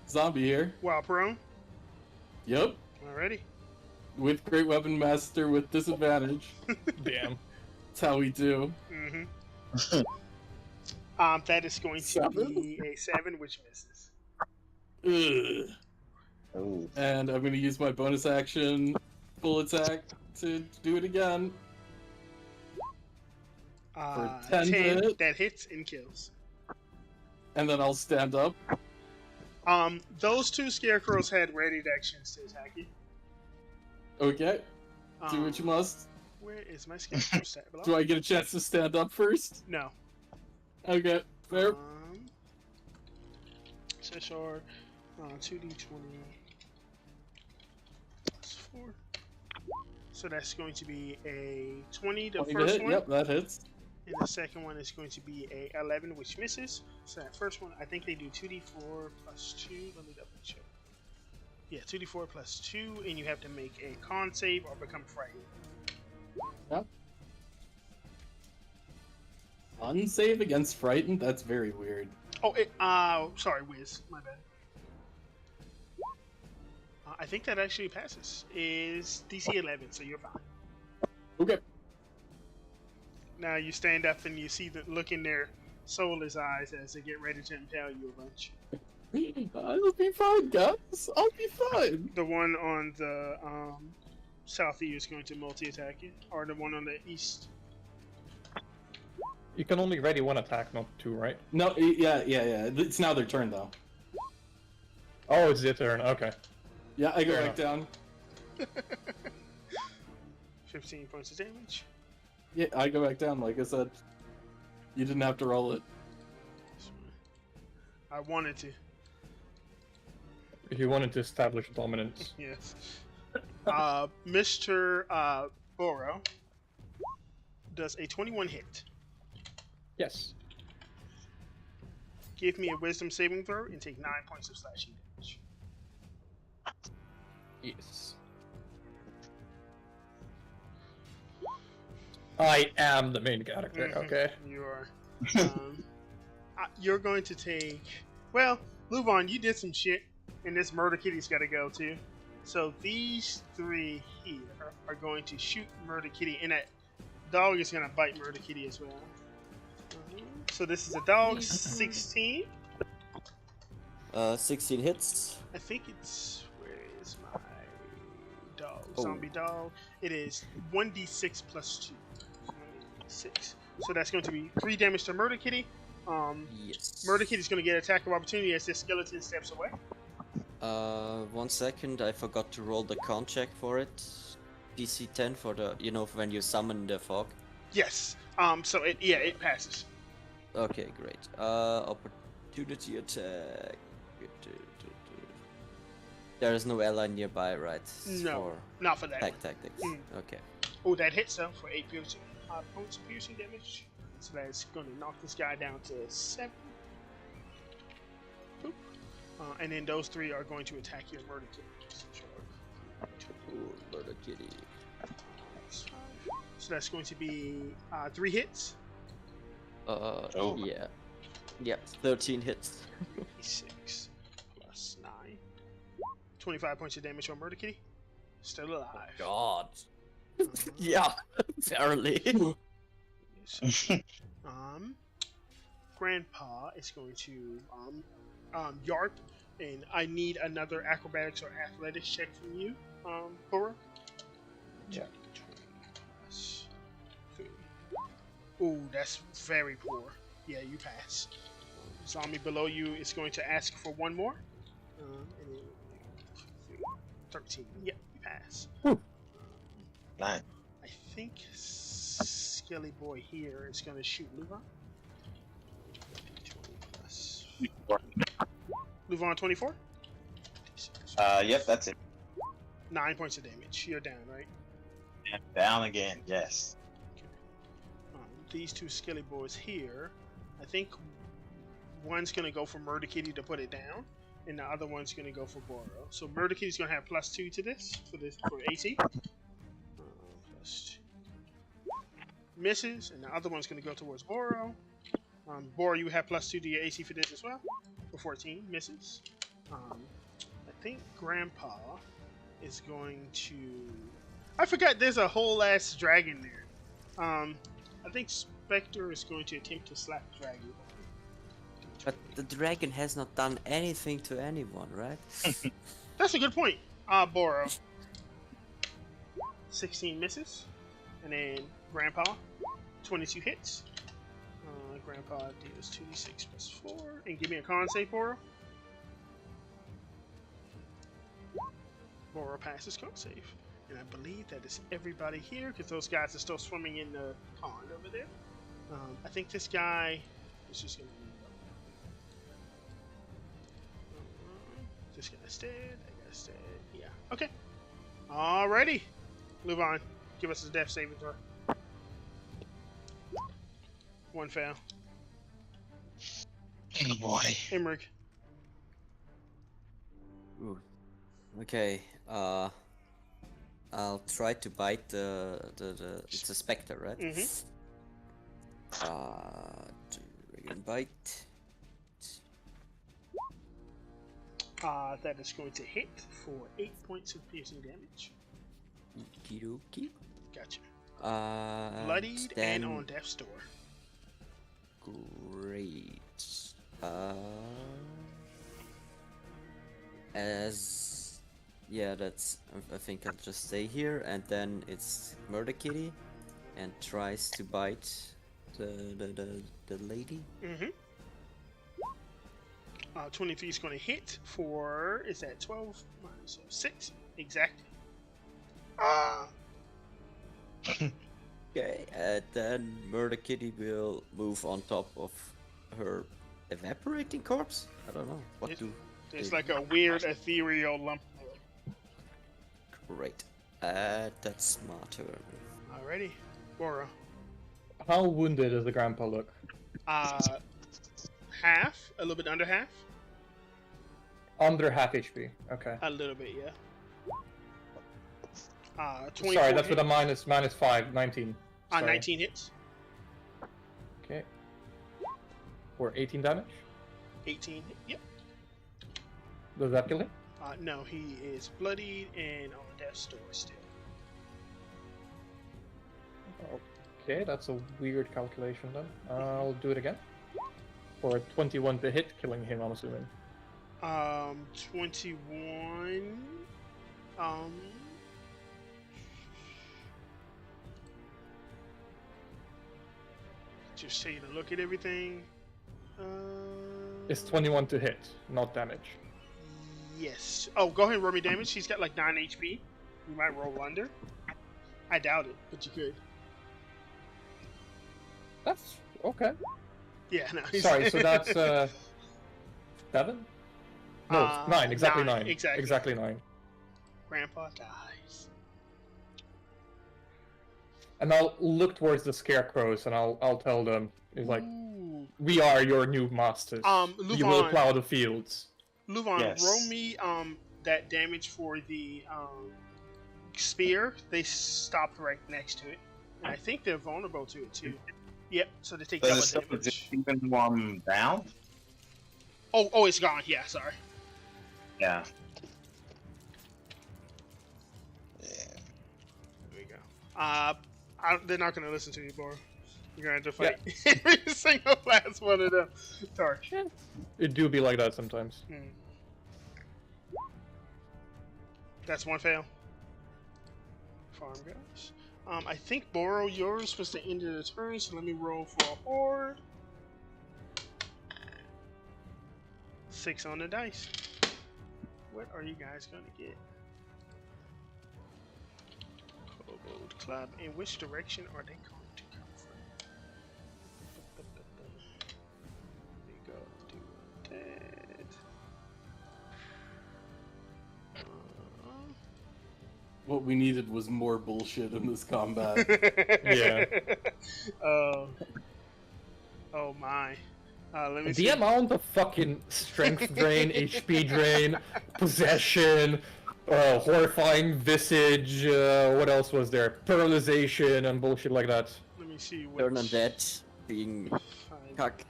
zombie here. While prone. Yep. Alrighty. With Great Weapon Master with disadvantage. Damn. That's how we do. Mm-hmm. That is going to 7? be a 7, which misses. Ugh. Oh. And I'm gonna use my bonus action, full attack, to do it again. For 10 to hit. That hits and kills. And then I'll stand up. Those 2 scarecrows had ready actions to attack you. Okay, do what you Um, must. Where is my scarecrow stat block? Do I get a chance to stand up first? No. Okay, fair. Cesar, 2d20 plus 4. So that's going to be a 20, the 20 to first hit. one. Yep, that hits. And the second one is going to be a 11, which misses. So that first one, I think they do 2d4 plus 2. Let me double check. Yeah, 2d4 plus 2, and you have to make a con save or become frightened. Yep. Unsave against frightened? That's very weird. Oh, sorry, Wiz. My bad. I think that actually passes. Is DC 11, so you're fine. Okay. Now you stand up and you see the look in their soulless eyes as they get ready to impale you a bunch. I'll be fine, guys. I'll be fine. The one on the south of you is going to multi-attack you, or the one on the east. You can only ready 1 attack, not 2, right? No, yeah. It's now their turn, though. Oh, it's their turn. Okay. Yeah, I go Fair back down. 15 points of damage. Yeah, I go back down, like I said. You didn't have to roll it. I wanted to. He wanted to establish dominance. Yes. Mr. Boro does a 21 hit. Yes. Give me a wisdom saving throw and take 9 points of slashing damage. Yes. I am the main character, okay? You are. You're going to take. Well, Luvon, you did some shit, and this Murder Kitty's got to go too. So these three here are going to shoot Murder Kitty, and that dog is going to bite Murder Kitty as well. So this is a dog, 16. 16 hits. I think it's. Where is my dog? Zombie dog. It is 1d6 plus 2. 6. So that's going to be 3 damage to Murder Kitty. Yes. Murder Kitty's going to get attack of opportunity as this skeleton steps away. 1 second, I forgot to roll the con check for it. DC 10 for the, when you summon the fog. Yes. So it passes. Okay, great. Opportunity attack. There is no ally nearby, right? No, not for that attack one. tactics. Okay. Oh, that hits though for 8 points of piercing damage. So that's going to knock this guy down to 7. Boop. And then those 3 are going to attack your Murder Kitty. Ooh, Murder Kitty. So that's going to be 3 hits. Yeah. Yep, 13 hits. 6 plus 9. 25 points of damage on Murder Kitty. Still alive. God. Yeah, barely. So, Grandpa is going to yarp, and I need another acrobatics or athletics check from you, Boro. Yeah. Plus 3. Ooh, that's very poor. Yeah, you pass. Zombie below you is going to ask for 1 more. And then 13. Yep, you pass. 9. I think Skelly Boy here is going to shoot Luvon. 20 plus. Luvon 24? Yep, that's it. 9 points of damage. You're down, right? Down again, yes. These 2 Skelly Boys here, I think one's going to go for Murder Kitty to put it down, and the other one's going to go for Boro. So Murder Kitty's going to have plus 2 to this for AC. Plus 2. Misses, and the other one's going to go towards Boro. Boro, you have plus 2 to your AC for this as well. For 14, misses. I think Grandpa is going to. I forgot there's a whole ass dragon there. I think Spectre is going to attempt to slap the dragon. But the dragon has not done anything to anyone, right? That's a good point. Boro. 16 misses. And then Grandpa, 22 hits. Grandpa deals 2d6 plus 4. And give me a con save, Boro. Boro passes con save. And I believe that is everybody here, because those guys are still swimming in the pond over there. I think this guy is just going to leave up. This guy's dead. That guy's dead. Yeah. Okay. Alrighty. Luvon, give us a death saving throw. 1 fail. Oh boy. Emmerich. Ooh. Okay. I'll try to bite the it's a specter, right? Mm-hmm. Dragon bite. That is going to hit for 8 points of piercing damage. Okie Gotcha. dokie. Bloodied then... and on death's door. Great. As yeah, that's. I think I'll just stay here, and then it's Murder Kitty, and tries to bite the lady. Mm-hmm. 23 is going to hit for. Is that 12 minus 6? Exactly. Okay, and then Murder Kitty will move on top of her evaporating corpse. I don't know what This- do. It's like a weird ethereal lump. Great. That's my turn. Alrighty, Boro. How wounded does the grandpa look? Half, a little bit under half. Under half HP. Okay. A little bit, yeah. 24 Sorry, that's with a hits. minus 5, 19. Sorry. 19 hits. Okay. For 18 damage. 18. Yep. Does that kill him? No, he is bloodied and on death's door still. Okay, that's a weird calculation then. I'll do it again. For a 21 to hit, killing him, I'm assuming. 21. Just take a look at everything. It's 21 to hit, not damage. Yes. Oh, go ahead and roll me damage. He's got like 9 HP. You might roll under. I doubt it, but you could. That's okay. Yeah, no. Sorry, so that's 7? No, 9, exactly 9. Exactly. 9. Grandpa dies. And I'll look towards the scarecrows and I'll tell them, it's like, Ooh. we are your new masters. You will Luvon. plow the fields. Luvon, Yes. roll me that damage for the spear. They stopped right next to it. And I think they're vulnerable to it too. Yep, so they take Does it double still damage. exist even while I'm down? Oh, it's gone. Yeah, sorry. Yeah. There we go. They're not going to listen to you, Bor. You're going to have to fight every single last one of them. Sorry. It do be like that sometimes. That's one fail. Farm guys. I think Boro, yours was the end of the turn, so let me roll for a horde. 6 on the dice. What are you guys gonna get? Kobold Club. In which direction are they going to come from? Let me go do that. What we needed was more bullshit in this combat. Yeah. Oh my. Let me see. The amount of fucking strength drain, HP drain, possession, horrifying visage, what else was there? Paralyzation and bullshit like that. Let me see. Which... Bernadette being cuck.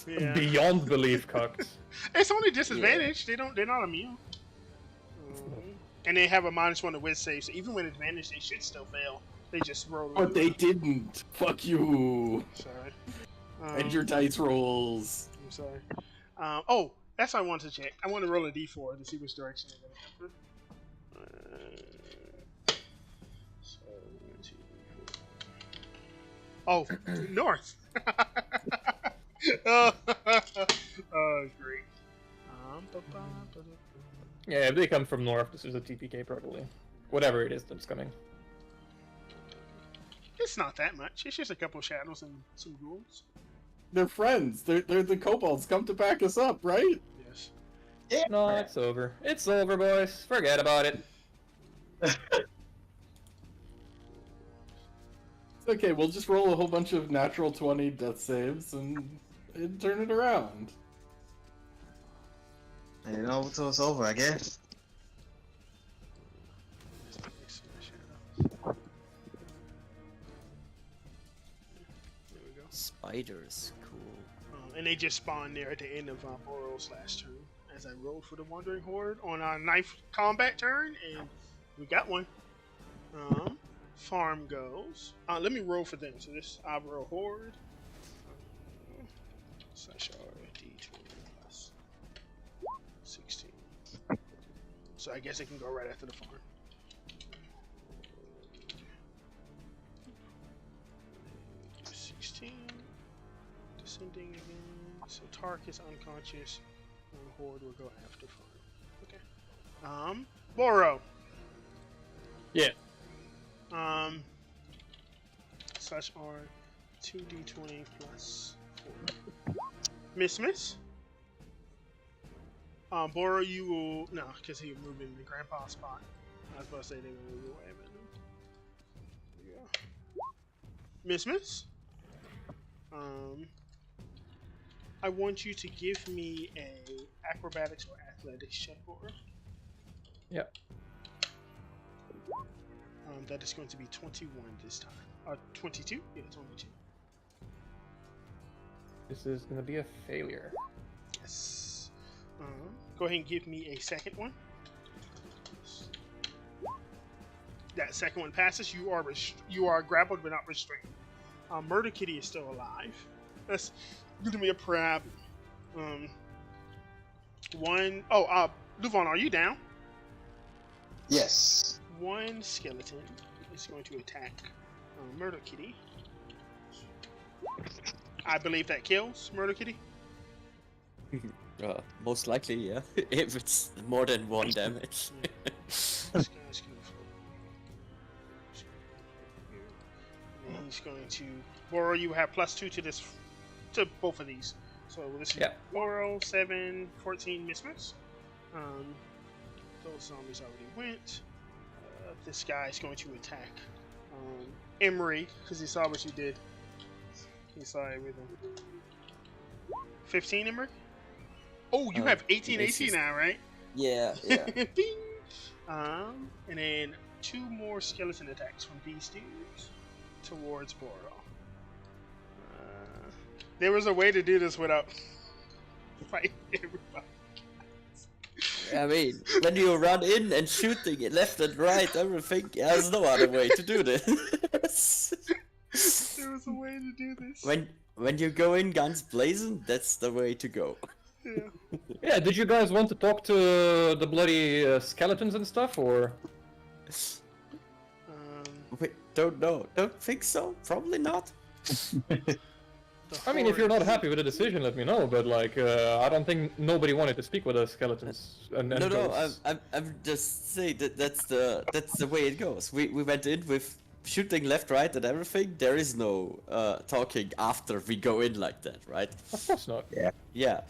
Yeah. Beyond belief cucked. It's only disadvantage. They're not immune. And they have a -1 to wit save, so even with advantage, they should still fail. They just roll. But they didn't. Fuck you. Sorry. And your dice rolls. I'm sorry. Oh, that's what I wanted to check. I want to roll a d4 to see which direction they're going to come from. So, 1, 2, 3, 4. Oh, north. Oh, great. Yeah, if they come from north, this is a TPK probably. Whatever it is that's coming. It's not that much. It's just a couple shadows and some ghouls. They're friends. They're the kobolds. Come to back us up, right? Yes. No, it's over. It's over, boys. Forget about it. It's okay. We'll just roll a whole bunch of natural 20 death saves and turn it around. You know, until it's over, I guess. There we go. Spiders, cool. And they just spawned there at the end of Boro's last turn as I rolled for the Wandering Horde on our 9th combat turn, and we got one. Farm goes. Let me roll for them. So this Abro Horde. Slash D20 plus 16. So I guess it can go right after the farm. Descending again. So Tark is unconscious. And Horde will go after farm. Okay. Boro. Yeah. Slash R 2d20 plus 4. Miss. Boro, you will no, because he moved in the grandpa spot. I was about to say they will move away, but yeah. Miss. I want you to give me a acrobatics or athletics check, Boro. Yep. That is going to be 21 this time. 22? Yeah, 22. This is gonna be a failure. Yes. Go ahead and give me a second one. That second one passes. You are grappled but not restrained. Murder Kitty is still alive. That's gonna be a problem. Luvon, are you down? Yes. One skeleton is going to attack Murder Kitty. I believe that kills Murder Kitty. Most likely, yeah. If it's more than 1 damage. And he's going to Boro. You have +2 to this, to both of these. So this is Boro 7, 14 miss. Those zombies already went. This guy is going to attack Emery because he saw what you did. He saw everything. 15, Emery? Oh, you have 18 now, right? Yeah. Bing! And then 2 more skeleton attacks from these dudes towards Boro. There was a way to do this without fighting everybody. I mean, when you run in and shooting it left and right, everything, there's no other way to do this. There was a way to do this. When you go in guns blazing, that's the way to go. Yeah. Yeah, did you guys want to talk to the bloody skeletons and stuff, or? Wait, don't know. Don't think so. Probably not. I mean, if you're not happy with the decision, let me know. But like, I don't think nobody wanted to speak with the skeletons. No. I'm just saying that's the way it goes. We went in with shooting left, right, and everything. There is no talking after we go in like that, right? Of course not. Yeah.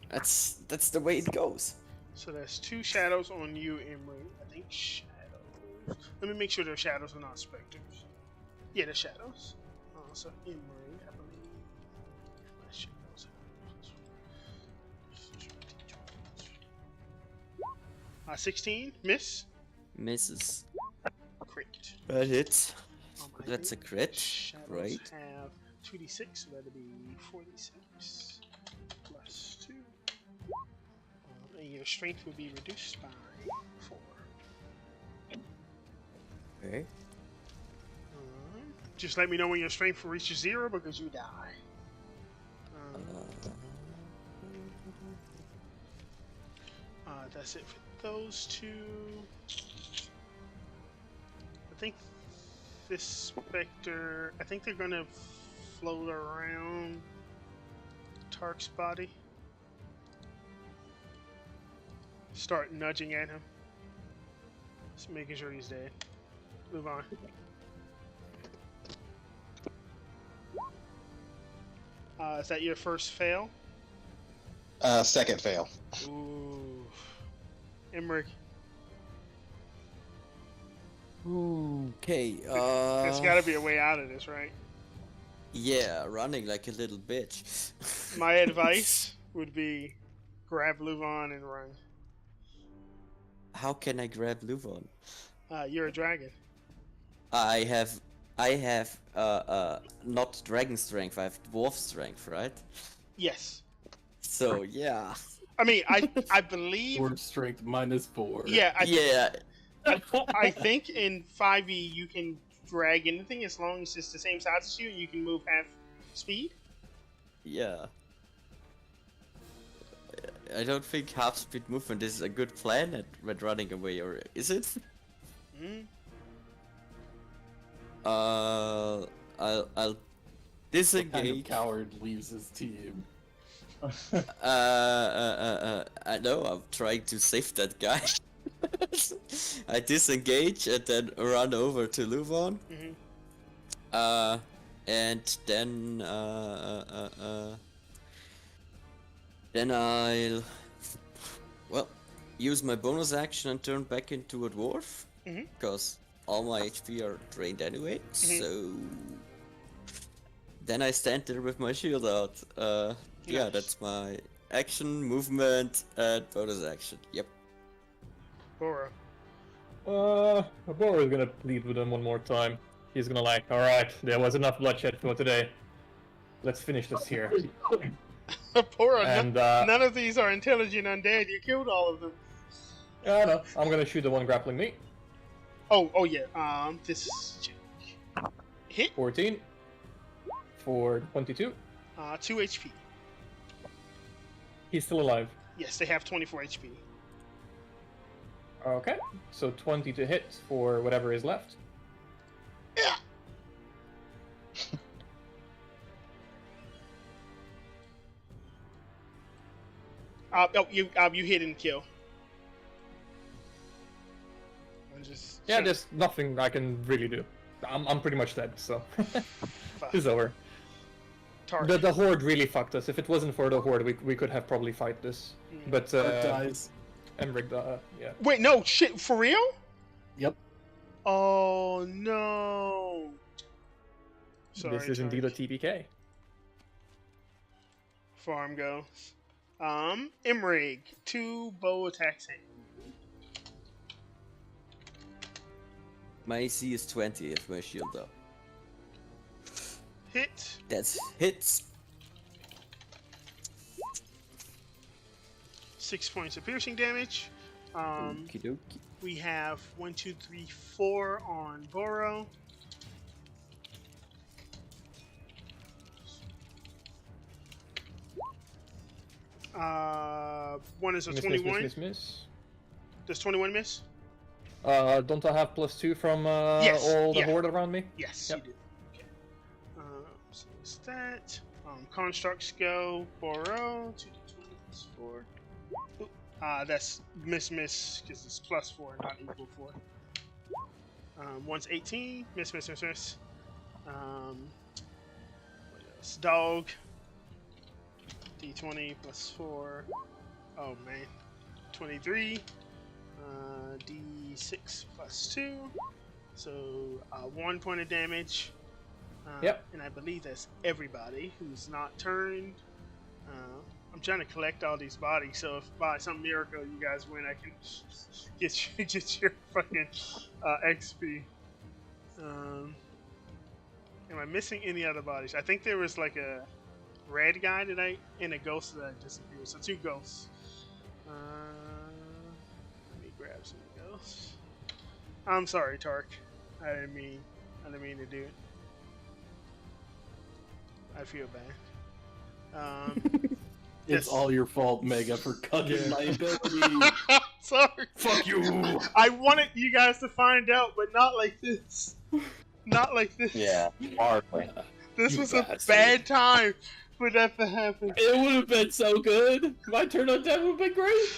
That's the way it goes. So there's 2 shadows on you, Emery. I think shadows. Let me make sure they're shadows and not specters. Yeah, they're shadows. So Emery, I believe. Shadows. 16, miss. Misses. Crit. But hits. I That's a think crit. shadows Right. have 2d6, so that'll be 46 plus 2. And your strength will be reduced by 4. Okay. Just let me know when your strength reaches 0 because you die. That's it for those 2. I think this specter, I think they're gonna float around Tark's body. Start nudging at him. Just making sure he's dead. Move on. Is that your first fail? Second fail. Ooh. Emmerich. Okay. There's gotta be a way out of this, right? Yeah, running like a little bitch. My advice would be grab Luvon and run. How can I grab Luvon? You're a dragon. I have not dragon strength, I have dwarf strength, right? Yes. So yeah. I mean, I believe. Sword strength -4. Yeah. Yeah. I think in 5e you can drag anything as long as it's the same size as you. You can move half speed. Yeah. I don't think half speed movement is a good plan when running away, or is it? Mm. I'll What disengage. kind of coward leaves his team? I know, I'm trying to save that guy. I disengage and then run over to Luvon. Mm-hmm. And then I'll Well, use my bonus action and turn back into a dwarf. Mhm. Because all my HP are drained anyway. Mhm. So then I stand there with my shield out. Yeah, Nice. that's my action, movement, and bonus action. Yep. Boro. Boro is gonna plead with him one more time. He's gonna like, alright, there was enough bloodshed for today. Let's finish this here. Boro, And, none of these are intelligent undead. You killed all of them. yeah, no, I'm gonna shoot the one grappling me. Oh yeah. This hit. 14 for 22. 2 HP. He's still alive. Yes, they have 24 HP. Okay, so 20 to hit for whatever is left. Yeah. You hit and kill. I'm just Yeah, there's nothing I can really do. I'm pretty much dead, so Fuck. it's over. Target. The horde really fucked us. If it wasn't for the horde, we could have probably fight this. Mm. But Dies. Emric, yeah. Wait, no shit, for real? Yep. Oh no. Sorry, This is indeed a Target. TPK. Farm goes. Imrig, 2 bow attacks hit. My AC is 20 with my shield up. Hit. That's hits. 6 points of piercing damage. Okie dokie. We have 1, 2, 3, 4 on Boro. One is a Miss, 21. miss. Does 21 miss? Don't I have +2 from Yes, all the yeah. horde around me? Yes, Yep. you do. Okay. So it's that. Constructs go. Boro. 2d20 plus 4. Oop. That's miss, because it's +4, not equal 4. One's 18. Miss. What else? Dog. D20 plus 4. Oh man. 23. D6 plus 2. So 1 point of damage. Yep. And I believe that's everybody who's not turned. I'm trying to collect all these bodies, so if by some miracle you guys win, I can get your fucking XP. Am I missing any other bodies? I think there was like a red guy and a ghost that disappeared. So 2 ghosts. Let me grab some ghosts. I'm sorry, Tark. I didn't mean to do it. I feel bad. It's yes. all your fault, Mega, for cutting my ability. Sorry. Fuck you! I wanted you guys to find out, but not like this. Not like this. Yeah, hardly. This You was a bastard. bad time for that to happen. It would have been so good. My turn on death would have been great.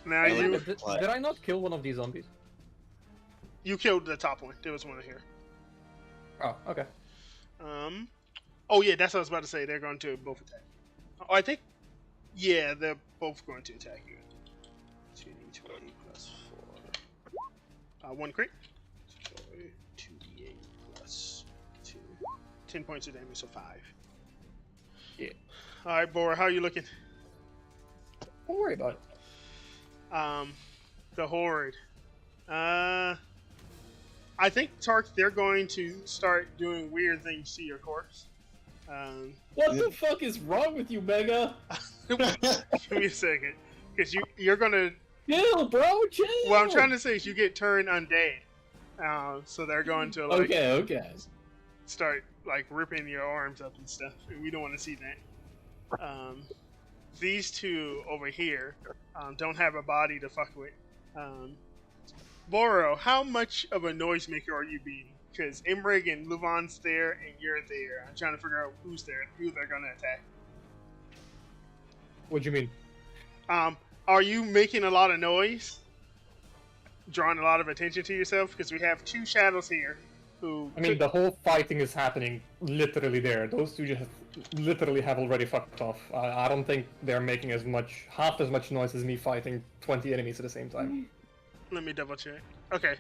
Now I like you it. Did I not kill one of these zombies? killed the top one. There was one here. Oh, okay. Oh yeah, that's what I was about to say. They're going to both attack. Oh, I think. Yeah, they're both going to attack you. 2d20 plus 4. 1 crit. 2d8 plus 2. 10 points of damage, so 5. Yeah. Alright, Bora, how are you looking? Don't worry about it. The Horde. I think, Tark, they're going to start doing weird things to your corpse. What the fuck is wrong with you, Mega? Give me a second. Because you're going to... Chill, bro, chill. What I'm trying to say is you get turned undead. So they're going to, like, Okay. start, like, ripping your arms up and stuff. And we don't want to see that. These two over here don't have a body to fuck with. Boro, how much of a noisemaker are you being? Because Imrig and Luvan's there and you're there. I'm trying to figure out who's there, who they're going to attack. What do you mean? Are you making a lot of noise? Drawing a lot of attention to yourself? Because we have 2 shadows here who. I mean, the whole fighting is happening literally there. Those two just literally have already fucked off. I don't think they're making half as much noise as me fighting 20 enemies at the same time. Let me double check. Okay,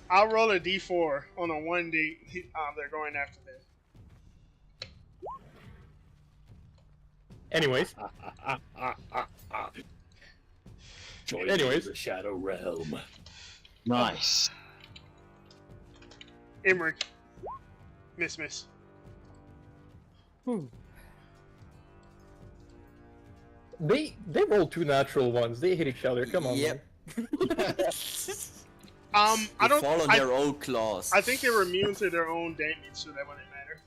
I'll roll a d4 on a 1d. They're going after them. Anyways, Anyways, the Shadow Realm. Nice. Emmerich. Miss. they rolled 2 natural ones. They hit each other. Come on. Yep. I They don't. fall on their own claws. I think they were immune to their own damage, so that wouldn't matter.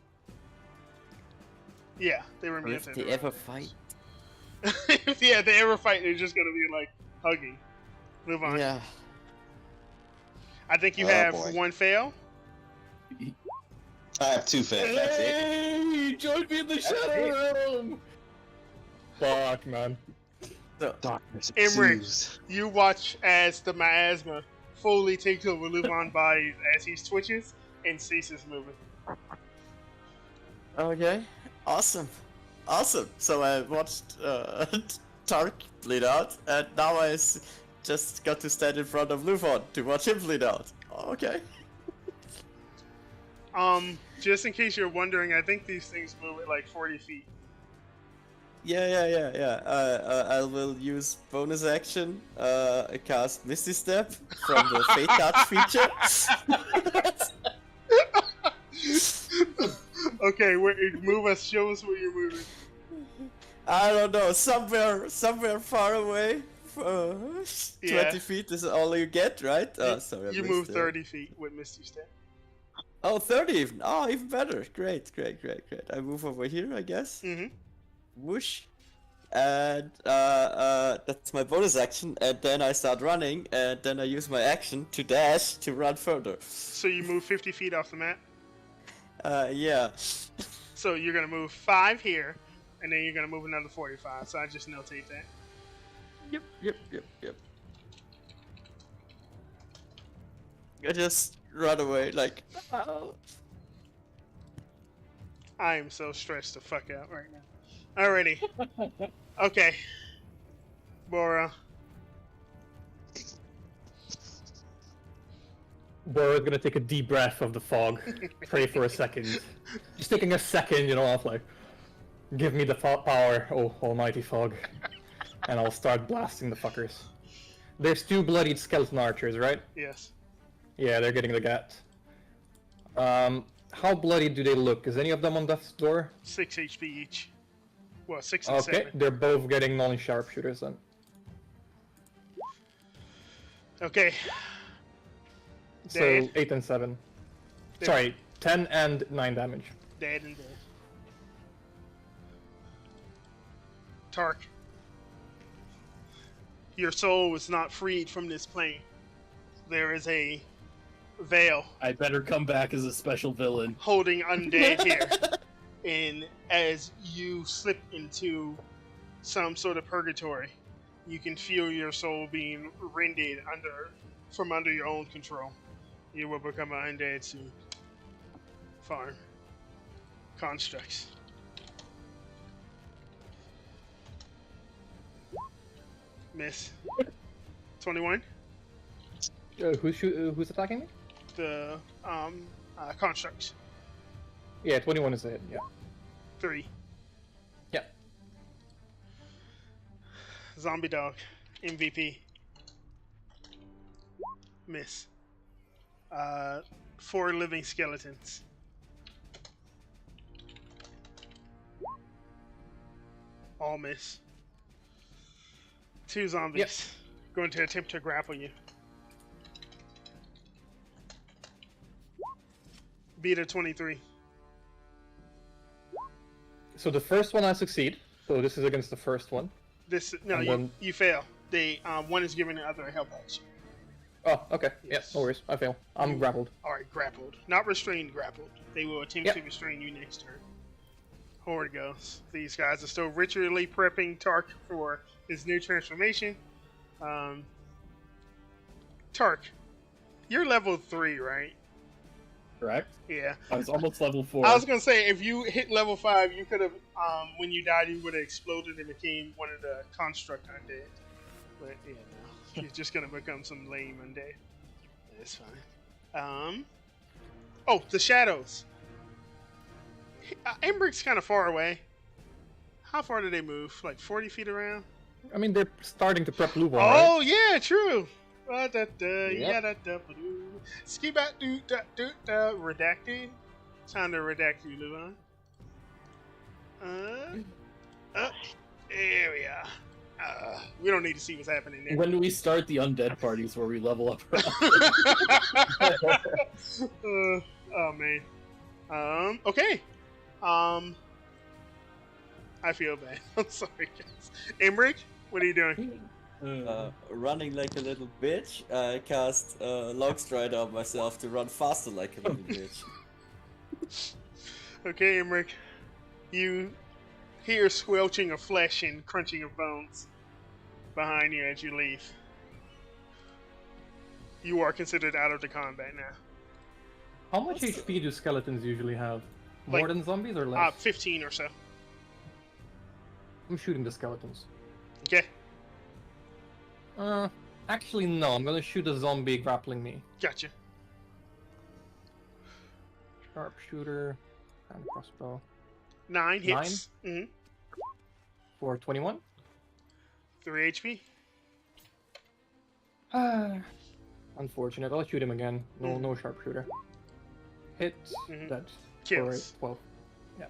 Yeah, they were Or immune if to they their ever fight. yeah, if they ever fight, they're just gonna be like hugging. Move on. Yeah. I think you Oh, have boy. one fail. I have 2 fails. That's it. Hey, join me in the Shadow Realm. Fuck, man. Darkness Emmerich. ensues. You watch as the miasma fully takes over Luvon's body as he twitches and ceases moving. Okay. Awesome. So I watched Tark bleed out, and now just got to stand in front of Lufon to watch him bleed out. Okay. Just in case you're wondering, I think these things move at like 40 feet. Yeah. I will use bonus action, cast Misty Step from the Fate Touch feature. Okay, show us where you're moving. I don't know, somewhere far away. 20 Yeah. feet is all you get, right? Oh, sorry. I You missed move it. 30 feet with Misty Step. Oh, 30 even. Oh, even better. Great. I move over here, I guess. Mm-hmm. Whoosh. And that's my bonus action. And then I start running. And then I use my action to dash to run further. So you move 50 feet off the map. Yeah. So you're gonna move 5 here, and then you're gonna move another 45. So I just notate that. Yep. I just run away like. Oh. I am so stressed the fuck out right now. Alrighty. Okay. Bora. Bora's gonna take a deep breath of the fog, pray for a second. Just taking a second, of like, give me the power, oh almighty fog. And I'll start blasting the fuckers. There's 2 bloodied skeleton archers, right? Yes. Yeah, they're getting the gat. How bloody do they look? Is any of them on death's door? 6 HP each. Well, 6 and Okay, 7. they're both getting non-sharpshooters then. Okay. So Dead. 8 and 7. Dead. Sorry, 10 and 9 damage. Dead and dead. Tark. Your soul was not freed from this plane. There is a veil I better come back as a special villain. holding undead here. And as you slip into some sort of purgatory, you can feel your soul being rended from under your own control. You will become an undead soon. Farm. Constructs. Miss. 21. Who's attacking me? The constructs. Yeah, 21 is a hit, yeah. 3. Yeah. Zombie dog. MVP. Miss. 4 living skeletons. All miss. 2 zombies. Yep. Going to attempt to grapple you. Beat a 23. So the first one I succeed. So this is against the first one. No, And you, then- you fail. They one is giving the other a help action. Oh, okay. Yes. Yeah, no worries. I fail. I'm grappled. Alright, grappled. Not restrained, grappled. They will attempt Yep. to restrain you next turn. Horde goes. These guys are still ritually prepping Tark for his new transformation. Tark, you're level 3, right? correct? Yeah. I was almost level 4. I was gonna say if you hit level 5, you could have when you died, you would have exploded and became one of the construct undead. But yeah, no, you're just gonna become some lame undead. It's fine. Oh, the shadows. Embrick's kind of far away. How far do they move? Like 40 feet around? I mean, they're starting to prep Luvar, right? Oh yeah, true. Redacted. Time to redact you, Luvon. There we are. We don't need to see what's happening there. When do we start the undead parties where we level up? Oh man. Okay. I feel bad. I'm sorry, guys. Emmerich, what are you doing? Running like a little bitch, I cast Logstrider on myself to run faster like a little bitch. Okay, Emmerich. You hear squelching of flesh and crunching of bones behind you as you leave. You are considered out of the combat now. How much HP do skeletons usually have? More Like, than zombies or less? 15 or so. I'm shooting the skeletons. Okay, Actually no, I'm gonna shoot a zombie grappling me. gotcha. Sharpshooter and crossbow. 9 hits. Mm-hmm. For 21. 3 HP. Unfortunate. I'll shoot him again. No sharpshooter. Hit. Mhm. Dead. Kills. For 12. Yeah.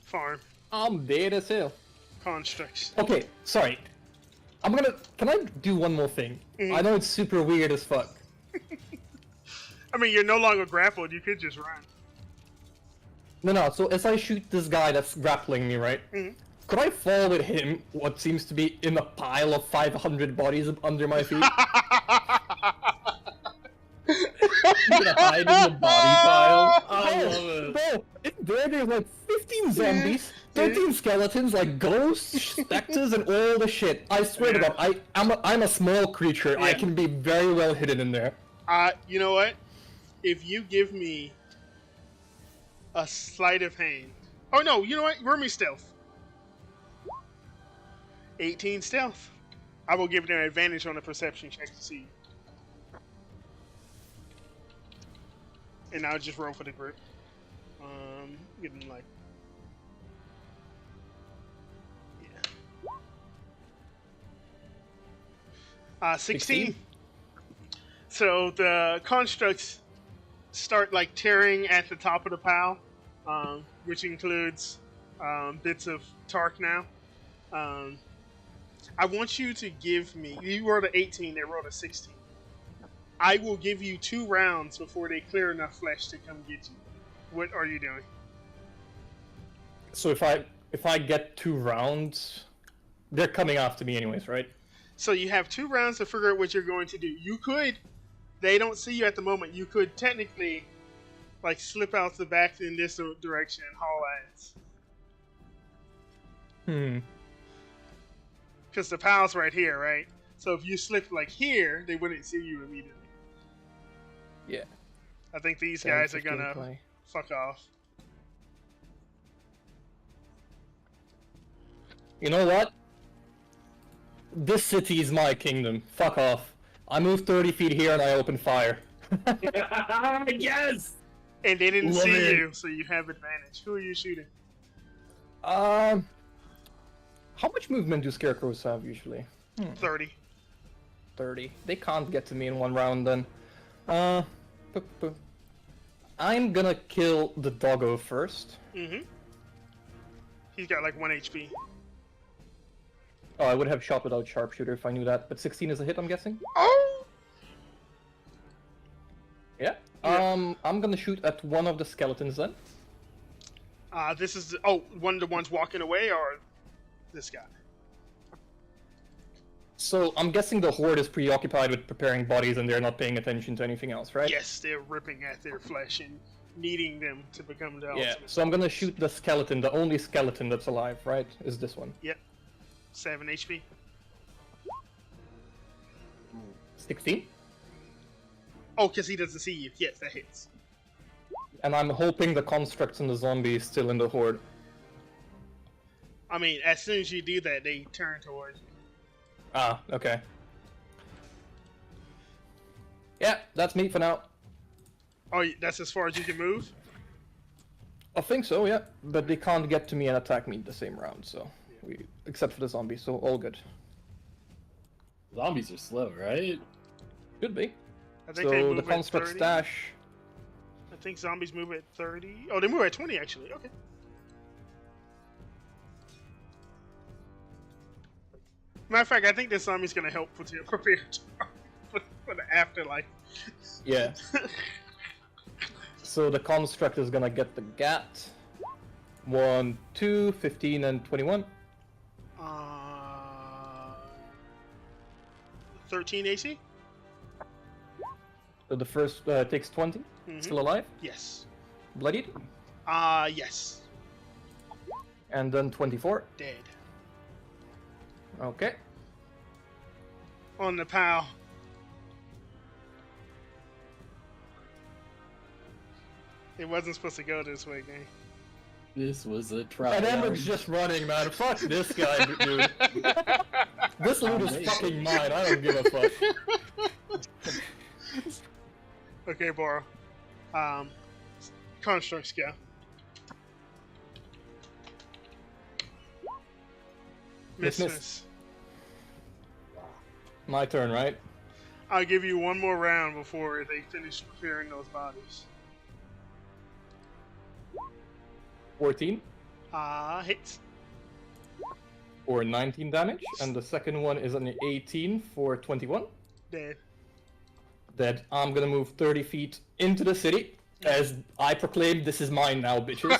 Farm. I'm dead as hell. Constructs. Okay, sorry. Can I do one more thing? I know it's super weird as fuck. I mean, you're no longer grappled. You could just run. No, so as I shoot this guy that's grappling me, right? Mhm. Could I fall with him, what seems to be in a pile of 500 bodies under my feet? You're gonna hide in the body pile? I love it. Bro, there's like 15 zombies, 13 skeletons, like ghosts, specters, and all the shit. I swear to God, I'm a small creature. I Yeah. can be very well hidden in there. You know what? If you give me a sleight of hand. Oh no, you know what? Roll me stealth. 18 stealth. I will give them an advantage on the perception check to see. And I'll just roll for the group. Give them like. Yeah. 16. So the constructs start like tearing at the top of the pile, which includes bits of Tark now. I want you to give me. You rolled an 18, they rolled a 16. I will give you 2 rounds before they clear enough flesh to come get you. What are you doing? So if I get 2 rounds, they're coming after me anyways, right? So you have 2 rounds to figure out what you're going to do. You could. They don't see you at the moment. You could technically, like, slip out the back in this direction and haul ass. Because the pile's right here, right? So if you slip, like, here, they wouldn't see you immediately. Yeah. I think these 10, guys are 15 gonna play. fuck off. You know what? This city is my kingdom. Fuck off. I move 30 feet here and I open fire. Yes! And they didn't Love see it. you, so you have advantage. Who are you shooting? How much movement do scarecrows have usually? 30. 30. They can't get to me in 1 round then. I'm gonna kill the doggo first. Mm-hmm. He's got like 1 HP. Oh, I would have shot without sharpshooter if I knew that, but 16 is a hit, I'm guessing? Oh! Yeah. I'm gonna shoot at one of the skeletons then. This is one of the ones walking away, or this guy? So I'm guessing the horde is preoccupied with preparing bodies and they're not paying attention to anything else, right? Yes, they're ripping at their flesh and needing them to become the Yeah, ultimate. so I'm gonna shoot the skeleton, the only skeleton that's alive, right? Is this one. Yep. 7 HP. 16? Oh, because he doesn't see you. Yes, that hits. And I'm hoping the constructs and the zombie is still in the horde. I mean, as soon as you do that, they turn towards you. Ah, okay. Yeah, that's me for now. Oh, that's as far as you can move? I think so, yeah. But they can't get to me and attack me the same round, so except for the zombie, so all good. Zombies are slow, right? Should be. I think they So move the construct at 30. stash. I think zombies move at 30. Oh, they move at 20, actually. Okay. Matter of fact, I think this zombie's going to help with your prepared for the afterlife. Yeah. So the construct is gonna get the GAT. 1, 2, 15, and 21. 13 AC? So the first takes 20. Mhm. Still alive. Yes. Bloodied. Yes. And then 24. Dead. Okay. On the pile. It wasn't supposed to go this way, gang. This was a try. And Emmer's just running, man. Fuck this guy, dude. This loot is fucking mine. I don't give a fuck. Okay, Boro. Constructs go. Miss. My turn, right? I'll give you one more round before they finish preparing those bodies. 14 Hits. for 19 damage, and the second one is an 18 for 21. Dead. That I'm gonna move 30 feet into the city, as I proclaim this is mine now, bitches.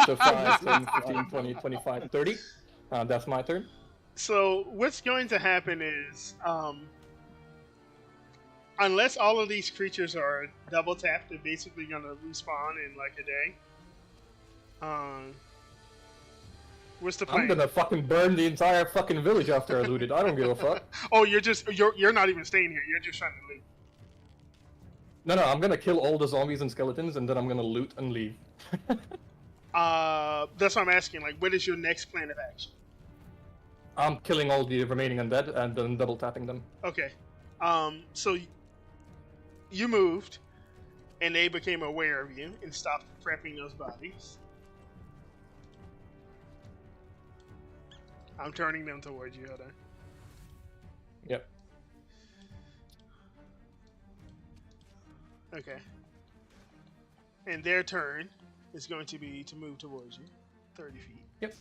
So 5, 10, 15, 20, 25, 30. That's my turn. So what's going to happen is, unless all of these creatures are double tapped, they're basically going to respawn in like a day. What's the plan? I'm gonna fucking burn the entire fucking village after I loot it. I don't give a fuck. Oh, you're not even staying here. You're just trying to leave. No, I'm gonna kill all the zombies and skeletons, and then I'm gonna loot and leave. That's what I'm asking. Like, what is your next plan of action? I'm killing all the remaining undead and then double tapping them. Okay. So you moved, and they became aware of you and stopped prepping those bodies. I'm turning them towards you. Hold on. Yep. Okay. And their turn is going to be to move towards you, 30 feet. Yep.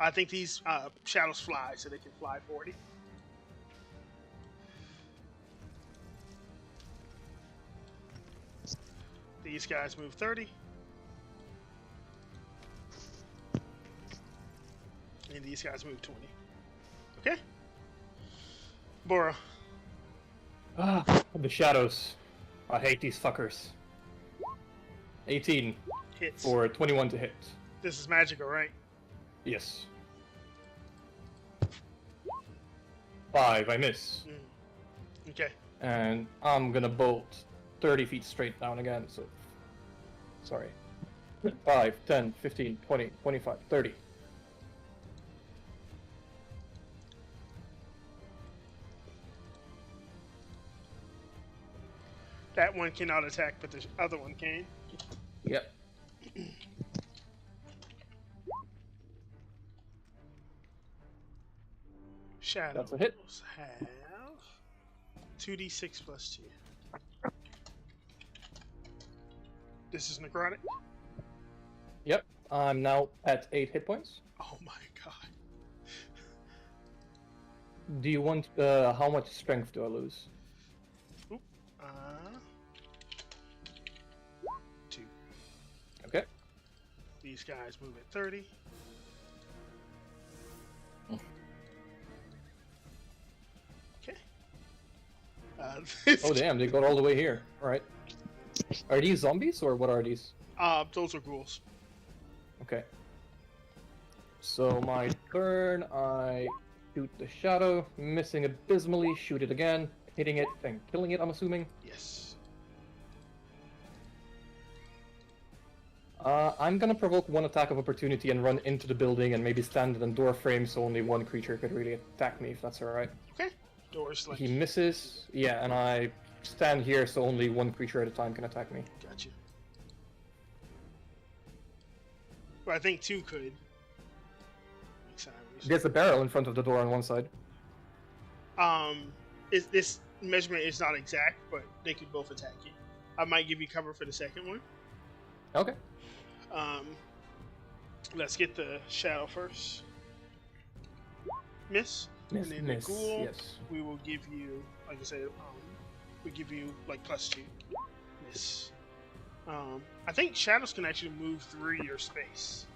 I think these shadows fly, so they can fly 40. These guys move 30. And these guys move 20. Okay? Boro. The shadows. I hate these fuckers. 18 Hits. for 21 to hit. This is magical, right? Yes. 5, I miss. Okay. And I'm gonna bolt 30 feet straight down again, so... Sorry. 5, 10, 15, 20, 25, 30. That one cannot attack, but the other one can. Yep. Shadows That's a hit. have 2d6 plus 2. This is necrotic. Yep. I'm now at 8 hit points. Oh my god. Do you want, how much strength do I lose? Oop. 2. Okay. These guys move at 30. Okay. Oh damn, they got all the way here. Alright. Are these zombies, or what are these? Those are ghouls. Okay. So my turn, I shoot the shadow, missing abysmally, shoot it again. hitting it and killing it, I'm assuming. Yes. I'm gonna provoke one attack of opportunity and run into the building and maybe stand in the door frame so only one creature could really attack me, if that's alright. Okay. Doors like. He misses, yeah, and I stand here so only one creature at a time can attack me. Gotcha. Well, I think 2 could. There's a barrel in front of the door on one side. Is this measurement is not exact, but they could both attack you. I might give you cover for the second one. Okay. Let's get the shadow first. Miss. Miss, And then miss, the ghoul, yes. we will give you, like I said, we give you like +2. Miss. I think shadows can actually move through your space.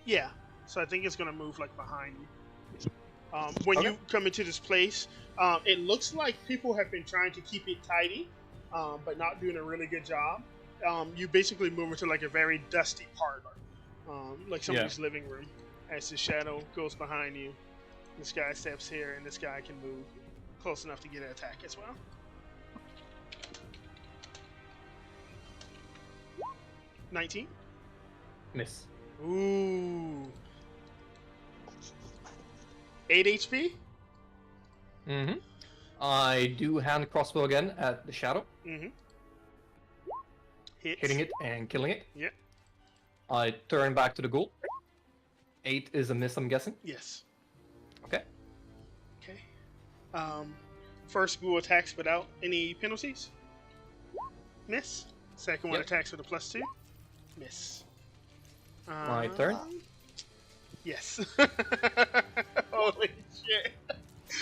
Yeah, so I think it's gonna move like behind you. When Okay. you come into this place, it looks like people have been trying to keep it tidy, but not doing a really good job. You basically move into like a very dusty parlor, like somebody's living room. As the shadow goes behind you, this guy steps here, and this guy can move close enough to get an attack as well. $19. Miss. Ooh. 8 HP? Mm-hmm. I do hand crossbow again at the shadow, Mm-hmm. Hits. hitting it and killing it. Yep. I turn back to the ghoul. 8 is a miss, I'm guessing. Yes. Okay. Okay. First ghoul attacks without any penalties. Miss. Second one Yep. attacks with a +2. Miss. My turn. Yes. Holy shit.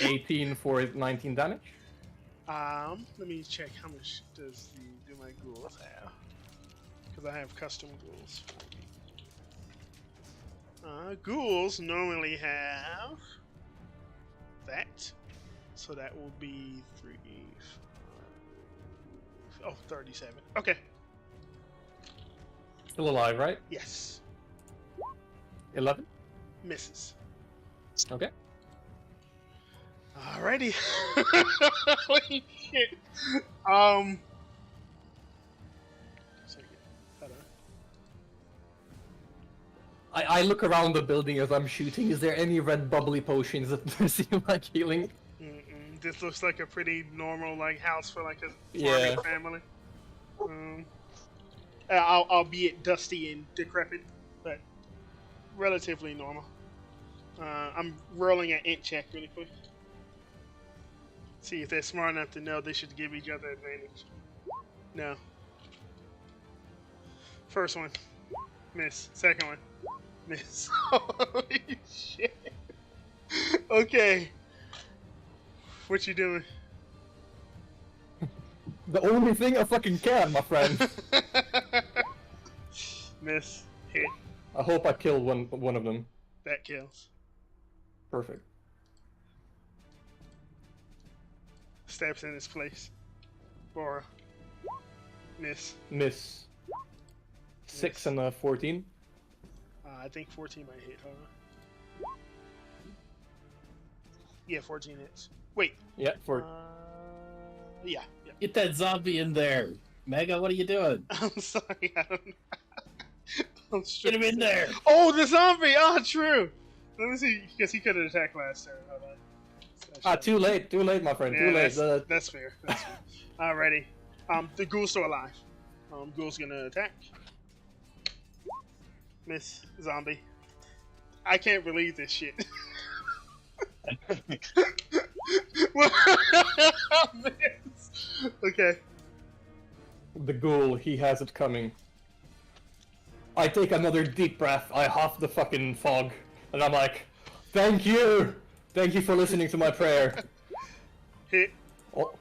18 for 19 damage. Let me check how much do my ghouls have? Because I have custom ghouls. Ghouls normally have that, so that will be 3, 5, 37. Okay. Still alive, right? Yes. 11. Misses. Okay. Alrighty. Holy shit. I look around the building as I'm shooting. Is there any red bubbly potions that seem like healing? This looks like a pretty normal like house for like a Yeah. farming family. Albeit dusty and decrepit, but relatively normal. I'm rolling an int check really quick. See if they're smart enough to know they should give each other advantage. No. First one. Miss. Second one. Miss. Holy shit. Okay. What you doing? The only thing I fucking can, my friend. Miss. Hit. I hope I kill one of them. That kills. Perfect. Steps in his place. Bora. Miss. Miss. 6 and a 14. I think 14 might hit, huh? Yeah, 14 hits. Wait. Yeah, for Yeah. Get that zombie in there. Mega, what are you doing? I'm sorry, I don't know. I'm Get him in there. Oh, the zombie! Oh, true! Let me see, because he could have attacked last turn. Hold on. too late, my friend, Yeah, too late. That's fair. That's fair. Alrighty. The ghoul's still alive. Ghoul's gonna attack. Miss zombie. I can't believe this shit. Miss. Okay. The ghoul, he has it coming. I take another deep breath, I huff the fucking fog, and I'm like, thank you! Thank you for listening to my prayer. Hit. Oh,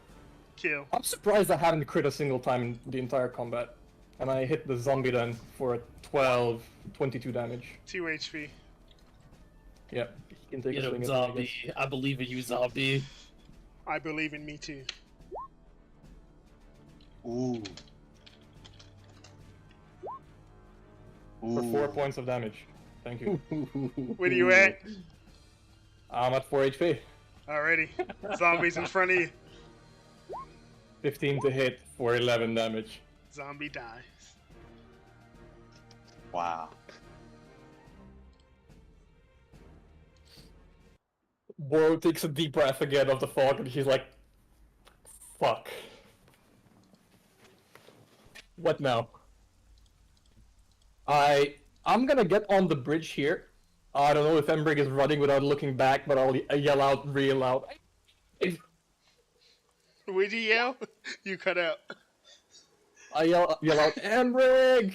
Kill. I'm surprised I haven't crit a single time in the entire combat. And I hit the zombie then for 22 damage. 2 HP. Yep, he can take Get a him, swing at me, I zombie. guess. I believe in you, zombie. I believe in me too. Ooh. For 4 points of damage. Thank you. Where are you at? I'm at 4 HP. Alrighty. Zombies in front of you. 15 to hit for 11 damage. Zombie dies. Wow. Boro takes a deep breath again of the fog and he's like, fuck. What now? I'm gonna get on the bridge here. I don't know if Embrig is running without looking back, but I'll yell out real loud. Would you yell? You cut out. I yell out, Embrig!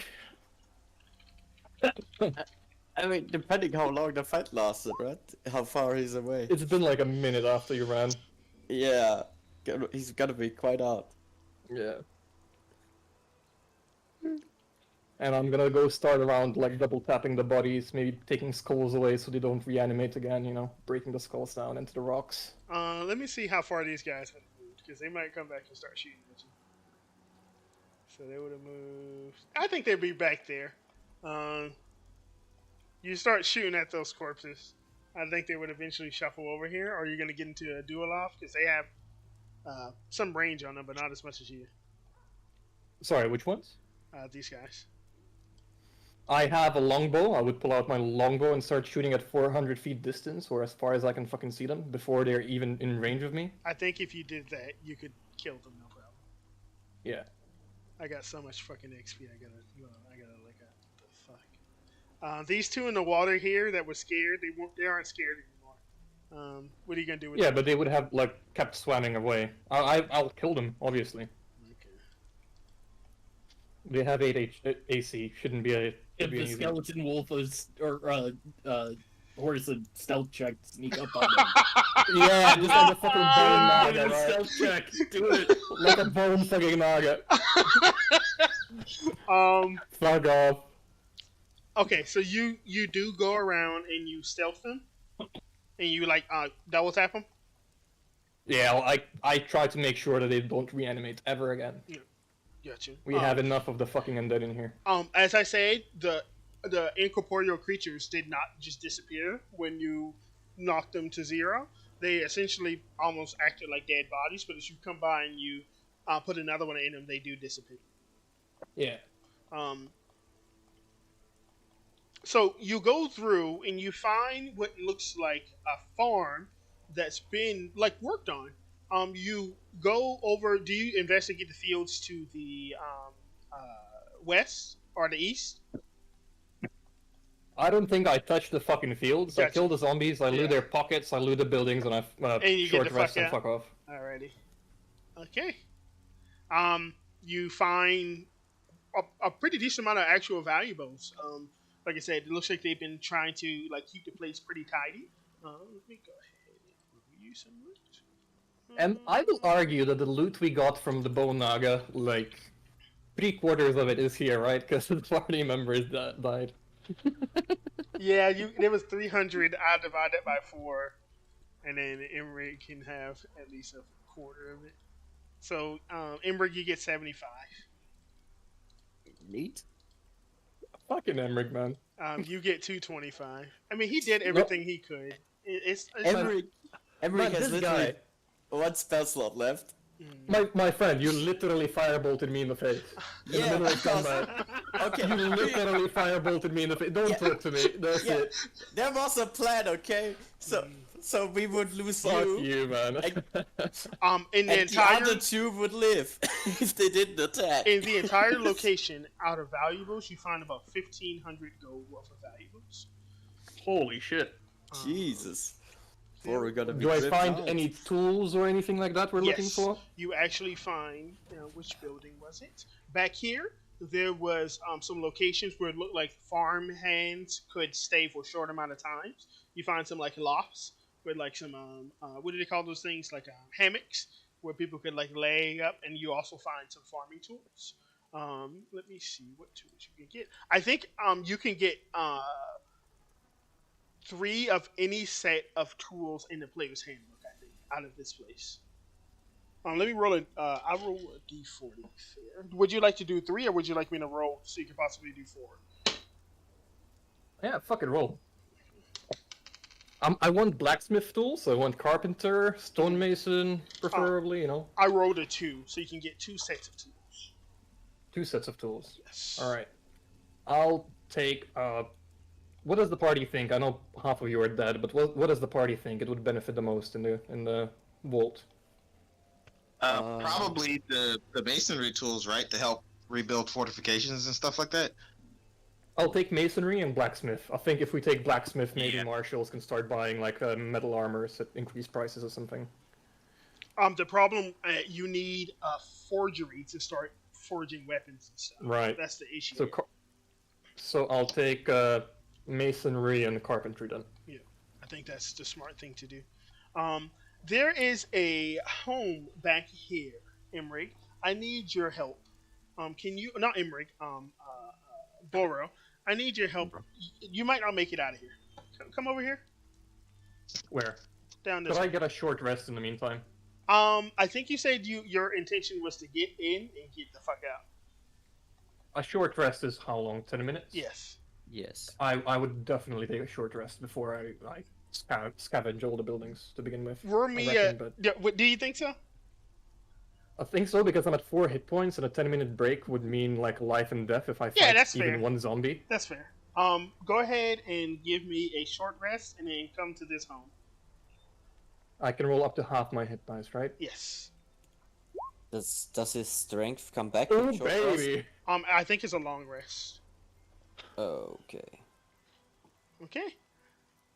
I mean, depending how long the fight lasted, right? How far he's away. It's been like a minute after you ran. Yeah, he's gotta be quite out. Yeah. And I'm gonna go start around, like, double tapping the bodies, maybe taking skulls away so they don't reanimate again, you know, breaking the skulls down into the rocks. Let me see how far these guys have moved, because they might come back and start shooting at you. So they would have moved. I think they'd be back there. You start shooting at those corpses. I think they would eventually shuffle over here, or you're gonna get into a duel off, because they have some range on them, but not as much as you. Sorry, which ones? These guys. I have a longbow. I would pull out my longbow and start shooting at 400 feet distance, or as far as I can fucking see them, before they're even in range of me. I think if you did that, you could kill them, no problem. Yeah. I got so much fucking XP. I gotta look at the fuck. These two in the water here that were scared, they aren't scared anymore. What are you gonna do with Yeah, them? but they would have, like, kept swimming away. I'll kill them, obviously. Okay. They have 8 AC. Shouldn't be a... If be the an easy- skeleton wolf is, or horse a stealth check to sneak up on them. Yeah, just like a fucking bone naga, Do a right? stealth check. Do it. Like a bone fucking naga. Fuck off. Okay, so you do go around and you stealth them, and you like double tap them. Yeah, I try to make sure that they don't reanimate ever again. Gotcha. We have enough of the fucking undead in here. As I said, the incorporeal creatures did not just disappear when you knocked them to zero. They essentially almost acted like dead bodies, but as you come by and you put another one in them, they do disappear. Yeah. So you go through and you find what looks like a farm that's been like worked on. You go over. Do you investigate the fields to the west or the east? I don't think I touched the fucking fields. I Gotcha. killed the zombies, I Yeah. loot their pockets, I loot the buildings, and I And you get short the rest fuck and out. fuck off. Alrighty. Okay. You find a pretty decent amount of actual valuables. Like I said, it looks like they've been trying to like keep the place pretty tidy. Let me go ahead and review some loot. And I will argue that the loot we got from the Bone Naga, like, 3/4 of it is here, right? Because the party members died. Yeah, there was 300. I divided by 4, and then Emmerich can have at least a quarter of it. So Emmerich, you get 75. Neat. Fucking Emmerich, man. You get 225. I mean, he did everything he could. It's Emmerich Man, has this literally guy, one spell slot left. my friend, you literally firebolted me in the face. In the Yeah, middle of because- combat. Okay, You literally firebolted me in the face. Don't Yeah. talk to me. That's yeah, it. there was a plan, okay? So we would lose Fuck you, you, man. in the and the entire other two would live if they didn't attack. in the entire location, out of valuables, you find about 1,500 gold worth of valuables. Holy shit. Jesus. Before we're gonna be Do I ripped find out. any tools or anything like that we're looking Yes. for? You actually find which building was it? Back here, there was some locations where it looked like farm hands could stay for a short amount of times. You find some like lofts with like some what do they call those things, like hammocks where people could like lay up, and you also find some farming tools. Let me see what tools you can get. I think you can get 3 of any set of tools in the player's handbook, I think, out of this place. Let me roll a. I roll a d4 to be fair. Would you like to do 3, or would you like me to roll so you can possibly do 4? Yeah, fucking roll. I want blacksmith tools. I want carpenter, stonemason, preferably. You know, I rolled a 2, so you can get 2 sets of tools. 2 sets of tools. Yes. All right. I'll take. What does the party think? I know half of you are dead, but what does the party think it would benefit the most in the vault? Probably the masonry tools, right, to help rebuild fortifications and stuff like that. I'll take masonry and blacksmith. I think if we take blacksmith, maybe Yeah. marshals can start buying like metal armors at increased prices or something. The problem, you need a forgery to start forging weapons and stuff. Right. That's the issue. So I'll take masonry and carpentry then. I think that's the smart thing to do. There is a home back here, Emmerich. I need your help. Can you, not Emmerich, Boro, I need your help. You might not make it out of here. Come over here. Where? Down this Could I way. get a short rest in the meantime? I think you said your intention was to get in and get the fuck out. A short rest is how long? 10 minutes? Yes. Yes. I would definitely take a short rest before I scavenge all the buildings to begin with. Roll I me reckon, but do you think so? I think so because I'm at 4 hit points and a 10-minute break would mean like life and death if I Yeah, fight that's even fair. one zombie. That's fair. Go ahead and give me a short rest and then come to this home. I can roll up to half my hit dice, right? Yes. Does his strength come back? Oh with short rest? baby! I think it's a long rest. Okay. Okay.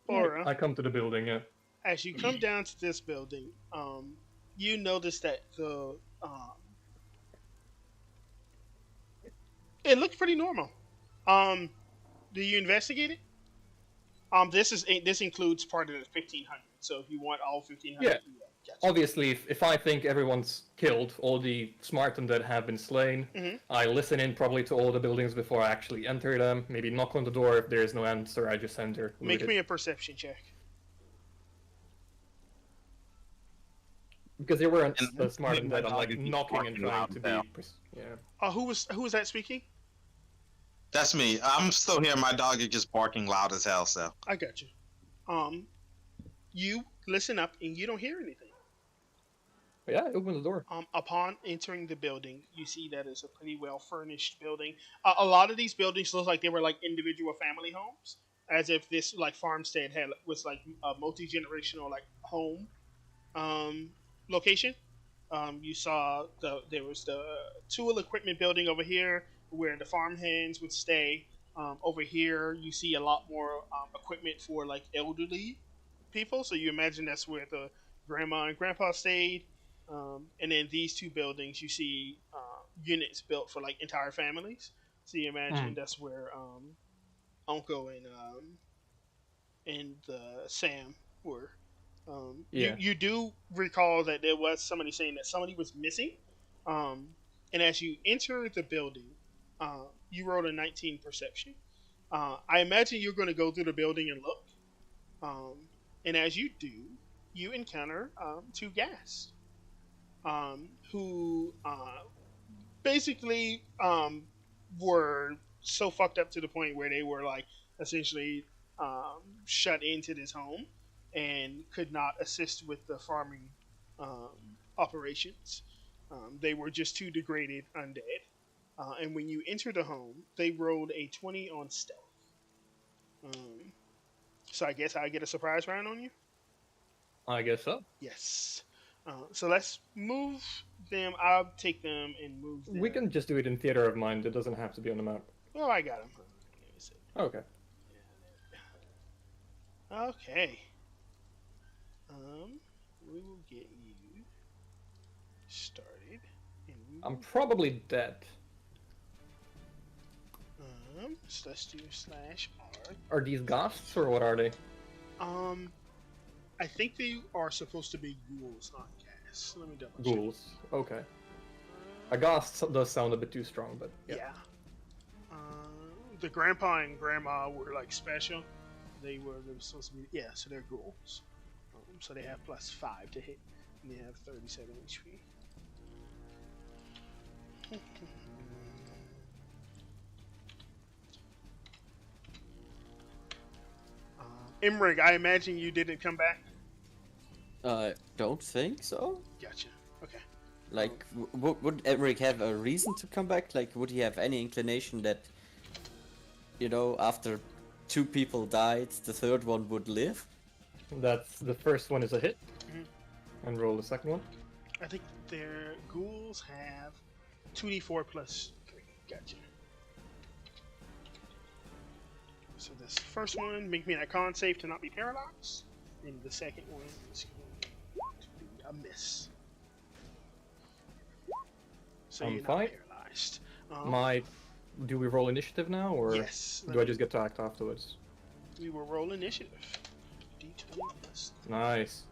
Aura, I come to the building, yeah. as you come down to this building, you notice that the it looks pretty normal. Do you investigate it? This includes part of the 1500. So if you want all 1500, Yeah. gotcha. Obviously, if I think everyone's killed, all the smart undead have been slain, Mhm. I listen in probably to all the buildings before I actually enter them. Maybe knock on the door. If there is no answer, I just enter. Make loot me it. a perception check. Because they weren't And the smart my undead. I'm dog like is knocking and barking trying loud to now. be. Yeah. Who was that speaking? That's me. I'm still here. My dog is just barking loud as hell. So I got you. You listen up and you don't hear anything. Yeah, open the door. Upon entering the building, you see that it's a pretty well furnished building. A lot of these buildings look like they were like individual family homes, as if this like farmstead was like a multi-generational like home location. You saw there was the tool equipment building over here where the farm hands would stay. Over here, you see a lot more equipment for like elderly people. So you imagine that's where the grandma and grandpa stayed. And then these two buildings, you see units built for like entire families. So you imagine that's where Uncle and Sam were. Yeah. You do recall that there was somebody saying that somebody was missing. And as you enter the building, you rolled a 19 perception. I imagine you're going to go through the building and look. And as you do, you encounter two ghasts. Who basically were so fucked up to the point where they were like essentially shut into this home and could not assist with the farming operations. They were just too degraded undead. And when you enter the home, they rolled a 20 on stealth. So I guess I get a surprise round on you? I guess so. Yes. So let's move them. I'll take them and move them. We can just do it in theater of mind. It doesn't have to be on the map. Oh, I got them. Okay. Okay. We will get you started. And we I'm will- probably dead. So let's do /R. Are these ghasts or what are they? I think they are supposed to be ghouls, not gas. Let me double check. Ghouls. Okay. A ghast does sound a bit too strong, but yeah. Yeah. The grandpa and grandma were like special. They were supposed to be, yeah, so they're ghouls. So they have +5 to hit, and they have 37 HP. Imrig, I imagine you didn't come back. Don't think so. Gotcha. Okay. Like, would Emmerich have a reason to come back? Like, would he have any inclination that, you know, after 2 people died, the third one would live? That's the first one is a hit. Mhm. And roll the second one. I think their ghouls have 2d4 plus 3. Gotcha. So this first one, make me that con save to not be paralyzed. And the second one is going to be a miss. So I'm you're not fine. paralyzed. Do we roll initiative now, or Yes. do I just get to act afterwards? We will roll initiative. D20 plus. Nice.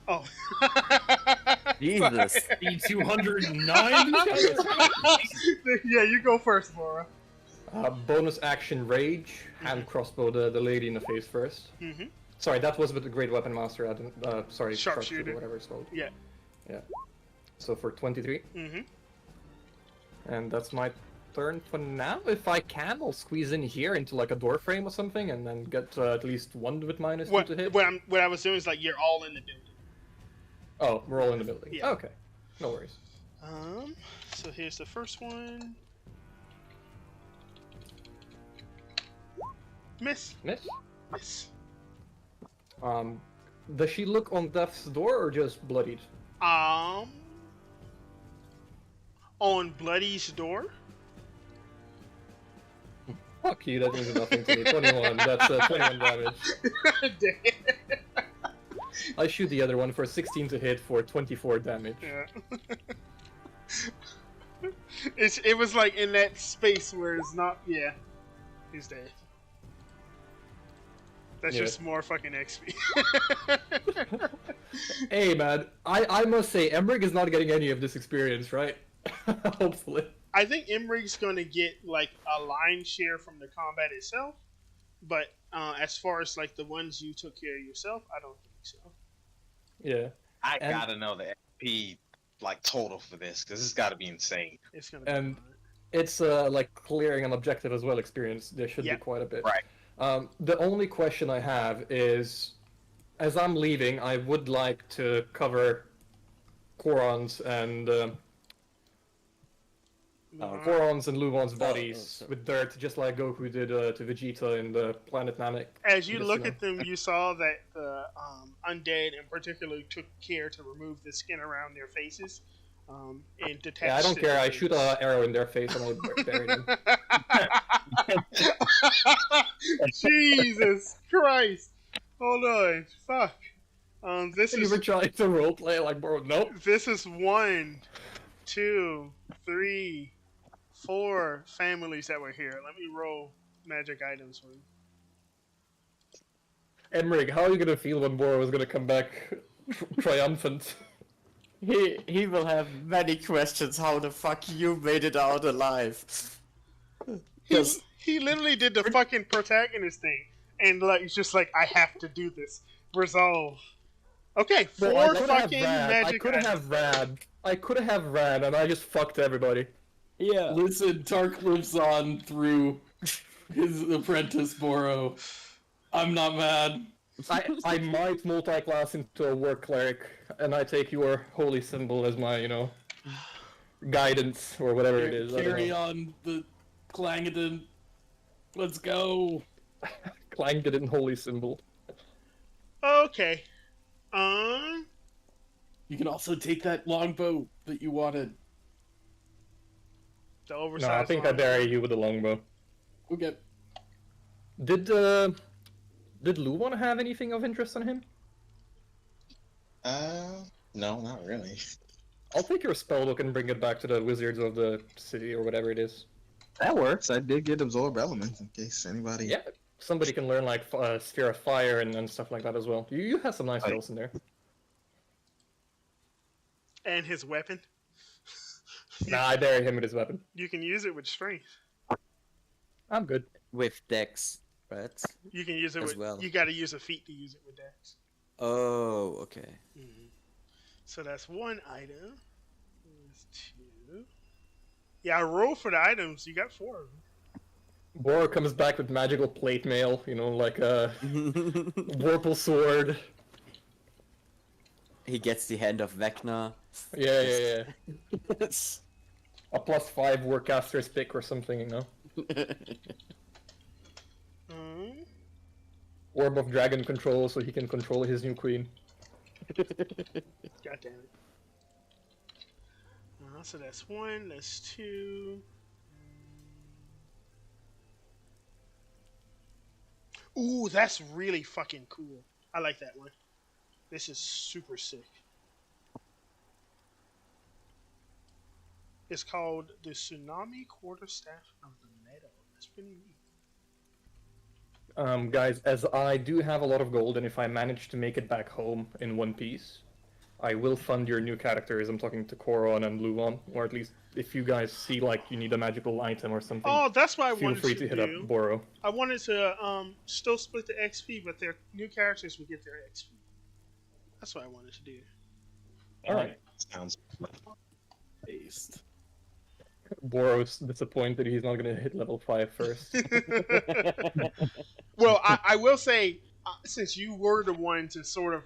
Oh. Jesus. D209? Yeah, you go first, Laura. Bonus action rage. Hand crossbow the lady in the face first. Mm-hmm. Sorry, that was with the Great Weapon Master. I didn't, sorry, Sharpshooter. whatever it's called. Yeah. Yeah. So for 23. Mm-hmm. And that's my turn for now. If I can, I'll squeeze in here into like a door frame or something, and then get at least 1 with -2 What to hit. what I was doing is like you're all in the building. Oh, we're all in the building. Yeah. Okay, no worries. So here's the first one. Miss. Miss. Miss. Does she look on death's door or just bloodied? On Bloody's door. Fuck you, that means nothing to me. 21, that's 21 damage. Damn. I shoot the other one for 16 to hit for 24 damage. Yeah. It was like in that space where it's not. Yeah. He's dead. That's Yeah. just more fucking XP. Hey man, I must say, Emmerich is not getting any of this experience, right? Hopefully. I think Emrich's gonna get like a line share from the combat itself, but as far as like the ones you took care of yourself, I don't think so. Yeah. I And- gotta know the XP like total for this because it's got to be insane. It's gonna. And- be fine. It's like clearing an objective as well experience. There should Yeah. be quite a bit. Right. The only question I have is, as I'm leaving, I would like to cover Korons and Korons and Luvan's bodies so- with dirt, just like Goku did to Vegeta in the Planet Namek. As you Just, look you know. at them, you saw that the undead in particular took care to remove the skin around their faces and detach. Yeah, I don't the care. I limbs. shoot an arrow in their face and I bury them. Jesus Christ! Hold on, fuck. This You is were trying to roleplay like, bro, nope. this is 1, 2, 3, 4 families that were here. Let me roll magic items for you. Emmerich, how are you gonna feel when Boro is gonna come back triumphant? He will have many questions how the fuck you made it out alive. He literally did the fucking protagonist thing, and like it's just like I have to do this. Resolve. Okay, Bro, 4 I coulda have fucking ran. magic. I could items. have ran. I could have ran, and I just fucked everybody. Yeah. Listen, Tark lives on through his apprentice Boro. I'm not mad. I might multi-class into a war cleric, and I take your holy symbol as my, guidance or whatever it is. I don't Carry know. on the Clangadon. Let's go. Clanged it in holy symbol. Okay. You can also take that longbow that you wanted. The No, oversized. I think I one. bury you with a longbow. Okay. Did Lou want to have anything of interest on him? No, not really. I'll take your spellbook and bring it back to the wizards of the city or whatever it is. That works. I did get absorb elements in case anybody. Yeah, somebody can learn like sphere of fire and stuff like that as well. You have some nice Right. spells in there. And his weapon. Nah, I bury him with his weapon. You can use it with strength. I'm good. With Dex, right? You can use it As with. well. You got to use a feat to use it with Dex. Oh, okay. So that's 1 item. There's 2. Yeah, I roll for the items. You got 4 of them. Boro comes back with magical plate mail, you know, like a Vorpal sword. He gets the hand of Vecna. Yeah. A +5 Warcaster's pick or something, you know. Orb of Dragon control, so he can control his new queen. God damn it. So that's 1, that's 2. Ooh, that's really fucking cool. I like that one. This is super sick. It's called the Tsunami Quarterstaff of the Meadow. That's pretty neat. Guys, as I do have a lot of gold, and if I manage to make it back home in one piece, I will fund your new characters. I'm talking to Koron and Luon, or at least if you guys see like you need a magical item or something. Oh, that's what I feel wanted free to to hit do. up Boro. I wanted to still split the XP, but their new characters would get their XP. That's what I wanted to do. Alright. Sounds. Based. Boro's disappointed he's not gonna hit level 5 first. Well, I will say, since you were the one to sort of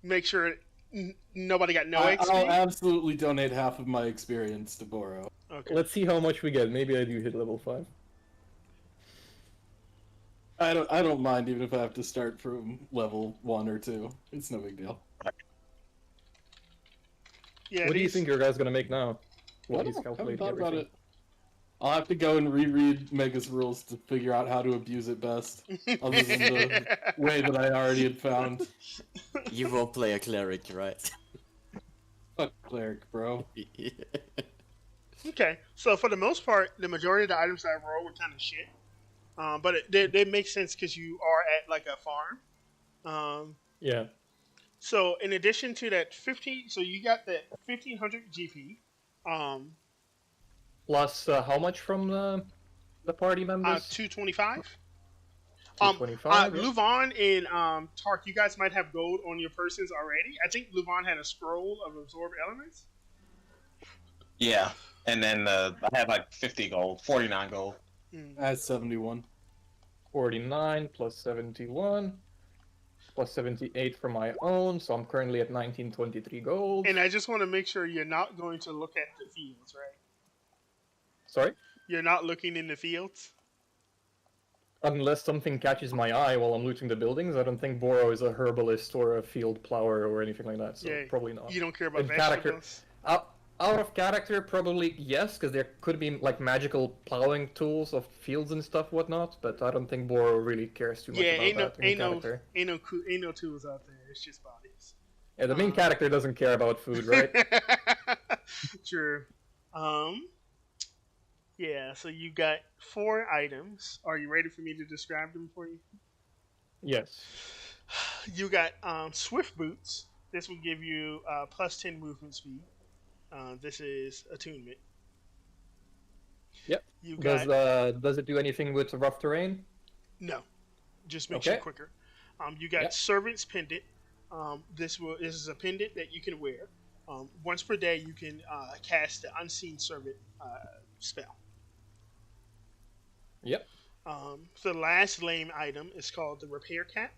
make sure nobody got no XP. I'll absolutely donate half of my experience to Boro. Okay. Let's see how much we get. Maybe I do hit level 5. I don't mind even if I have to start from level 1 or 2. It's no big deal. Yeah. What do you think your guy's gonna make now? Well, he's I haven't calculating thought about everything. it. I'll have to go and reread Mega's rules to figure out how to abuse it best, other than the way that I already had found. You will play a cleric, right? Fuck cleric, bro. Okay, so for the most part, the majority of the items I rolled were kind of shit. But they make sense because you are at like a farm. Yeah. So in addition to that 15, so you got that 1500 GP. Plus, how much from the party members? 225. 225. Yeah. Luvan and Tark, you guys might have gold on your persons already. I think Luvan had a scroll of absorb elements. Yeah, and then I have like 50 gold, 49 gold. That's 71. 49 plus 71 plus 78 for my own, so I'm currently at 1923 gold. And I just want to make sure you're not going to look at the fields, right? Sorry? You're not looking in the fields? Unless something catches my eye while I'm looting the buildings, I don't think Boro is a herbalist or a field plower or anything like that, so Yeah, probably not. You don't care about In character- vegetables? Out of character, probably yes, because there could be like magical plowing tools of fields and stuff, whatnot. But I don't think Boro really cares too much Yeah, about that in character. ain't no tools out there. It's just bodies. Yeah, the main character doesn't care about food, right? True. Yeah. So you got 4 items. Are you ready for me to describe them for you? Yes. You got Swift Boots. This will give you plus 10 movement speed. This is attunement. Yep. You got Does it do anything with rough terrain? no, just makes you Okay. quicker. You got Yep. Servant's Pendant. This is a pendant that you can wear. Once per day, you can cast the Unseen Servant spell. Yep. The last lame item is called the Repair Cap.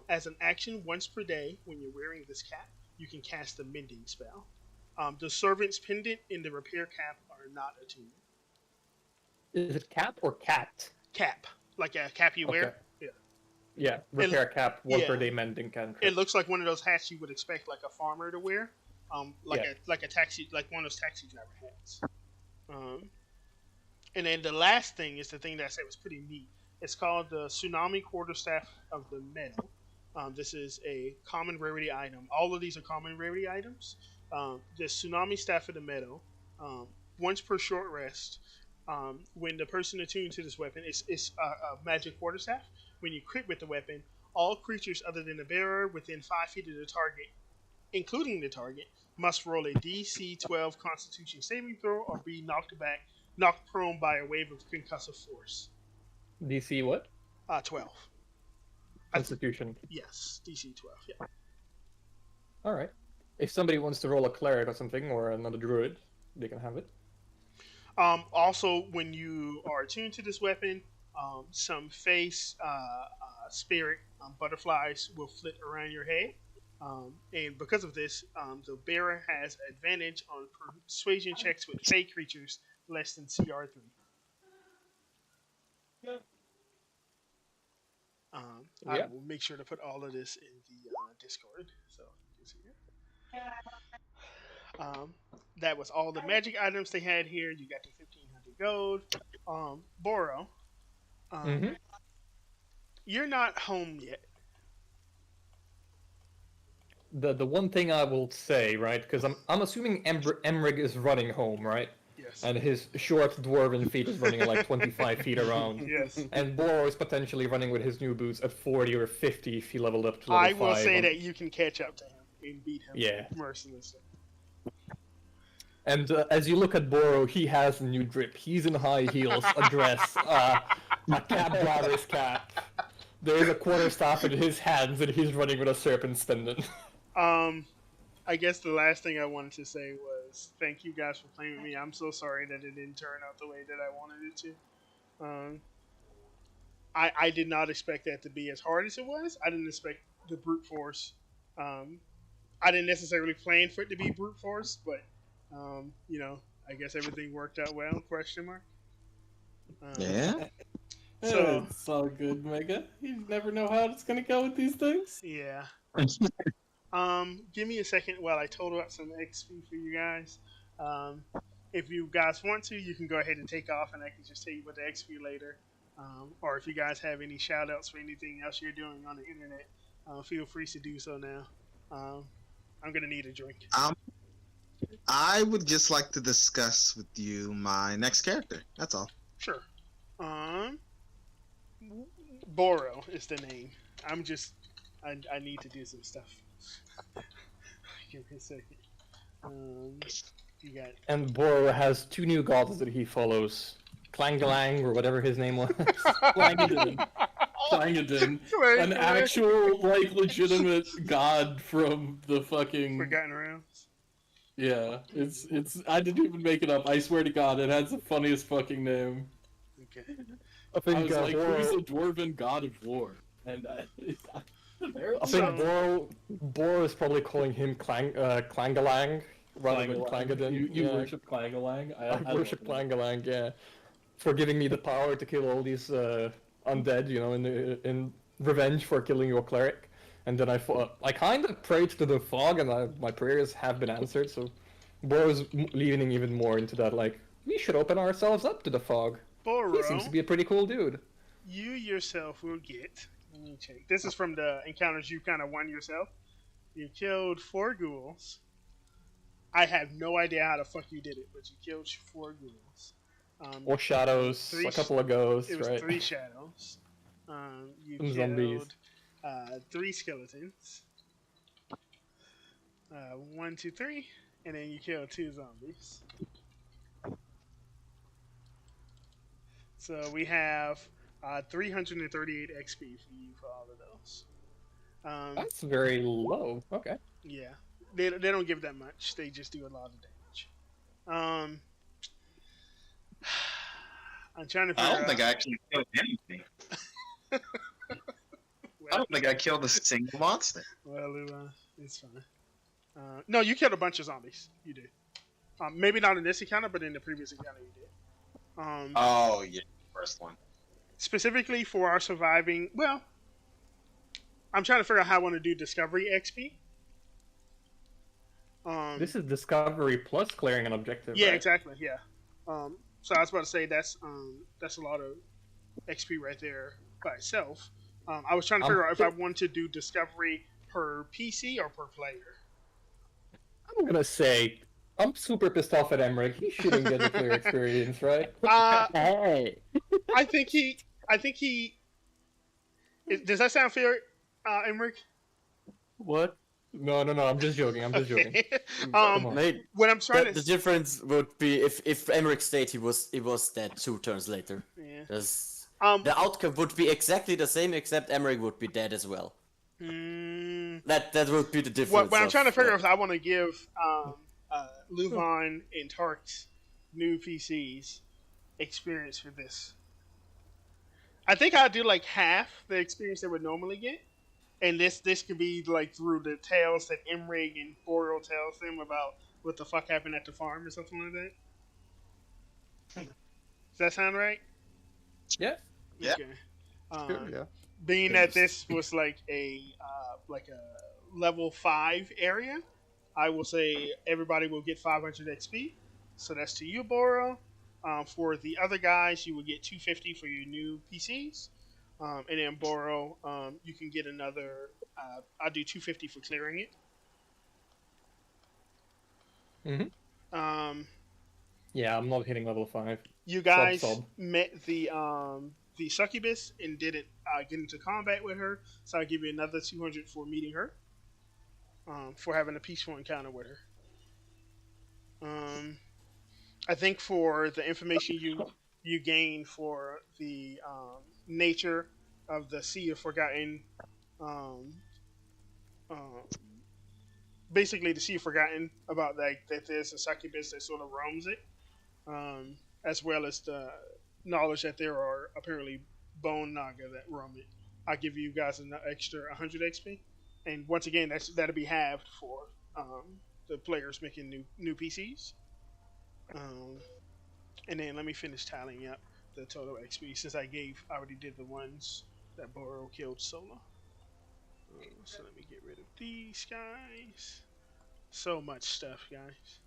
As an action, once per day, when you're wearing this cap, you can cast the Mending spell. The Servant's Pendant and the Repair Cap are not attuned. Is it cap or cat? Cap, like a cap you wear. Okay. Yeah. Yeah, repair cap, one per yeah. day mending cantrip. It looks like one of those hats you would expect like a farmer to wear. Like Yeah. a taxi, like one of those taxi driver hats. And then the last thing is the thing that I said was pretty neat. It's called the Tsunami Quarterstaff of the Meadow. This is a common rarity item. All of these are common rarity items. The Tsunami Staff of the Meadow, once per short rest, when the person attuned to this weapon, it's a magic quarterstaff. When you crit with the weapon, all creatures other than the bearer within 5 feet of the target, including the target, must roll a DC 12 Constitution saving throw or be knocked prone by a wave of concussive force. DC what? 12. Constitution. Yes, DC 12. Yeah. Alright. If somebody wants to roll a cleric or something, or another druid, they can have it. Also, when you are attuned to this weapon, some face spirit butterflies will flit around your head. And because of this, the bearer has advantage on persuasion checks with fey creatures less than CR3. I will make sure to put all of this in the Discord. So, that was all the magic items they had here. You got the 1,500 gold. Boro, you're not home yet. The one thing I will say, right, because I'm assuming Emrig is running home, right? Yes. And his short dwarven feet is running at like 25 feet around. Yes. And Boro is potentially running with his new boots at 40 or 50 if he leveled up to level 5. I will say that you can catch up to him and beat him mercilessly. And as you look at Boro, he has a new drip. He's in high heels, a dress, a cap bladder's cap. There's a quarterstaff in his hands, and he's running with a serpent's pendant. I guess the last thing I wanted to say was thank you guys for playing with me. I'm so sorry that it didn't turn out the way that I wanted it to. I did not expect that to be as hard as it was. I didn't expect the brute force. I didn't necessarily plan for it to be brute force, but I guess everything worked out well. Question mark. Yeah. So it's all good, Mega. You never know how it's gonna go with these things. yeah. Give me a second while I total up some XP for you guys. If you guys want to, you can go ahead and take off, and I can just tell you what the XP later. Or if you guys have any shout outs for anything else you're doing on the internet, feel free to do so now. I'm gonna need a drink. I would just like to discuss with you my next character. That's all. Sure. Boro is the name. I need to do some stuff. Give me a second. You got. And Boro has 2 new gods that he follows. Clangalang, or whatever his name was. Clangadin. An actual, like, legitimate god from the fucking... Forgotten Realms? Yeah, it's. I didn't even make it up. I swear to God, it has the funniest fucking name. Okay. I was like, who's a dwarven god of war? And I think Boro is probably calling him Clangalang rather than Clangadin. You worship Clangalang? I worship Clangalang, yeah. For giving me the power to kill all these undead, in revenge for killing your cleric. And then I kind of prayed to the fog, and my prayers have been answered, so Boro's leaning even more into that, like, we should open ourselves up to the fog. Boro, he seems to be a pretty cool dude. You yourself will get... Let me check. This is from the encounters you kind of won yourself. You killed 4 ghouls. I have no idea how the fuck you did it, but you killed 4 ghouls. 4 shadows, a couple of ghosts, it was right? 3 shadows. You Some killed zombies. 3 skeletons. 1, 2, 3, and then you killed 2 zombies. So we have 338 XP for you for all of those. That's very low. Okay. Yeah, they don't give that much. They just do a lot of damage. I'm trying to figure I out... don't think I actually killed anything. I don't think I killed a single monster. Well, it's fine. No, you killed a bunch of zombies. You did. Maybe not in this encounter, but in the previous encounter you did. Oh, yeah, first one. Specifically for our surviving... Well, I'm trying to figure out how I want to do Discovery XP. This is Discovery plus clearing an objective, Yeah, right? exactly, yeah. So I was about to say that's a lot of XP right there by itself. I was trying to figure out if I want to do Discovery per PC or per player. I'm gonna say I'm super pissed off at Emmerich. He shouldn't get the clear experience, right? Hey! I think he. Does that sound fair, Emmerich? What? No, I'm just joking. Okay. Come on. Mate, What I'm trying the difference would be if Emmerich stayed, he was dead 2 turns later. Yeah. The outcome would be exactly the same, except Emmerich would be dead as well. That would be the difference. What I'm trying to figure out is I want to give Luvon and Tarks new PCs experience for this. I think I'll do like half the experience they would normally get, and this could be like through the tales that Imrig and Boreal tells them about what the fuck happened at the farm or something like that. Does that sound right? Yeah. Yeah. Okay. Sure, yeah. Being that this was like a level 5 area, I will say everybody will get 500 XP. So that's to you, Boreal. For the other guys, you will get 250 for your new PCs. And then Boreal, you can get another. I'll do 250 for clearing it. Yeah, I'm not hitting level 5. You guys Sub. met the succubus and didn't get into combat with her, so I'll give you another 200 for meeting her. For having a peaceful encounter with her. I think for the information you gain for the nature of the Sea of Forgotten, basically the Sea of Forgotten, about like that there's a succubus that sort of roams it, as well as the knowledge that there are apparently Bone Naga that roam it. I'll give you guys an extra 100 XP, and once again that'll be halved for the players making new PCs. And then let me finish tallying up the total XP since I already did the ones that Boreal killed solo. So let me get rid of these guys. So much stuff, guys.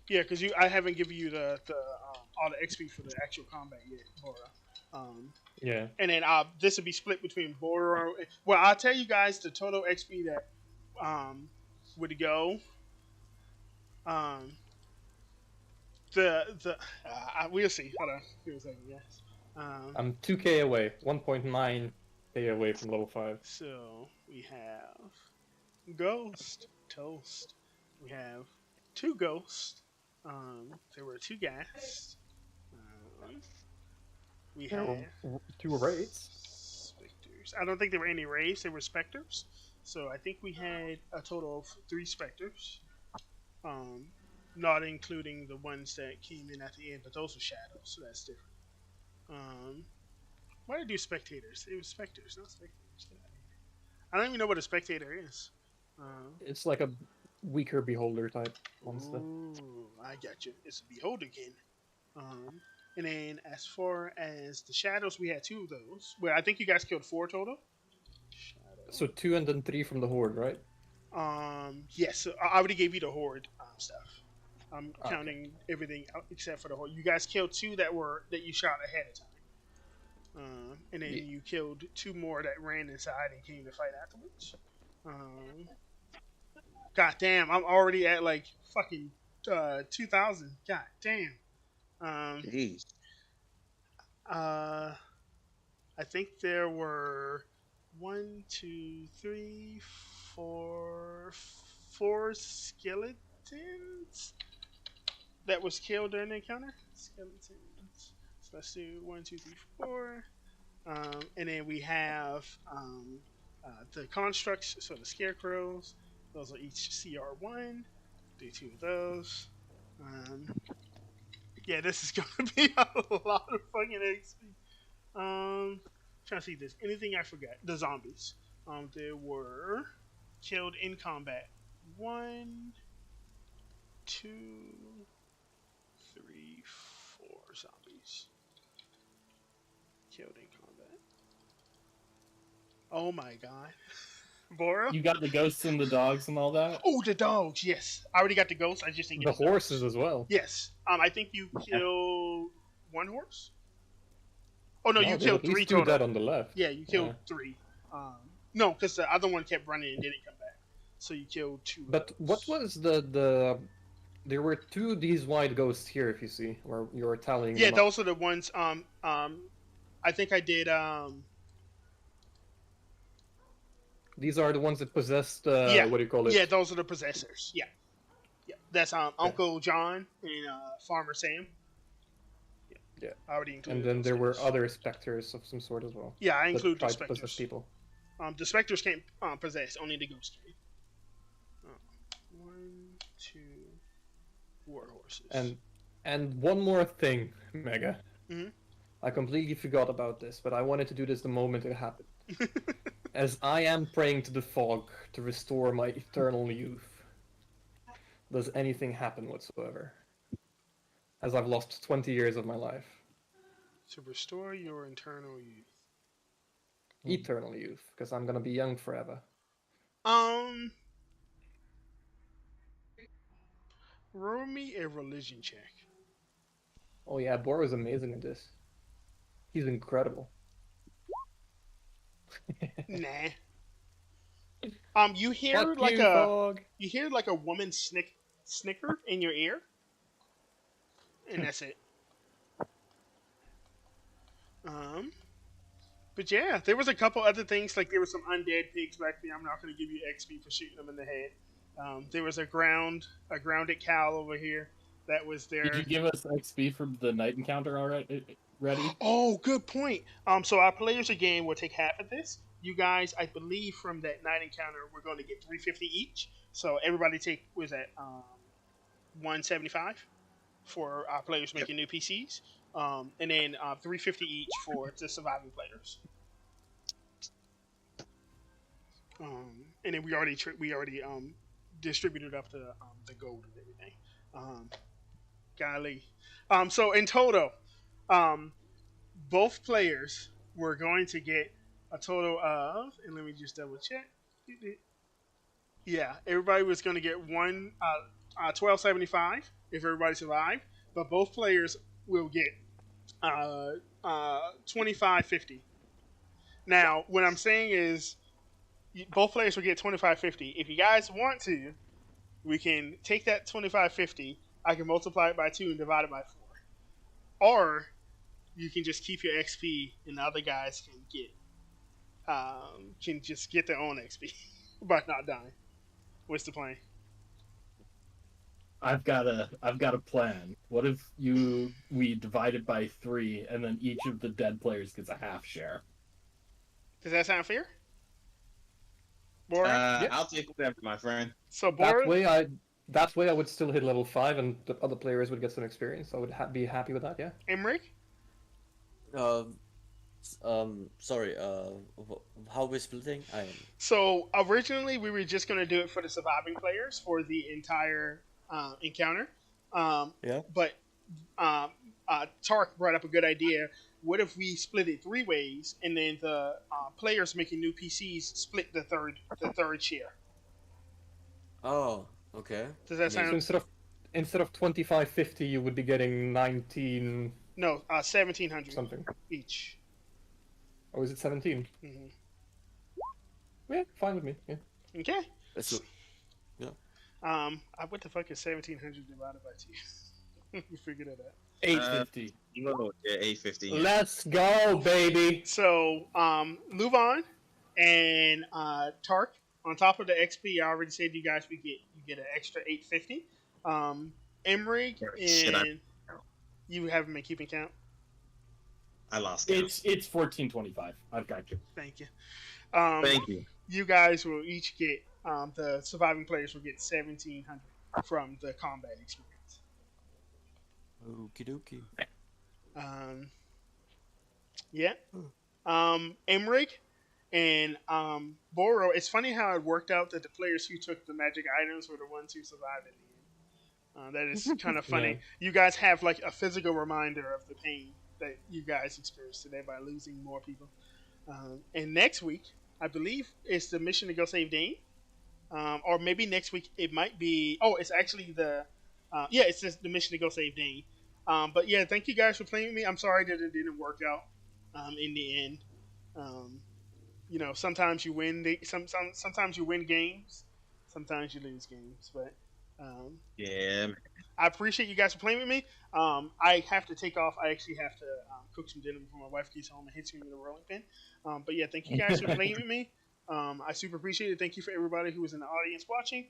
Yeah, because I haven't given you the all the XP for the actual combat yet, Boreal. Yeah. And then this will be split between Boreal. Well, I'll tell you guys the total XP that would go. We'll see. Hold on. Give me a second, guys. I'm 2k away, 1.9k away from level 5. So we have Ghost, Toast. We have 2 Ghosts. There were 2 Ghasts. We There have were 2 raids. Specters. I don't think there were any raids. There were Specters. So I think we had a total of 3 Specters. Not including the ones that came in at the end, but those were shadows, so that's different. Why did I do spectators? It was specters, not spectators. I don't even know what a spectator is. It's like a weaker beholder type monster. Ooh, I got you. It's a beholderkin. And then as far as the shadows, we had 2 of those. Well, I think you guys killed 4 total. Shadow. So 2 and then 3 from the horde, right? Yes. So I already gave you the horde stuff. I'm counting everything out except for the horde. You guys killed 2 that you shot ahead of time. And then you killed 2 more that ran inside and came to fight afterwards. God damn, I'm already at like fucking 2,000. God damn. Jeez. I think there were 1, 2, 3, 4 skeletons that was killed during the encounter. Skeletons. So let's do 1, 2, 3, 4. And then we have the constructs, so the scarecrows. Those are each CR1. Do 2 of those. Yeah, this is gonna be a lot of fucking XP. Trying to see if there's anything I forgot. The zombies. There were killed in combat. 1, 2, 3, 4 zombies killed in combat. Oh my god. Bora? You got the ghosts and the dogs and all that? Oh, the dogs, yes. I already got the ghosts, I just didn't The get the horses dogs. as well. Yes. I think you killed 1 horse? Oh no, you there's killed at least 3 2 total. dead on the left. Yeah, you killed 3. No, because the other one kept running and didn't come back. So you killed 2. But what was the there were 2 of these white ghosts here, if you see, where you were tallying Yeah, them up. those are the ones. I think I did. These are the ones that possessed. Yeah. What do you call it? Yeah, those are the possessors. Yeah, yeah. That's Uncle John and Farmer Sam. Yeah. I already included. And then those there were guys. other specters of some sort as well. Yeah, I that included the tried to possess specters. people. The specters can't possess. Only the ghosts can. 1, 2, War horses. And one more thing, Mega. Mhm. I completely forgot about this, but I wanted to do this the moment it happened. As I am praying to the fog to restore my eternal youth, does anything happen whatsoever? As I've lost 20 years of my life. To restore your internal youth. Eternal youth, because I'm gonna be young forever. Roll me a religion check. Oh yeah, Bor is amazing at this. He's incredible. Nah. You hear Fuck like you, fog. you hear like a woman snicker in your ear, and that's it. But yeah, there was a couple other things, like there was some undead pigs back there. I'm not going to give you XP for shooting them in the head. There was a grounded cow over here that was there. Did you give us XP from the night encounter already? Ready? Oh, good point. So our players again will take half of this. You guys, I believe from that night encounter, we're going to get 350 each. So everybody take, was that 175 for our players making new PCs, and then 350 each for the surviving players. And then we already distributed up the gold and everything. Golly. So in total, both players were going to get a total of, and let me just double check. Yeah, everybody was going to get 1275 if everybody survived, but both players will get 2550. Now, what I'm saying is, both players will get 2550. If you guys want to, we can take that 2550. I can multiply it by 2 and divide it by 4, or you can just keep your XP, and the other guys can just get their own XP by not dying. What's the plan? I've got a plan. What if we divide it by 3, and then each of the dead players gets a half share? Does that sound fair? Borat? I'll take whatever, my friend. So Borat, That way I would still hit level 5 and the other players would get some experience. I would be happy with that, yeah. Emmerich? Sorry, how we're splitting? So originally we were just going to do it for the surviving players for the entire encounter. Yeah. But Tark brought up a good idea. What if we split it 3 ways, and then the players making new PCs split the third share? Oh, okay. Does that sound? So instead of 2550, you would be getting 19. No, 1700 something each. Or is it 17? Mm-hmm. Yeah, fine with me. Yeah. Okay. Yeah. What the fuck is 1700 divided by 2? We figured it out. 850. Yeah, 850. Let's go, baby. So, Luvan and Tark, on top of the XP, I already said you guys would get an extra 850. Emmerich and you haven't been keeping count. I lost count. It's 1425. I've got you. Thank you. Thank you. You guys will each get the surviving players will get 1700 from the combat experience. Okie dokie. Yeah. Emmerich and Boro. It's funny how it worked out that the players who took the magic items were the ones who survived at the end. That is kind of funny. Yeah. You guys have like a physical reminder of the pain that you guys experienced today by losing more people. And next week, I believe, is the mission to go save Dane. Or maybe next week it might be. Oh, it's actually it's just the mission to go save Dane. But yeah, thank you guys for playing with me. I'm sorry that it didn't work out in the end. Sometimes you win sometimes you win games, sometimes you lose games. But Yeah. I appreciate you guys for playing with me. I have to take off. I actually have to cook some dinner before my wife gets home and hits me with a rolling pin. But yeah, thank you guys for playing with me. I super appreciate it. Thank you for everybody who was in the audience watching.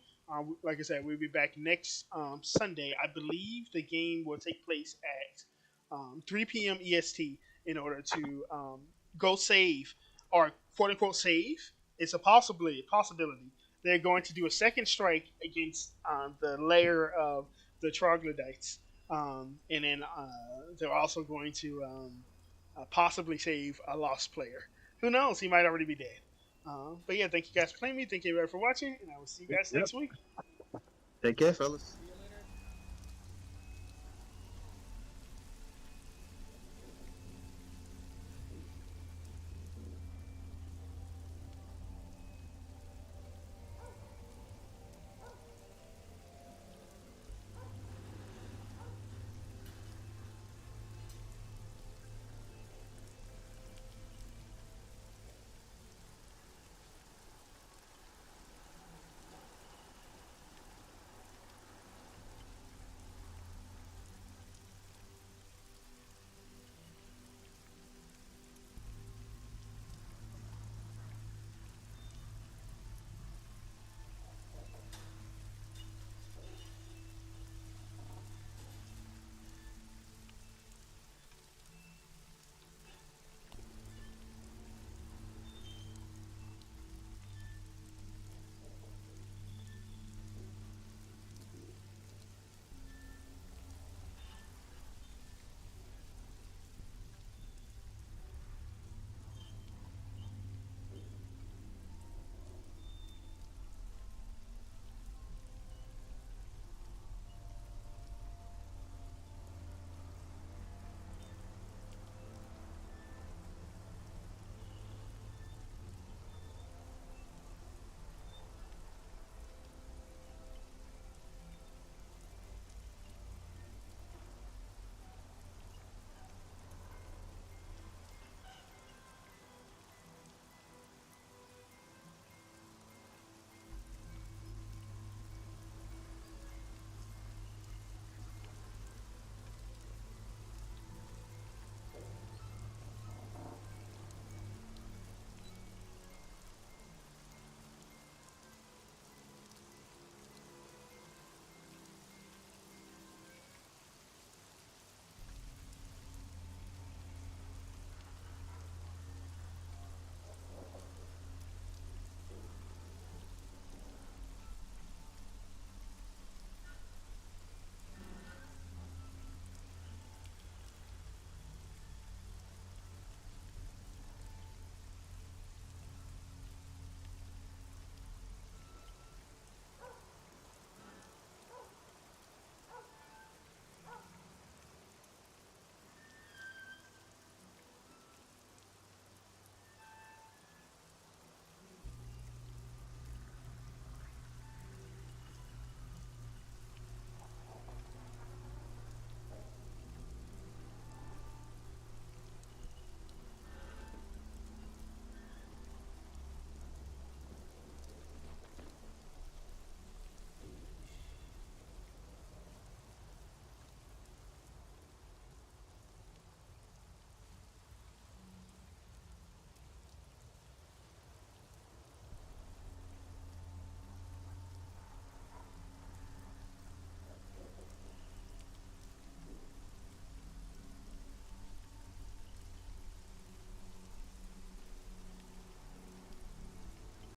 Like I said, we'll be back next Sunday. I believe the game will take place at 3 p.m. EST in order to go save, or quote unquote save. It's a possibility. They're going to do a second strike against the layer of the troglodytes, and then they're also going to possibly save a lost player. Who knows? He might already be dead. But yeah, thank you guys for playing me. Thank you everybody for watching, and I will see you guys next week. Take care, fellas.